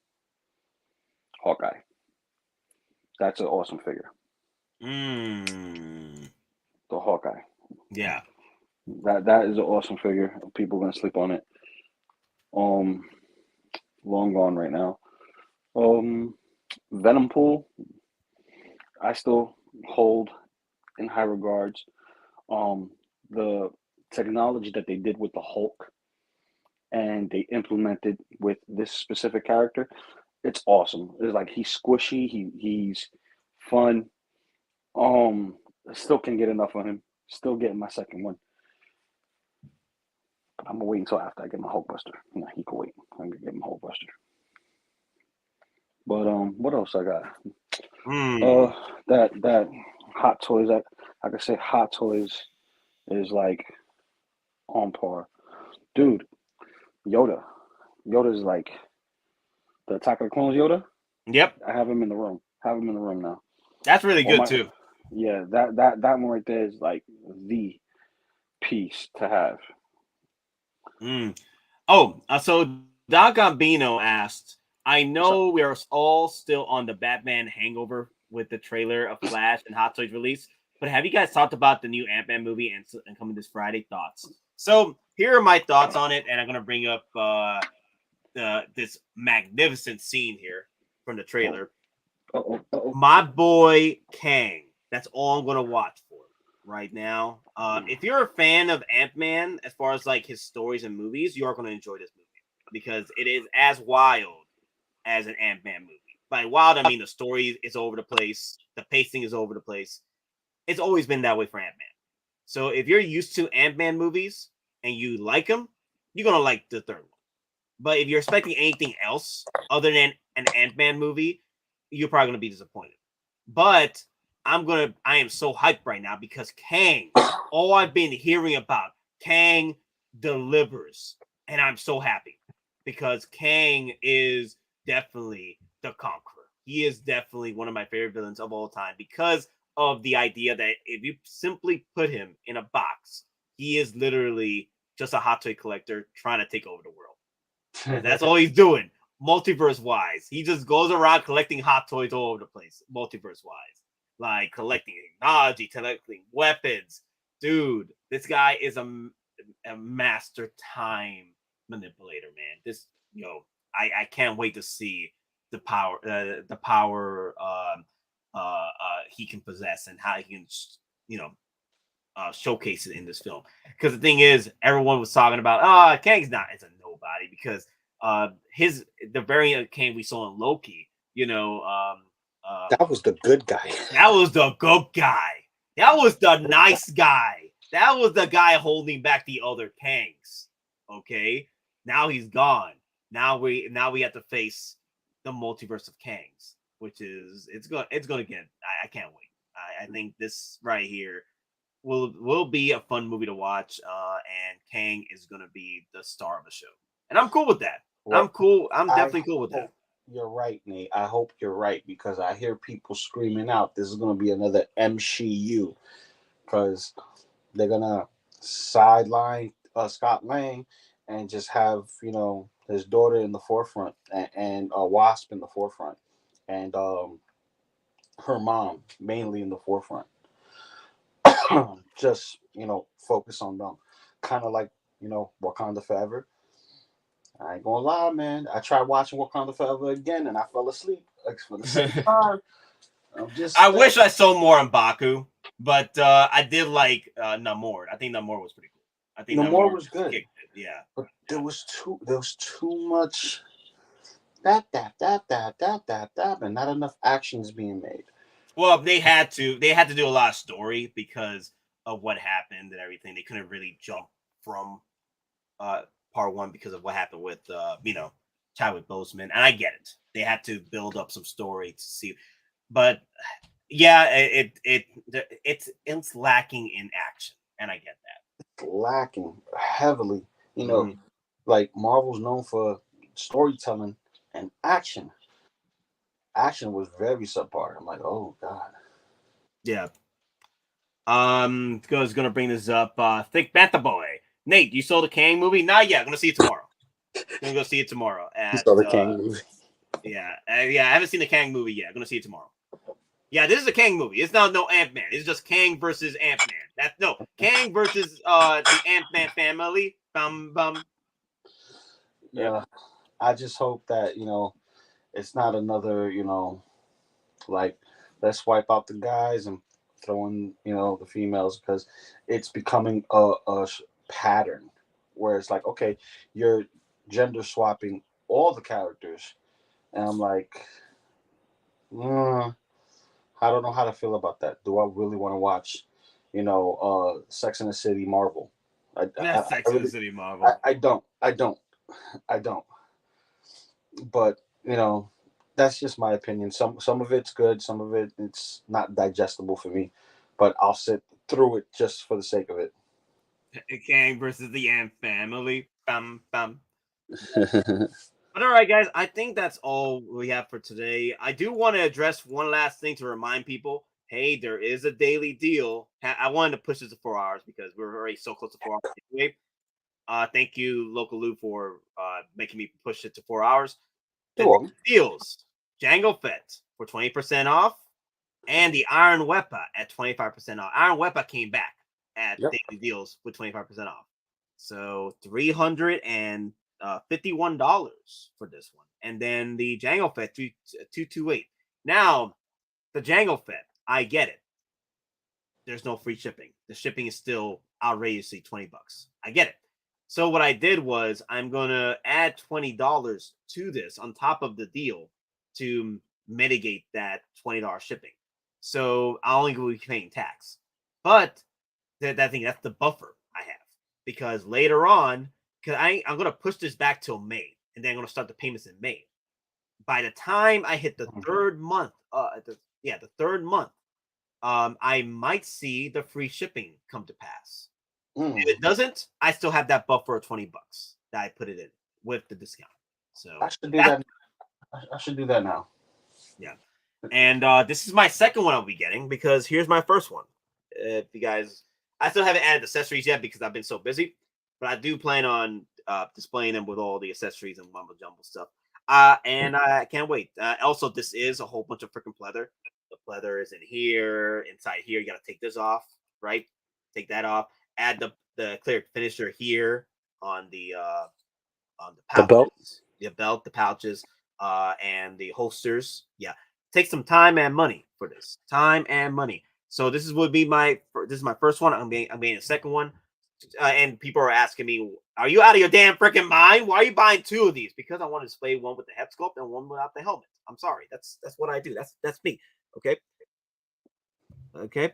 Hawkeye. That's an awesome figure. The Hawkeye. Yeah. That is an awesome figure. People are gonna sleep on it. Long gone right now. Venom Pool, I still hold in high regards. The technology that they did with the Hulk and they implemented with this specific character, it's awesome. It's like he's squishy, he's fun. I still can't get enough of him. Still getting my second one. But I'm gonna wait until after I get my Hulkbuster. He can wait. I'm gonna get my Hulkbuster. But what else I got? That Hot Toys. I could say Hot Toys is like on par. Dude, Yoda. Yoda's like the Attack of the Clones Yoda. Yep. I have him in the room. Have him in the room now. That's really good too. Yeah, that one right there is like the piece to have. Oh, so Doc Gambino asked, I know we are all still on the Batman hangover with the trailer of Flash and Hot Toys release, but have you guys talked about the new Ant-Man movie and coming this Friday? Thoughts? So here are my thoughts on it, and I'm going to bring up this magnificent scene here from the trailer. My boy Kang. That's all I'm going to watch for right now. If you're a fan of Ant-Man, as far as like his stories and movies, you are going to enjoy this movie because it is as wild as an Ant-Man movie. By wild, I mean the story is over the place, the pacing is over the place. It's always been that way for Ant-Man. So if you're used to Ant-Man movies and you like them, you're going to like the third one. But if you're expecting anything else other than an Ant-Man movie, you're probably going to be disappointed. But I am so hyped right now because Kang, all I've been hearing about, Kang delivers. And I'm so happy because Kang is definitely the conqueror. He is definitely one of my favorite villains of all time because of the idea that if you simply put him in a box, he is literally just a hot toy collector trying to take over the world. And that's all he's doing, multiverse wise. He just goes around collecting hot toys all over the place, multiverse wise, like collecting technology, collecting weapons. Dude, this guy is a master time manipulator, man. This, I can't wait to see the power he can possess and how he can, showcase it in this film. Because the thing is, everyone was talking about, Kang's not as a nobody because the variant of Kang we saw in Loki, that was the good guy. That was the good guy. That was the nice guy. That was the guy holding back the other Kangs. Okay, now he's gone. Now we have to face the multiverse of Kangs, which is it's gonna get. I can't wait. I think this right here will be a fun movie to watch. And Kang is gonna be the star of the show, and I'm cool with that. Well, I'm cool. I'm definitely cool with that. You're right, Nate. I hope you're right because I hear people screaming out this is going to be another MCU because they're going to sideline Scott Lang and just have, his daughter in the forefront and Wasp in the forefront and her mom mainly in the forefront. Just, focus on them. Kind of like, Wakanda Forever. I ain't gonna lie, man. I tried watching Wakanda Forever again, and I fell asleep for the second time. I wish I saw more on Baku, but I did like Namor. I think Namor was pretty cool. I think Namor was good. Yeah, but there was too much that, and not enough actions being made. Well, they had to do a lot of story because of what happened and everything. They couldn't really jump from part one because of what happened with Chadwick Boseman, and I get it. They had to build up some story to see, but yeah, it's lacking in action, and I get that. It's lacking heavily. Like Marvel's known for storytelling and action. Action was very subpar. I'm like, oh god. Yeah. Was gonna bring this up. Thick Bantha Boy. Nate, you saw the Kang movie? Not yet. I'm gonna see it tomorrow. I'm gonna go see it tomorrow. You saw the Kang movie? Yeah, I haven't seen the Kang movie yet. I'm gonna see it tomorrow. Yeah, this is a Kang movie. It's not no Ant-Man. It's just Kang versus Ant-Man. Kang versus the Ant-Man family. Bum. Yeah, I just hope that it's not another like let's wipe out the guys and throw in the females because it's becoming a pattern where it's like, okay, you're gender swapping all the characters, and I'm like, I don't know how to feel about that. Do I really want to watch Sex and the City Marvel? Sex and the City Marvel. I don't but that's just my opinion. Some of it's good, some of it's not digestible for me, but I'll sit through it just for the sake of it. Kang versus the Ant family. Bum, bum. But all right, guys, I think that's all we have for today. I do want to address one last thing to remind people. Hey, there is a daily deal. I wanted to push this to 4 hours because we're already so close to 4 hours anyway. Thank you, Local Lou, for making me push it to 4 hours. The deals: Jango Fett for 20% off, and the Iron Weapon at 25% off. Iron Weapon came back at daily deals with 25% off. So $351 for this one, and then the Jango Fett 228. Now, the Jango Fett, I get it. There's no free shipping. The shipping is still outrageously $20. I get it. So what I did was I'm gonna add $20 to this on top of the deal to mitigate that $20 shipping. So I only will be paying tax. But that's the buffer I have, because later on, because I'm gonna push this back till May, and then I'm gonna start the payments in May. By the time I hit the third month, the third month, I might see the free shipping come to pass. If it doesn't, I still have that buffer of $20 that I put it in with the discount. So I should do that. I should do that now. Yeah. And this is my second one I'll be getting, because here's my first one. If you guys, I still haven't added accessories yet because I've been so busy, but I do plan on displaying them with all the accessories and mumbo jumbo stuff. And I can't wait. Also, this is a whole bunch of freaking pleather. The pleather is in here, inside here. You got to take this off, right? Take that off. Add the clear finisher here on the pouches, the belt, the pouches, and the holsters. Yeah, take some time and money for this. Time and money. So this is my first one. I'm getting a second one. And people are asking me, "Are you out of your damn freaking mind? Why are you buying two of these?" Because I want to display one with the head sculpt and one without the helmet. I'm sorry. That's what I do. That's me. Okay. Okay.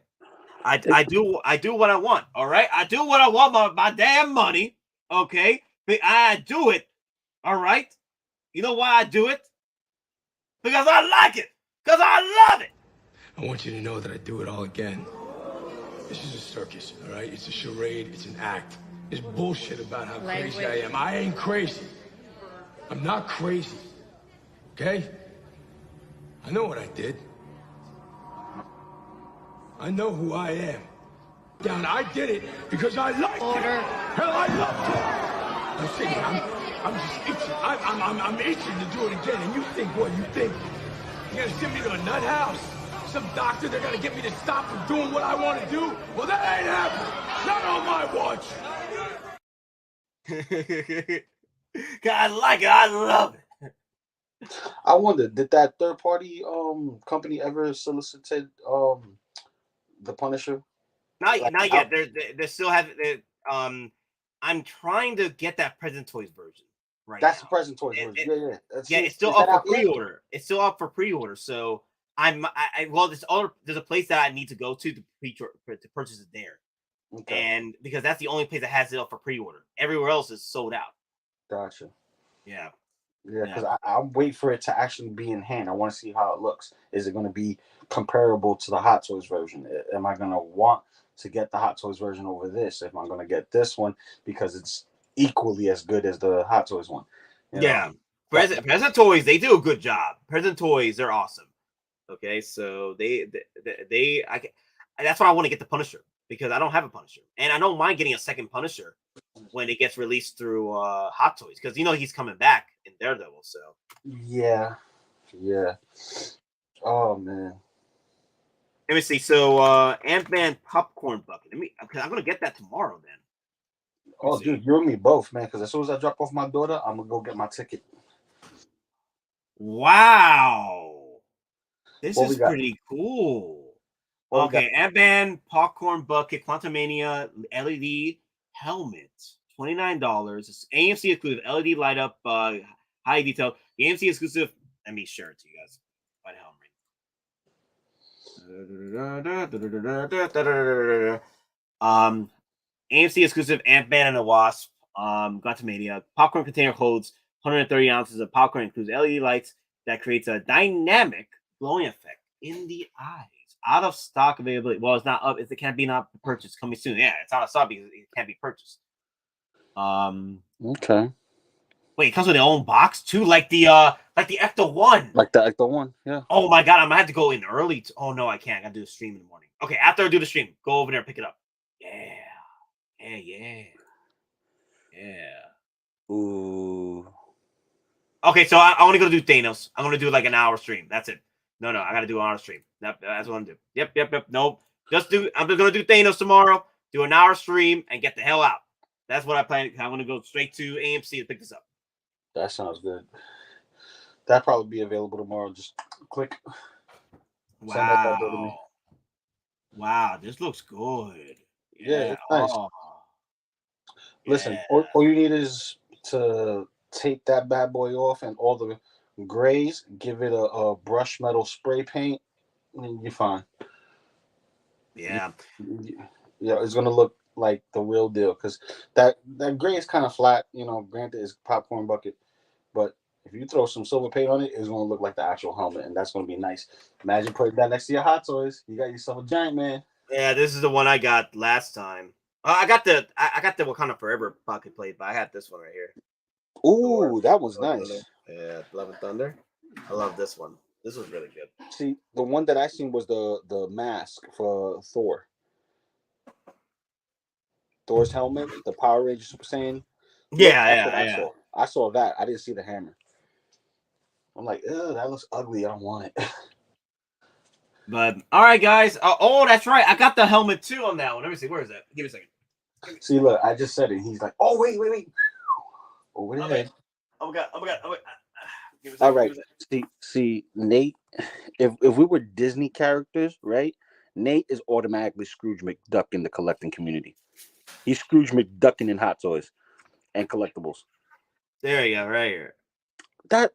I do what I want. All right. I do what I want. My damn money. Okay. But I do it. All right. You know why I do it? Because I like it. Because I love it. I want you to know that I do it all again. This is a circus, all right? It's a charade. It's an act. It's bullshit about how crazy I am. I ain't crazy. I'm not crazy. Okay? I know what I did. I know who I am. Down, I did it because I liked it. Hell, I loved it. I'm saying, I'm just itching. I'm itching to do it again. And you think what? You think you're gonna send me to a nut house? Some doctor, they're gonna get me to stop from doing what I want to do? Well, that ain't happening. Not on my watch. I like it. I love it. I wonder, did that third party company ever solicited the Punisher? Not yet. They still have it. I'm trying to get that Present Toys version right That's now. the Present Toys version. Yeah, it's still up for pre-order. It's still up for pre-order. So there's a place that I need to go to purchase it there. Okay. And because that's the only place that has it up for pre-order. Everywhere else is sold out. Gotcha. Yeah. Yeah, because I'm waiting for it to actually be in hand. I want to see how it looks. Is it going to be comparable to the Hot Toys version? Am I going to want to get the Hot Toys version over this? If I'm going to get this one because it's equally as good as the Hot Toys one. Yeah. Present Toys, they do a good job. Present Toys, they're awesome. Okay, so that's why I want to get the Punisher, because I don't have a Punisher, and I don't mind getting a second Punisher when it gets released through Hot Toys, because he's coming back in Daredevil. So yeah. Oh man. Let me see. So Ant-Man popcorn bucket. Because I'm gonna get that tomorrow. Then. Oh, dude, you and me both, man. Because as soon as I drop off my daughter, I'm gonna go get my ticket. Wow. This is pretty cool. Okay, Ant-Man popcorn bucket, Quantumania LED helmet, $29. It's AMC exclusive LED light up, high detail. The AMC exclusive. Let me share it to you guys. By helmet. AMC exclusive Ant-Man and the Wasp. Quantumania popcorn container holds 130 ounces of popcorn, includes LED lights that creates a dynamic glowing effect in the eyes. out of stock availability. Well, it's not up. It can't be not purchased coming soon. Yeah, it's out of stock because it can't be purchased. Okay. Wait, it comes with their own box too, like the Ecto one. Like the Ecto one, yeah. Oh my god, I'm gonna have to go in early. Oh no, I can't. I gotta do the stream in the morning. Okay, after I do the stream, go over there and pick it up. Yeah. Ooh. Okay, so I want to go do Thanos. I'm gonna do like an hour stream. That's it. No, I gotta do an hour stream. That's what I'm gonna do. Yep. Nope. I'm just gonna do Thanos tomorrow. Do an hour stream and get the hell out. That's what I plan. I'm gonna go straight to AMC to pick this up. That sounds good. That'll probably be available tomorrow. Just click. Send that to me. Wow, this looks good. Yeah, it's nice. Listen, all you need is to take that bad boy off and all the grays, give it a brush metal spray paint, and you're fine. Yeah. Yeah, it's gonna look like the real deal because that gray is kind of flat. Granted, it's popcorn bucket, but if you throw some silver paint on it, it's gonna look like the actual helmet, and that's gonna be nice. Imagine putting that next to your Hot Toys. You got yourself a giant man. Yeah, this is the one I got last time. I got the Wakanda Forever pocket plate, but I had this one right here. Ooh, that was nice. Yeah, Love and Thunder. I love this one. This was really good. See, the one that I seen was the mask for Thor. Thor's helmet, the Power Ranger Super Saiyan. Yeah. I saw that. I didn't see the hammer. I'm like, ew, that looks ugly. I don't want it. But all right, guys. Oh, that's right. I got the helmet too on that one. Let me see. Where is that? Give me a second. See, look, I just said it. He's like, oh, wait. Over the head. Oh my god. Give me a second, All right. See, Nate, if we were Disney characters, right? Nate is automatically Scrooge McDuck in the collecting community. He's Scrooge McDucking in Hot Toys and collectibles. There you go, right here. That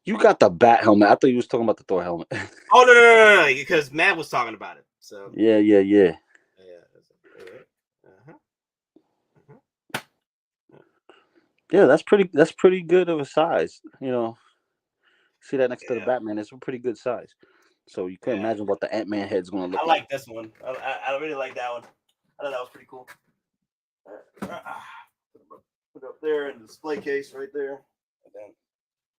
you got the Bat helmet. I thought you was talking about the Thor helmet. Oh no, because Matt was talking about it. So Yeah. Yeah, that's pretty good of a size. See that next to the Batman? It's a pretty good size. So you can imagine what the Ant-Man head's going to look I like. like this one. I really like that one. I thought that was pretty cool. Put it up there in the display case right there. And then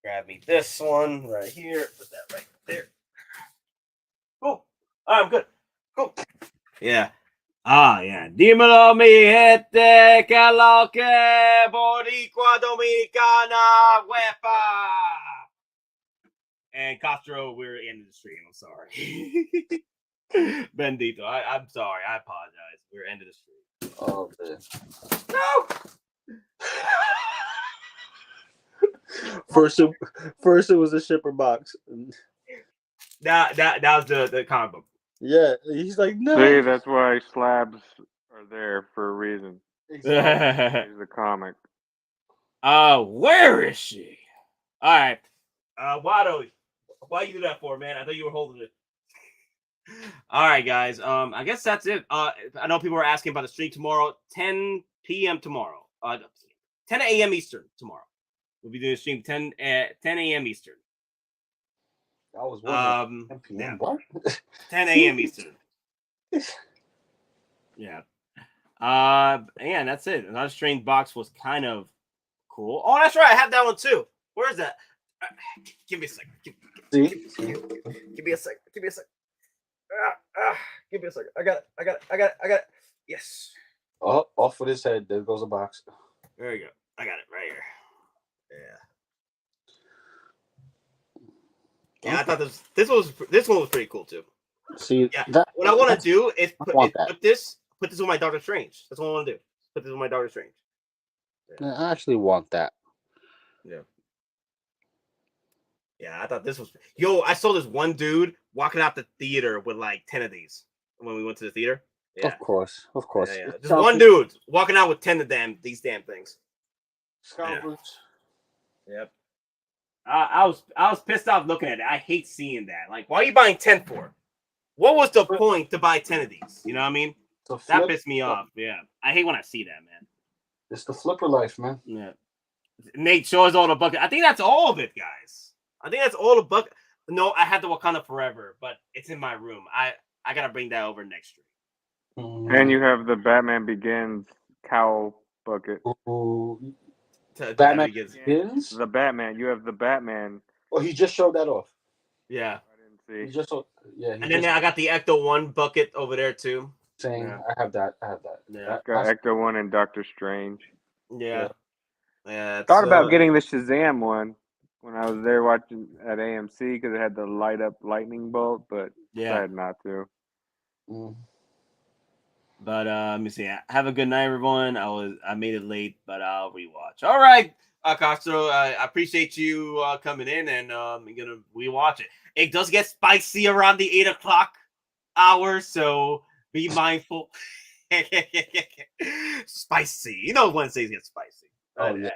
grab me this one right here. Put that right there. Cool. I'm good. Cool. Yeah. Yeah. Dímelo, mi gente, que lo que Boricua Dominicana huepa. And Castro, we're in the stream. I'm sorry. Bendito. I'm sorry. I apologize. We're ending the stream. Oh, man. No. First it was a shipper box. That was the comic book. Yeah, he's like, no. See, that's why slabs are there for a reason. Exactly. He's the comic. Where is she? All right. Watto, why you do that for, man? I thought you were holding it. All right, guys. I guess that's it. I know people are asking about the stream tomorrow. 10 p.m. tomorrow. 10 a.m. Eastern tomorrow. We'll be doing a stream 10 a.m. Eastern. I was wondering. 10 p.m. Yeah. What? 10 a.m. Eastern. Yeah. And that's it. Another strange box was kind of cool. Oh, that's right. I have that one too. Where is that? Give me a second. Give me a second. Give me a second. Give me a second. I got it. Yes. Oh, off with his head. There goes a box. There you go. I got it right here. Yeah. I thought this one was pretty cool too. See, yeah. What I want to do is put this with my Doctor Strange. That's what I want to do. Put this with my Doctor Strange. Yeah. I actually want that. Yeah. Yeah, I thought this was. Yo, I saw this one dude walking out the theater with like 10 of these when we went to the theater. Yeah. Of course. Yeah. Just one dude walking out with 10 of these damn things. Scout boots. Yep. I was pissed off looking at it. I hate seeing that. Like, why are you buying 10 for? What was the point to buy 10 of these? You know what I mean? That pissed me off. Yeah. I hate when I see that, man. It's the flipper life, man. Yeah. Nate shows all the bucket. I think that's all of it, guys. I think that's all the bucket. No, I had the Wakanda Forever, but it's in my room. I I gotta bring that over next stream. And you have the Batman Begins cowl bucket. Ooh. To Batman Begins. Begins? The Batman. You have the Batman. Oh, he just showed that off. Yeah. I didn't He see. just showed, yeah. And then I got the Ecto 1 bucket over there too. Saying, Yeah. I have that. Yeah. Got Ecto 1 and Doctor Strange. Yeah. Yeah. Thought about getting the Shazam one when I was there watching at AMC because it had the light up lightning bolt, but decided not to. But let me see. Have a good night, everyone. I made it late, but I'll rewatch. All right, Castro. I appreciate you coming in, and I'm gonna rewatch it. It does get spicy around the 8 o'clock hour, so be mindful. Spicy, you know, Wednesdays get spicy. Oh yeah.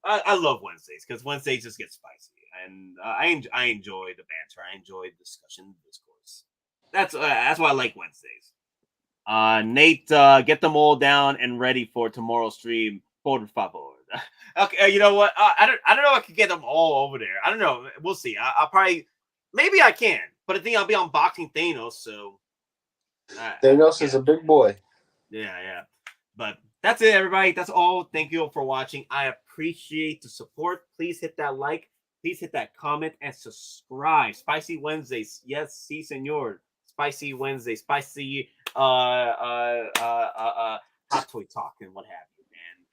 I love Wednesdays because Wednesdays just get spicy, and I enjoy the banter. I enjoy the discussion, discourse. That's why I like Wednesdays. Nate, get them all down and ready for tomorrow's stream. Por favor. Okay, you know what? I don't know if I can get them all over there. I don't know. We'll see. I'll probably, maybe I can, but I think I'll be unboxing Thanos. So Thanos is a big boy. Yeah. But that's it, everybody. That's all. Thank you all for watching. I appreciate the support. Please hit that like. Please hit that comment and subscribe. Spicy Wednesdays. Yes, si, senor. Spicy Wednesday. Spicy hot toy talk and what have you.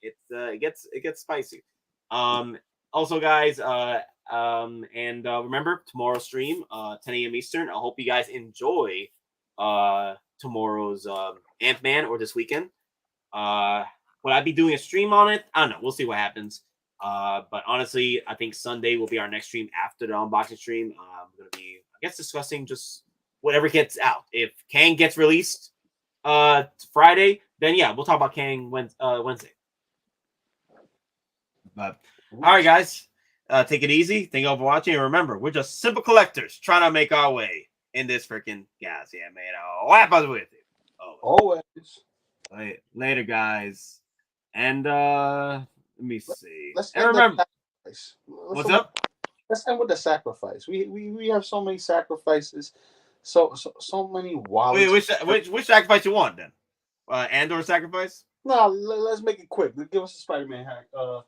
And it gets spicy. Also, guys, and remember tomorrow's stream, 10 a.m. Eastern. I hope you guys enjoy tomorrow's Ant-Man or this weekend. Would I be doing a stream on it? I don't know. We'll see what happens. But honestly, I think Sunday will be our next stream after the unboxing stream. I'm gonna be, I guess, discussing just whatever gets out. If Kang gets released Friday, then yeah, we'll talk about Kang Wednesday. But all right, guys, take it easy. Thank you all for watching. And remember, we're just simple collectors trying to make our way in this freaking gas. Yeah, man. What happens with it? Always. Later, guys. And let me see. Let's and end remember, the sacrifice. what's up? Let's end with the sacrifice. We have so many sacrifices, so many wallets. Wait, which sacrifice you want then? Andor sacrifice? No, let's make it quick. Give us a Spider-Man hack. The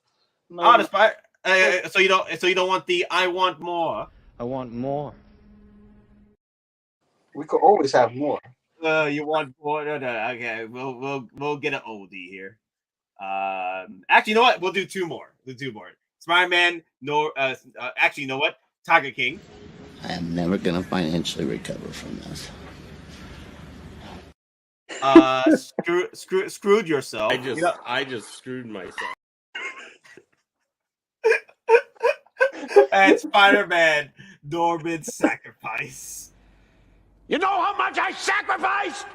Spider. So you don't want the I want more. I want more. We could always have more. You want more? No, okay, we'll get an oldie here. Actually, you know what? We'll do two more. Spider-Man. No. Actually, you know what? Tiger King. I am never gonna financially recover from this. Screwed yourself. I just screwed myself. And Spider-Man. Norman's sacrifice. You know how much I sacrificed?